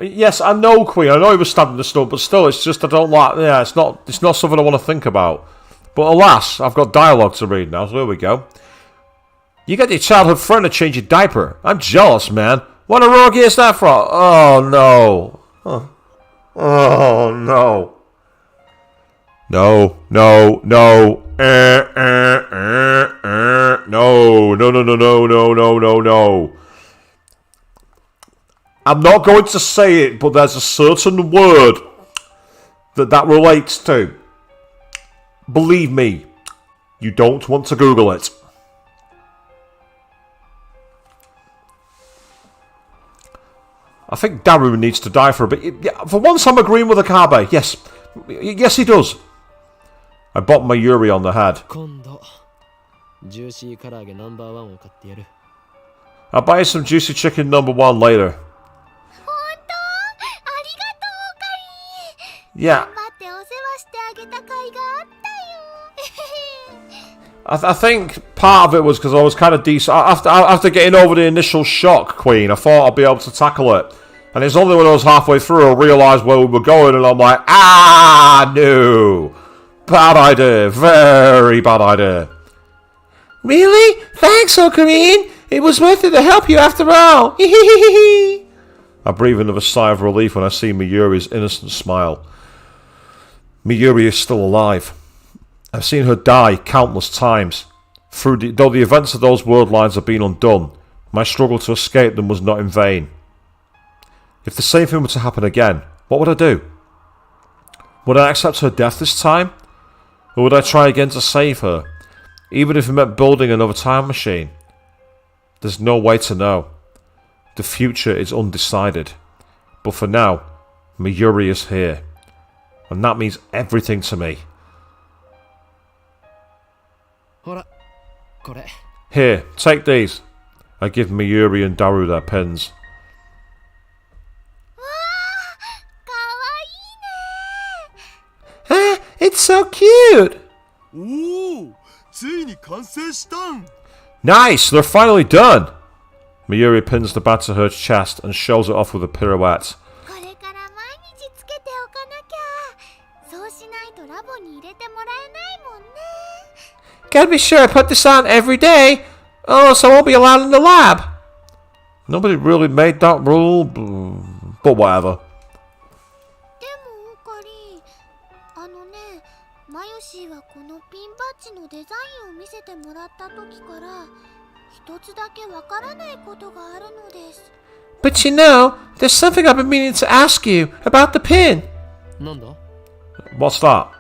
E: Yes, I know, Queen, I know he was stabbed in the stomach, but still, it's just I don't like... Yeah, it's not something I want to think about. But alas, I've got dialogue to read now, so there we go. You get your childhood friend to change your diaper. I'm jealous, man. What a rogue is that from? Oh, no. Oh, no. No, no, no. No, no, no, no, no, no, no, no, no. I'm not going to say it, but there's a certain word that relates to. Believe me, you don't want to Google it. I think Daru needs to die for a bit. Yeah, for once I'm agreeing with Akabe. Yes. Yes, he does. I bopped my Yuri on the head. I'll buy you some juicy chicken #1 later. Yeah. I think part of it was because I was kind of decent. After getting over the initial shock, Queen, I thought I'd be able to tackle it. And it's only when I was halfway through I realised where we were going, and I'm like, no! Bad idea. Very bad idea. Really? Thanks, Ocarine! It was worth it to help you after all! I breathe another sigh of relief when I see Miyuri's innocent smile. Miyuri is still alive. I've seen her die countless times. Though the events of those worldlines have been undone, my struggle to escape them was not in vain. If the same thing were to happen again, what would I do? Would I accept her death this time? Or would I try again to save her, even if it meant building another time machine? There's no way to know. The future is undecided. But for now, Miyuri is here. And that means everything to me. Here, take these. I give Miyuri and Daru their pins. Ah, it's so cute!
B: Oh, ついに完成したん
E: Nice, they're finally done! Miyuri pins the bat to her chest and shows it off with a pirouette. Gotta be sure I put this on every day, or else I won't be allowed in the lab. Nobody really made that rule, but whatever. But you know, there's something I've been meaning to ask you about the pin. What's that?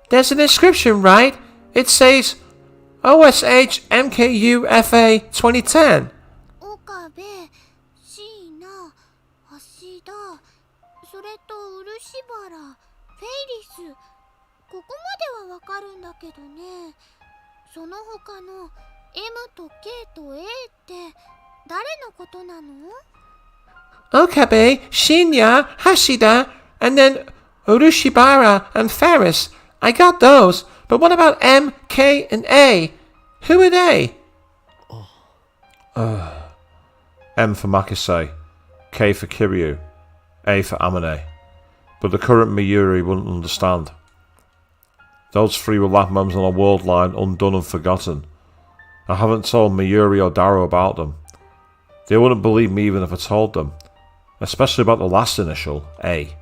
E: There's an inscription, right? It says OSH MKUFA 2010. Okabe, Shinya, Hashida, and then Urushibara and Ferris. I got those, but what about M, K, and A? Who are they? M for Makise, K for Kiryu, A for Amane. But the current Miyuri wouldn't understand. Those three were lab members on a world line undone and forgotten. I haven't told Mayuri or Daru about them. They wouldn't believe me even if I told them. Especially about the last initial, A.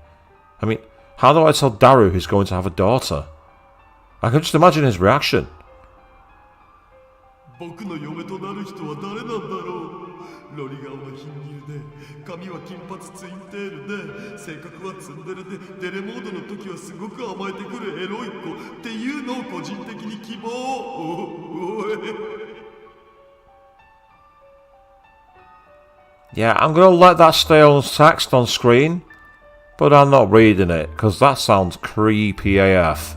E: I mean, how do I tell Daru he's going to have a daughter? I can just imagine his reaction.
B: 僕の嫁となる人は誰なんだろう。ロリ顔の貧乳で、髪は金髪ツインテールで、性格はツンデレで、デレモードの時はすごく甘えてくるエロい子っていうのを個人的に希望。おい。
E: Yeah, I'm going to let that stay on text on screen, but I'm not reading it, because that sounds creepy AF.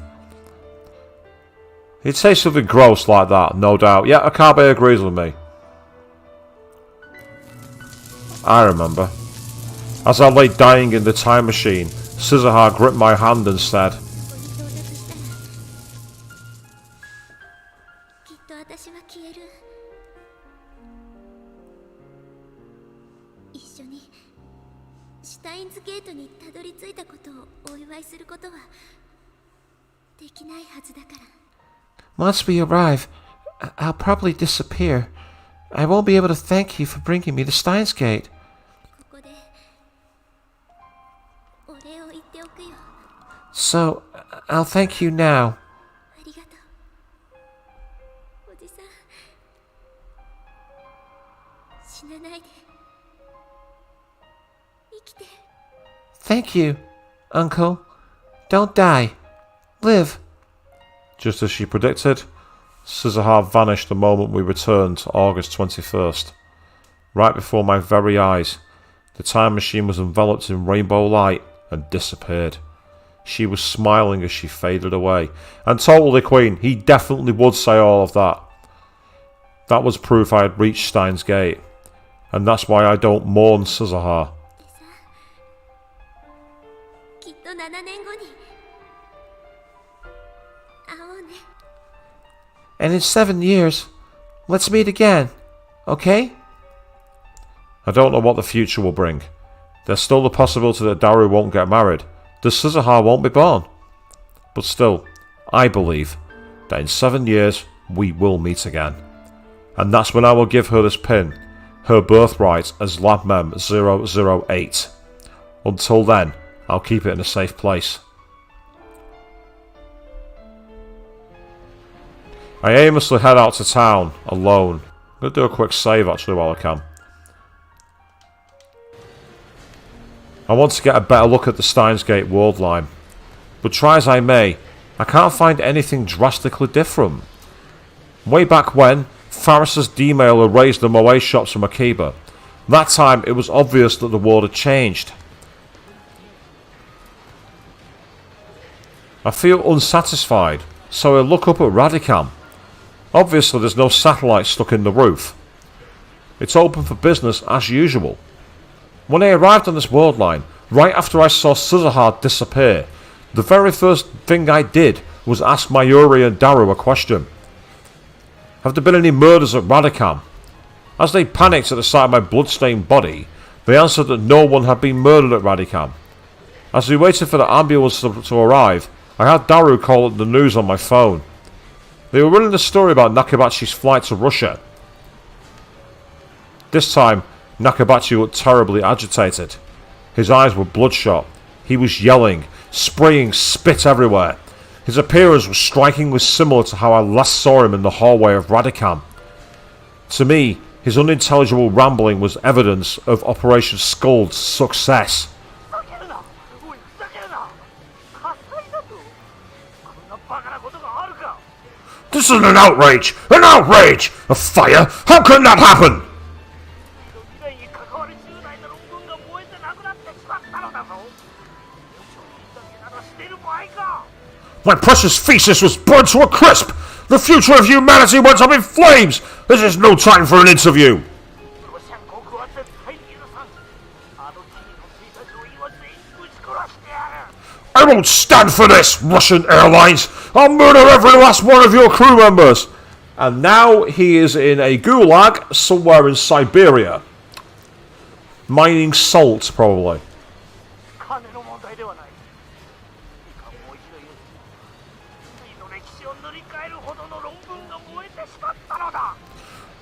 E: He'd say something gross like that, no doubt. Yeah, Akabe agrees with me. I remember. As I lay dying in the time machine, Scissorhar gripped my hand and said,
C: きっと私は消える。一緒にシュタインズゲートにたどり着いたことをお祝いすることはできないはずだから。
E: Once we arrive, I'll probably disappear. I won't be able to thank you for bringing me to Steins Gate.
C: ここでお礼を言っておくよ。
E: So, I'll thank you now.
C: ありがとう。おじさん、死なないで。生きて。
E: Thank you, Uncle. Don't die. Live. Just as she predicted, Scissorhar vanished the moment we returned to August 21st. Right before my very eyes, the time machine was enveloped in rainbow light and disappeared. She was smiling as she faded away. And totally Queen, he definitely would say all of that. That was proof I had reached Steins Gate. And that's why I don't mourn Scissorhar.
C: きっと7年後に会おうね。
E: And in 7 years, let's meet again, okay? I don't know what the future will bring. There's still the possibility that Daru won't get married, that Scissorhar won't be born. But still, I believe that in 7 years we will meet again. And that's when I will give her this pin, her birthright as LabMem 008. Until then, I'll keep it in a safe place. I aimlessly head out to town, alone. I'm going to do a quick save actually while I can. I want to get a better look at the Steins Gate worldline. But try as I may, I can't find anything drastically different. Way back when, Faris's D-mail erased the Moe shops from Akiba. That time it was obvious that the world had changed. I feel unsatisfied, so I look up at Radicam. Obviously there's no satellite stuck in the roof. It's open for business as usual. When I arrived on this worldline, right after I saw Scissorhar disappear, the very first thing I did was ask Mayuri and Daru a question. Have there been any murders at Radicam? As they panicked at the sight of my bloodstained body, they answered that no one had been murdered at Radicam. As we waited for the ambulance to arrive, I had Daru call up the news on my phone. They were running the story about Nakabachi's flight to Russia. This time, Nakabachi looked terribly agitated. His eyes were bloodshot. He was yelling, spraying spit everywhere. His appearance was strikingly similar to how I last saw him in the hallway of Radicam. To me, his unintelligible rambling was evidence of Operation Skull's success. This is an outrage! An outrage! A fire? How can that happen? My precious thesis was burned to a crisp! The future of humanity went up in flames! This is no time for an interview! I won't stand for this, Russian Airlines! I'll murder every last one of your crew members! And now he is in a gulag somewhere in Siberia. Mining salt, probably.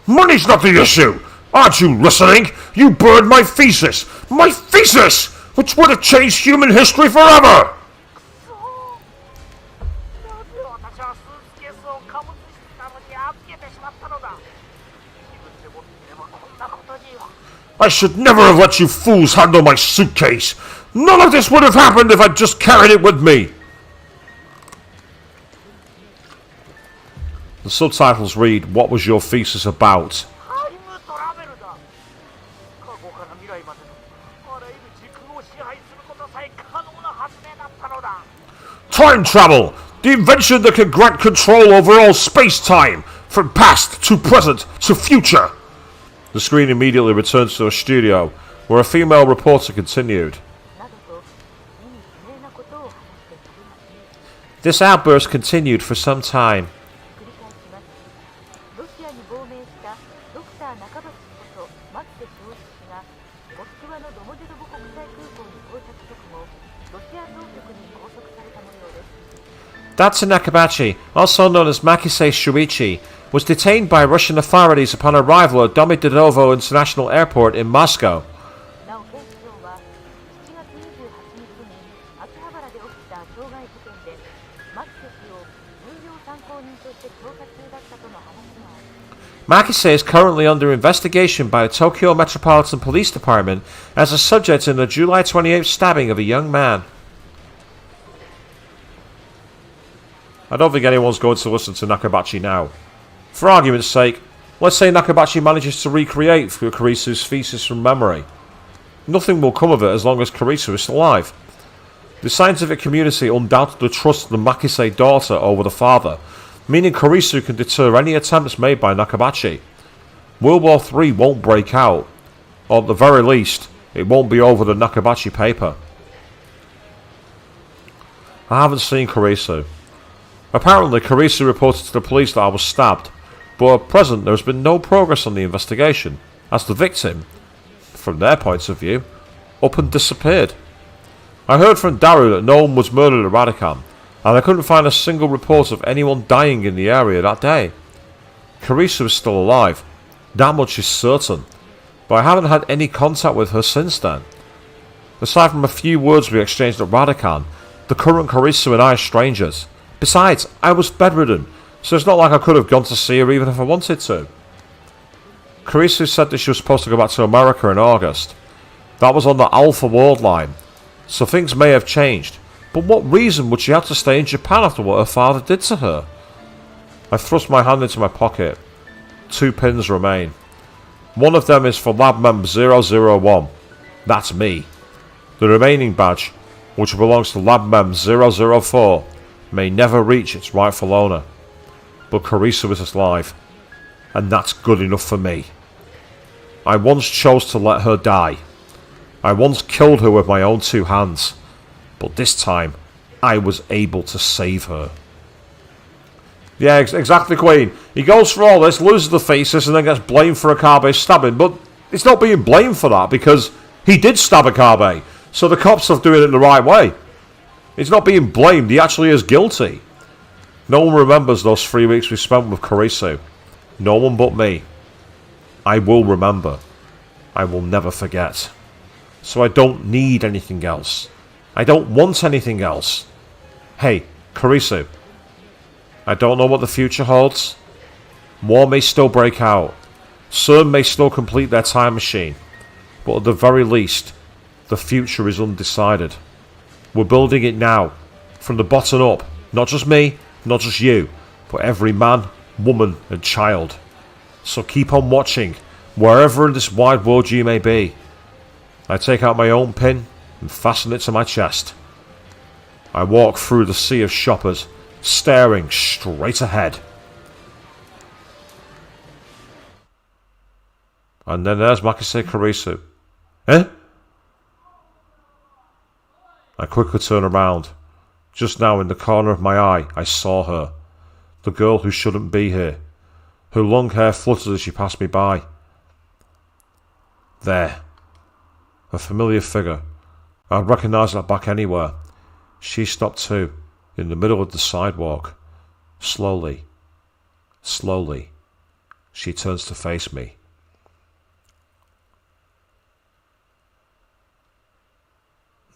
E: Money's not the issue! Aren't you listening? You burned my thesis! My thesis! Which would have changed human history forever!
H: なぜ私はスーツケースを貨物室なのに預けてしまったのだ。自分で持っていればこんなことには。
E: I should never have let you fools handle my suitcase! None of this would have happened if I'd just carried it with me! The subtitles read, "What was your thesis about?"
H: タイムトラベルだ。過去から未来までのあらゆる時空を支配することさえ可能な発明だったのだ。
E: Time travel! The invention that can grant control over all space-time, from past to present to future! The screen immediately returns to a studio, where a female reporter continued.
G: などと意味不明なことを話しています。
E: This outburst continued for some time.
G: 繰り返します。ロシアに亡命したドクター中橋ことマッセ正一氏がモスクワのドモデドボ国際空港に到着直後、ロシア当局に拘束された模様です。
E: Dr. Nakabachi, also known as Makise Shuichi, was detained by Russian authorities upon arrival at Domodedovo International Airport in Moscow.
G: なお警視庁は7月28日に秋葉原で起きた傷害事件でマッセ氏を重要参考人として調査中だったとの話があり、
E: Makise is currently under investigation by the Tokyo Metropolitan Police Department as a subject in the July 28th stabbing of a young man. I don't think anyone's going to listen to Nakabachi now. For argument's sake, let's say Nakabachi manages to recreate Kurisu's thesis from memory. Nothing will come of it as long as Kurisu is still alive. The scientific community undoubtedly trusts the Makise daughter over the father, meaning Kurisu can deter any attempts made by Nakabachi. World War III won't break out, or at the very least, it won't be over the Nakabachi paper. I haven't seen Kurisu. Apparently, Kurisu reported to the police that I was stabbed, but at present there has been no progress on the investigation, as the victim, from their point of view, up and disappeared. I heard from Daru that no one was murdered at Radican, and I couldn't find a single report of anyone dying in the area that day. Kurisu is still alive, that much is certain, but I haven't had any contact with her since then. Aside from a few words we exchanged at Radican, the current Kurisu and I are strangers. Besides, I was bedridden, so it's not like I could have gone to see her even if I wanted to. Kurisu said that she was supposed to go back to America in August. That was on the Alpha worldline, so things may have changed, but what reason would she have to stay in Japan after what her father did to her? I thrust my hand into my pocket. 2 pins remain. One of them is for Lab Mem 001. That's me. The remaining badge, which belongs to Lab Mem 004, may never reach its rightful owner. But Kurisu is alive, and that's good enough for me. I once chose to let her die. I once killed her with my own 2 hands, but this time I was able to save her. Yeah, exactly, Queen. He goes for all this, loses the thesis, and then gets blamed for Akabe's stabbing, but it's not being blamed for that because he did stab Akabe, so the cops are doing it the right way. He's not being blamed, he actually is guilty. No one remembers those 3 weeks we spent with Kurisu. No one but me. I will remember. I will never forget. So I don't need anything else. I don't want anything else. Hey, Kurisu. I don't know what the future holds. War may still break out. CERN may still complete their time machine. But at the very least, the future is undecided. We're building it now, from the bottom up. Not just me, not just you, but every man, woman and child. So keep on watching, wherever in this wide world you may be. I take out my own pin and fasten it to my chest. I walk through the sea of shoppers, staring straight ahead. And then there's Makise Kurisu. Eh? I quickly turn around. Just now in the corner of my eye, I saw her. The girl who shouldn't be here. Her long hair fluttered as she passed me by. There. A familiar figure. I'd recognise that back anywhere. She stopped too, in the middle of the sidewalk. Slowly. Slowly. She turns to face me.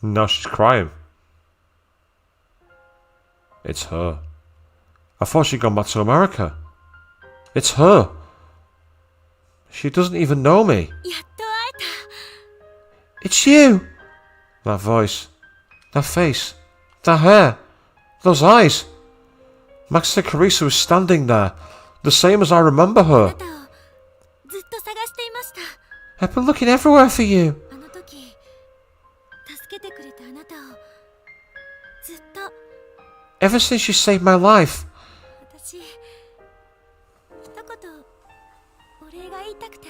E: Now she's crying. It's her. I thought she'd gone back to America. It's her. She doesn't even know me.
C: やっと会えた。
E: It's you! That voice. That face. That hair. Those eyes. Max said Carissa was standing there. The same as I remember
C: あ
E: her.
C: なたをずっと探していました。
E: I've been looking everywhere for you.
C: あの時助けてくれたあなたをずっと
E: Ever since you saved my life.
C: 私一言お礼が言いたくて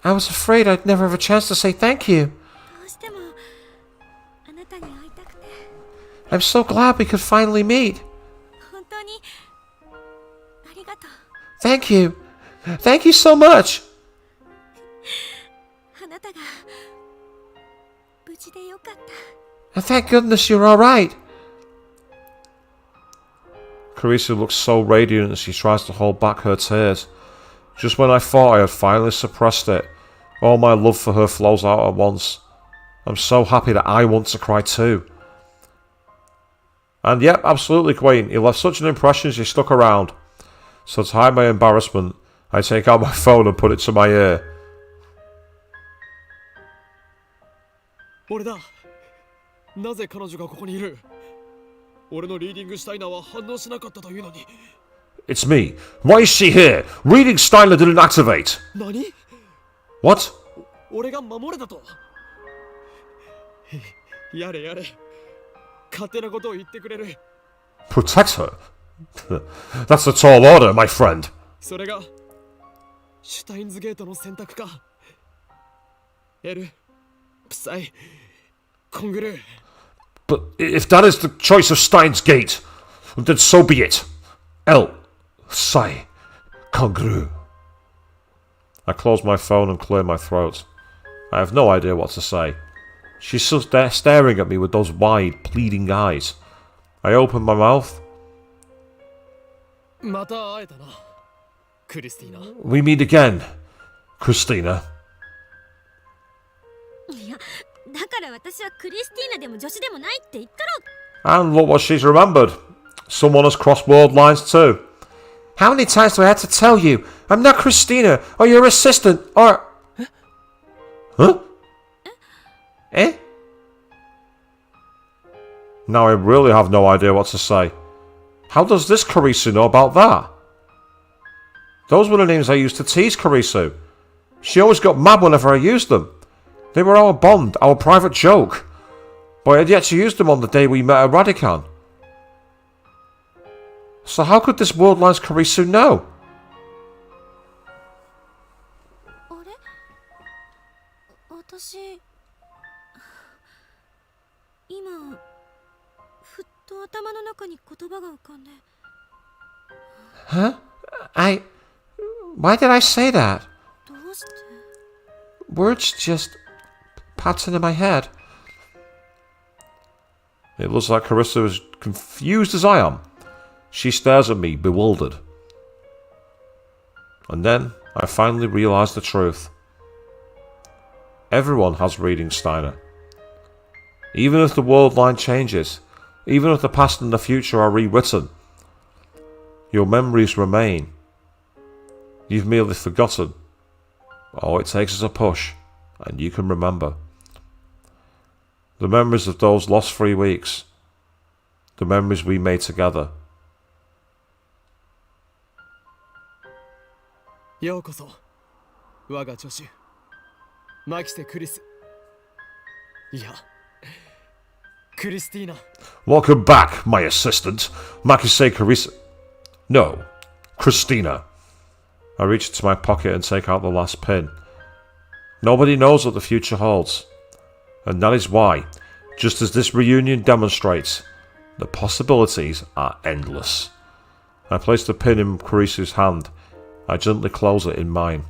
E: I was afraid I'd never have a chance to say thank you.
C: どうしてもあなたに会いたくて
E: I'm so glad we could finally meet.
C: 本当にありがとう。
E: Thank you. Thank you so much.
C: あなたが無事でよかった。
E: And thank goodness you're alright. Carissa looks so radiant as she tries to hold back her tears. Just when I thought I had finally suppressed it, all my love for her flows out at once. I'm so happy that I want to cry too. And yep, absolutely, Queen. He left such an impression she stuck around. So to hide my embarrassment, I take out my phone and put it to my ear.
F: 俺だ。なぜ彼女がここにいる？俺のリーディングシュタイナーは反応しなかったというのに。
E: It's me. Why is she here? Reading Steiner didn't activate.
F: 何？
E: What?
F: 俺が守れだと。やれやれ。勝手なことを言ってくれる。
E: Protect her? That's a tall order, my friend.
F: それがシュタインズゲートの選択か。エル、プサイ、コングルー。
E: But if that is the choice of Steins Gate, then so be it. El, Sai, Kongru. I close my phone and clear my throat. I have no idea what to say. She's still staring at me with those wide, pleading eyes. I open my mouth.
F: また会えたな、クリスティーナ。
E: We meet again, Christina.
C: いやだから私はクリスティーナでも女子でもないって言ったろ。
E: And look what she's remembered. Someone has crossed worldlines too. How many times do I have to tell you? I'm not Christina, or your assistant, or... Huh? Eh? Now I really have no idea what to say. How does this Karisu know about that? Those were the names I used to tease Karisu. She always got mad whenever I used them. They were our bond, our private joke. But I had yet to use them on the day we met at Radican. So how could this worldline's Karisu know?
C: あれ私今ふっと頭の中に言葉が浮かんで。
E: Huh? Why did I say that?
C: どうして
E: Words just pattern in my head. It looks like Carissa is confused as I am. She stares at me, bewildered. And then I finally realise the truth. Everyone has reading Steiner. Even if the world line changes, even if the past and the future are rewritten, your memories remain. You've merely forgotten. All it takes is a push, and you can remember. The memories of those lost 3 weeks. The memories we made together.
F: ようこそ、我が助手、マキセ・クリス。いや、クリスティーナ。
E: Welcome back, my assistant, Makise Carissa. No, Christina. I reach into my pocket and take out the last pin. Nobody knows what the future holds. And that is why, just as this reunion demonstrates, the possibilities are endless. I place the pin in Carissa's hand. I gently close it in mine.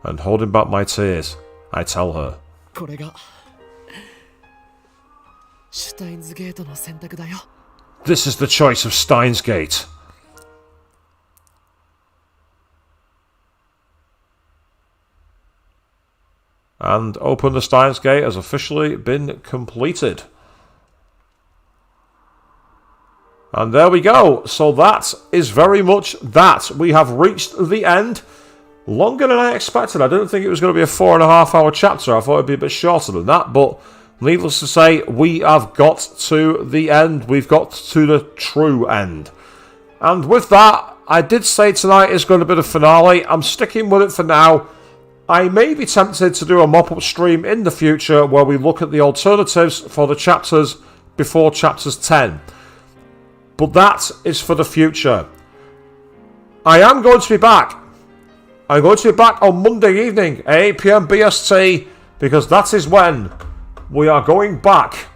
E: And holding back my tears, I tell her.
F: これがシュタインズゲートの選択だよ。
E: This is the choice of Steins Gate.
A: And Open the Steins Gate has officially been completed. And there we go. So that is very much that. We have reached the end. Longer than I expected. I didn't think it was going to be a 4.5 hour chapter. I thought it'd be a bit shorter than that. But needless to say, we have got to the end. We've got to the true end. And with that, I did say tonight is going to be the finale. I'm sticking with it for now. I may be tempted to do a mop-up stream in the future where we look at the alternatives for the chapters before chapters 10. But that is for the future. I am going to be back. I'm going to be back on Monday evening at 8 PM BST, because that is when we are going back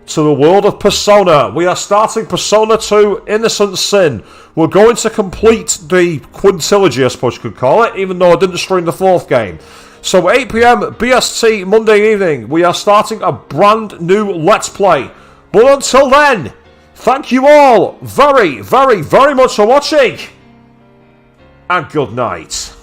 A: to the world of Persona. We are starting Persona 2 Innocent Sin. We're going to complete the quintilogy, I suppose you could call it, even though I didn't stream the 4th game. So 8 PM BST Monday evening, we are starting a brand new Let's Play. But until then, thank you all very, very, very much for watching, and good night.